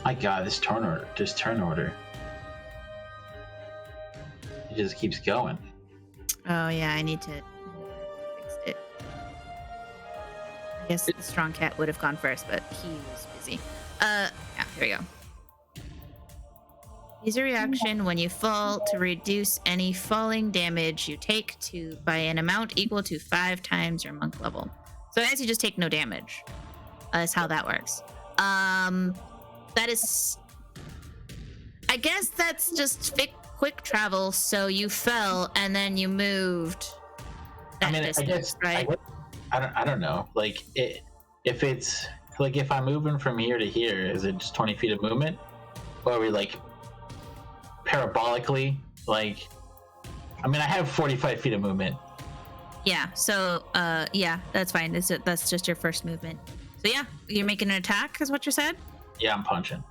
My god, this turn order. It just keeps going. Oh yeah, I need to fix it. I guess the strong cat would have gone first, but he was busy. Yeah, here we go. Use a reaction when you fall to reduce any falling damage you take by an amount equal to 5 times your monk level. So as you just take no damage. Is how that works. That is, I guess that's just quick travel. So you fell and then you moved. That distance, I guess, right? I don't know. Like, if it's like if I'm moving from here to here, is it just 20 feet of movement, or are we like parabolically? Like, I mean, I have 45 feet of movement. Yeah. So, yeah, that's fine. That's just your first movement. So yeah, you're making an attack, is what you said? Yeah, I'm punching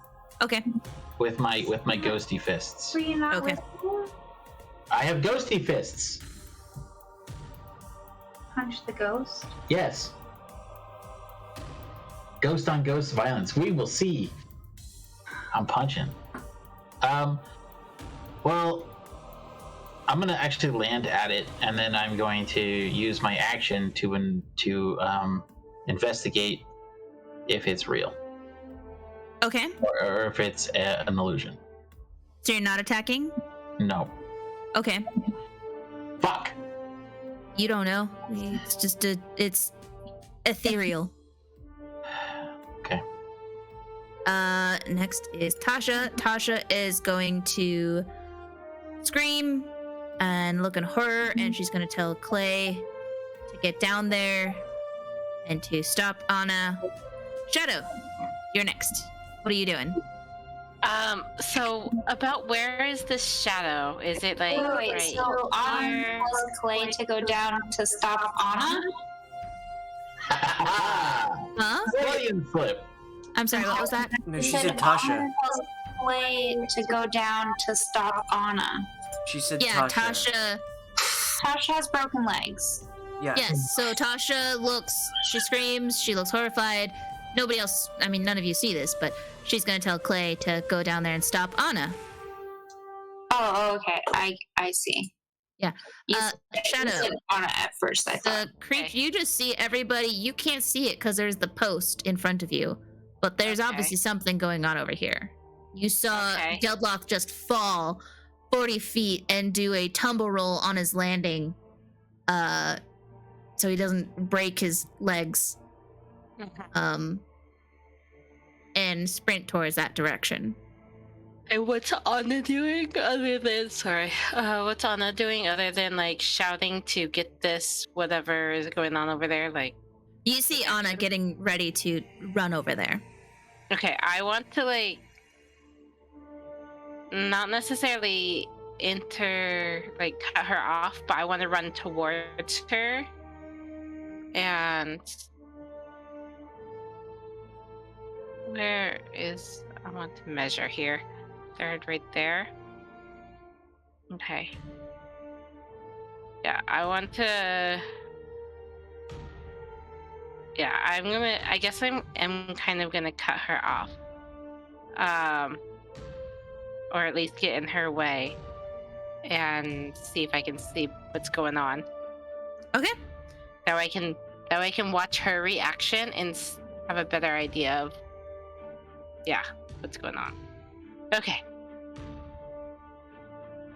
Okay. with my ghosty fists. Were you not Okay. with me? I have ghosty fists. punch the ghost? Yes. Ghost on ghost violence. We will see. I'm punching. Well, I'm gonna actually land at it, and then I'm going to use my action to investigate if it's real Okay. or if it's an illusion. So you're not attacking? No. Okay. Fuck. You don't know. It's just it's ethereal. Okay. Next is Tasha. Tasha is going to scream and look in horror, and she's going to tell Clay to get down there and to stop Anna. Shadow, you're next. What are you doing? So about where is the shadow? Is it like Wait, right so Anna here? tells Clay to go down to stop Anna? Huh? Freudian slip. I'm sorry, what was that? No, He she said said Tasha. Anna tells Clay to go down to stop Anna. She said Yeah, Tasha. Tasha. Tasha has broken legs. Yeah. Yes, so Tasha looks, she screams, she looks horrified. Nobody else, I mean, none of you see this, but she's going to tell Clay to go down there and stop Anna. Oh, okay. I see. Yeah. You Shadow. said Anna at first, I thought. The creature, you just see everybody, you can't see it because there's the post in front of you, but there's obviously something going on over here. You saw Geldloth just fall 40 feet and do a tumble roll on his landing, so he doesn't break his legs, and sprint towards that direction. And what's Anna doing other than what's Anna doing other than like shouting to get this whatever is going on over there? Like, You see Anna getting ready to run over there. okay, I want to like not necessarily cut her off, but I want to run towards her. And where is, I want to measure here. Third right there. Okay. Yeah, I want to, yeah, I guess I'm kind of gonna cut her off. Or at least get in her way and see if I can see what's going on. Okay. That way I can watch her reaction and have a better idea of, yeah, what's going on. Okay.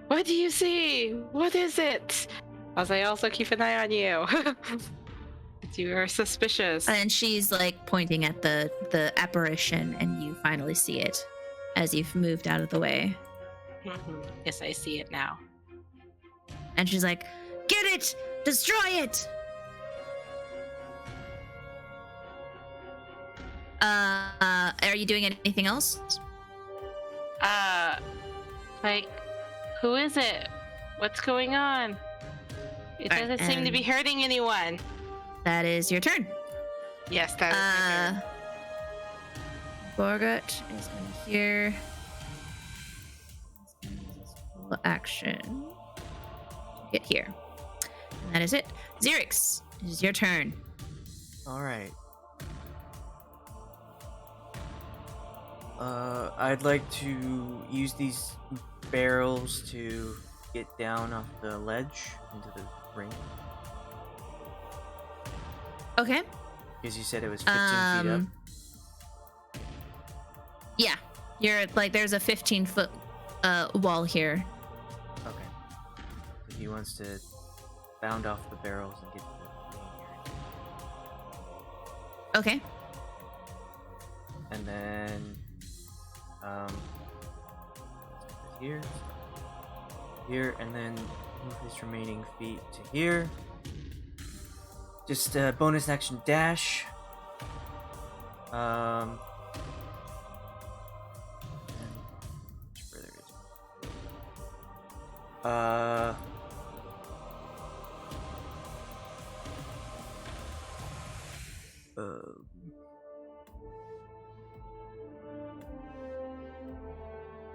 What do you see? What is it? As I also keep an eye on you. You are suspicious. And she's like pointing at the apparition, and you finally see it as you've moved out of the way. Yes, I see it now. And she's like, "Get it! Destroy it!" Are you doing anything else? Like, who is it? What's going on? It doesn't seem to be hurting anyone. That is your turn. Yes, that is my turn. Borgut is going to hear. He's going to use his full action to get here. And that is it. Xerix, it is your turn. All right. I'd like to use these barrels to get down off the ledge into the ring. Okay. Because you said it was 15 feet up. Yeah. You're like, there's a 15-foot wall here. Okay. So he wants to bound off the barrels and get to the ring here. Okay. And then, here, and then move his remaining feet to here. Just a bonus action dash. And much further is it?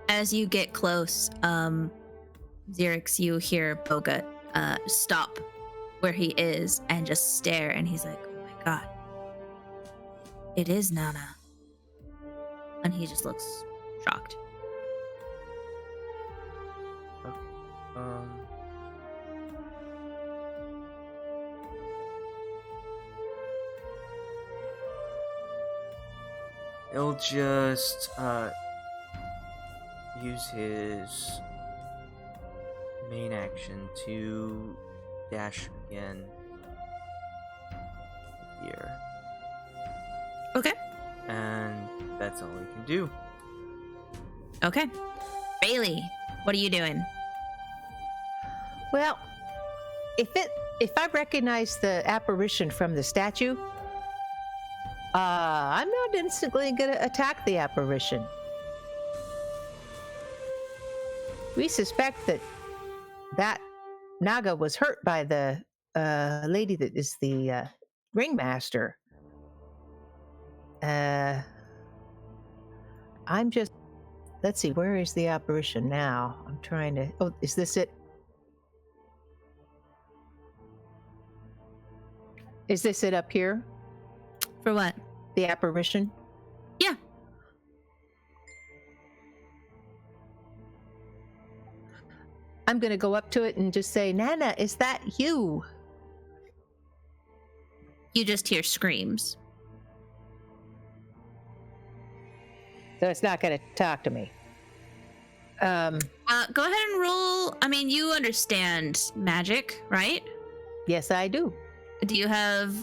As you get close, Xerix, you hear Bogut stop where he is and just stare, and he's like, oh my god, it is Nana. And he just looks shocked. Okay. He'll just use his main action to dash again here. Okay. And that's all he can do. Okay. Bei-leigh, what are you doing? Well, if I recognize the apparition from the statue, I'm not instantly going to attack the apparition. We suspect that Naga was hurt by the lady that is the ringmaster. I'm just, let's see, where is the apparition now? I'm trying to, oh, is this it? Is this it up here? For what? The apparition? Yeah. I'm going to go up to it and just say, Nana, is that you? You just hear screams. So it's not going to talk to me. Go ahead and roll. I mean, you understand magic, right? Yes, I do. Do you have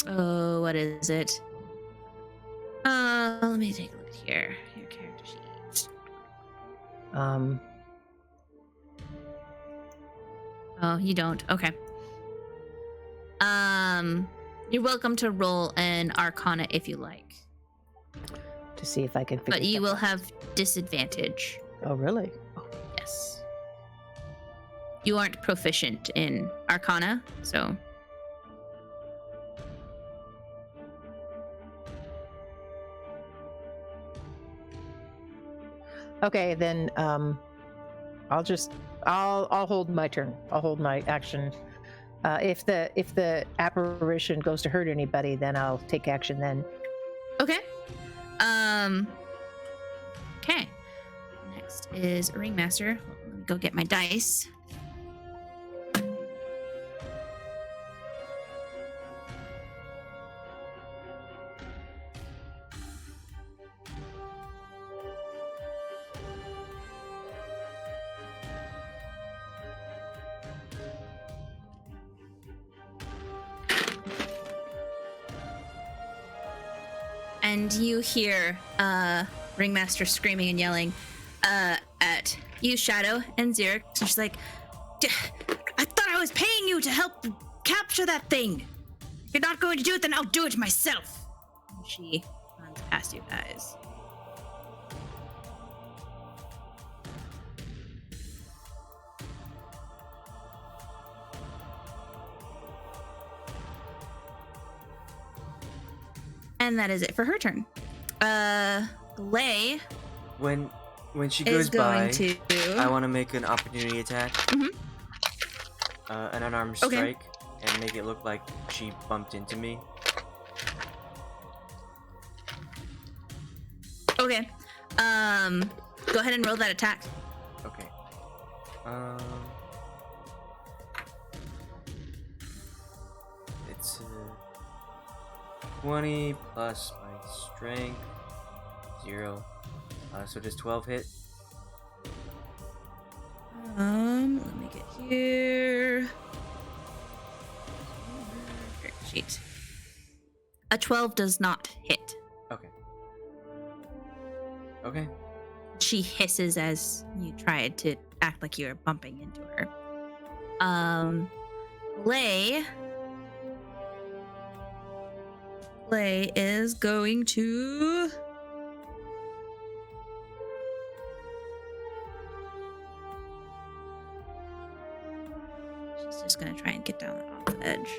oh, what is it? Let me take a look here. Your character sheet. Oh, you don't. Okay. You're welcome to roll an Arcana if you like, To see if I can figure but you that will out. have disadvantage. Oh, really? Yes. You aren't proficient in Arcana, so. Okay, then I'll hold my turn. I'll hold my action. If the apparition goes to hurt anybody, then I'll take action then. Okay. Okay. Next is Ringmaster. Let me go get my dice. And you hear Ringmaster screaming and yelling at you, Shadow, and Xerix. And she's like, I thought I was paying you to help capture that thing. If you're not going to do it, then I'll do it myself. And she runs past you guys. And that is it for her turn. Bei-leigh When she is goes by, going to. I want to make an opportunity attack. Mhm. An unarmed Okay. strike, and make it look like she bumped into me. Okay. Go ahead and roll that attack. Okay. It's 20 plus my strength, 0. So does 12 hit? Let me get here. Sheet. A 12 does not hit. Okay. Okay. She hisses as you tried to act like you were bumping into her. Bei-leigh is going to. She's just gonna try and get down off the edge.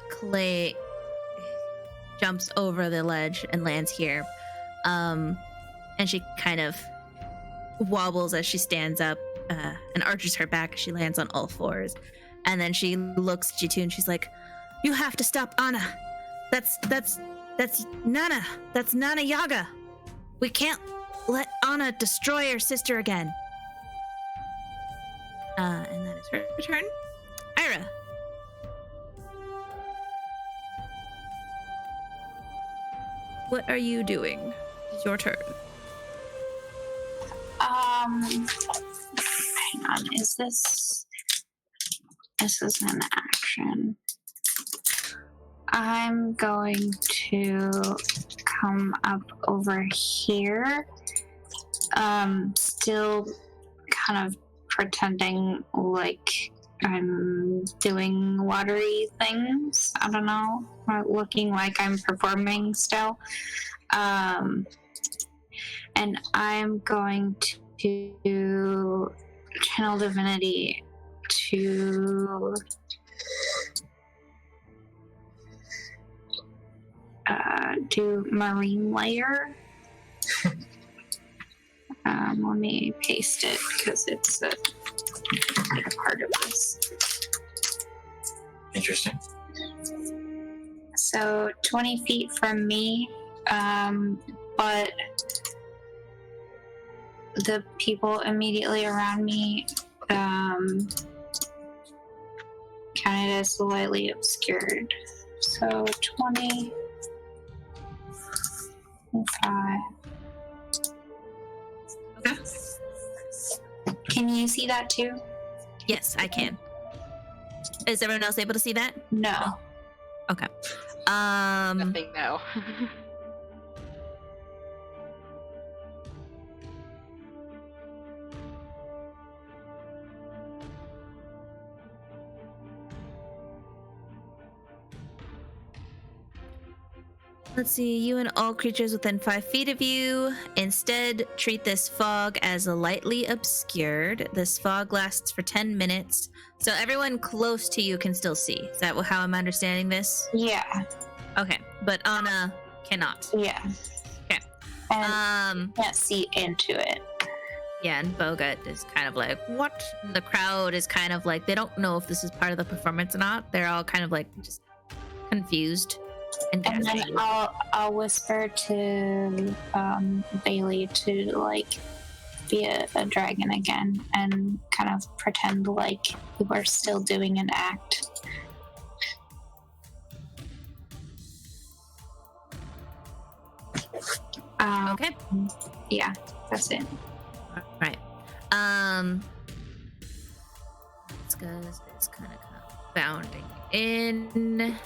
Clay jumps over the ledge and lands here. And she kind of wobbles as she stands up and arches her back. She lands on all fours, and then she looks at you two, and she's like, "You have to stop Anna. That's Nana. That's Nana Yaga. We can't let Anna destroy her sister again." And that is her turn. Ayre. What are you doing? It's your turn. Hang on. Is this is an action? I'm going to come up over here. Still kind of pretending like I'm doing watery things. I don't know. Or looking like I'm performing still. And I'm going to channel divinity to do marine layer. Let me paste it because it's a part of this. Interesting. So 20 feet from me, but the people immediately around me counted as slightly obscured. So 20, 5. Okay. Can you see that too? Yes, I can. Is everyone else able to see that? No. Okay. Nothing, no. Let's see, you and all creatures within 5 feet of you instead treat this fog as lightly obscured. This fog lasts for 10 minutes, so everyone close to you can still see. Is that how I'm understanding this? Yeah. Okay, but Anna cannot. Yeah. Okay. And can't see into it. Yeah, and Bogut is kind of like, what? The crowd is kind of like, they don't know if this is part of the performance or not. They're all kind of like just confused. And then I'll whisper to Bei-leigh to like be a dragon again and kind of pretend like we're still doing an act. Okay. Yeah, that's it. All right. This goes. It's kind of bounding in.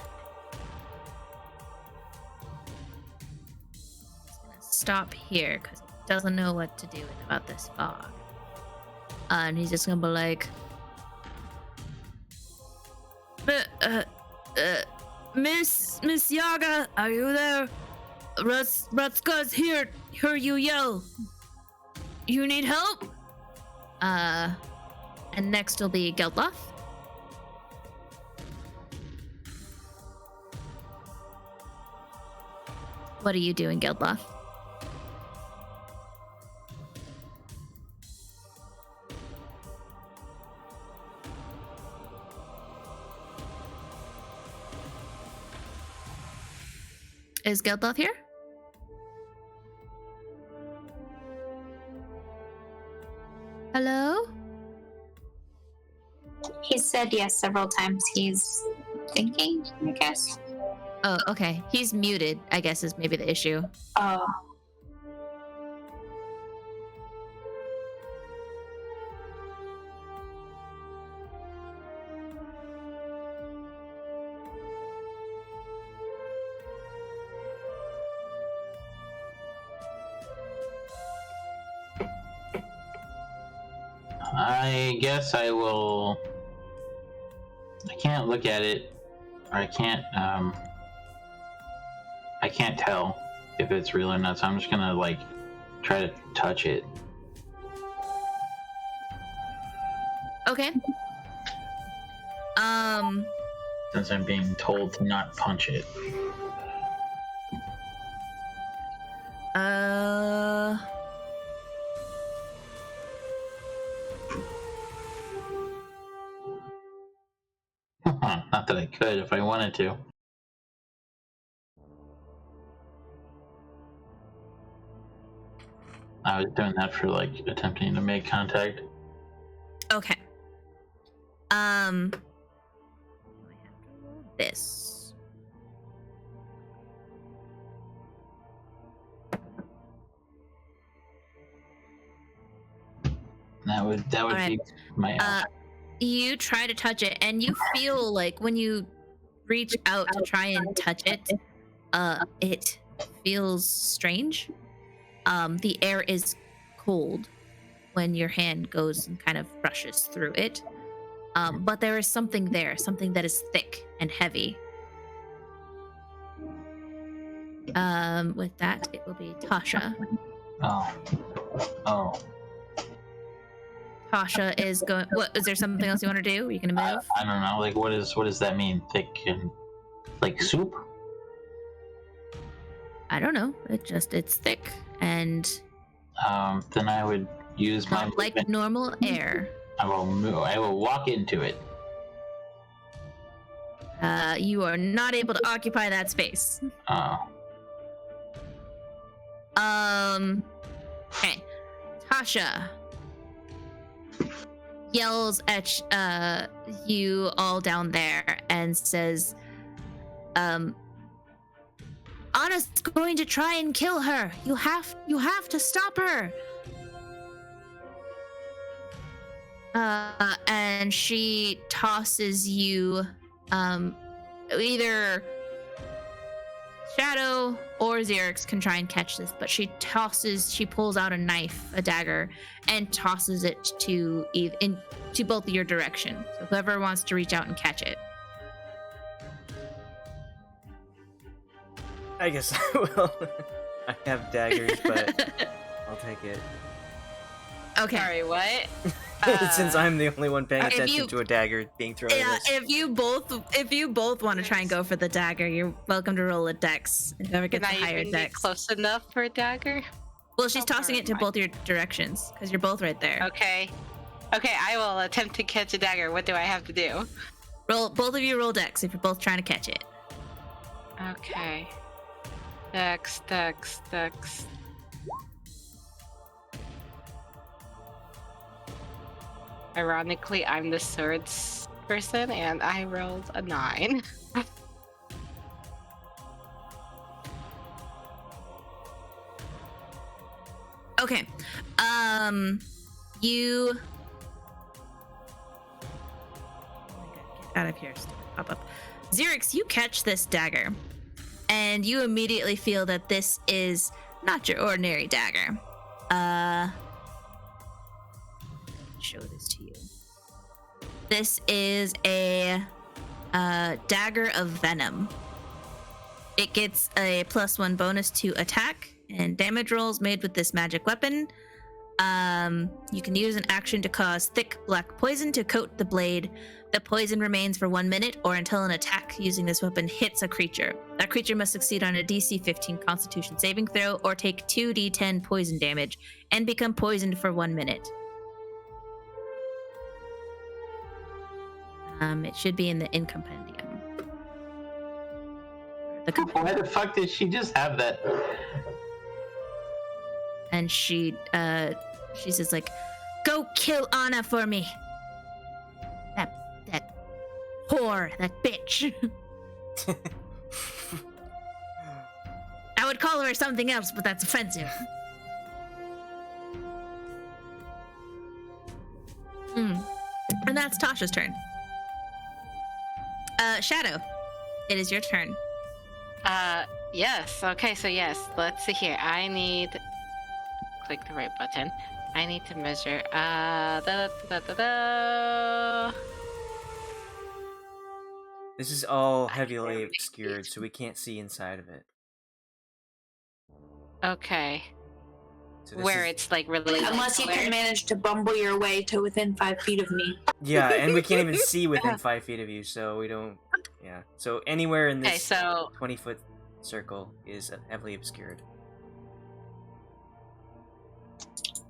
Stop here because he doesn't know what to do about this fog. And he's just gonna be like, Miss Yaga, are you there? Ratska's here. Hear you yell. You need help? And next will be Geldloth. What are you doing, Geldloth? Is Geldloth here? Hello? He said yes several times. He's thinking, I guess. Oh, okay. He's muted, I guess, is maybe the issue. Oh. I guess I will. I can't look at it, or I can't tell if it's real or not. So I'm just gonna like try to touch it. Okay. Since I'm being told to not punch it. Not that I could if I wanted to. I was doing that for like attempting to make contact. Okay. I have to roll this. That would Alright. be my You try to touch it, and you feel like when you reach out to try and touch it, it feels strange. The air is cold when your hand goes and kind of brushes through it. But there is something there, something that is thick and heavy. With that, it will be Tasha. Oh. Tasha is going. What is there? Something else you want to do? Are you gonna move? I don't know. Like, what does that mean? Thick and like soup? I don't know. It's thick and Then I would use my not like normal air. I will walk into it. You are not able to occupy that space. Oh. Okay. Tasha yells at you all down there and says, Anna's going to try and kill her. You have to stop her. And she tosses you, either Shadow or Xerix can try and catch this, but she pulls out a knife, a dagger, and tosses it to both of your direction. So whoever wants to reach out and catch it. I guess I will. I have daggers, but I'll take it. Okay. Sorry, what? Since I'm the only one paying if attention you- to a dagger being thrown at Yeah, us. if you both want to try and go for the dagger, you're welcome to roll a dex. And whoever gets Can the I higher even be dex. close enough for a dagger? Well, she's Oh, tossing it to never both your directions because you're both right there. Okay. Okay, I will attempt to catch a dagger. What do I have to do? Both of you roll dex if you're both trying to catch it. Okay. Dex. Ironically, I'm the swords person, and I rolled a 9. Okay. You. Get out of here, stupid pop-up. Xerix, you catch this dagger, and you immediately feel that this is not your ordinary dagger. Show this to you. This is a dagger of venom. It gets a +1 bonus to attack and damage rolls made with this magic weapon. You can use an action to cause thick black poison to coat the blade. The poison remains for 1 minute or until an attack using this weapon hits a creature. That creature must succeed on a DC 15 Constitution saving throw or take 2d10 poison damage and become poisoned for 1 minute. It should be in the compendium. Why the fuck did she just have that? And she says like, "Go kill Anna for me. That whore, that bitch." I would call her something else, but that's offensive. And that's Tasha's turn. Shadow, it is your turn. Yes. Okay, so yes. Let's see here. I need... Click the right button. I need to measure. This is all heavily obscured, so we can't see inside of it. Okay. So this Where is- it's like really... Unless you can manage to bumble your way to within 5 feet of me. Yeah, and we can't even see within 5 feet of you, so we don't... Yeah. So anywhere in Okay, this so 20-foot circle is heavily obscured.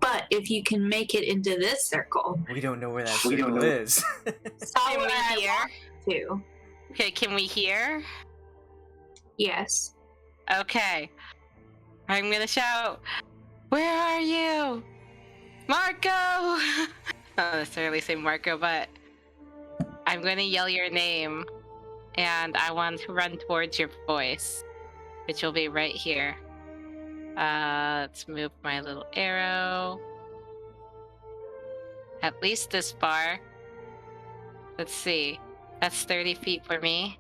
But if you can make it into this circle, We don't know where that circle is. stop Can where we I hear? want to. Okay, can we hear? Yes. Okay. I'm gonna shout, "Where are you? Marco!" Not necessarily say Marco, but I'm gonna yell your name, and I want to run towards your voice, which will be right here. Let's move my little arrow. At least this far. Let's see. That's 30 feet for me.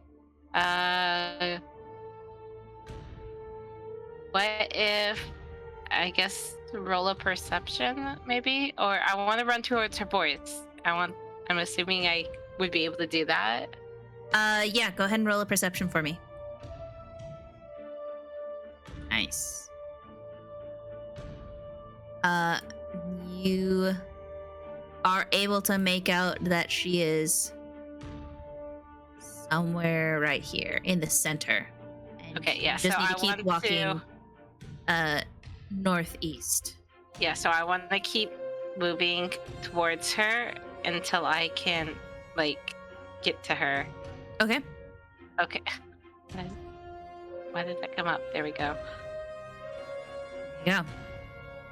What if I guess roll a perception, maybe? Or I want to run towards her voice. I'm assuming I would be able to do that. Yeah, go ahead and roll a perception for me. Nice. You are able to make out that she is somewhere right here in the center. And Okay, yeah, you just so need I to keep want walking northeast. Yeah, so I want to keep moving towards her until I can, like, get to her. Okay. Okay. Why did that come up? There we go. Yeah.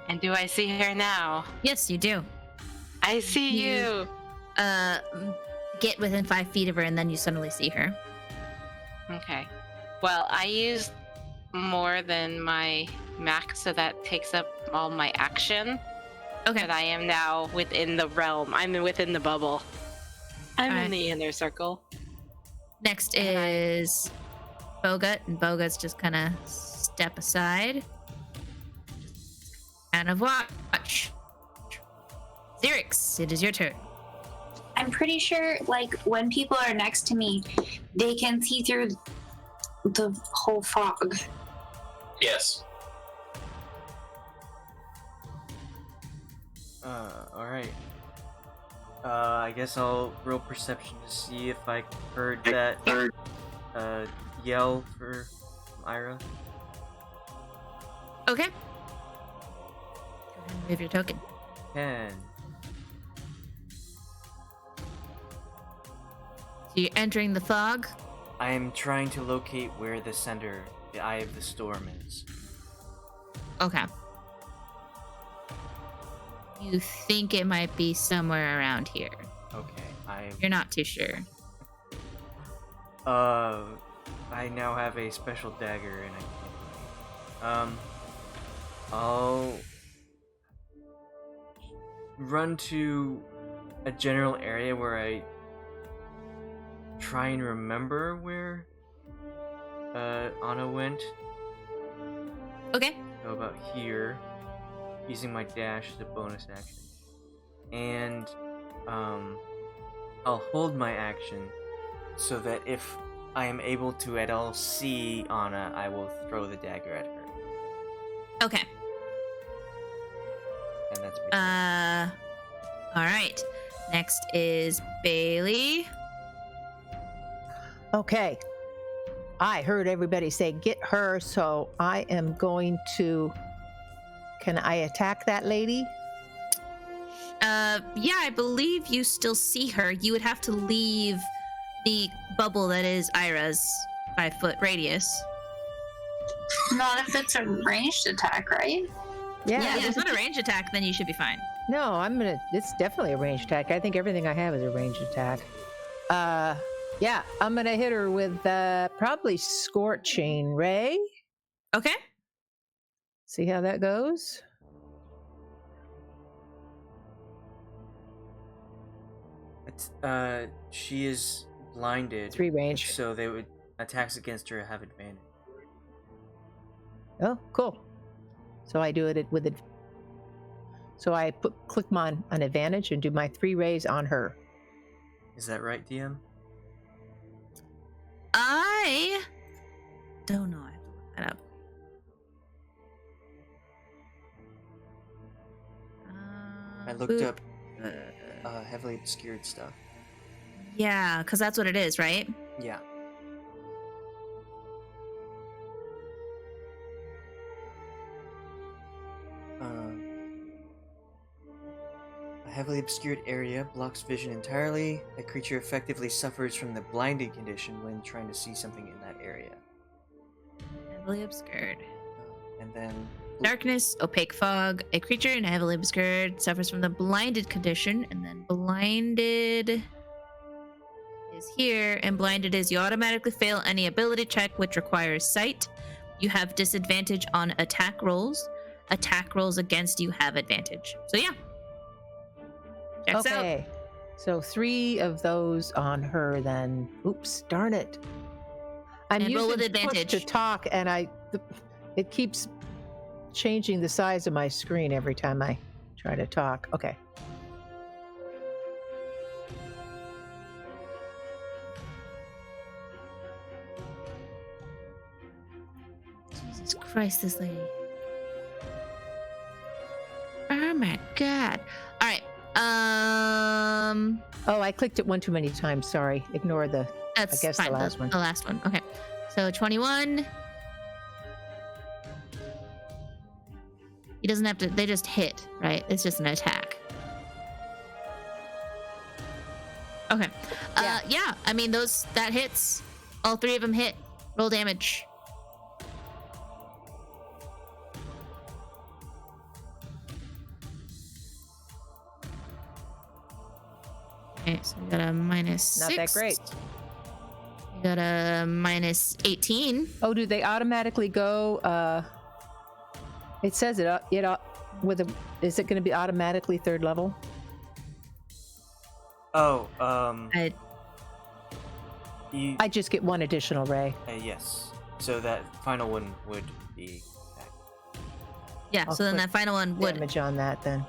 And do I see her now? Yes, you do. I see you. Get within 5 feet of her, and then you suddenly see her. Okay. Well, I used more than my max, so that takes up all my action. Okay. But I am now within the realm. I'm within the bubble. I'm in Alright. the inner circle. Next And is Bogut, and Bogut's just kind of step aside. And of watch. Xerix, it is your turn. I'm pretty sure, like, when people are next to me, they can see through the whole fog. Yes. Alright. I guess I'll roll perception to see if I heard that yell from Ayre. Okay. Go ahead and move your token. 10. So you're entering the fog. I am trying to locate where the center, the eye of the storm is. Okay. You think it might be somewhere around here. Okay, You're not too sure. I now have a special dagger and I can't. I'll run to a general area where I try and remember where Anna went. Okay. So about here, using my dash as a bonus action. And I'll hold my action so that if I am able to at all see Anna, I will throw the dagger at her. Okay. And that's my turn. All right. Next is Bei-leigh. Okay. I heard everybody say get her, so I am going to. Can I attack that lady? Yeah, I believe you still see her. You would have to leave the bubble that is Ayre's 5-foot radius. Not if it's a ranged attack, right? Yeah, if it's not a range attack, then you should be fine. No, I'm gonna. It's definitely a ranged attack. I think everything I have is a ranged attack. Yeah, I'm gonna hit her with probably Scorching Ray. Okay. See how that goes. It's, she is blinded. 3 range. So they would attacks against her have advantage. Oh, cool. So I do it with it. So I click on an advantage and do my 3 rays on her. Is that right, DM? I don't know. I have to look that up. I looked up heavily obscured stuff. Yeah, because that's what it is, right? Yeah. I heavily obscured area blocks vision entirely. A creature effectively suffers from the blinded condition when trying to see something in that area. Heavily obscured. And then Darkness, opaque fog. A creature in heavily obscured suffers from the blinded condition, and then blinded is here, and blinded is you automatically fail any ability check which requires sight. You have disadvantage on attack rolls. Attack rolls against you have advantage. So yeah. Checks out. Okay. So 3 of those on her then. Oops, darn it. I'm And roll using with push advantage. to talk, and it keeps changing the size of my screen every time I try to talk. Okay. Jesus Christ, this lady. Oh my god. All right. Oh, I clicked it one too many times. Sorry. Ignore the. That's I guess the fine. last one. The last one. Okay. So 21. He doesn't have to. They just hit, right? It's just an attack. Okay. Yeah. I mean, that hits. All 3 of them hit. Roll damage. Okay, so we got a minus Not 6. that great. We got a minus 18. Oh, do they automatically go? It says it. With a. Is it going to be automatically 3rd level? Oh, I just get 1 additional ray. yes. So that final one would be back. Yeah, I'll so then put that final one would Damage on that then.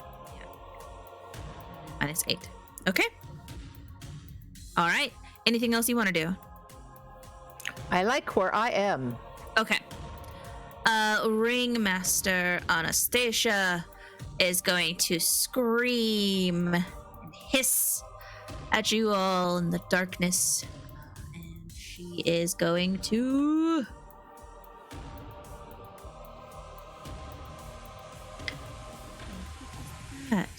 minus 8. Okay. All right. Anything else you want to do? I like where I am. Okay. Ringmaster Anastasia is going to scream and hiss at you all in the darkness. And she is going to... That.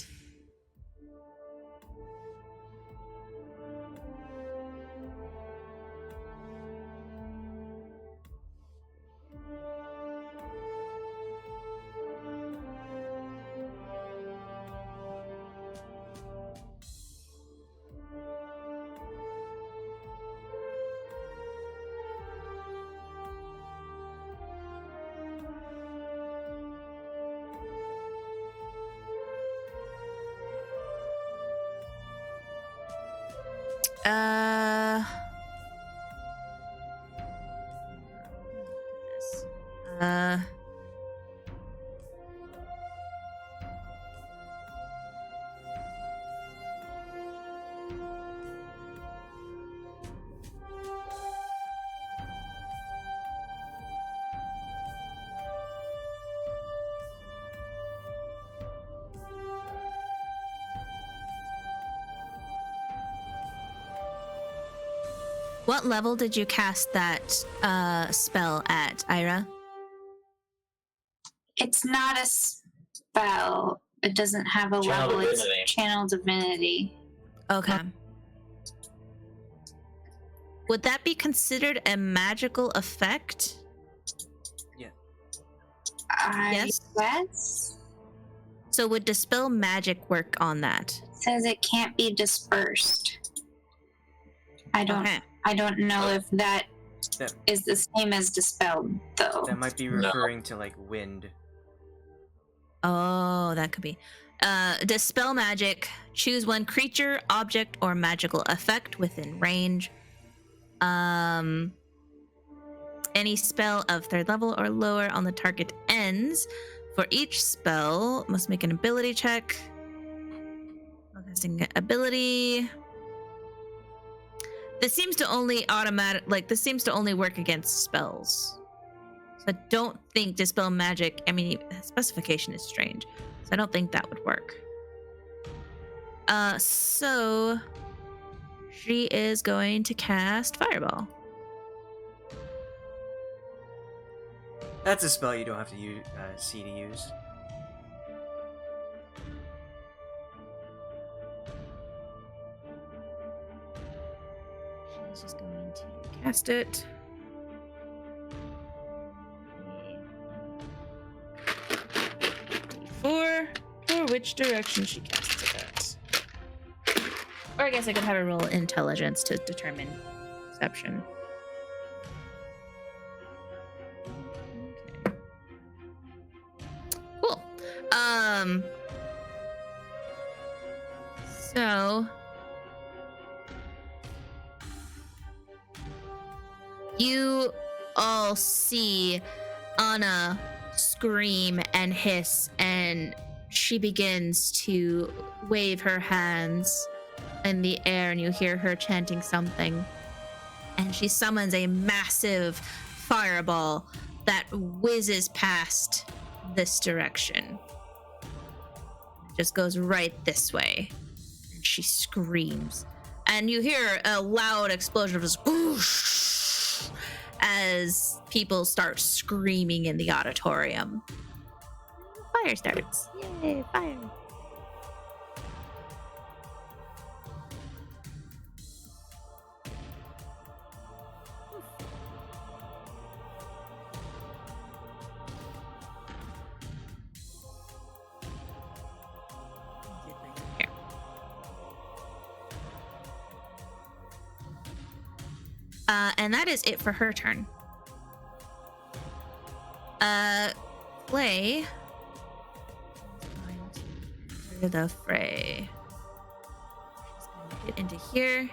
What level did you cast that spell at, Ayre? It's not a spell. It doesn't have a Channel level. divinity. It's channel divinity. Okay. Would that be considered a magical effect? Yes. Yes. So would Dispel Magic work on that? It says it can't be dispersed. I don't. Okay. I don't know if that That, is the same as dispelled, though. that might be referring to like wind. Oh, that could be. Dispel Magic. Choose one creature, object, or magical effect within range. Any spell of 3rd level or lower on the target ends. For each spell, must make an ability check. Casting ability. This seems to only this seems to only work against spells. So I don't think Dispel Magic, I mean, specification is strange. So I don't think that would work. So she is going to cast Fireball. That's a spell you don't have to use, see to use. He's just going to cast it. For which direction she casts it at. Or I guess I could have her roll intelligence to determine perception. Okay. Cool. So you all see Anna scream and hiss, and she begins to wave her hands in the air, and you hear her chanting something. And she summons a massive fireball that whizzes past this direction. It just goes right this way. And she screams. And you hear a loud explosion of just whoosh as people start screaming in the auditorium. Fire starts. Yay, fire. Here. And that is it for her turn. Clay is going to enter the fray. She's going to get into here. And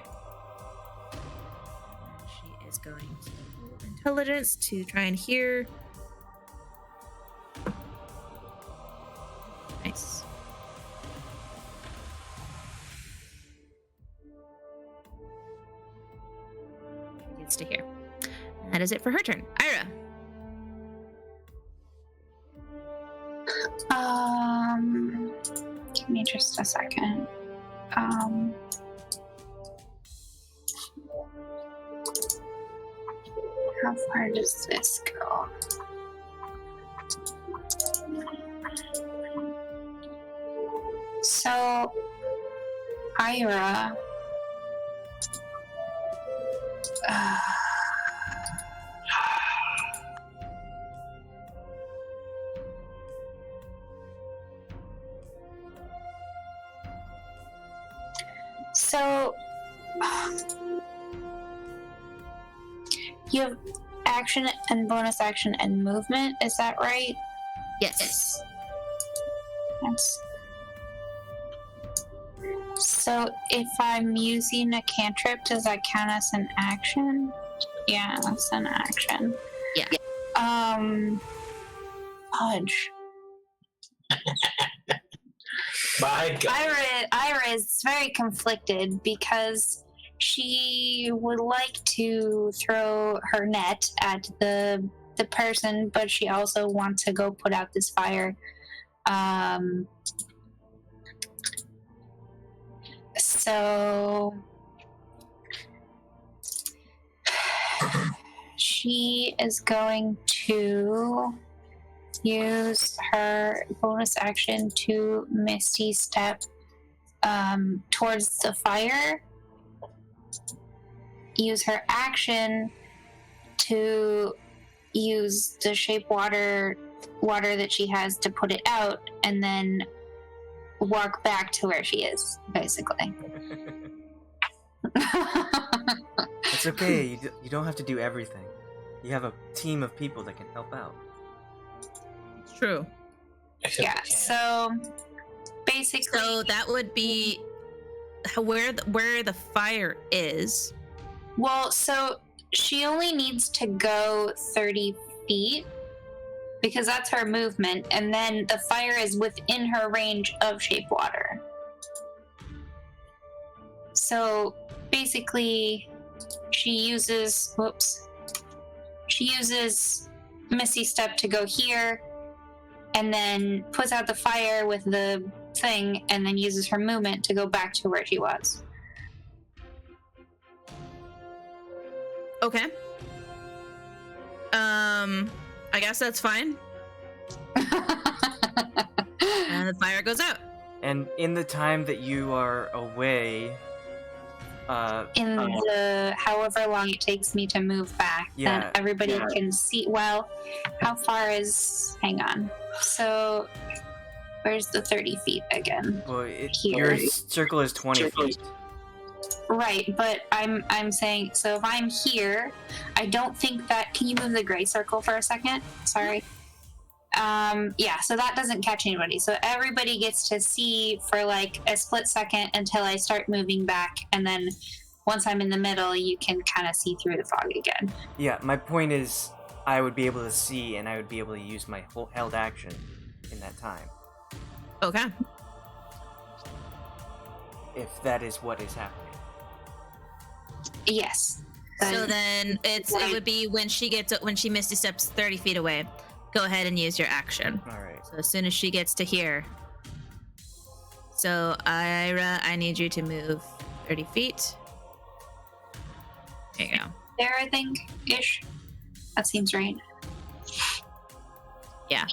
she is going to roll intelligence to try and hear. Nice. She gets to hear. And that is it for her turn. Ayre. Give me just a second. How far does this go? So, Ayre. So, you have action and bonus action and movement, is that right? Yes. That's... So, if I'm using a cantrip, does that count as an action? Yeah, that's an action. Yeah. Fudge. My God. Ayre is very conflicted because she would like to throw her net at the person, but she also wants to go put out this fire. So she is going to use her bonus action to Misty Step towards the fire. Use her action to use the shape water that she has to put it out, and then walk back to where she is, basically. It's okay. You don't have to do everything. You have a team of people that can help out. It's true. Yeah, so basically... So that would be where the fire is. Well, so she only needs to go 30 feet because that's her movement, and then the fire is within her range of shape water. So basically, she uses Misty Step to go here, and then puts out the fire with the thing, and then uses her movement to go back to where she was. Okay. I guess that's fine. And the fire goes out. And in the time that you are away, in the however long it takes me to move back, Yeah. then everybody can see. Well, how far is? Hang on. So, where's the 30 feet again? Well, Here. your circle is 20 feet. Right, but I'm saying, so if I'm here, I don't think that. Can you move the gray circle for a second? Sorry. Yeah, so that doesn't catch anybody. So everybody gets to see for like a split second until I start moving back, and then once I'm in the middle, you can kind of see through the fog again. Yeah, my point is, I would be able to see, and I would be able to use my held action in that time, Okay. if that is what is happening. Yes. So then it would be when she misty steps 30 feet away. Go ahead and use your action. All right. So as soon as she gets to here. So Ayra, I need you to move 30 feet. There you go. There, I think, ish. That seems right. Yeah.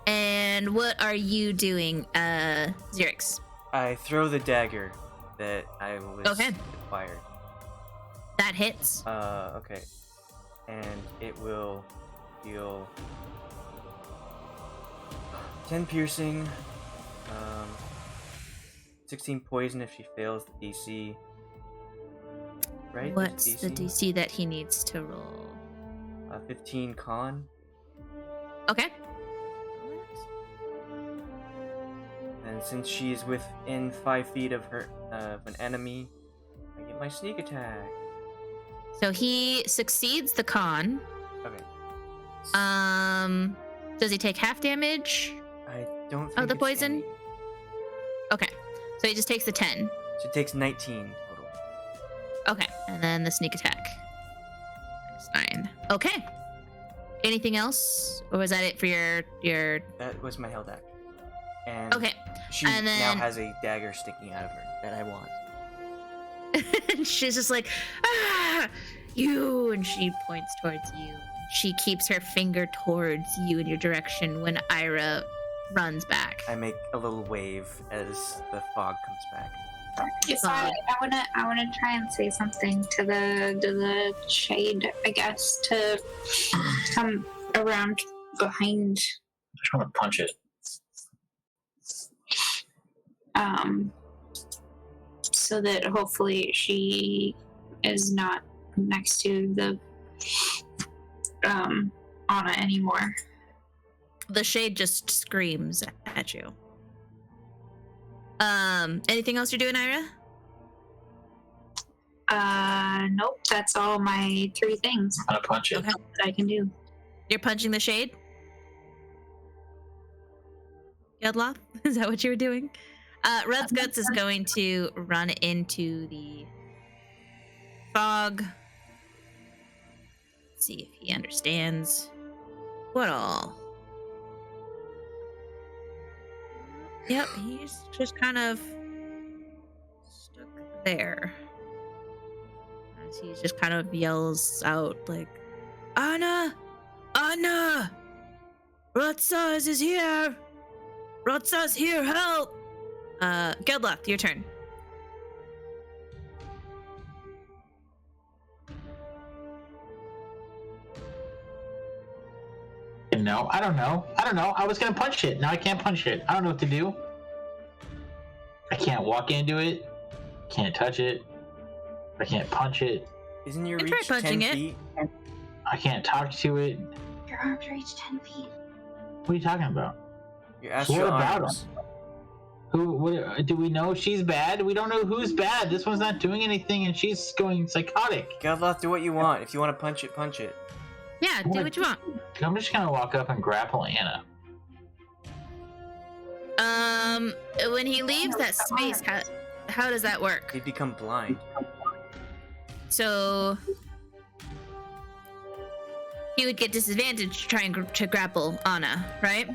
And what are you doing, Xerix? I throw the dagger that I was acquired. That hits. Okay. And it will deal 10 piercing, 16 poison if she fails the DC. Right? What's There's the DC that he needs to roll? 15 con. Okay. And since she is within 5 feet of her of an enemy, I get my sneak attack. So he succeeds the con. Okay. Does he take half damage? I don't think Oh, the it's poison? any. Okay. So he just takes the 10. So it takes 19 total. Okay. And then the sneak attack. That's 9. Okay. Anything else? Or was that it for your That was my held action. And Okay. she and now then- has a dagger sticking out of her that I want. She's just like, ah, you, and she points towards you. She keeps her finger towards you in your direction when Ayra runs back. I make a little wave as the fog comes back. Yes, I wanna try and say something to the shade, I guess, to come around behind. I just want to punch it. So that hopefully she is not next to the Anna anymore. The shade just screams at you. Anything else you're doing, Ayra? Nope, that's all my 3 things I'm gonna punch it. Okay. that I can do. You're punching the shade? Geldloth? Is that what you were doing? Red's Guts is going to run into the fog. See if he understands what all. Yep, he's just kind of stuck there. As he just kind of yells out like, Anna! Anna! Rotzaz is here! Rotzaz here, help! Geldloth, your turn. No, I don't know. I was gonna punch it. Now I can't punch it. I don't know what to do. I can't walk into it. Can't touch it. I can't punch it. Isn't your You can try reach 10 punching it. feet? I can't talk to it. Your arms reach 10 feet. What are you talking about? Your astral What about arms. Who? What, do we know she's bad? We don't know who's bad. This one's not doing anything, and she's going psychotic. Geldloth, do what you want. If you want to punch it, punch it. Yeah, do what you want. I'm just gonna walk up and grapple Anna. When he leaves that space, how does that work? They become blind. So he would get disadvantage trying to grapple Anna, right?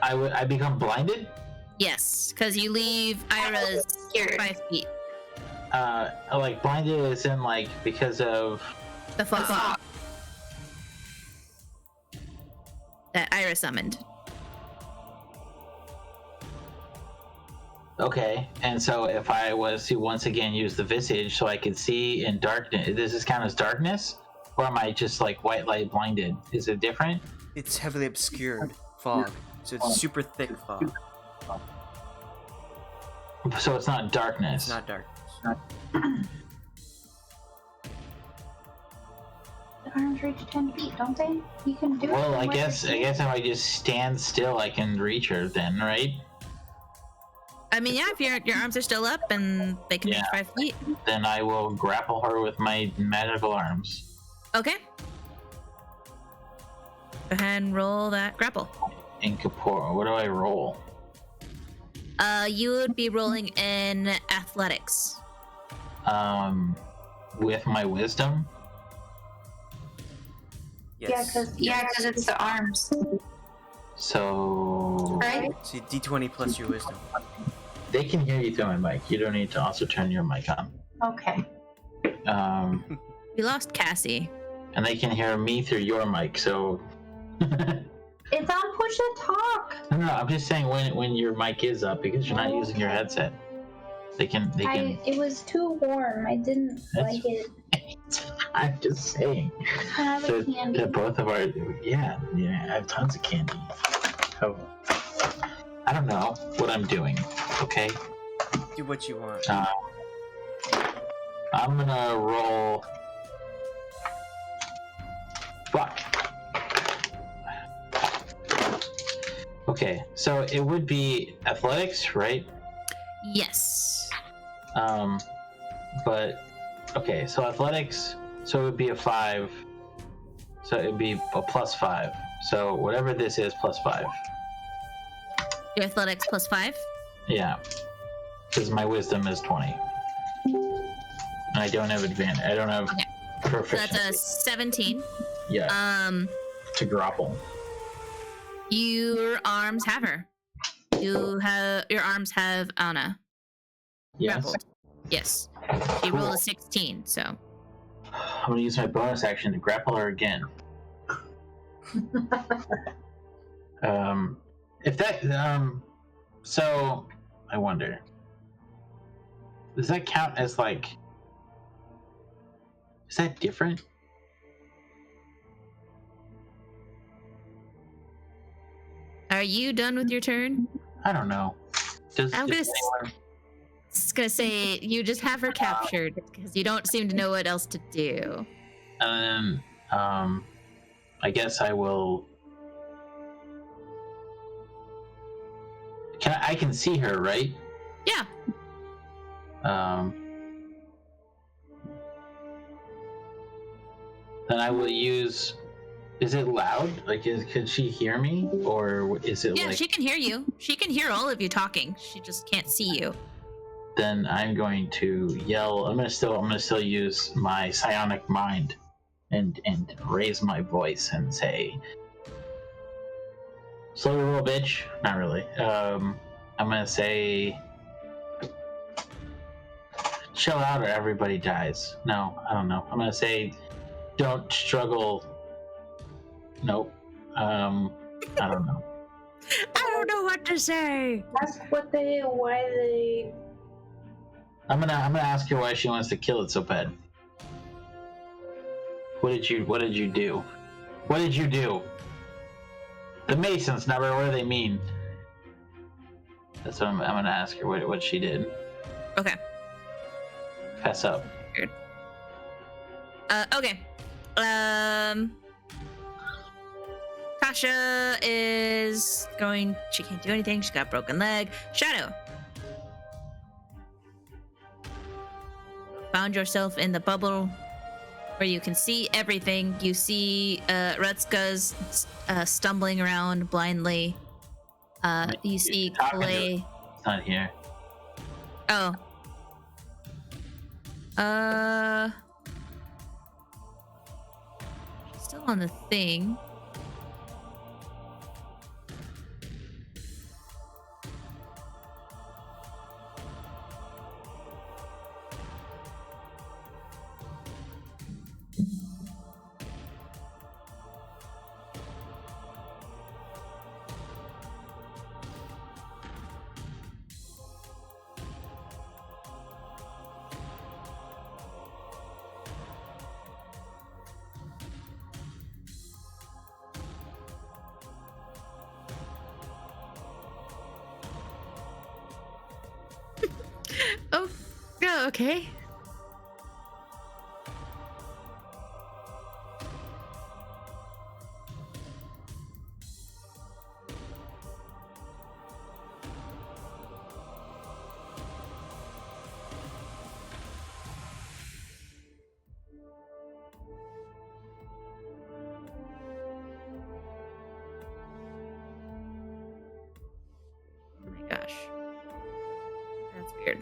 I become blinded. Yes, because you leave Ayra's 5 feet. Like blinded as in like because of The fog that Ayra summoned. Okay, and so if I was to once again use the visage so I could see in darkness, does this count as darkness? Or am I just like white light blinded? Is it different? It's heavily obscured fog, so it's super thick fog. So it's not darkness. It's not darkness. 100 to 10 feet, don't they? You can do it. Well, I from guess where you're if I just stand still, I can reach her then, right? I mean, yeah, if your arms are still up and they can reach 5 feet. Then I will grapple her with my magical arms. Okay. Go ahead and roll that grapple. Incorporeal. What do I roll? You would be rolling in athletics. With my wisdom. Yes. Yeah, because it's the arms, So right? So D20 plus your wisdom. they can hear you through my mic. You don't need to also turn your mic on. Okay. We lost Cassie. And they can hear me through your mic. So It's on push to talk. no, I'm just saying when your mic is up because you're not using your headset. They can. It was too warm. I didn't like it. I'm just saying. Have a candy. That both of our yeah, I have tons of candy. Oh, I don't know what I'm doing. Okay. Do what you want. I'm gonna roll. Fuck. Okay, so it would be athletics, right? Yes. But okay, so athletics, so it would be a 5. So it would be a +5. So whatever this is, +5. Your athletics +5. Yeah, because my wisdom is 20. And I don't have advantage. I don't have Okay. So proficiency. that's a 17. Yeah. To grapple. Your arms have her. Your arms have Anna. Yes. Grappled. Yes. She Cool. rolled a 16, so. I'm gonna use my bonus action to grapple her again. If that so I wonder, does that count as like, is that different? Are you done with your turn? I don't know. I'm just gonna say you just have her captured because you don't seem to know what else to do. And I guess I will. I can see her, right? Yeah. Then I will use. Is it loud? Like, could she hear me, or is it Yeah, like? she can hear you. She can hear all of you talking. She just can't see you. Then I'm going to yell. I'm gonna still use my psionic mind, and raise my voice and say, "Slowly roll, bitch." Not really. I'm gonna say, "Chill out, or everybody dies." No, I don't know. I'm gonna say, "Don't struggle." Nope. I don't know. I don't know what to say. Ask why they. I'm gonna ask her why she wants to kill it so bad. What did you do? What did you do? The Masons never. What do they mean? That's what I'm gonna ask her. What she did. Okay. Fess up. Okay. Tasha is going. She can't do anything. She's got a broken leg. Shadow. Found yourself in the bubble where you can see everything. You see Rutska's stumbling around blindly. You see Clay. It's not here. Oh. She's still on the thing. Okay. Oh my gosh. That's weird.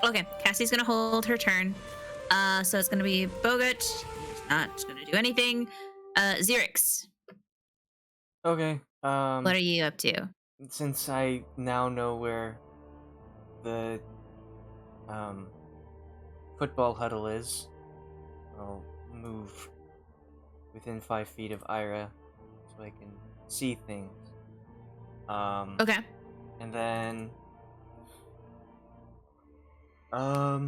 Okay, Cassie's gonna hold her turn. So it's gonna be Bogut. He's not gonna do anything. Xerix, Okay. what are you up to? Since I now know where the football huddle is, I'll move within 5 feet of Ayre so I can see things. Okay. And then I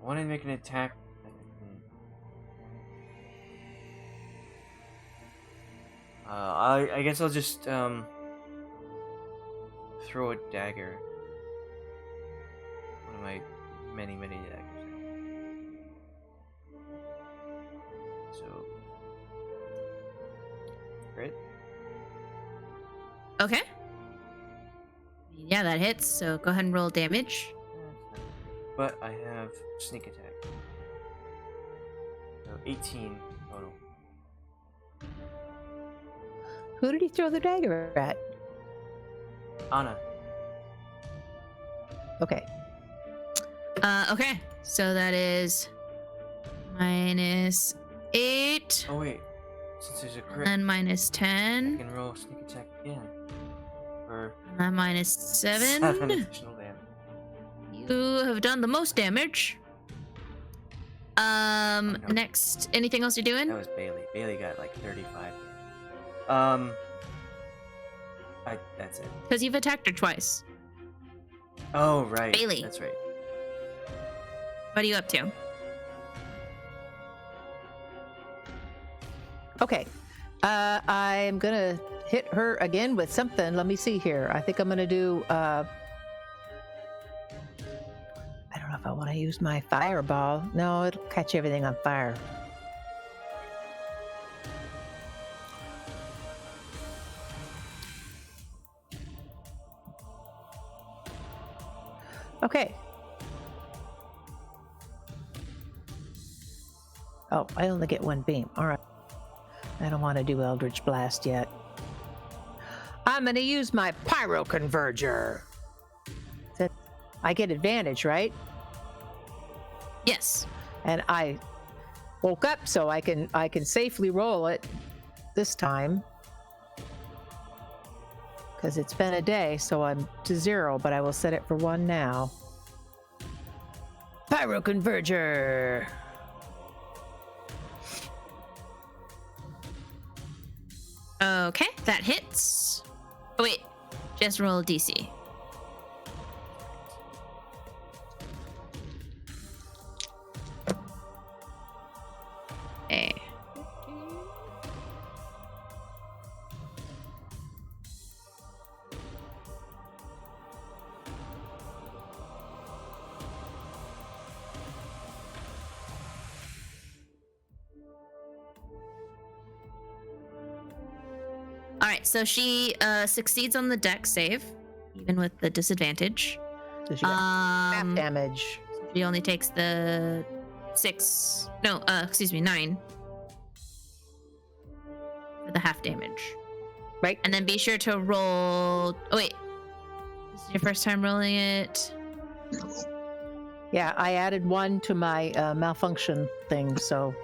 want to make an attack. I guess I'll just throw a dagger. One of my many daggers. So, great. Okay. Yeah, that hits. So go ahead and roll damage. But I have sneak attack. So 18 total. Who did he throw the dagger at? Anna. Okay. Okay. So that is -8 Oh wait, since there's a crit, and I -10 can roll sneak attack again for and -7. 7 additional damage. You have done the most damage. no. Next, anything else you're doing? That was Bei-leigh. Bei-leigh got like 35. That's it. Because you've attacked her twice. Oh right, Bei-leigh. that's right. What are you up to? Okay. I'm gonna hit her again with something. Let me see here. I think I'm gonna do I don't know if I want to use my fireball. No, it'll catch everything on fire. Okay. Oh, I only get one beam. All right. I don't want to do Eldritch Blast yet. I'm going to use my Pyro Converger. I get advantage, right? Yes. And I woke up so I can safely roll it this time. Because it's been a day, so I'm to 0, but I will set it for 1 now. Pyro Converger. Okay, that hits. Oh wait, just roll DC. Okay. All right, so she succeeds on the dex save, even with the disadvantage. does she get? Half damage. She only takes the 9 for the half damage. Right. And then be sure to roll. Oh wait, this is your first time rolling it. Yeah, I added 1 to my malfunction thing, so.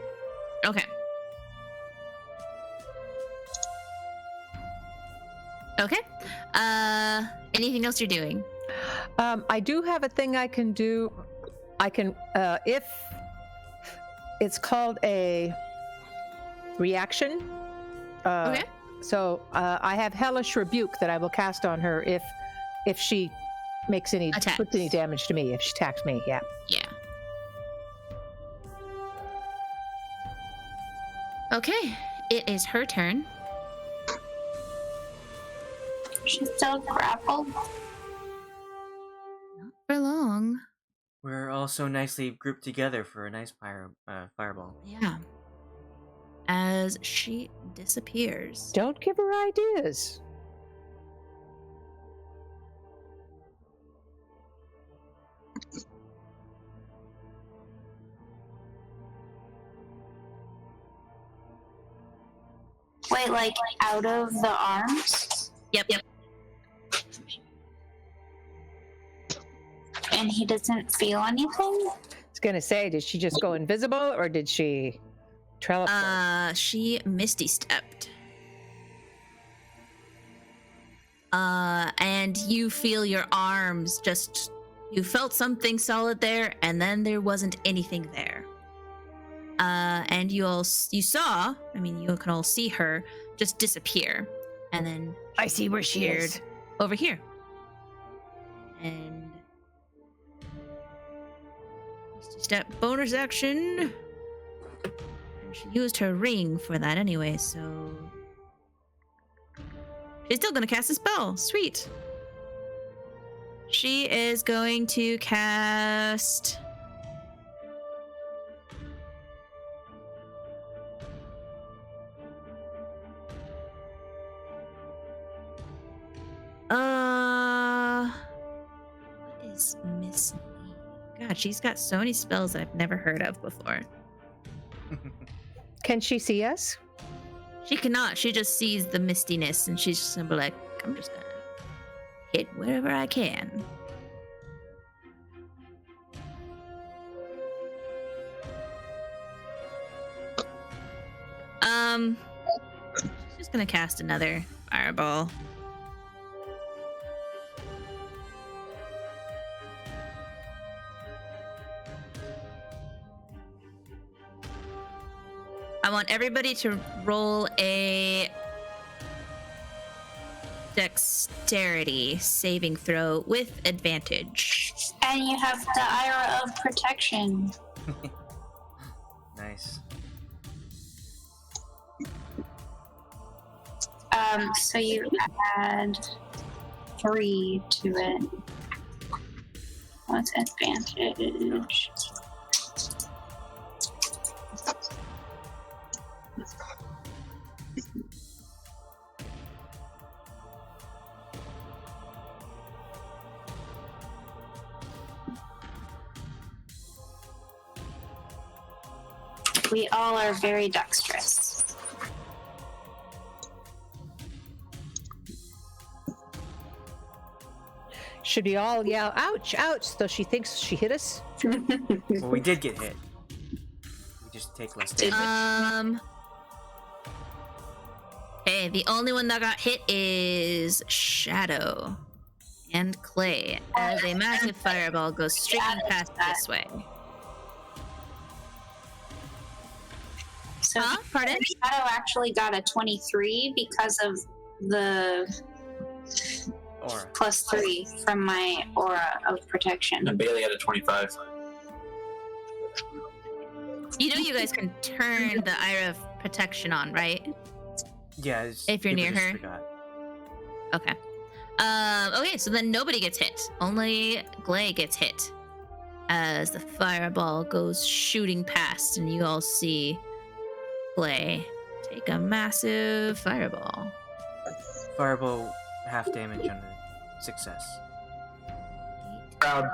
Okay. Okay. Anything else you're doing? I do have a thing I can do. I can, if it's called a reaction. Okay. So I have Hellish Rebuke that I will cast on her if she makes any Attacks. puts any damage to me. If she attacks me, yeah. Yeah. Okay. It is her turn. She's still grappled. Not for long. We're all so nicely grouped together for a nice fireball. Yeah. As she disappears. Don't give her ideas. Wait, like out of the arms? Yep. And he doesn't feel anything? I was gonna say, did she just go invisible or did she teleport? She misty stepped. And you feel your arms just, you felt something solid there, and then there wasn't anything there. And you saw, I mean, you can all see her just disappear, and then I see where she appeared is. over here. And misty step bonus action. And she used her ring for that anyway, so she's still gonna cast a spell. Sweet. She is going to cast what is Miss Lee? God, she's got so many spells that I've never heard of before. Can she see us? She cannot. She just sees the mistiness, and she's just gonna be like, I'm just gonna hit wherever I can. She's just gonna cast another fireball. I want everybody to roll a dexterity saving throw with advantage. And you have the Ayre of Protection. Nice. So you add 3 to it. What's advantage? We all are very dexterous. Should we all yell, ouch, ouch, so she thinks she hit us? Well, we did get hit. We just take less damage. Okay, the only one that got hit is Shadow and Clay, as a massive fireball goes streaking past this way. So Pardon? Shadow actually got a 23 because of the Aura. +3 from my aura of protection. And Bei-leigh had a 25. You know you guys can turn the Ayre of Protection on, right? Yeah. If you're people near just her. forgot. Okay. Okay, so then nobody gets hit. Only Glay gets hit. As the fireball goes shooting past, and you all see Glay take a massive fireball. Fireball half damage on a success. 8, Proud.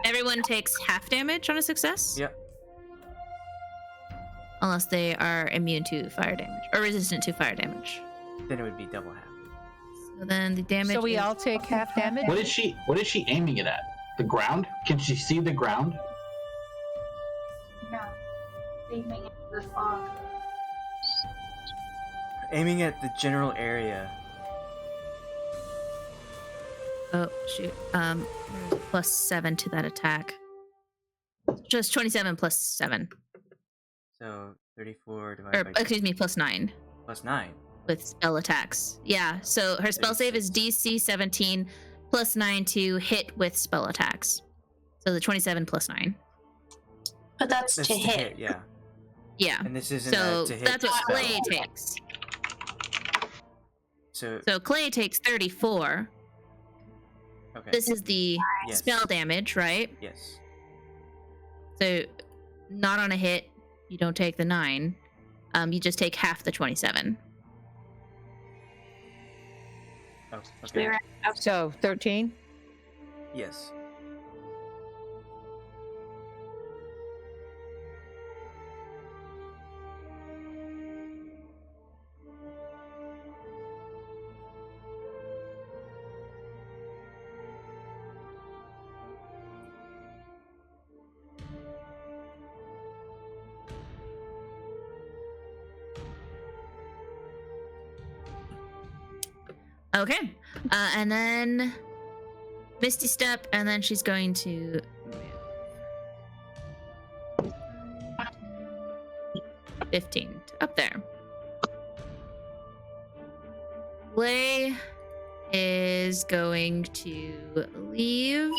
Everyone takes half damage on a success? Yep. Unless they are immune to fire damage or resistant to fire damage. Then it would be double half. So then the damage. So we is- all take half damage? What is she aiming it at? The ground? Can she see the ground? No. Aiming at the fog. Aiming at the general area. Oh shoot. There's a +7 to that attack. Just 27 plus 7. So 34 Or divided by excuse me, +9 plus 9. with spell attacks. Yeah. So her spell save is DC 17 +9 to hit with spell attacks. So the 27 +9. But that's That's to to hit. yeah. Yeah. And this isn't So a to hit that's what spell. Clay takes. So So Clay takes 34. okay. This is the Yes. spell damage, right? Yes. So not on a hit, you don't take the 9. You just take half the 27. Oh, okay. So 13? Yes. Okay. And then Misty Step, and then she's going to move 15 up there. Lay is going to leave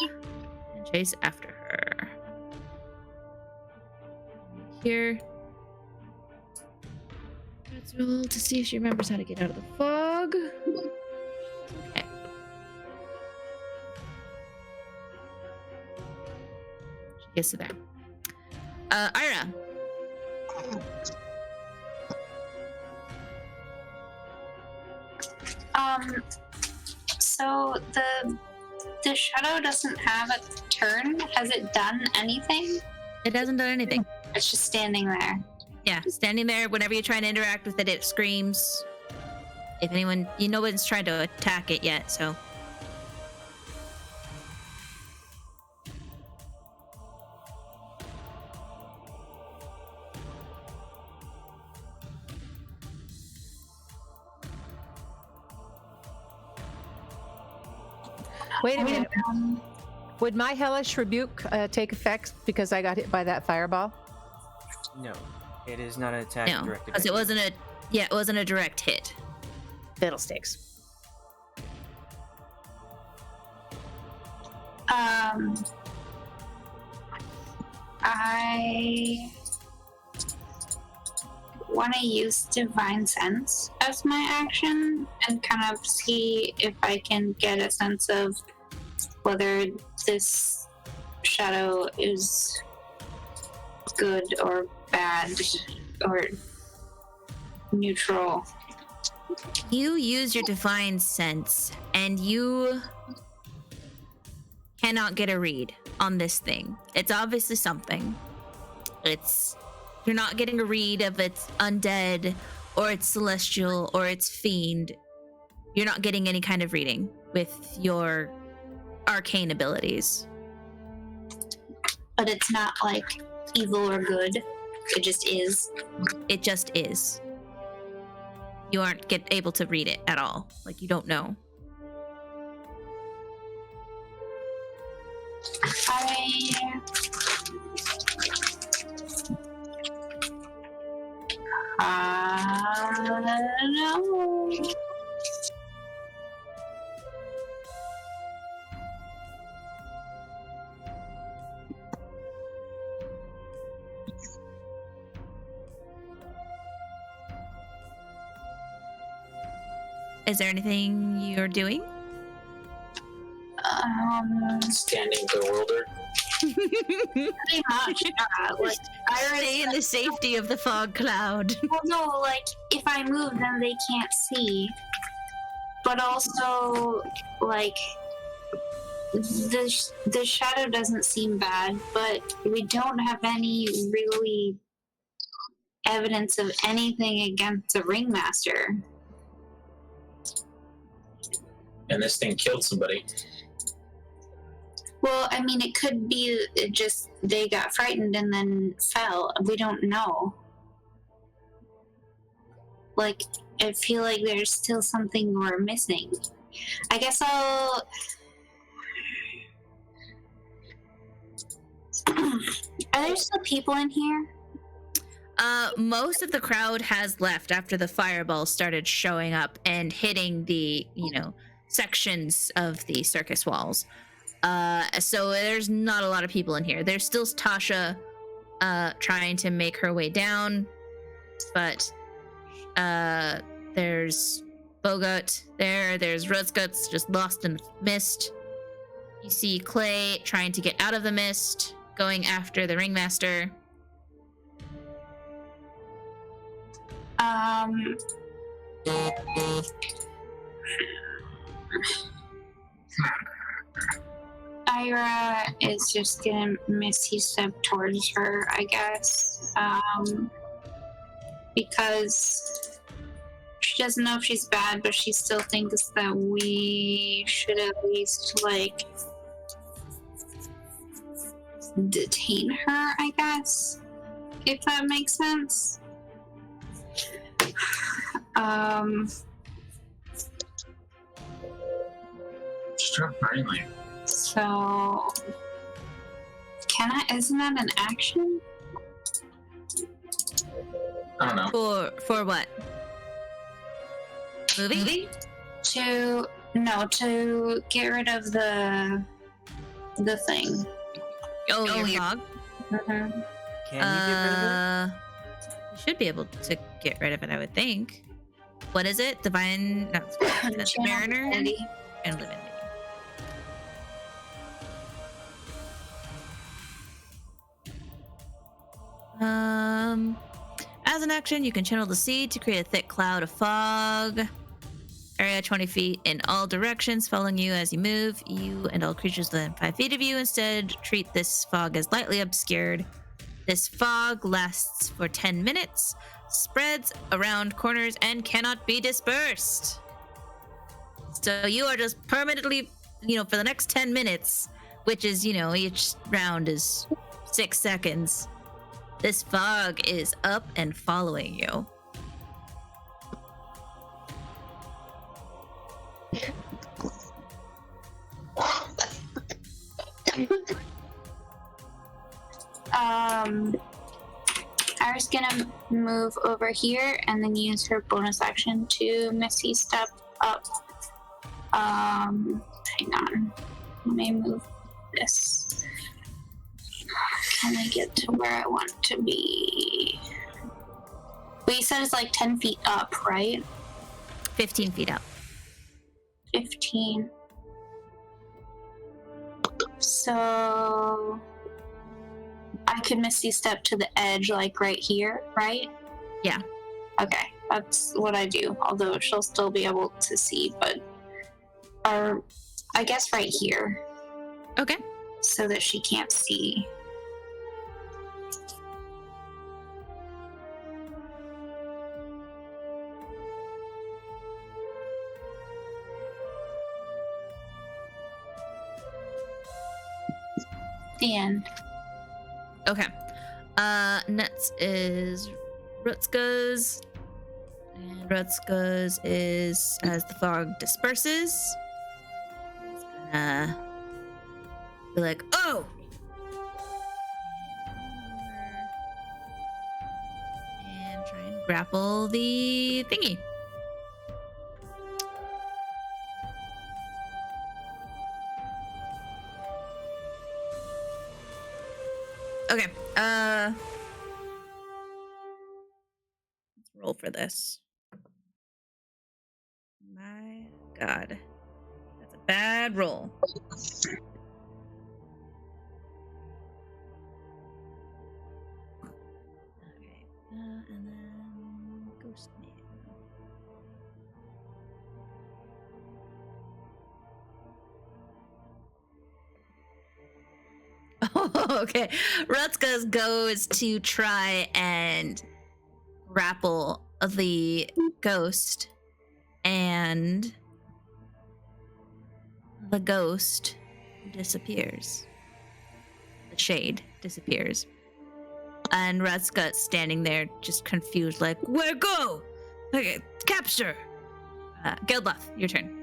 and chase after her. Here. Let's roll to see if she remembers how to get out of the fog. Okay. She gets to there. Ayre. So the shadow doesn't have a turn. Has it done anything? It hasn't done anything. It's just standing there. Yeah, standing there. Whenever you try to interact with it, it screams. If anyone, no one's tried to attack it yet, so. Wait a minute. Would my hellish rebuke take effect because I got hit by that fireball? No. It is not an attack No, directed because at it you. wasn't a. Yeah, it wasn't a direct hit. Fiddlesticks. I want to use Divine Sense as my action and kind of see if I can get a sense of whether this shadow is good or bad or neutral. You use your divine sense, and you cannot get a read on this thing. It's obviously something. You're not getting a read of it's undead, or it's celestial, or it's fiend. You're not getting any kind of reading with your arcane abilities. But it's not like evil or good. It just is. It just is. You aren't able to read it at all. Like, you don't know. I don't know. Is there anything you're doing? Standing bewildered. Pretty much, yeah. Like, Stay in the safety of the fog cloud. well, no, like, if I move, then they can't see. But also, like, the shadow doesn't seem bad, but we don't have any really evidence of anything against the ringmaster. And this thing killed somebody. Well, I mean, it could be it just they got frightened and then fell. We don't know. Like, I feel like there's still something we're missing. I guess I'll. Are there still people in here? Most of the crowd has left after the fireballs started showing up and hitting the, sections of the circus walls. So there's not a lot of people in here. There's still Tasha, trying to make her way down, but there's Bogut there. There's Rosguts just lost in the mist. You see Clay trying to get out of the mist, going after the ringmaster. Ayra is just gonna misty step towards her, I guess. Because she doesn't know if she's bad, but she still thinks that we should at least, detain her, I guess. If that makes sense. Start finally. So, isn't that an action? I don't know. For what? Moving? To get rid of the thing. Oh, your fog? Mm-hmm. Can you get rid of it? You should be able to get rid of it, I would think. What is it? Divine... No, that's Mariner? And Divinity. As an action, you can channel the seed to create a thick cloud of fog. Area 20 feet in all directions, following you as you move. You and all creatures within 5 feet of you instead treat this fog as lightly obscured. This fog lasts for 10 minutes, spreads around corners, and cannot be dispersed. So you are just permanently, for the next 10 minutes, which is, each round is 6 seconds. This fog is up and following you. Iris gonna move over here and then use her bonus action to Misty step up. Hang on. Let me move this. Can I get to where I want to be? Well, you said it's 10 feet up, right? 15 feet up. 15. So I could Misty step to the edge, right here, right? Yeah. Okay, that's what I do. Although she'll still be able to see, but I guess right here. Okay. So that she can't see. The end. Okay. Next is Rutska's. And Rutska's is as the fog disperses. It's gonna be like, oh! And try and grapple the thingy. Okay, let's roll for this. My God. That's a bad roll. Okay, and then Ghost Man. Okay. Rutskas goes to try and grapple the ghost, and the ghost disappears. The shade disappears. And Rutskas standing there just confused, like, where go? Okay, capture! Geldloth, your turn.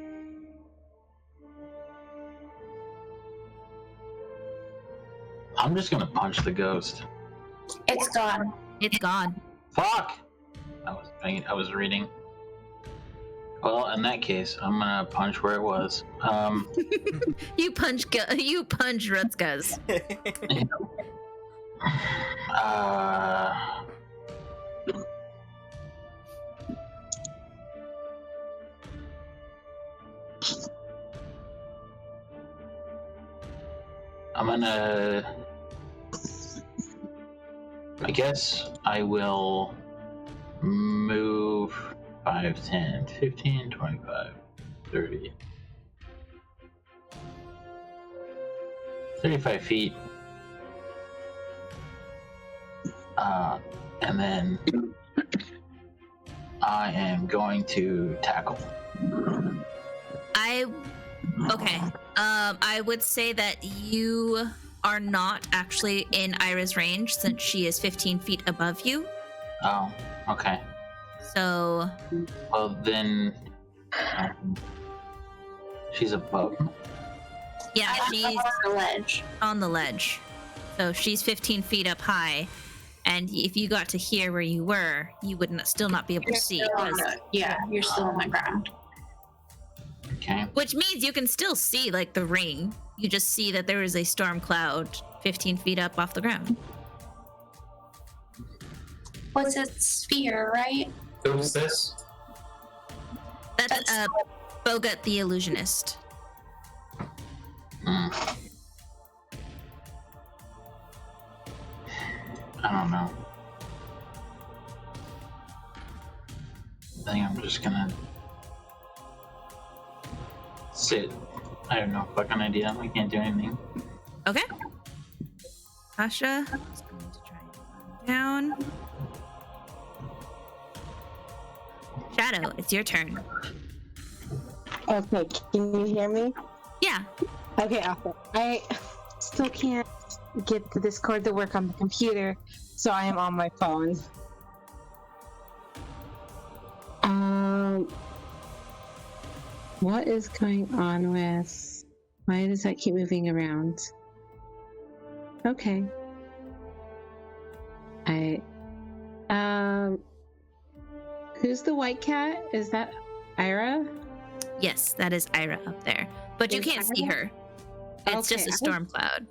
I'm just gonna punch the ghost. It's gone. It's gone. Fuck! I was reading. Well, in that case, I'm gonna punch where it was. You punch Rutskas. I'm gonna. I guess I will move 5, 10, 15, 25, 30. 35 feet. And then I am going to tackle. I would say that you are not actually in Ayre's range since she is 15 feet above you. Oh, okay. So. Well, then she's above me. Yeah, she's on the ledge. On the ledge. So she's 15 feet up high. And if you got to hear where you were, you would still not be able to see. You're still on the ground. Okay. Which means you can still see, like, the ring. You just see that there is a storm cloud 15 feet up off the ground. What's a sphere, right? Who's this? That's Bogut the Illusionist. I don't know. I think I'm just gonna sit. I have no fucking idea. I can't do anything. Okay. Kasha is going to try and run down. Shadow, it's your turn. Okay, can you hear me? Yeah. Okay, awesome. I still can't get the Discord to work on the computer, so I am on my phone. What is going on with... Why does that keep moving around? Okay. Who's the white cat? Is that Ayre? Yes, that is Ayre up there. But you can't see her. It's just a storm cloud.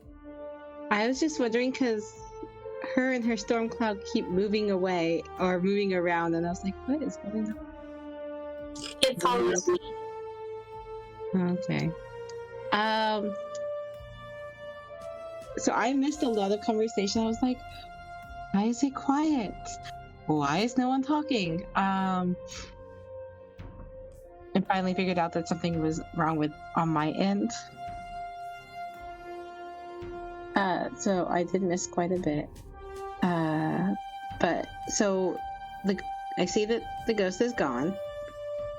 I was just wondering because her and her storm cloud keep moving away or moving around, and I was like, what is going on? It follows me. Okay. So I missed a lot of conversation. I was like, why is it quiet? Why is no one talking? And finally figured out that something was wrong on my end. So I did miss quite a bit. But so I see that the ghost is gone,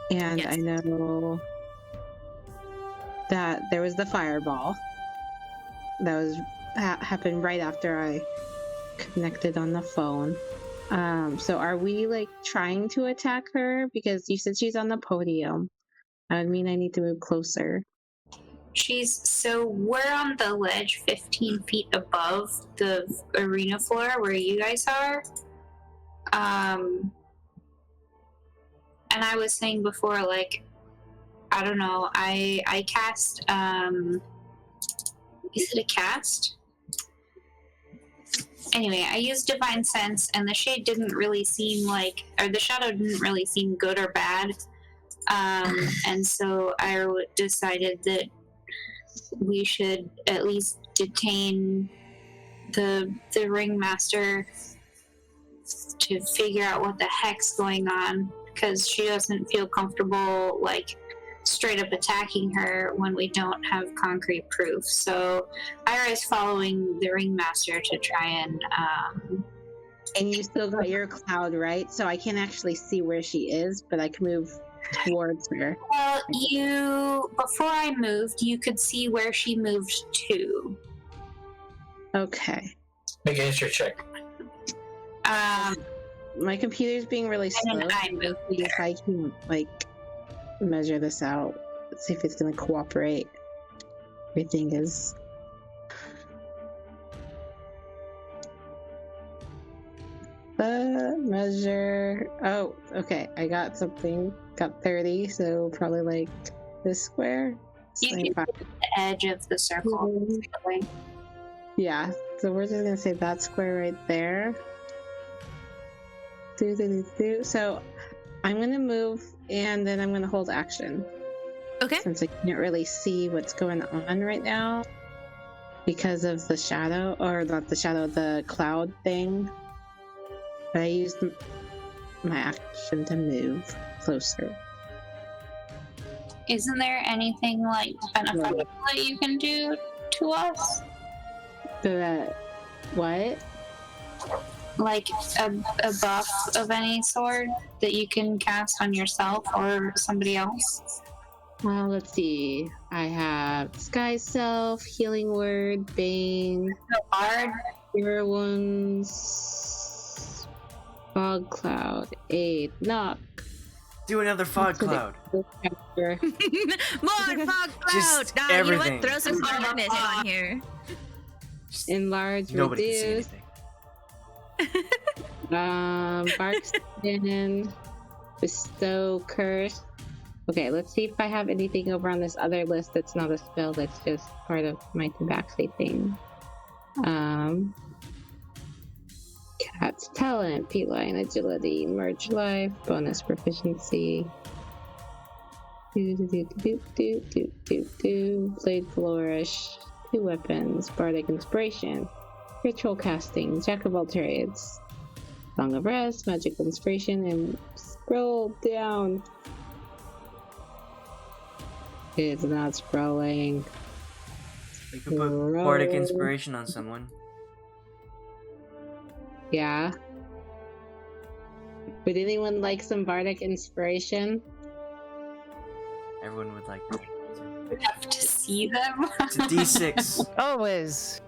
and yes. I know that there was the fireball that was happened right after I connected on the phone. So are we like trying to attack her? Because you said she's on the podium. I mean, I need to move closer. So we're on the ledge 15 feet above the arena floor where you guys are. And I was saying before, like, I don't know, I cast, is it a cast? Anyway, I used Divine Sense, and the shade didn't really seem like, or the shadow didn't really seem good or bad. And so I decided that we should at least detain the ringmaster to figure out what the heck's going on, because she doesn't feel comfortable, like, straight up attacking her when we don't have concrete proof. So Ayre is following the ringmaster to try and And you still got your cloud, right? So I can't actually see where she is, but I can move towards her. well, before I moved, you could see where she moved to. Okay. Make a history check. My computer's being really And slow. then I moved See if I can measure this out. Let's see if it's gonna cooperate. Everything is. Measure. Oh, okay. I got something. Got 30, so probably like this square. You can 25. get the edge of the circle. basically. Yeah, so we're just gonna say that square right there. So I'm gonna move and then I'm gonna hold action Okay. since I can't really see what's going on right now because of the shadow, or not the shadow, the cloud thing. But I used my action to move closer. Isn't there anything like beneficial that you can do to us? What? Like a buff of any sort that you can cast on yourself or somebody else? Well, let's see. I have Sky Self, Healing Word, Bane, No bard. Cure Wounds, Fog Cloud, Aid, Knock. Do another fog cloud. More fog cloud. Just Nah, you know everything. what? Throw some furlonious on here. Enlarge, Nobody can see Reduce, anything. Bark Spin, Bestow, Curse. Okay, let's see if I have anything over on this other list that's not a spell, that's just part of my tabaxi thing. Cat's Talent, Feline Agility, Merge Life, Bonus Proficiency. Blade Flourish, 2 weapons, Bardic Inspiration, Ritual Casting, Jack of all trades, Song of Rest, Magical Inspiration, and scroll down. It's not scrolling. You can put Bardic Inspiration on someone. Yeah. Would anyone like some Bardic Inspiration? Everyone would like that. We have to see them. It's a D6. Always.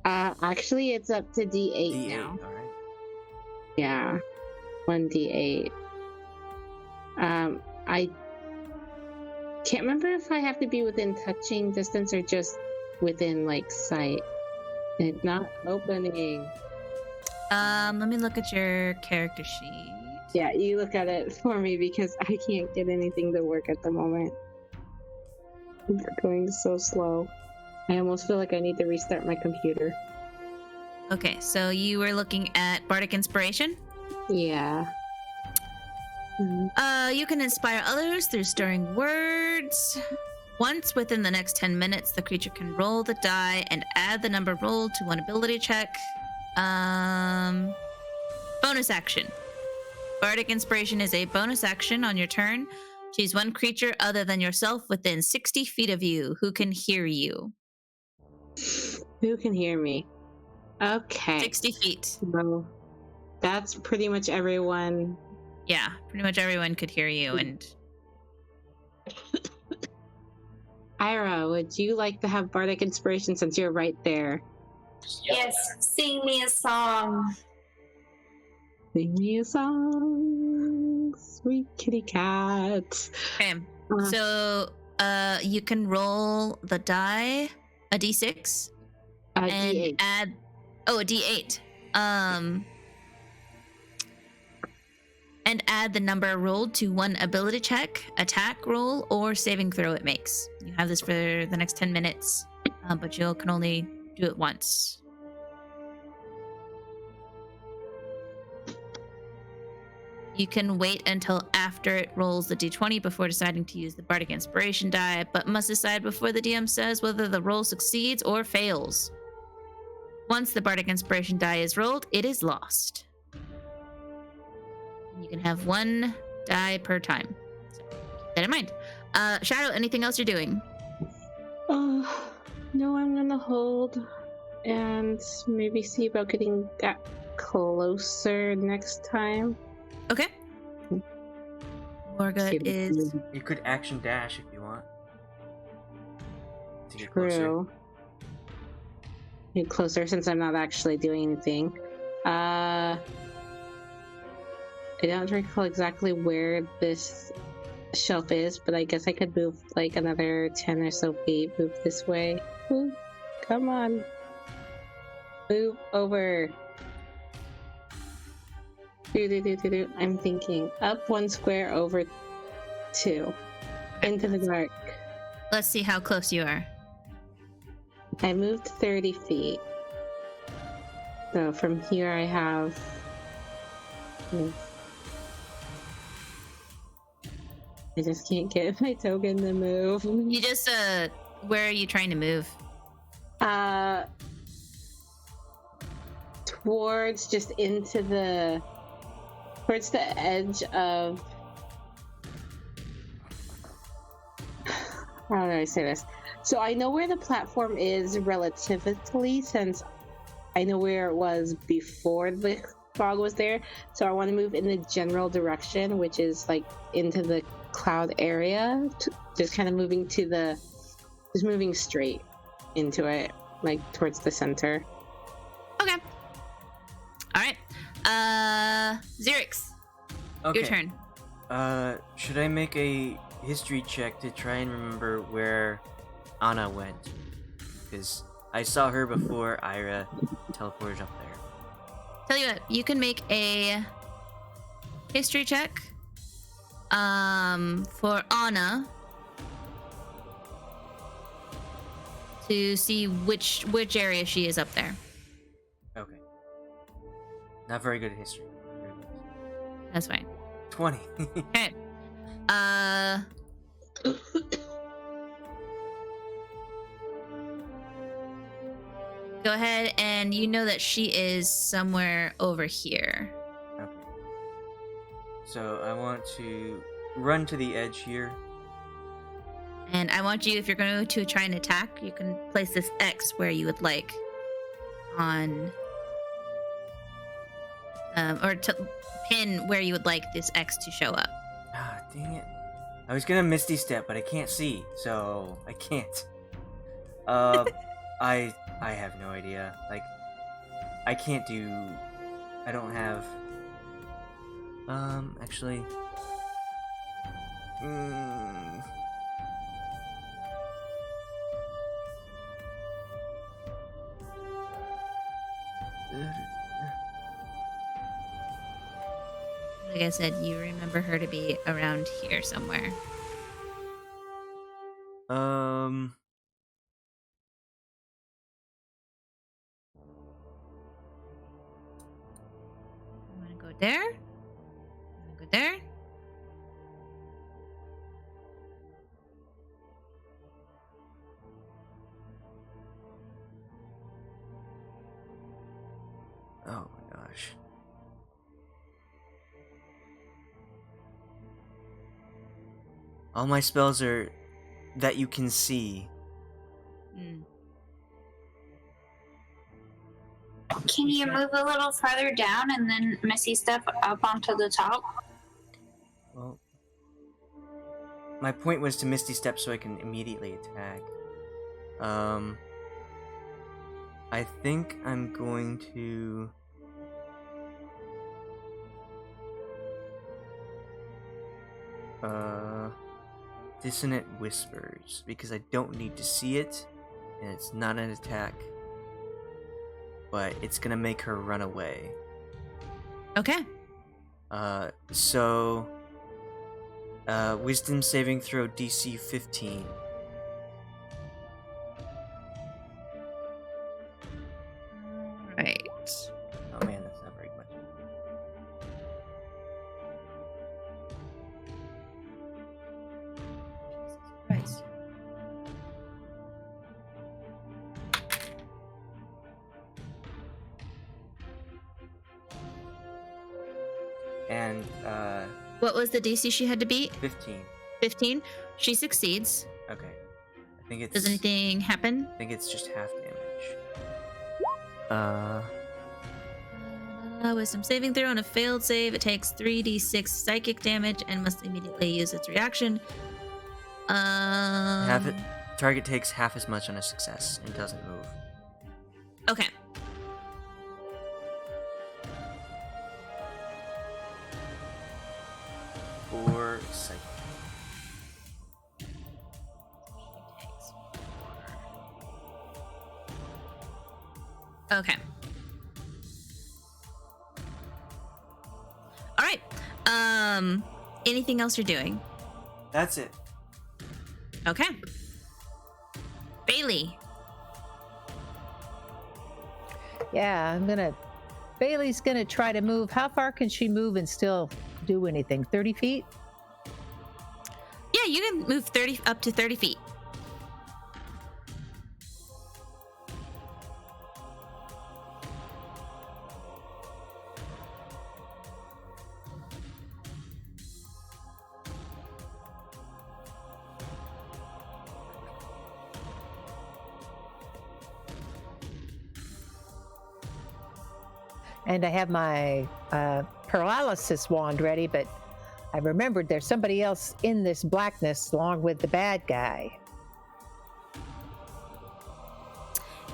Actually, it's up to D8 D8, now. alright. Yeah, 1d8. I can't remember if I have to be within touching distance or just within like sight. It's not opening. Let me look at your character sheet. Yeah, you look at it for me because I can't get anything to work at the moment. It's going so slow. I almost feel like I need to restart my computer. Okay, so you were looking at Bardic Inspiration. Yeah. You can inspire others through stirring words. Once within the next 10 minutes, the creature can roll the die and add the number rolled to one ability check. Bonus action. Bardic Inspiration is a bonus action on your turn. Choose one creature other than yourself within 60 feet of you who can hear you. Who can hear me? Okay. 60 feet. So that's pretty much everyone. Yeah, pretty much everyone could hear you. And Ayre, would you like to have Bardic Inspiration since you're right there? Yes, sing me a song. Sing me a song, sweet kitty cat. okay, so you can roll the die, a d6, and D8. add a d8. And add the number rolled to one ability check, attack roll, or saving throw it makes. You have this for the next 10 minutes, but you can only do it once. You can wait until after it rolls the d20 before deciding to use the Bardic Inspiration die, but must decide before the DM says whether the roll succeeds or fails. Once the Bardic Inspiration die is rolled, it is lost. You can have one die per time. So keep that in mind. Shadow, anything else you're doing? No, I'm gonna hold and maybe see about getting that closer next time. Okay. Morga is You could action dash if you want. To get closer. True. Get closer since I'm not actually doing anything. I don't recall exactly where this shelf is, but I guess I could move like another 10 or so feet. Move this way. Ooh, come on. Move over. Do. I'm thinking up 1 square, over 2. Into the dark. Let's see how close you are. I moved 30 feet. So from here I have... I just can't get my token to move. You just, where are you trying to move? Towards just into the... Towards the edge of... How do I say this? So I know where the platform is relatively, since I know where it was before the fog was there. So I want to move in the general direction, which is like into the cloud area. Just kind of moving to the... Just moving straight into it, like towards the center. Okay. All right. Xerix, Okay. your turn. Should I make a history check to try and remember where Anna went? Because I saw her before Ayre teleported up there. Tell you what, you can make a history check for Anna to see which area she is up there. Okay. Not very good at history. That's fine. 20. Okay. Go ahead, and you know that she is somewhere over here. Okay. So I want to run to the edge here. And I want you, if you're going to try and attack, you can place this X where you would like on... or to pin where you would like this X to show up. Ah, dang it. I was gonna Misty Step, but I can't see, so I can't. I have no idea. Like, I can't do... I don't have... actually... Like I said, you remember her to be around here somewhere. You want to go there? You want to go there? Oh my gosh. All my spells are that you can see. Can you move a little farther down and then Missy step up onto the top? Well, my point was to Misty Step so I can immediately attack. I think I'm going to... Dissonant Whispers, because I don't need to see it, and it's not an attack, but it's gonna make her run away. Okay. Wisdom saving throw DC 15. Right. Oh man, that's not very much. Christ. And, What was the DC she had to beat? 15. 15? She succeeds. Okay. I think it's. Does anything happen? I think it's just half damage. Wisdom saving throw. On a failed save, it takes 3d6 psychic damage and must immediately use its reaction. Target takes half as much on a success and doesn't move. Okay. Or psychic. Okay. All right. Anything else you're doing? That's it. Okay. Bei-leigh. Yeah, Bei-leigh's gonna try to move. How far can she move and still do anything? 30 feet? Yeah, you can move up to 30 feet. And I have my paralysis wand ready, but I remembered there's somebody else in this blackness along with the bad guy.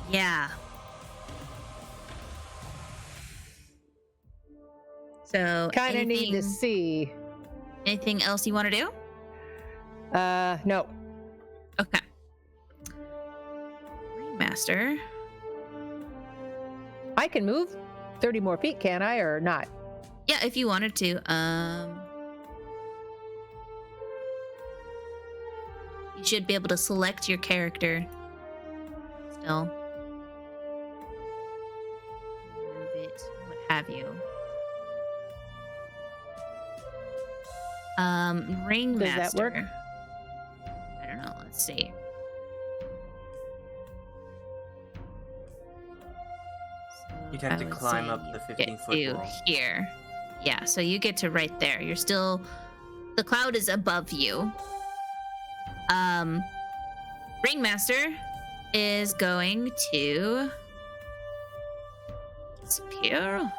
Yeah. So Kind of need to see. Anything else you want to do? No. Okay. Ringmaster. I can move 30 more feet, can I, or not? Yeah, if you wanted to. You should be able to select your character. Still. Move it, what have you. Ringmaster. Does that work? I don't know, let's see. You'd have to climb up the 15-foot wall. Here. Yeah, so you get to right there. You're still... The cloud is above you. Ringmaster is going to... disappear.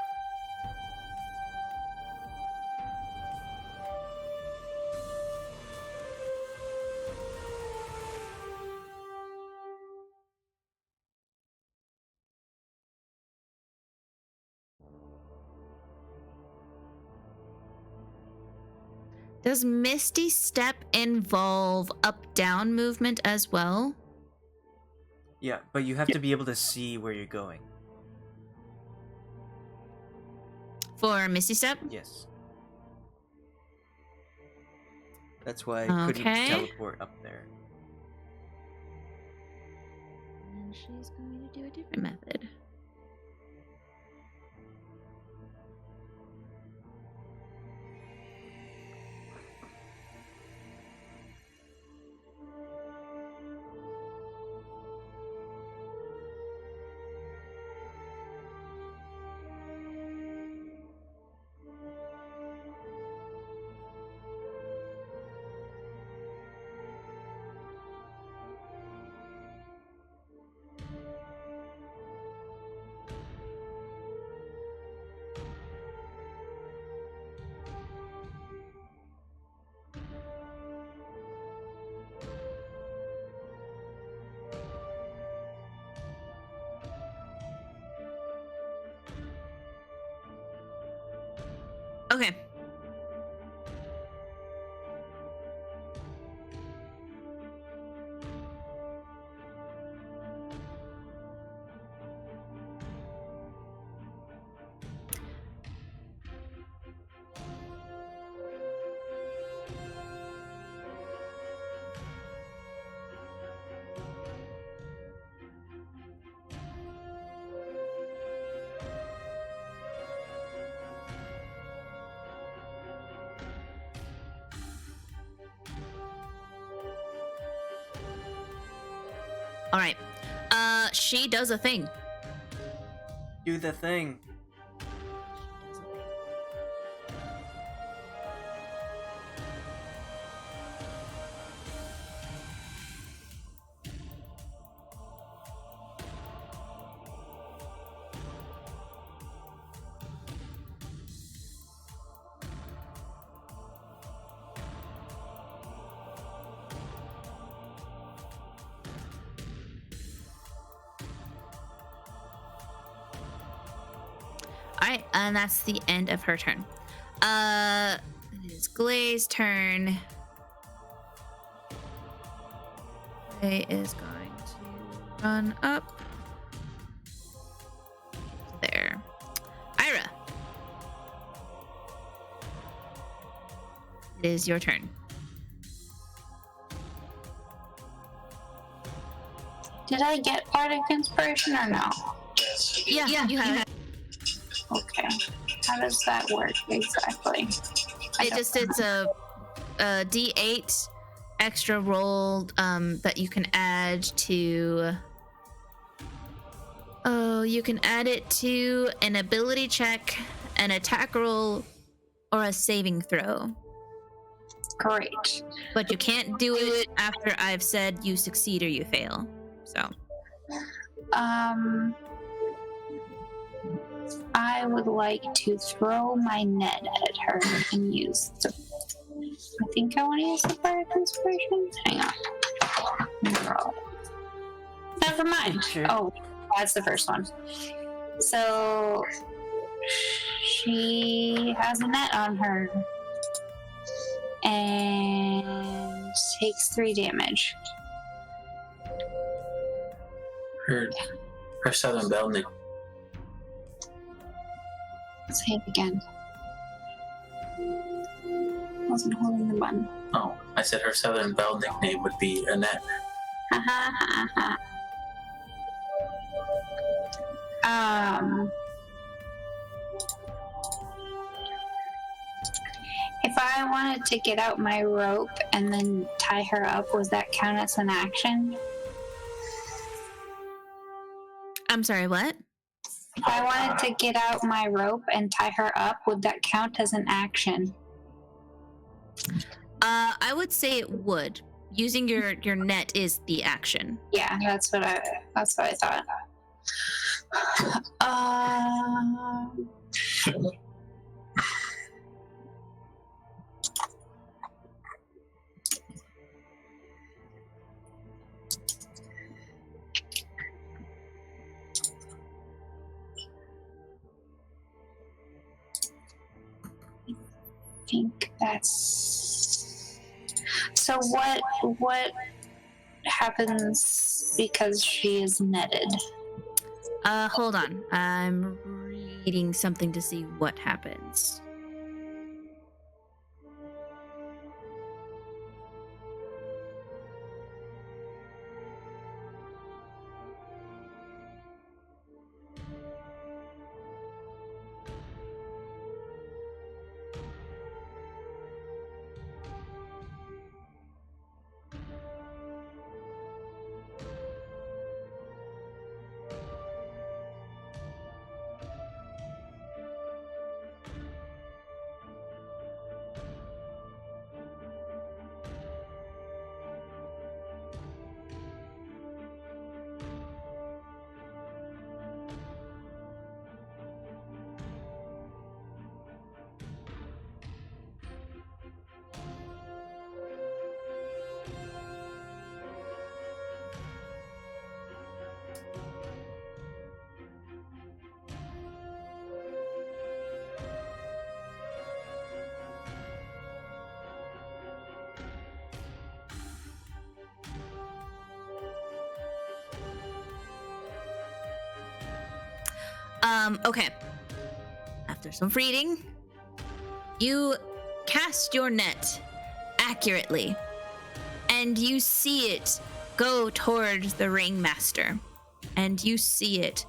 Does Misty Step involve up-down movement as well? Yeah, but you have to be able to see where you're going. For Misty Step? Yes. That's why I couldn't teleport up there. And she's going to do a different method. Okay. All right. She does a thing. Do the thing. right, and that's the end of her turn. It is Glay's turn. Glay is going to run up there. Ayre, it is your turn. Did I get Bardic Inspiration or no? Yeah, you have it. Okay. How does that work exactly? It's a D8 extra roll that you can add to. Oh, you can add it to an ability check, an attack roll, or a saving throw. Great. But you can't do it after I've said you succeed or you fail. So. I would like to throw my net at her and use the. I think I want to use the Bardic Inspiration. Hang on. Roll it. Never mind. Sure. Oh, that's the first one. So she has a net on her and takes 3 damage. Her Southern Belle nickname. Say it again. Wasn't holding the button. Oh, I said her Southern Belle nickname would be Annette. Ha ha ha ha. If I wanted to get out my rope and then tie her up, would that count as an action? I'm sorry, what? If I wanted to get out my rope and tie her up, would that count as an action? I would say it would. Using your net is the action. Yeah, that's what I thought. I think that's so. What happens because she is netted? Hold on. I'm reading something to see what happens. Okay. After some reading, you cast your net accurately, and you see it go towards the ringmaster, and you see it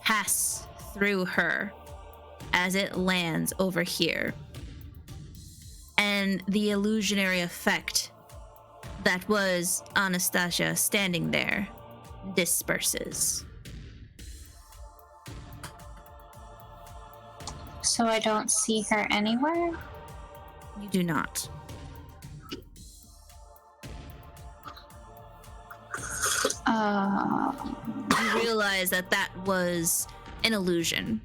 pass through her as it lands over here. And the illusionary effect that was Anastasia standing there disperses. So I don't see her anywhere? You do not. You realize that that was an illusion.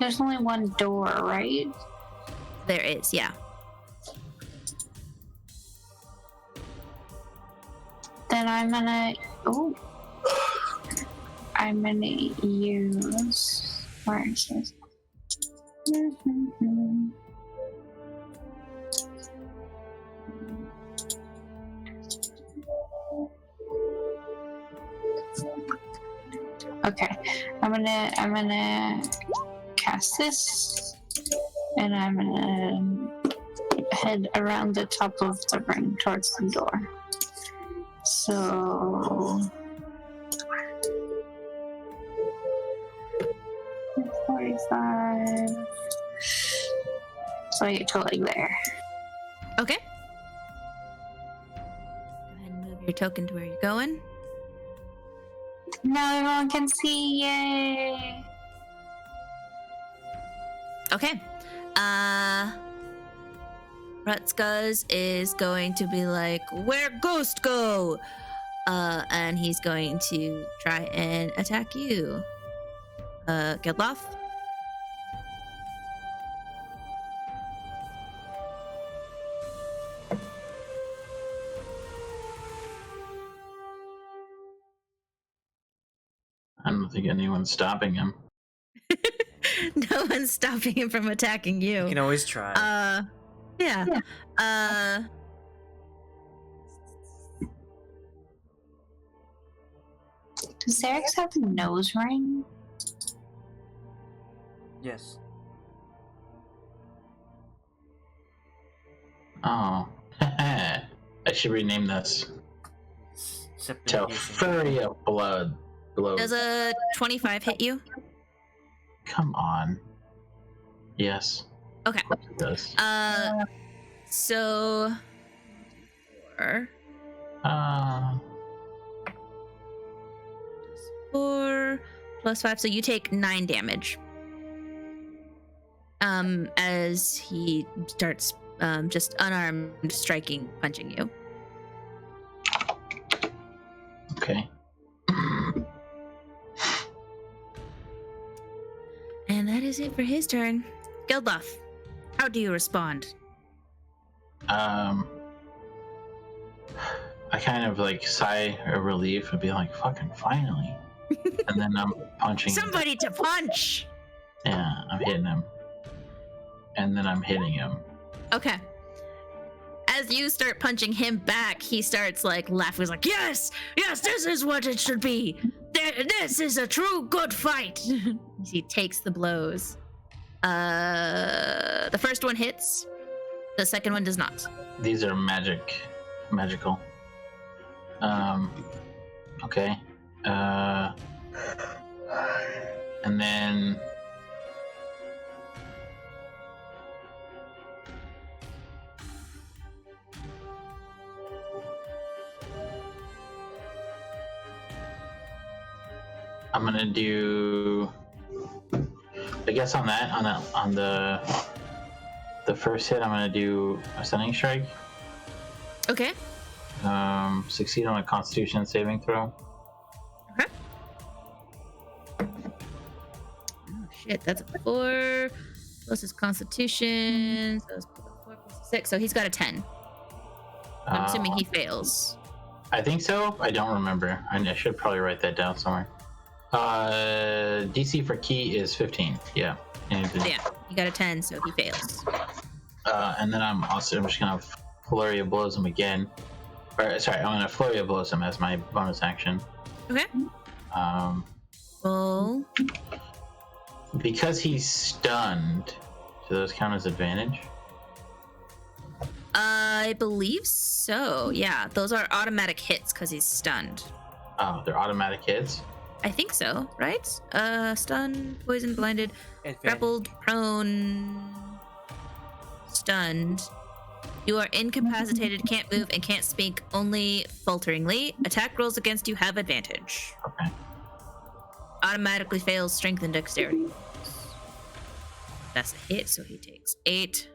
There's only one door, right? There is, yeah. Then I'm gonna. Oh. I'm gonna use. Where is this? Okay, I'm gonna cast this, and I'm gonna head around the top of the ring towards the door. So 45. So I get to like there. Okay. Go ahead and move your token to where you're going. Now everyone can see. Yay! Okay. Rutzguz is going to be like, where ghost go? And he's going to try and attack you. Geldloth? I don't think anyone's stopping him. No one's stopping him from attacking you. You can always try. Yeah. Does Xerix have a nose ring? Yes. Oh. I should rename this. Septum To piercing. Fury of Blood. Does a 25 hit you? Come on. Yes. Okay. Of course it does. So 4 plus 5, so you take 9 damage. As he starts just unarmed striking, punching you. Okay. And that is it for his turn. Geldloth, how do you respond? I kind of like sigh of relief and be like, fucking finally. And then I'm punching him. Somebody to punch! Yeah, I'm hitting him. And then I'm hitting him. Okay. As you start punching him back, he starts like laughing. He's like, yes, this is what it should be. This is a true good fight. He takes the blows. The first one hits. The second one does not. These are magical. Okay. And then I'm gonna do, I guess on the first hit, I'm gonna do a stunning strike. Okay. Succeed on a Constitution saving throw. Okay. Oh shit, that's a 4 plus his Constitution. So it's 4 plus 6. So he's got a 10. I'm assuming he fails. I think so. I don't remember. I should probably write that down somewhere. DC for key is 15. Yeah. Yeah, he got a 10, so he fails. And then I'm just gonna flurry of blows him again. Or sorry, I'm gonna flurry of blows him as my bonus action. Okay. Well, because he's stunned, do those count as advantage? I believe so. Yeah, those are automatic hits because he's stunned. Oh, they're automatic hits? I think so, right? Stunned, poisoned, blinded, Advantage. grappled, prone, stunned. You are incapacitated, can't move, and can't speak only falteringly. Attack rolls against you have advantage. Okay. Automatically fails strength and dexterity. That's a hit, so he takes 8.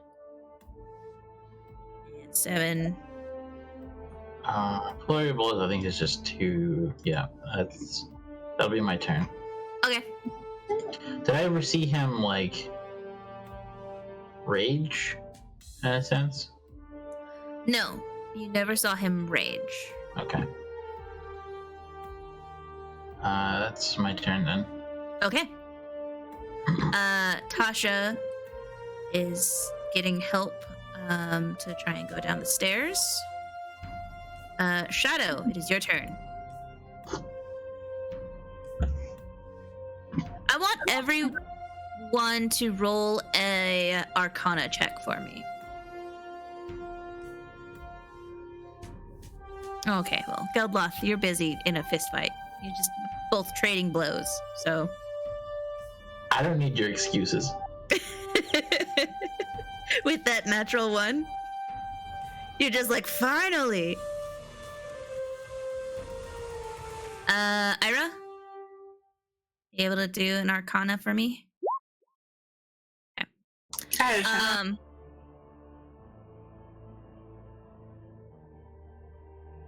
And 7. Flurry of blows, I think, is just 2. Yeah, that'll be my turn. Okay. Did I ever see him like rage in a sense? No, you never saw him rage. Okay. That's my turn then. Okay. Tasha is getting help to try and go down the stairs. Shadow, it is your turn. I want everyone to roll a Arcana check for me. Okay, well, Geldloth, you're busy in a fist fight. You're just both trading blows, so. I don't need your excuses. With that natural one, you're just like, finally. Ayra, you able to do an Arcana for me? Okay.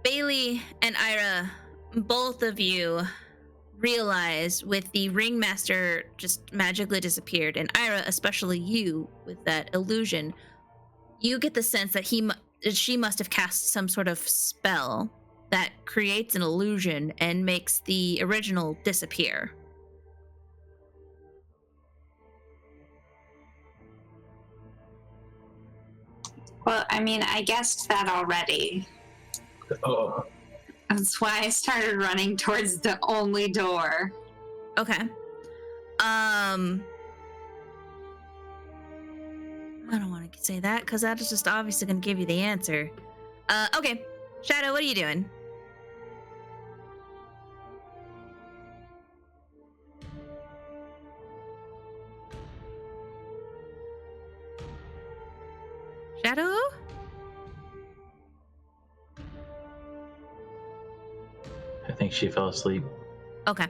Bei-leigh and Ayra, both of you realize with the ringmaster just magically disappeared, and Ayra, especially you with that illusion, you get the sense that she must have cast some sort of spell that creates an illusion and makes the original disappear. Well, I mean, I guessed that already. Oh. That's why I started running towards the only door. Okay. I don't want to say that because that is just obviously going to give you the answer. Okay. Shadow, what are you doing? Shadow? I think she fell asleep. Okay.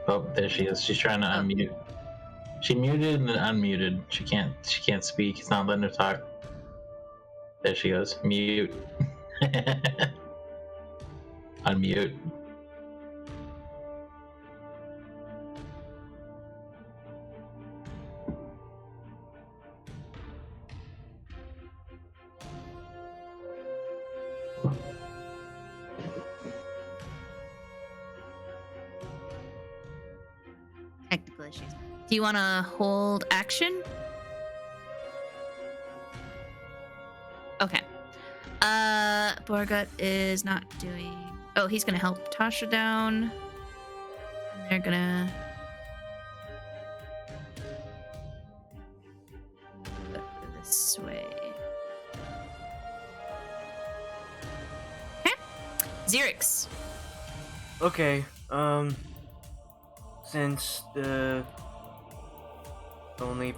Oh, there she is. She's trying to unmute. She muted and then unmuted. She can't speak. It's not letting her talk. There she goes. Mute. Unmute. Technical issues. Do you want to hold action? Okay. Borgut is not doing... Oh, he's going to help Tasha down. And they're going to... go this way. Okay. Xerix. Okay, since the only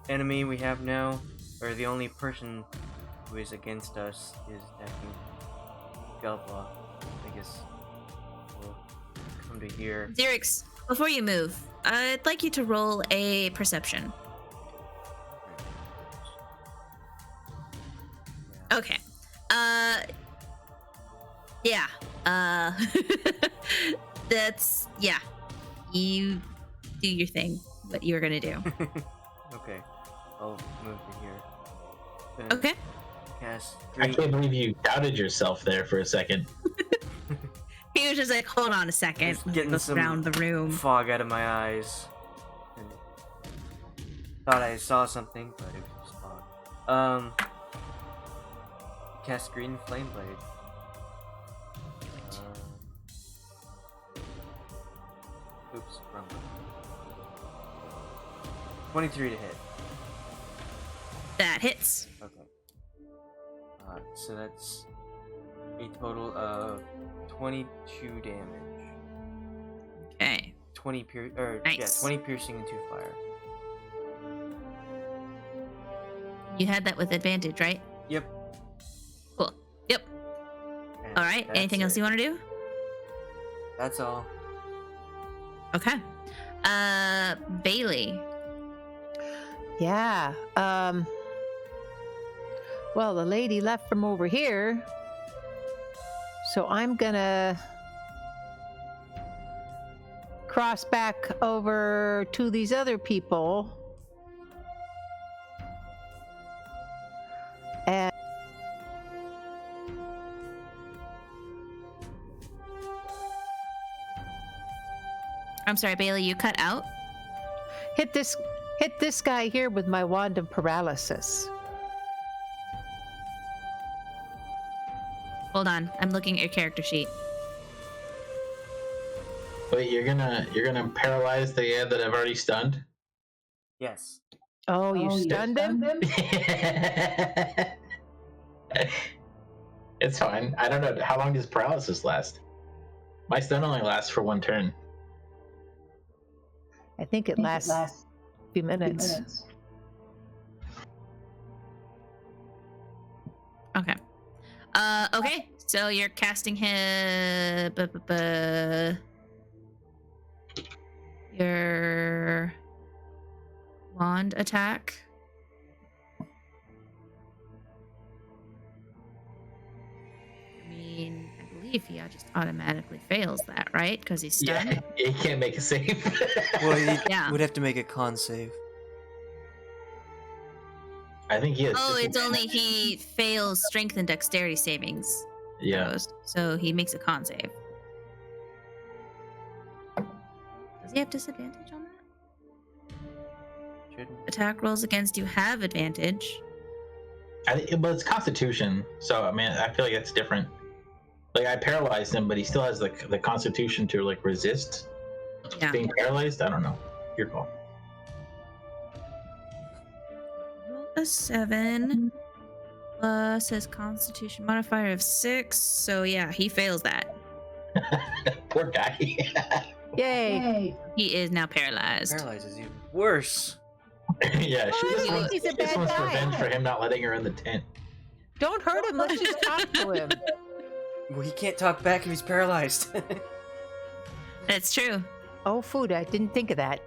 enemy we have now, or the only person who is against us is attacking Geldloth, I guess we'll come to here. Xerix, before you move, I'd like you to roll a perception. Okay. Yeah. That's, yeah. You do your thing, what you were gonna do. Okay, I'll move to here. Gonna Okay. Cast I 3. can't believe you doubted yourself there for a second. He was just like, hold on a second. Just getting Look some around the room. fog out of my eyes. And thought I saw something, but it was just fog. Cast Green Flame Blade. 23 to hit. That hits. Okay. So that's a total of 22 damage. Okay. 20 Nice. 20 piercing and 2 fire. You had that with advantage, right? Yep. Cool. Yep. And All right. that's Anything else it. you want to do? That's all. Okay. Bei-leigh. Yeah. Well, the lady left from over here. So I'm gonna cross back over to these other people. And I'm sorry, Bei-leigh, you cut out? hit this guy here with my wand of paralysis. Hold on, I'm looking at your character sheet. Wait, you're gonna paralyze the guy that I've already stunned? Yes. Oh, you stunned him? It's fine. I don't know. How long does paralysis last? My stun only lasts for 1 turn. I think it lasts a few minutes. Okay. Okay, so you're casting him. Your wand attack. I mean, I believe he just automatically fails that, right? Because he's stunned. Yeah, he can't make a save. Well, he Yeah. would have to make a con save. I think he has. Oh, it's only he fails strength and dexterity savings. Yeah. throws, so he makes a con save. Does he have disadvantage on that? Shouldn't. Attack rolls against you have advantage. But it's Constitution, so I mean, I feel like that's different. Like I paralyzed him, but he still has the Constitution to like resist Yeah. being paralyzed. I don't know. Your call. Roll a 7 plus his Constitution modifier of 6. So yeah, he fails that. Poor guy. Yay! He is now paralyzed. Paralyzes you. Worse. Yeah, she just What? wants, He's a she just bad wants guy. revenge for him not letting her in the tent. Don't hurt him. Let's just talk to him. Well, he can't talk back if he's paralyzed. That's true. Oh, food. I didn't think of that.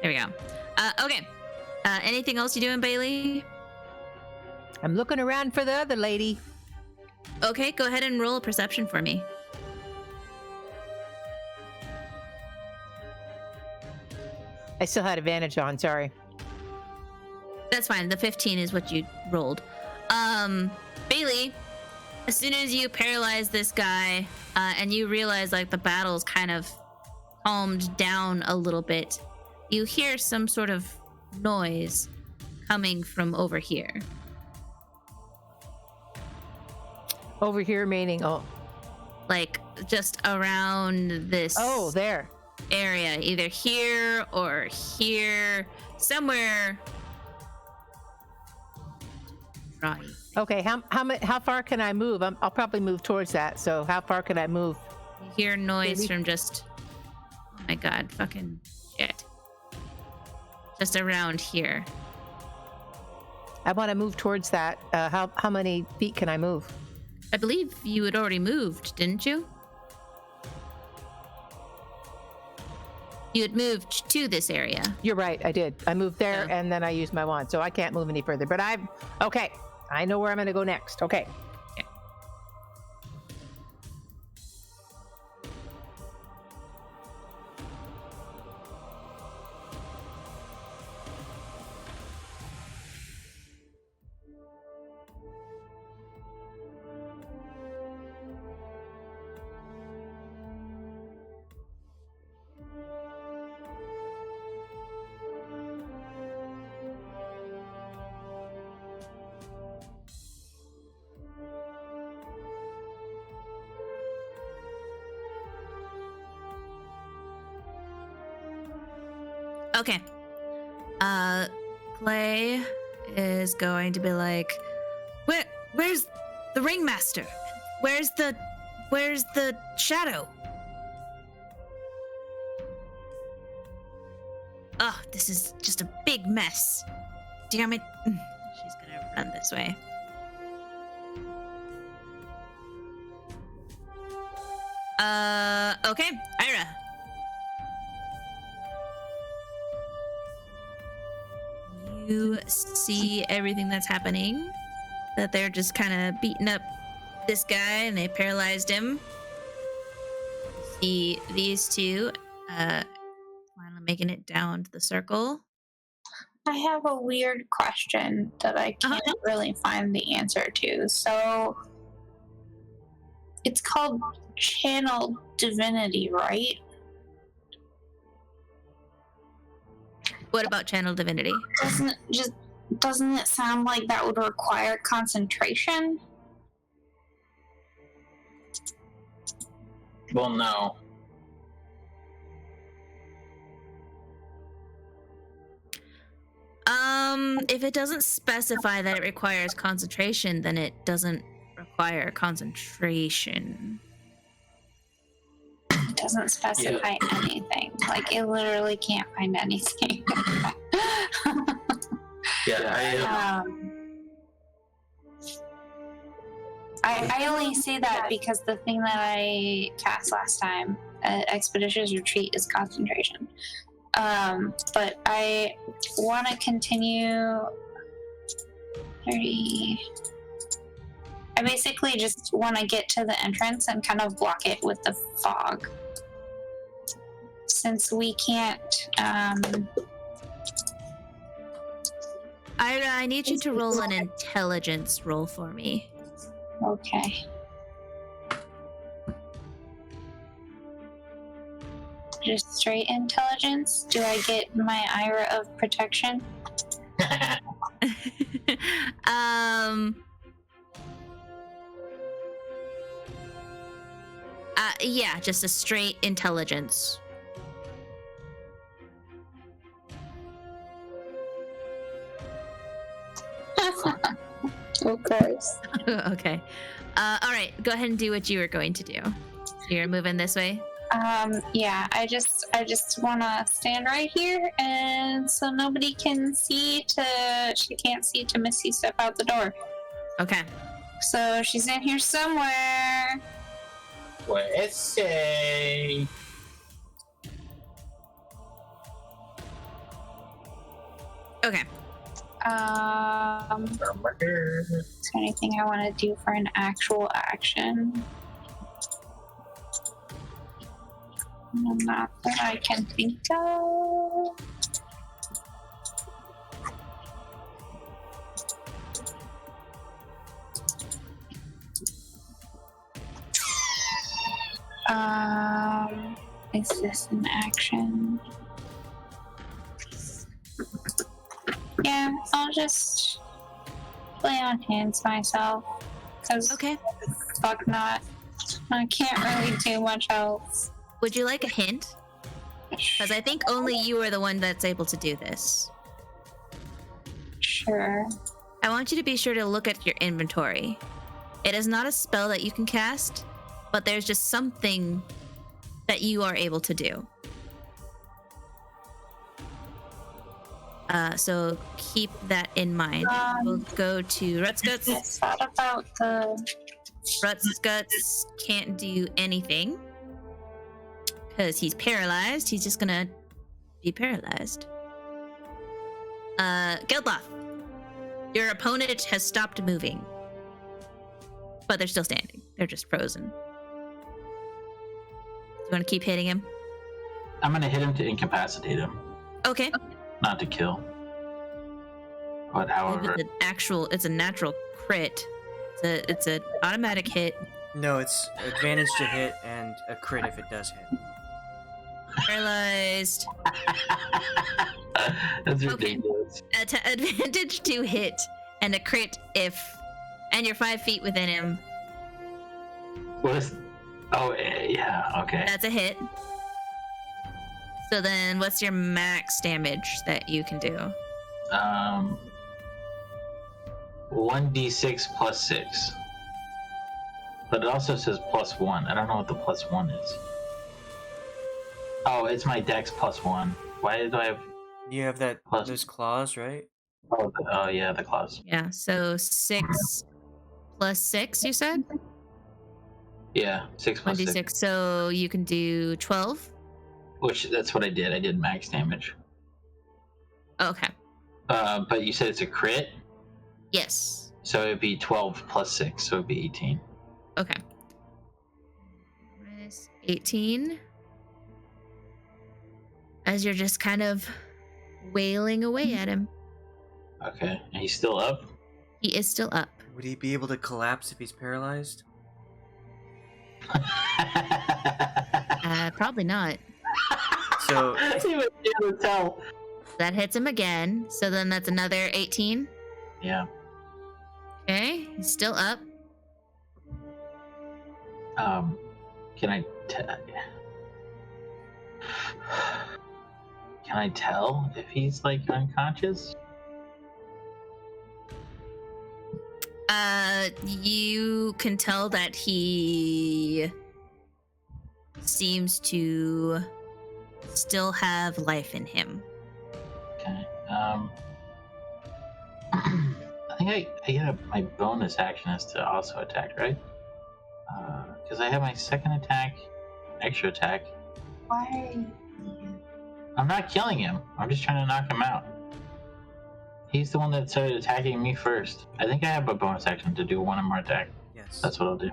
There we go. Okay. Anything else you doing, Bei-leigh? I'm looking around for the other lady. Okay, go ahead and roll a perception for me. I still had advantage on. Sorry. That's fine. The 15 is what you rolled. Bei-leigh, as soon as you paralyze this guy, and you realize like the battle's kind of calmed down a little bit, you hear some sort of noise coming from over here. Over here, meaning Like just around this there. area, either here or here, somewhere. Right. Okay. How far can I move? I'll probably move towards that. So how far can I move? You hear noise Maybe. from just, oh my god, fucking shit. Just around here. I want to move towards that. How many feet can I move? I believe you had already moved, didn't you? You had moved to this area. You're right. I did. I moved there Oh. and then I used my wand, so I can't move any further. But okay. I know where I'm going to go next. Okay. Okay. Clay is going to be like, where's the ringmaster? Where's the shadow? Oh, this is just a big mess. Damn it. She's gonna run this way. Okay, Ayre. You see everything that's happening. That they're just kind of beating up this guy and they paralyzed him. these two, finally making it down to the circle. I have a weird question that I can't really find the answer to. So it's called channel divinity, right? What about channel divinity? Doesn't it sound like that would require concentration? Well, no. If it doesn't specify that it requires concentration, then it doesn't require concentration. It doesn't specify anything. Like, it literally can't find anything. Yeah, I only say that because the thing that I cast last time, Expeditious Retreat, is concentration. But I want to continue 30. I basically just want to get to the entrance and kind of block it with the fog. Since we can't, Ayre, I need you to roll an intelligence roll for me. okay. Just straight intelligence? Do I get my Ayre of protection? Yeah, just a straight intelligence. Of course. Okay. All right, go ahead and do what you were going to do. You're moving this way? Yeah, I just want to stand right here, and so nobody can see she can't see to Missy step out the door. Okay. So she's in here somewhere. Where is she? Okay. Is there anything I want to do for an actual action? Not that I can think of. Is this an action? Yeah, I'll just play on hands myself. Cause Okay. fuck not. I can't really do much else. Would you like a hint? Because I think only you are the one that's able to do this. Sure. I want you to be sure to look at your inventory. It is not a spell that you can cast, but there's just something that you are able to do. So keep that in mind. We'll go to Rut's Guts. I thought about the... Rut's Guts can't do anything because he's paralyzed. He's just gonna be paralyzed. Geldloth, your opponent has stopped moving, but they're still standing. They're just frozen. Do you want to keep hitting him? I'm gonna hit him to incapacitate him, Okay. not to kill. But however, It's a natural crit. It's an automatic hit. No, it's advantage to hit and a crit if it does hit. Paralyzed. that's Okay. ridiculous. Advantage to hit and a crit if, and you're 5 feet within him. What is? Oh yeah, okay. That's a hit. So then, what's your max damage that you can do? 1d6 plus 6. But it also says plus 1. I don't know what the plus 1 is. Oh, it's my dex plus 1. Why do I have... You have that Plus- those claws, right? Oh yeah, the claws. Yeah, so 6 plus 6, you said? Yeah, 6 plus 6. 1d6, so you can do 12? Which, that's what I did. I did max damage. Okay. But you said it's a crit? Yes. So it'd be 12 plus 6, so it'd be 18. Okay. 18. As you're just kind of wailing away at him. Okay, and he's still up? He is still up. Would he be able to collapse if he's paralyzed? Probably not. So He was able to tell. That hits him again. So then that's another 18. Yeah. Okay, he's still up. Can I tell if he's like unconscious? You can tell that he seems to still have life in him. Okay. I think I get my bonus action is to also attack, right? Because I have my second attack, extra attack. Why are you? I'm not killing him. I'm just trying to knock him out. He's the one that started attacking me first. I think I have a bonus action to do one more attack. yes. That's what I'll do.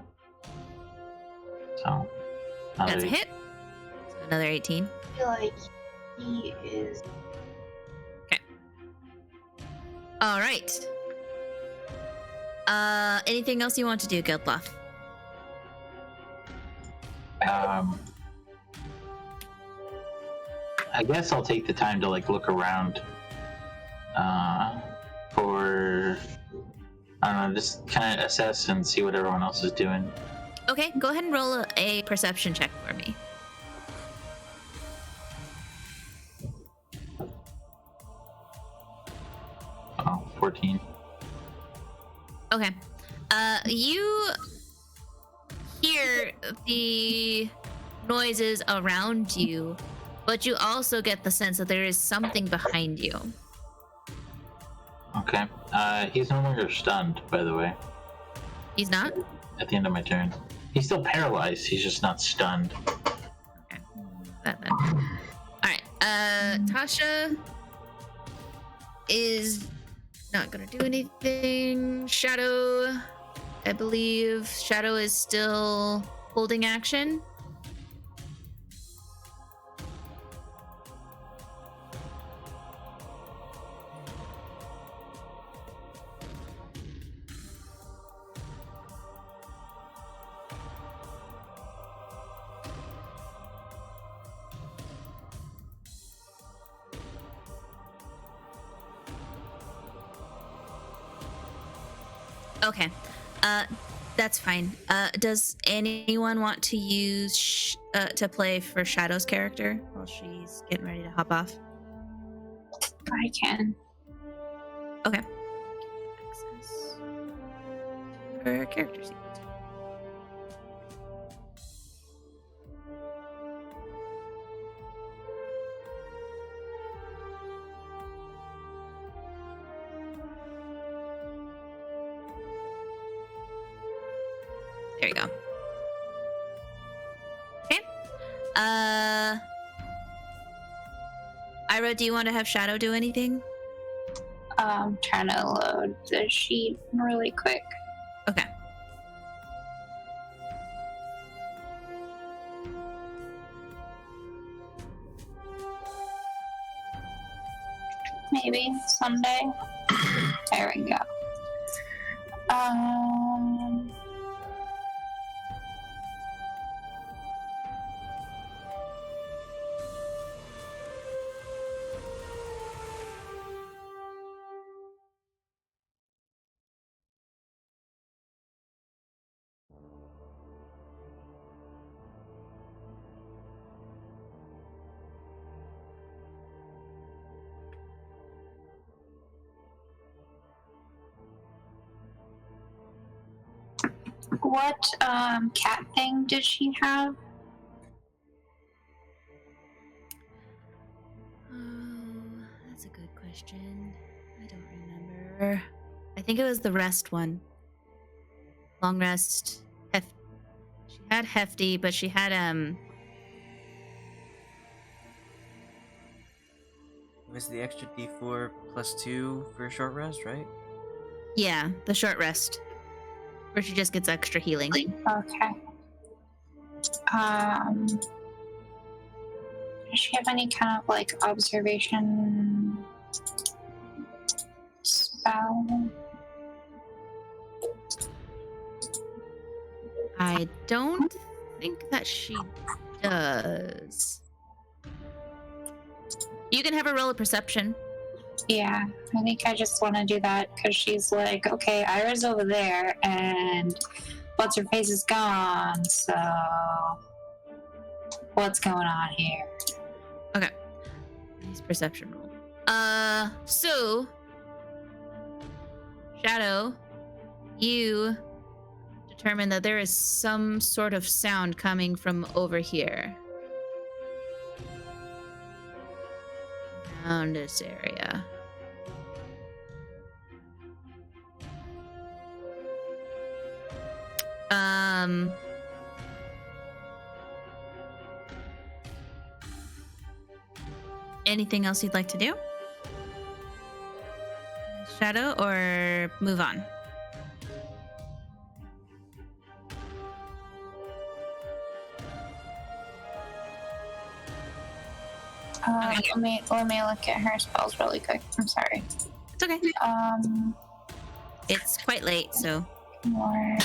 So. That's a hit. So another 18. I feel like he is. All right. Anything else you want to do, Geldloth? I guess I'll take the time to like look around for I don't know, just kind of assess and see what everyone else is doing. Okay, go ahead and roll a perception check for me. Oh, 14. Okay. You hear the noises around you, but you also get the sense that there is something behind you. Okay. He's no longer stunned, by the way. He's not? At the end of my turn. He's still paralyzed, he's just not stunned. Okay. That then. Alright. Tasha is not gonna do anything. Shadow, I believe Shadow is still holding action. Okay, that's fine. Does anyone want to use to play for Shadow's character while she's getting ready to hop off? I can. Okay. Access her character sheet. There you go. Okay. Ayre, do you want to have Shadow do anything? Trying to load the sheet really quick. Okay. Maybe someday. There we go. What cat thing did she have? Oh, that's a good question. I don't remember. I think it was the rest one. Long rest. She had hefty, but she had It was the extra D4 +2 for a short rest, right? yeah, the short rest, where she just gets extra healing. Okay. Does she have any kind of like observation spell? I don't think that she does. You can have her roll a perception. Yeah, I think I just want to do that because she's like, okay, Ira's over there and what's her face is gone, so what's going on here? Okay. Nice perception roll. So Shadow, you determine that there is some sort of sound coming from over here. Around this area. Anything else you'd like to do? Shadow, or move on? Let me look at her spells really quick. I'm sorry. It's okay. It's quite late, so. More.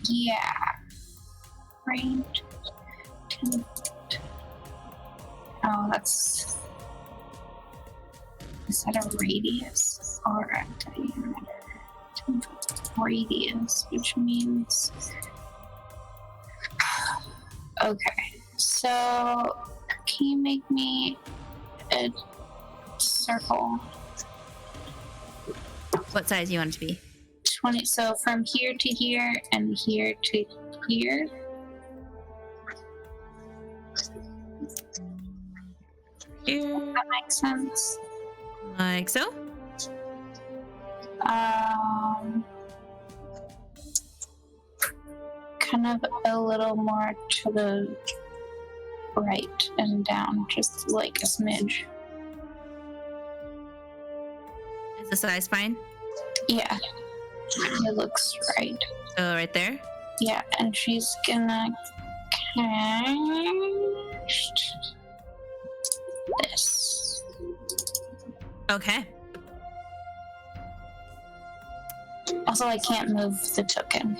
Yeah. Range. 10. Oh, that's. Is that a radius or a diameter? 10 foot radius, which means. Okay, so can you make me a circle? What size you want it to be? 20. So from here to here and here to here. Here. That makes sense. Like so? Kind of a little more to the right and down, just like a smidge. Is the size fine? Yeah, it looks right. So right there? Yeah, and she's gonna cast this. Okay. Also, I can't move the token.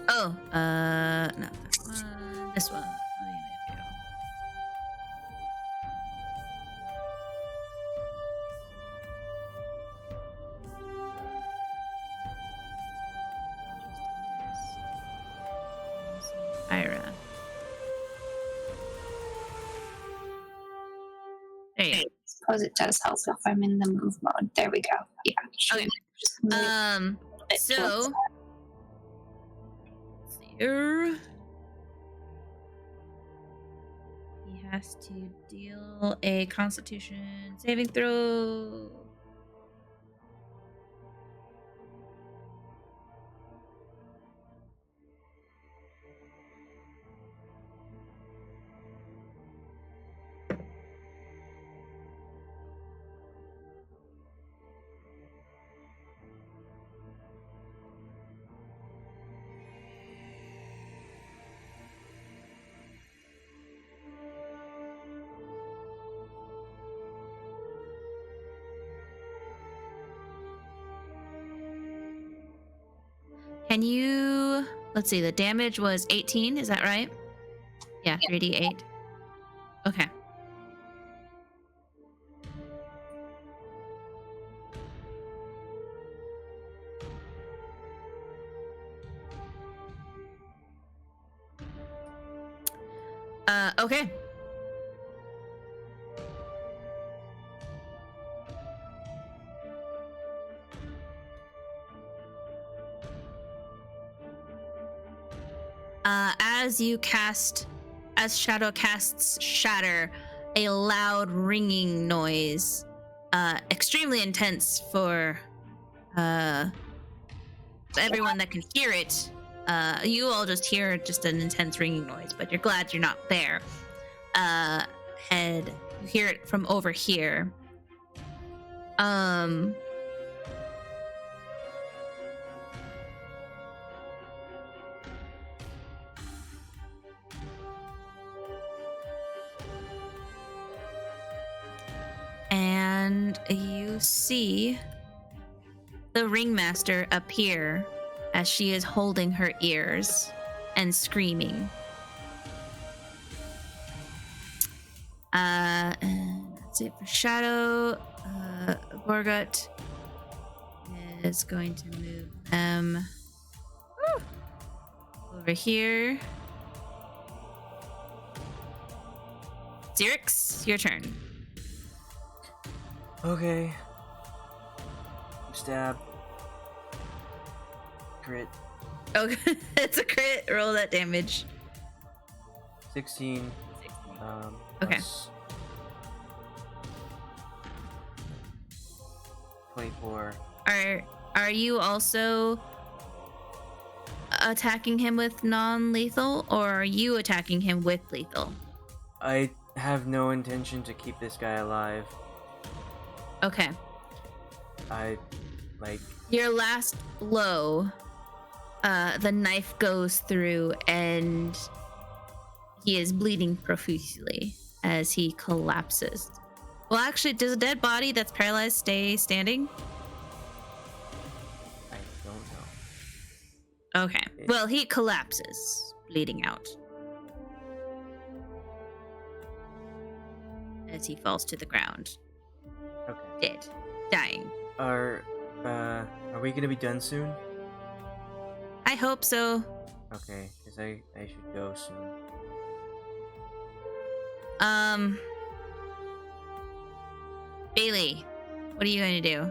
Oh, no. This one. Oh, yeah, there we go. Ayre. There you go. Suppose it does help if I'm in the move mode. There we go. Yeah. Okay. Just move it So towards that. let's see here. He has to deal a Constitution saving throw. Can you, let's see, the damage was 18, is that right? Yeah, 3d8. Okay. Okay. as Shadow casts Shatter, a loud ringing noise, extremely intense for everyone that can hear it. You all just hear just an intense ringing noise, but you're glad you're not there. You hear it from over here. And you see the ringmaster appear as she is holding her ears and screaming. And that's it for Shadow. Borgut is going to move them over here. Xerix, your turn. Okay. Stab. Crit. Okay, it's a crit. Roll that damage. 16. Okay. Plus 24. Are you also attacking him with non-lethal, or are you attacking him with lethal? I have no intention to keep this guy alive. Okay. Your last blow, the knife goes through and he is bleeding profusely as he collapses. Well, actually, does a dead body that's paralyzed stay standing? I don't know. Okay. Well, he collapses, bleeding out. As he falls to the ground. Okay. Dead. Dying. Are we gonna be done soon? I hope so. Okay, because I should go soon. Bei-leigh, what are you going to do?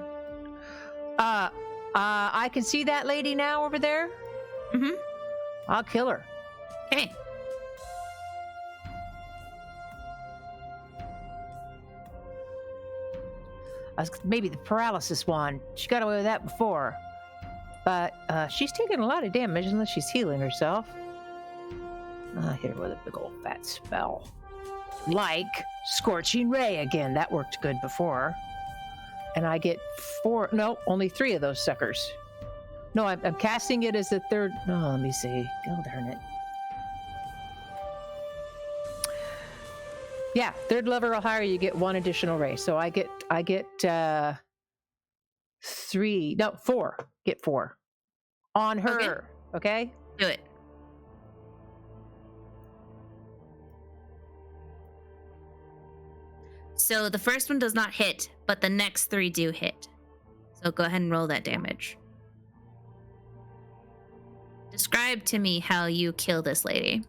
I can see that lady now over there. Mm-hmm. I'll kill her. Okay. Maybe the paralysis one. She got away with that before. But she's taking a lot of damage unless she's healing herself. I'll hit her with a big old fat spell. Like Scorching Ray again. That worked good before. And I get only 3 of those suckers. No, I'm casting it as a third. No, let me see. God darn it. Yeah, third level or higher, you get 1 additional ray. So I get 4. Get 4 on her. Okay? Do it. So the first one does not hit, but the next 3 do hit. So go ahead and roll that damage. Describe to me how you kill this lady.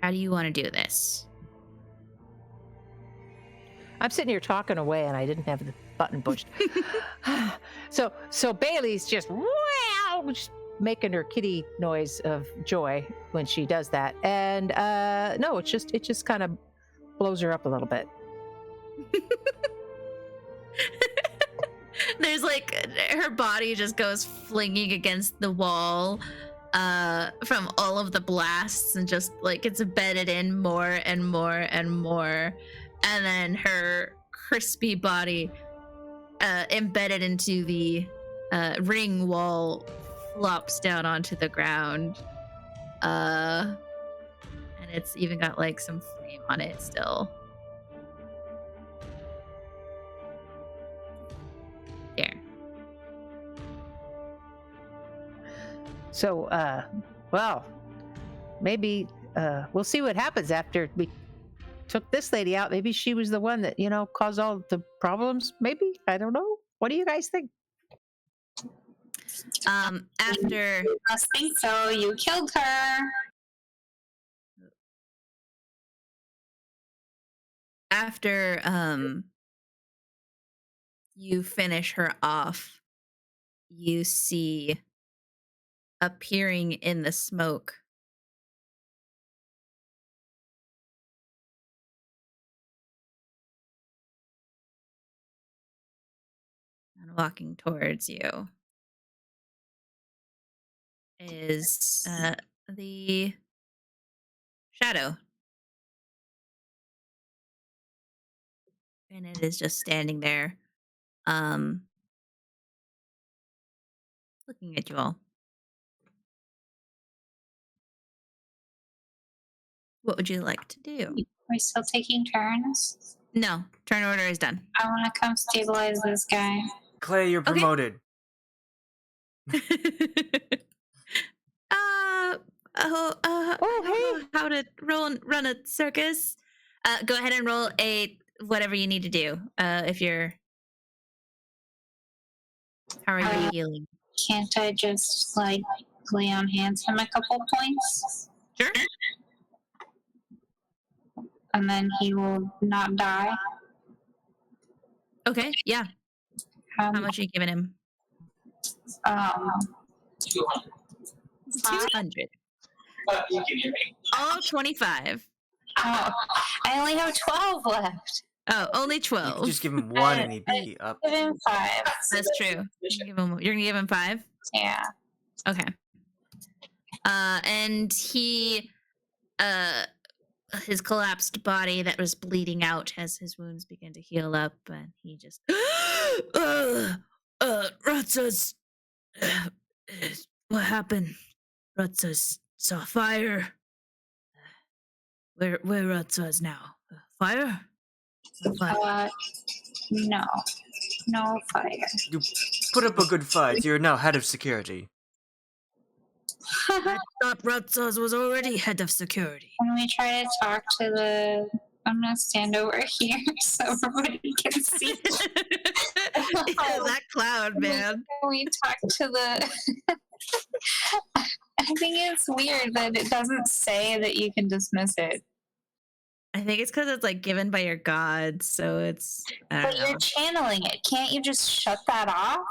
How do you want to do this? I'm sitting here talking away and I didn't have the button pushed. So Bei-leigh's just making her kitty noise of joy when she does that. And no, it just kind of blows her up a little bit. There's her body just goes flinging against the wall from all of the blasts, and just it's embedded in more and more and more, and then her crispy body embedded into the ring wall flops down onto the ground, and it's even got some flame on it still. There. So, well, maybe we'll see what happens after we took this lady out. Maybe she was the one that, caused all the problems. Maybe. I don't know. What do you guys think? After... I think so. You killed her. after you finish her off, you see appearing in the smoke and walking towards you is the shadow. And it is just standing there, looking at you all. What would you like to do? Are we still taking turns? No, turn order is done. I want to come stabilize this guy. Clay, you're Okay. promoted. I don't know how to run a circus. Go ahead and roll a whatever you need to do. If you're, how are you healing? Can't I just like lay on hands him a couple points? Sure. And then he will not die. Okay. Yeah. How much are you giving him? 200. All 25. Oh, I only have 12 left. Oh, only You 12. could just give him one and he'd be up. Give him 5. That's true. You're gonna give him 5? Yeah. Okay. And he, his collapsed body that was bleeding out as his wounds began to heal up, and he just, Ratsas, what happened? Ratsas saw fire. Where Ratsas now? Fire? No. No fire. You put up a good fight. You're now head of security. I thought Ratsas was already head of security. When we try to talk to the... I'm going to stand over here so everybody can see. Yeah, that cloud, man. When we talk to the... I think it's weird that it doesn't say that you can dismiss it. I think it's because it's like given by your god, so it's. But you're channeling it. Can't you just shut that off?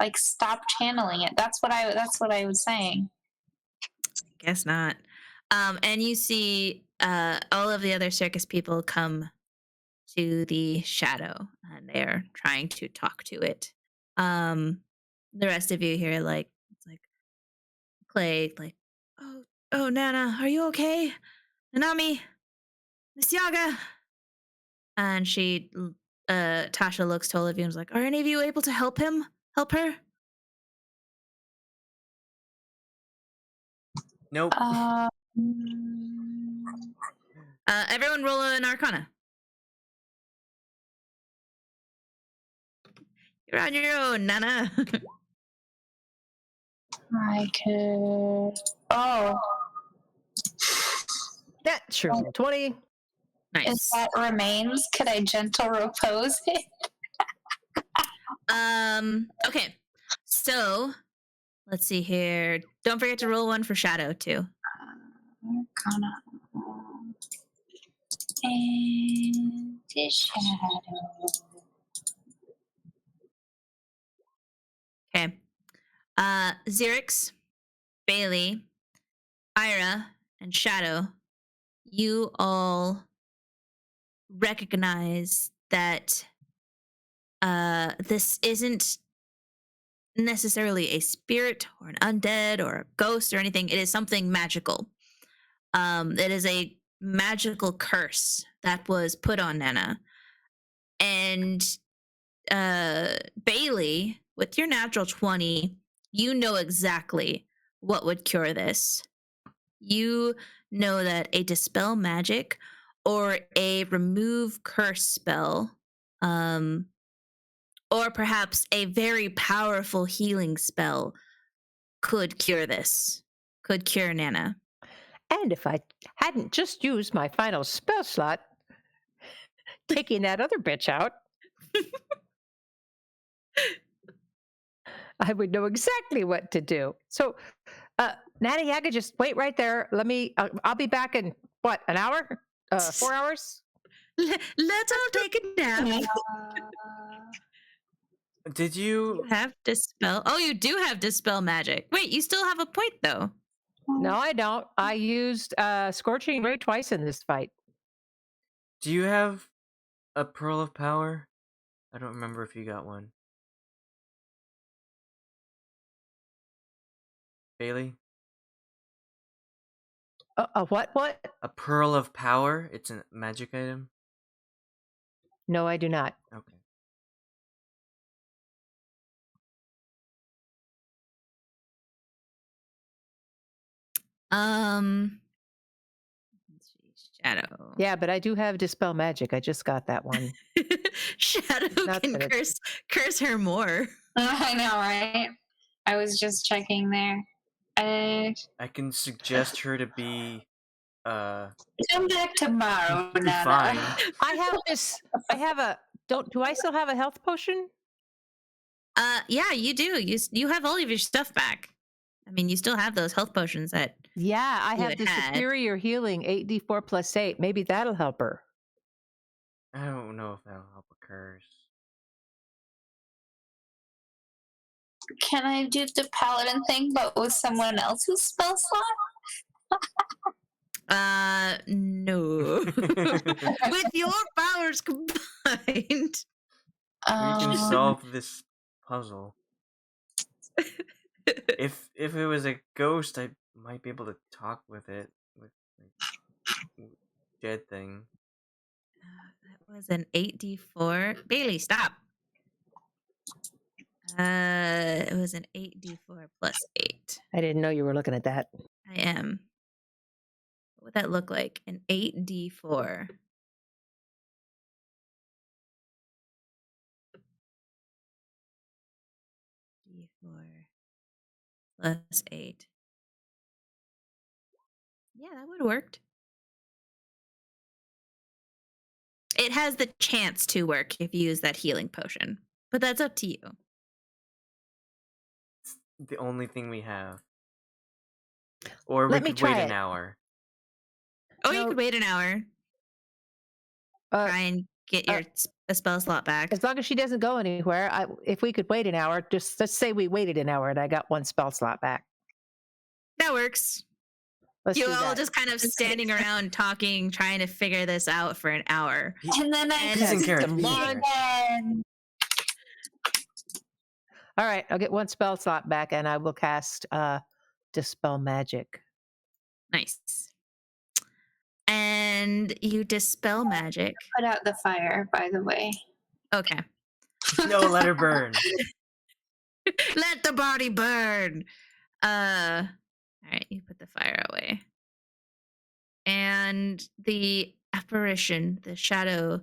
Like stop channeling it. That's what I was saying. Guess not. And you see all of the other circus people come to the shadow, and they're trying to talk to it. The rest of you here, like it's like Clay, like, oh, Nana, are you okay? Nanami, Miss Yaga. And she, Tasha looks to all of you and is like, are any of you able to help him? Help her? Nope. Everyone roll an Arcana. You're on your own, Nana. I could. Oh, That's true. 20. Nice. if that remains, could I gentle repose it? Okay. So, let's see here. Don't forget to roll one for Shadow, too. Arcana. And the shadow. Okay. Xerix, Bei-leigh, Ayre, and Shadow, you all recognize that this isn't necessarily a spirit or an undead or a ghost or anything. It is something magical. It is a magical curse that was put on Nana. And Bei-leigh, with your natural 20, you know exactly what would cure this. You know that a dispel magic or a remove curse spell, or perhaps a very powerful healing spell could cure this, could cure Nana. And if I hadn't just used my final spell slot, taking that other bitch out, I would know exactly what to do. So, Nana Yaga, just wait right there. I'll be back in, what, an hour? 4 hours? Let's all take a nap. Did You you? have dispel. Oh, you do have dispel magic. Wait, you still have a point though. No, I don't. I used Scorching Ray twice in this fight. Do you have a Pearl of Power? I don't remember if you got one. Bei-leigh? What? What? A Pearl of Power? It's a magic item? No, I do not. Okay. Let's see, Shadow. Yeah, but I do have Dispel Magic. I just got that one. Shadow Not can that it's- curse her more. I know, right? I was just checking there. I can suggest her to be Come back tomorrow, completely Nana. fine. I have this. I have a. Do I still have a health potion? Yeah, you do. You have all of your stuff back. I mean, you still have those health potions that. Yeah, I You have the had. Superior Healing 8d4 plus 8. Maybe that'll help her. I don't know if that'll help a curse. Can I do the paladin thing, but with someone else's spell slot? No. With your powers combined. We can solve this puzzle. If it was a ghost, I might be able to talk with it with like, dead thing. That was an 8d4. Bei-leigh, stop. It was an 8d4 plus 8. I didn't know you were looking at that. I am. What would that look like? An 8d4. D4 plus 8. Yeah, that would have worked. It has the chance to work if you use that healing potion, but that's up to you. It's the only thing we have. Or we Let me could wait try an it. hour. Or you No. could wait an hour, try and get your a spell slot back. As long as she doesn't go anywhere, if we could wait an hour, just let's say we waited an hour and I got one spell slot back. That works. Let's You do all that. just kind of standing around talking, trying to figure this out for an hour. And then I He's in cast character. them He's in again. character. All right, I'll get one spell slot back and I will cast Dispel Magic. Nice. And you dispel magic. Put out the fire, by the way. Okay. No, let her burn. Let the body burn. All right, you put the fire away. And the apparition, the shadow,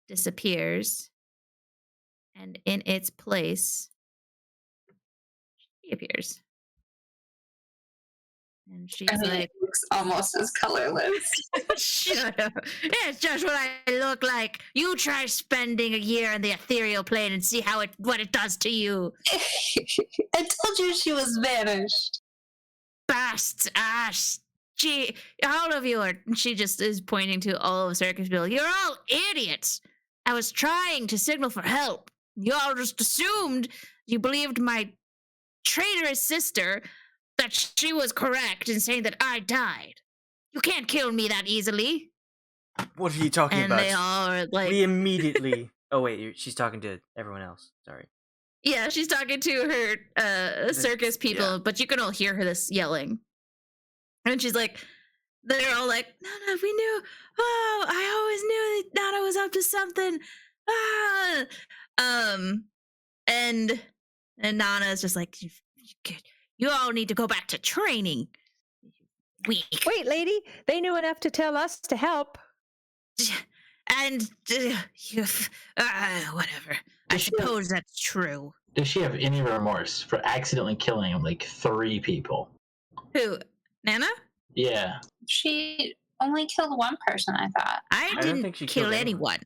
disappears. And in its place, she appears. And she's I mean, like, it looks almost as colorless. shut up. It's just what I look like. You try spending a year in the ethereal plane and see what it does to you. I told you she was vanished. Bast ass. Gee, all of you are. She just is pointing to all of Circus Bill. You're all idiots. I was trying to signal for help. You all just assumed you believed my traitorous sister that she was correct in saying that I died. You can't kill me that easily. What are you talking And about? they all are like, We immediately. Oh wait, she's talking to everyone else. Sorry. yeah, she's talking to her circus people, yeah. but you can all hear her this yelling. And she's like, they're all like, Nana, we knew. Oh, I always knew that Nana was up to something. And Nana's just like, you all need to go back to training. Weak. Wait, lady, they knew enough to tell us to help. And whatever. I suppose that's true. Does she have any remorse for accidentally killing like 3 people? Who? Nana? Yeah. She only killed one person, I thought. I don't didn't think she kill killed anyone.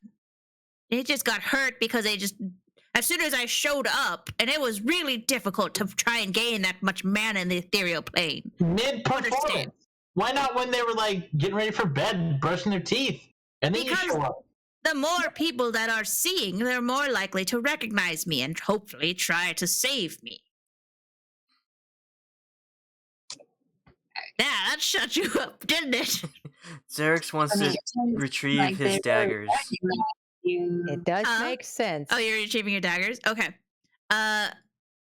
It just got hurt because as soon as I showed up, and it was really difficult to try and gain that much mana in the ethereal plane. Mid-performance. Understand. Why not when they were like getting ready for bed, brushing their teeth, and then you Because- show up? The more people that are seeing, they're more likely to recognize me and hopefully try to save me. Yeah, that shut you up, didn't it? Xerix wants I mean, to it seems retrieve like his they daggers. recognize you. It does Huh? make sense. Oh, you're retrieving your daggers? Okay.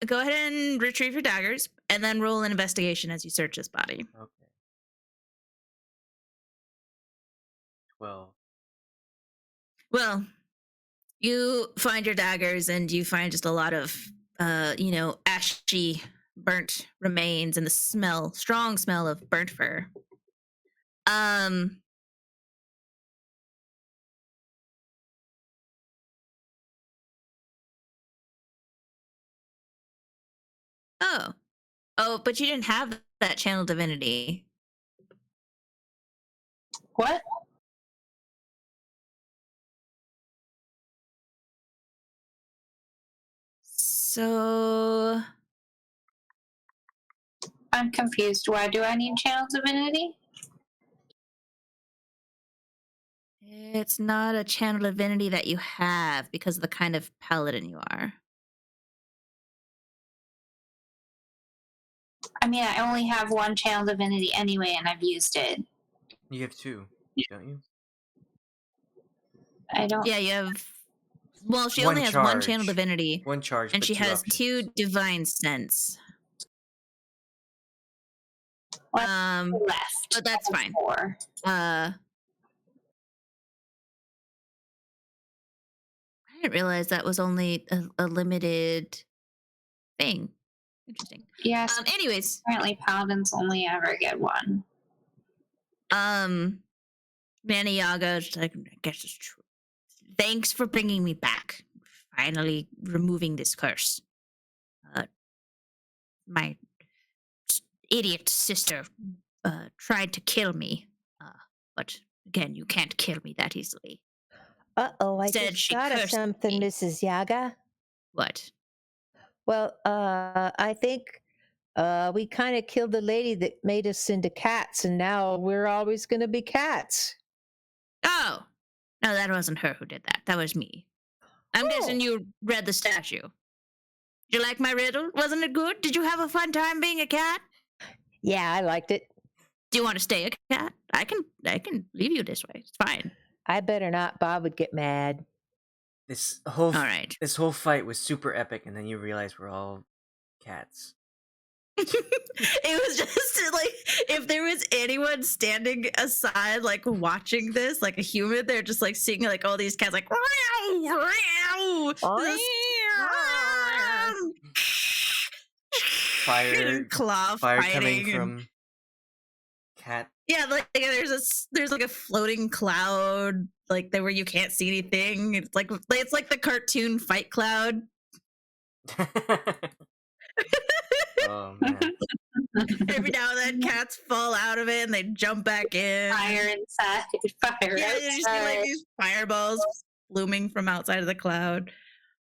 Go ahead and retrieve your daggers and then roll an investigation as you search his body. Okay. 12. Well, you find your daggers and you find just a lot of, ashy, burnt remains and the strong smell of burnt fur. Oh, but you didn't have that channel divinity. What? So I'm confused. Why do I need channel divinity? it's not a channel divinity that you have because of the kind of paladin you are. I mean, I only have one channel divinity anyway, and I've used it. You have 2, don't you? I don't. Yeah, you have. Well, she One only has one channel charge. divinity, One charge, and but she 2 has options. 2 divine sense. What Um, left. but that's fine. 4. I didn't realize that was only a limited thing. Interesting. Yes. Anyways, Apparently, paladins only ever get one. Nana Yaga is like, I guess it's true. Thanks for bringing me back. Finally removing this curse. My idiot sister tried to kill me. But again, you can't kill me that easily. Uh-oh, I Said just she thought of cursed something, me. Mrs. Yaga. What? Well, I think we kind of killed the lady that made us into cats, and now we're always going to be cats. Oh, no, that wasn't her who did that. That was me. I'm guessing you read the statue. Did you like my riddle? Wasn't it good? Did you have a fun time being a cat? Yeah, I liked it. Do you want to stay a cat? I can leave you this way. It's fine. I better not. Bob would get mad. This whole All right. This whole fight was super epic, and then you realize we're all cats. It was just like if there was anyone standing aside, like watching this, like a human, they're just like seeing like all these cats, like Fire, claw fire fighting coming and- from cat. Yeah, like there's like a floating cloud, like there where you can't see anything. It's like the cartoon fight cloud. Oh man. Every now and then, cats fall out of it and they jump back in. Fire inside. Fire Yeah, you just see like outside. these fireballs blooming from outside of the cloud.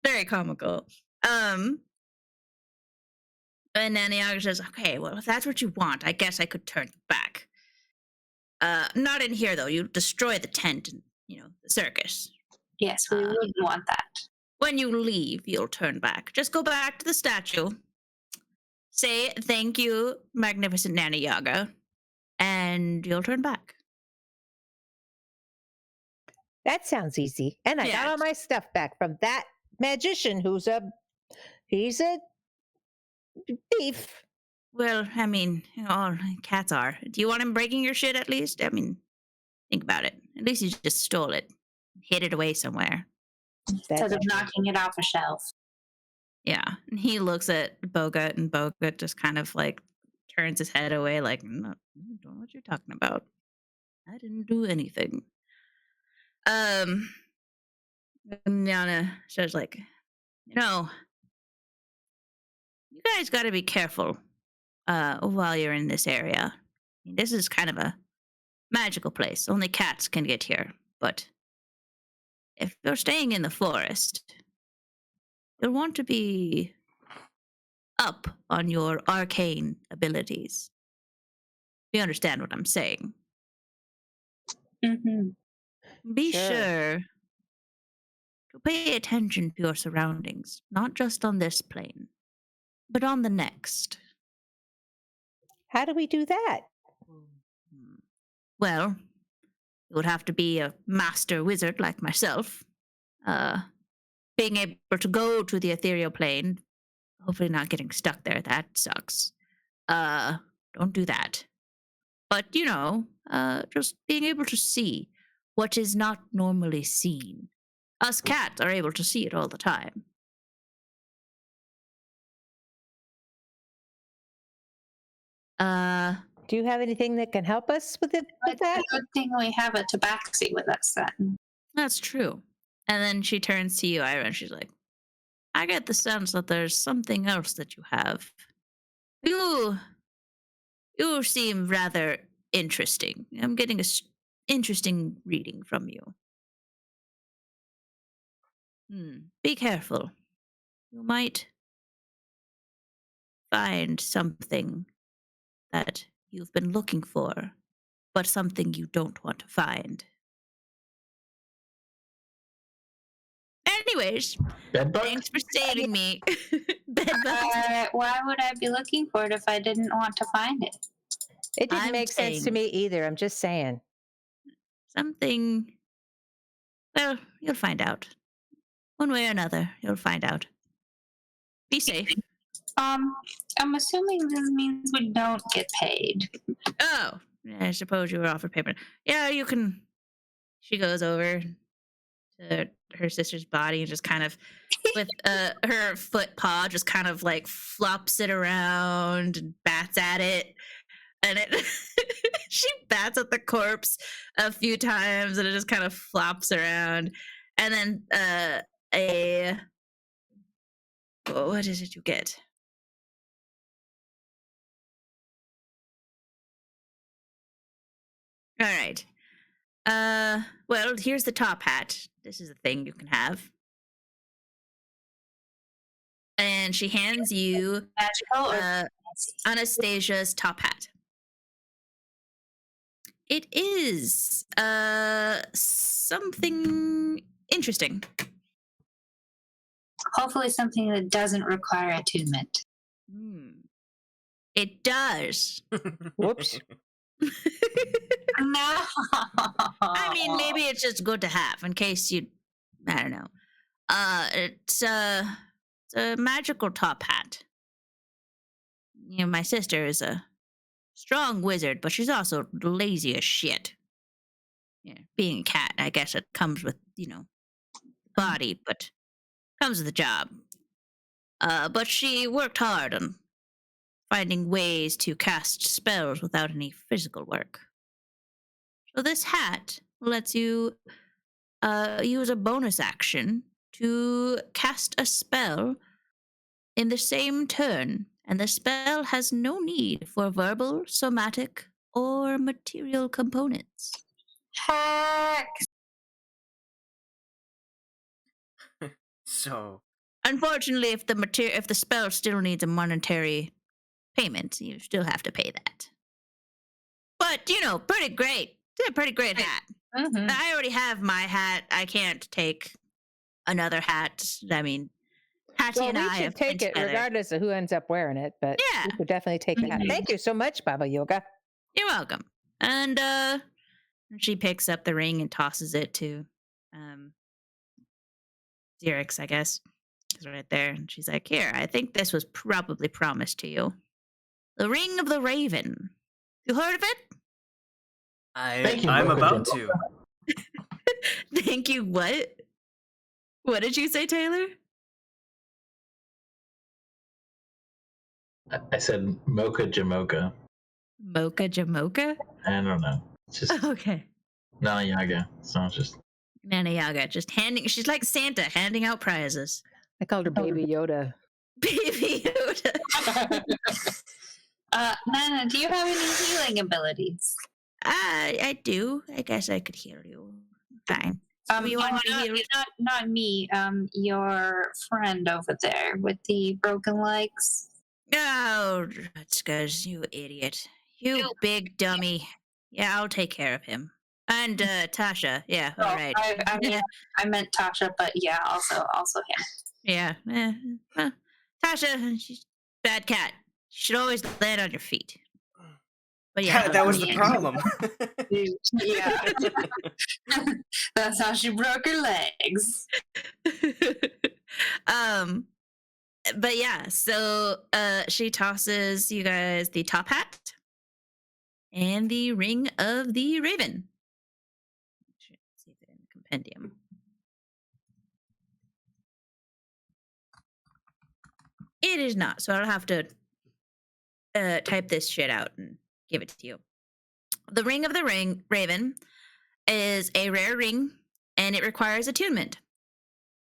Very comical. And Naniaga says, "Okay, well, if that's what you want, I guess I could turn you back. Not in here though. You destroy the tent and the circus. Yes, we wouldn't want that. When you leave, you'll turn back. Just go back to the statue. Say thank you, magnificent Nana Yaga, and you'll turn back." That sounds easy. And I got Yeah. all my stuff back from that magician he's a thief. Well, I mean, all cats are. Do you want him breaking your shit at least? I mean, think about it. At least you just stole it, hid it away somewhere. Instead of knocking it off a shelf. Yeah. And he looks at Bogut, and Bogut just kind of like turns his head away, like, "No, I don't know what you're talking about. I didn't do anything." Nyana says, like, you guys got to be careful while you're in this area. I mean, this is kind of a magical place. Only cats can get here. But if you're staying in the forest, you'll want to be up on your arcane abilities. You understand what I'm saying? Mm-hmm. Be Sure. sure to pay attention to your surroundings, not just on this plane, but on the next. How do we do that? Well, you would have to be a master wizard like myself. Being able to go to the ethereal plane, hopefully not getting stuck there, that sucks. Don't do that. But, just being able to see what is not normally seen. Us cats are able to see it all the time. Do you have anything that can help us with it? With It's that? a good thing we have a tabaxi with us then. That's true. And then she turns to you, Ayre, and she's like, I get the sense that there's something else that you have. You seem rather interesting. I'm getting interesting reading from you. Be careful. You might find something that you've been looking for, but something you don't want to find. Anyways, Bedbug? thanks for saving me. Bedbugs. Why would I be looking for it if I didn't want to find it? It didn't I'm make sense to saying- me either. I'm just saying. Something. Well, you'll find out. One way or another, you'll find out. Be safe. I'm assuming this means we don't get paid. Oh, I suppose you were offered payment. Yeah, you can. She goes over to her sister's body and just kind of, with her foot paw, just kind of like flops it around and bats at it. And it, she bats at the corpse a few times and it just kind of flops around. And then what is it you get? All right. Well, here's the top hat. This is a thing you can have. And she hands you Magical or Anastasia's top hat. It is something interesting. hopefully something that doesn't require attunement. It does. Whoops. No. I mean, maybe it's just good to have in case you, I don't know. It's a magical top hat. You know, my sister is a strong wizard, but she's also lazy as shit. Yeah, being a cat, I guess it comes with, body, but comes with the job. But she worked hard on finding ways to cast spells without any physical work. So this hat lets you use a bonus action to cast a spell in the same turn, and the spell has no need for verbal, somatic, or material components. Hacks. So, Unfortunately, if the spell still needs a monetary payment, you still have to pay that. But pretty great. It's a pretty great hat. Mm-hmm. I already have my hat. I can't take another hat. I mean, Hattie Well, and we I should have been take it together. regardless of who ends up wearing it, but Yeah. we could definitely take the hat. Thank you so much, Baba Yoga. You're welcome. And she picks up the ring and tosses it to Xerix, I guess. It's right there. And she's like, here, I think this was probably promised to you. The Ring of the Raven. You heard of it? Thank you, I'm Mocha about Jim. to. Thank you, what? What did you say, Taylor? I said Mocha Jamocha. Mocha Jamocha? I don't know. It's just Okay. Nana Yaga. So it's just Nana Yaga just she's like Santa handing out prizes. I called her Baby Yoda. Baby Yoda. Nana, do you have any healing abilities? I do. I guess I could heal you. Fine. You want me to heal you? Not me. Your friend over there with the broken legs. Oh, that's because you idiot. You big dummy. Yeah, I'll take care of him. And Tasha. Yeah, Oh, all right. I mean, I meant Tasha, but yeah, also him. Yeah. Well, Tasha, she's a bad cat. You should always land on your feet. But yeah. That was the Yeah. problem. Yeah. That's how she broke her legs. But yeah, so she tosses you guys the top hat and the ring of the raven. Let's see if it's in the compendium. It is not, so I'll have to type this shit out and give it to you. The ring of the raven is a rare ring, and it requires attunement.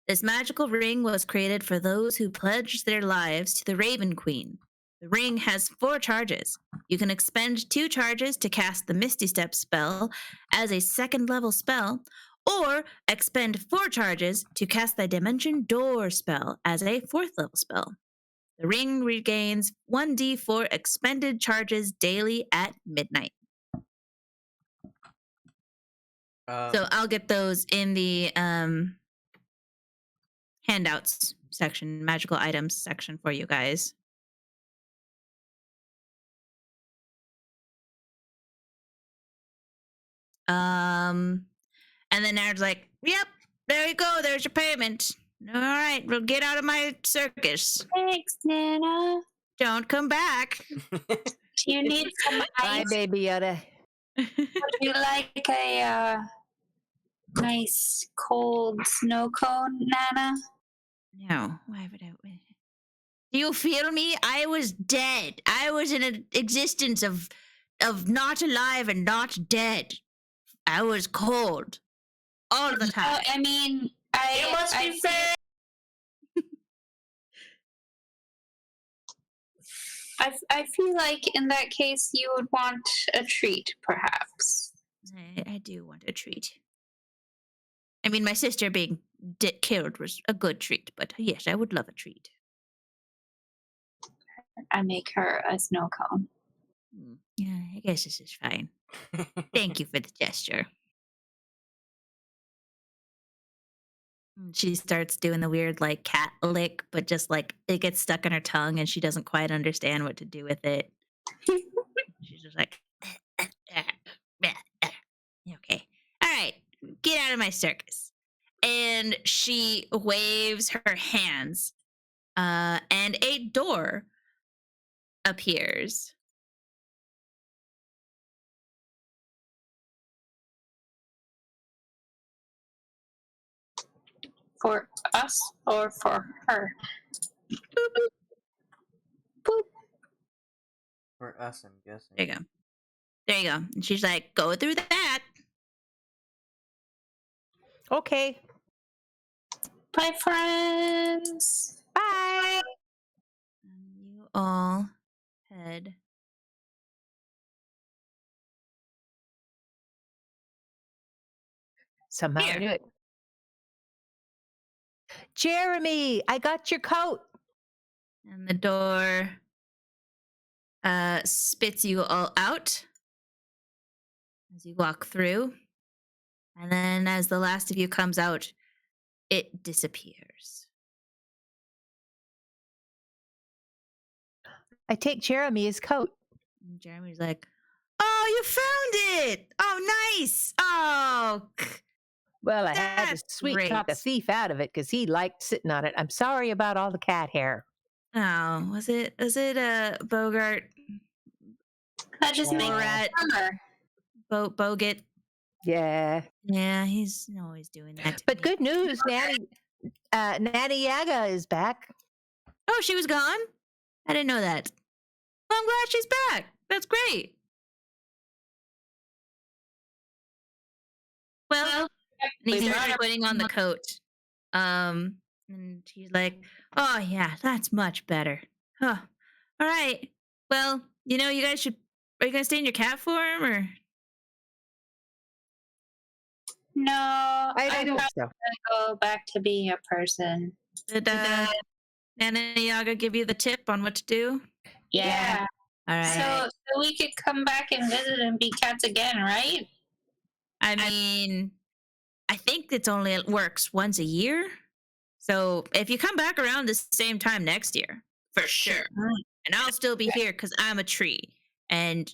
This magical ring was created for those who pledged their lives to the Raven Queen. The ring has 4 charges. You can expend 2 charges to cast the Misty Step spell as a 2nd level spell, or expend 4 charges to cast the Dimension Door spell as a 4th level spell. The ring regains 1d4 expended charges daily at midnight. So I'll get those in the handouts section, magical items section for you guys. And then Nard's like, "Yep, there you go. There's your payment. All right, we'll get out of my circus. Thanks, Nana. Don't come back." Do you need some Bye, ice? baby Yoda. Would you like a nice cold snow cone, Nana? No, why would I? Do you feel me? I was dead. I was in an existence of not alive and not dead. I was cold all the time. I mean, It must be fair. I feel like in that case you would want a treat, perhaps. I do want a treat. I mean, my sister being killed was a good treat, but yes, I would love a treat. I make her a snow cone. Yeah, I guess this is fine. Thank you for the gesture. She starts doing the weird, like, cat lick, but just like it gets stuck in her tongue and she doesn't quite understand what to do with it. She's just like, okay. All right, get out of my circus. And she waves her hands, and a door appears. For us or for her? Boop, boop. For us, I'm guessing. There you go. There you go. And she's like, go through that. Okay. Bye, friends. Bye. And you all head Somehow I Here. knew it. Jeremy, I got your coat. and the door spits you all out as you walk through. And then as the last of you comes out, it disappears. I take Jeremy's coat. And Jeremy's like, oh, you found it. Oh, nice. Oh, Well, I had to That's sweet talk a great. thief out of it because he liked sitting on it. I'm sorry about all the cat hair. oh, was it Bogart? That just makes Borat? summer. Bogut? Yeah. Yeah, he's always doing that. to But me. good news, Nanny Yaga is back. Oh, she was gone? I didn't know that. Well, I'm glad she's back. That's great. Well, and he starts putting on the coat. And he's like, oh, yeah, that's much better. Huh. All right. Well, you guys should. Are you going to stay in your cat form or? No, I I'm don't probably think so. gonna go back to being a person. Did Nana Yaga give you the tip on what to do? Yeah. All right. So we could come back and visit and be cats again, right? I mean, I think it's only works once a year. So if you come back around the same time next year, for sure. And I'll still be here because I'm a tree. And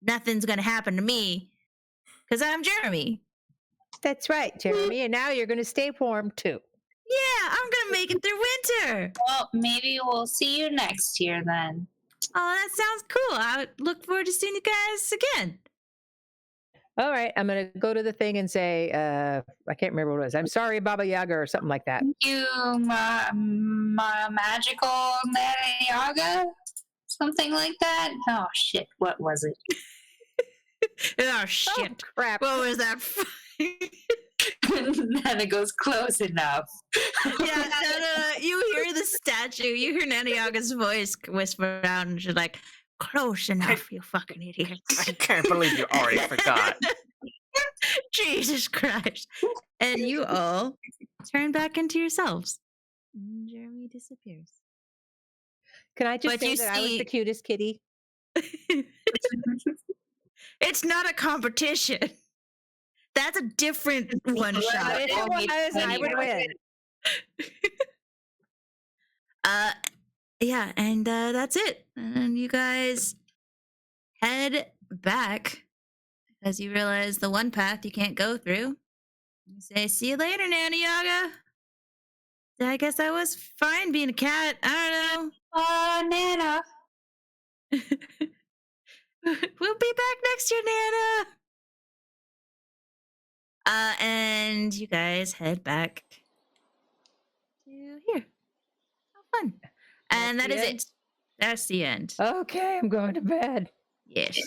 nothing's going to happen to me because I'm Jeremy. That's right, Jeremy. And now you're going to stay warm too. Yeah, I'm going to make it through winter. Well, maybe we'll see you next year then. Oh, that sounds cool. I look forward to seeing you guys again. All right, I'm going to go to the thing and say, I can't remember what it was. I'm sorry, Baba Yaga, or something like that. Thank you, my magical Nana Yaga? Something like that? Oh, shit. What was it? Oh, shit. Oh, crap. What was that? Nana goes close enough. Yeah, Nana, you hear the statue. You hear Nana Yaga's voice whisper out, and she's like, close enough, you fucking idiot. I can't believe you already forgot. Jesus Christ. And you all turn back into yourselves. And Jeremy disappears. Can I just But say you that I was see- the cutest kitty? It's not a competition. That's a different one shot. If it was, I would win. Yeah, and that's it. And you guys head back as you realize the one path you can't go through. You say, see you later, Nana Yaga. I guess I was fine being a cat. I don't know. Nana. We'll be back next year, Nana. And you guys head back to here. How fun. And That's that the is end? it. That's the end. Okay, I'm going to bed. Yes.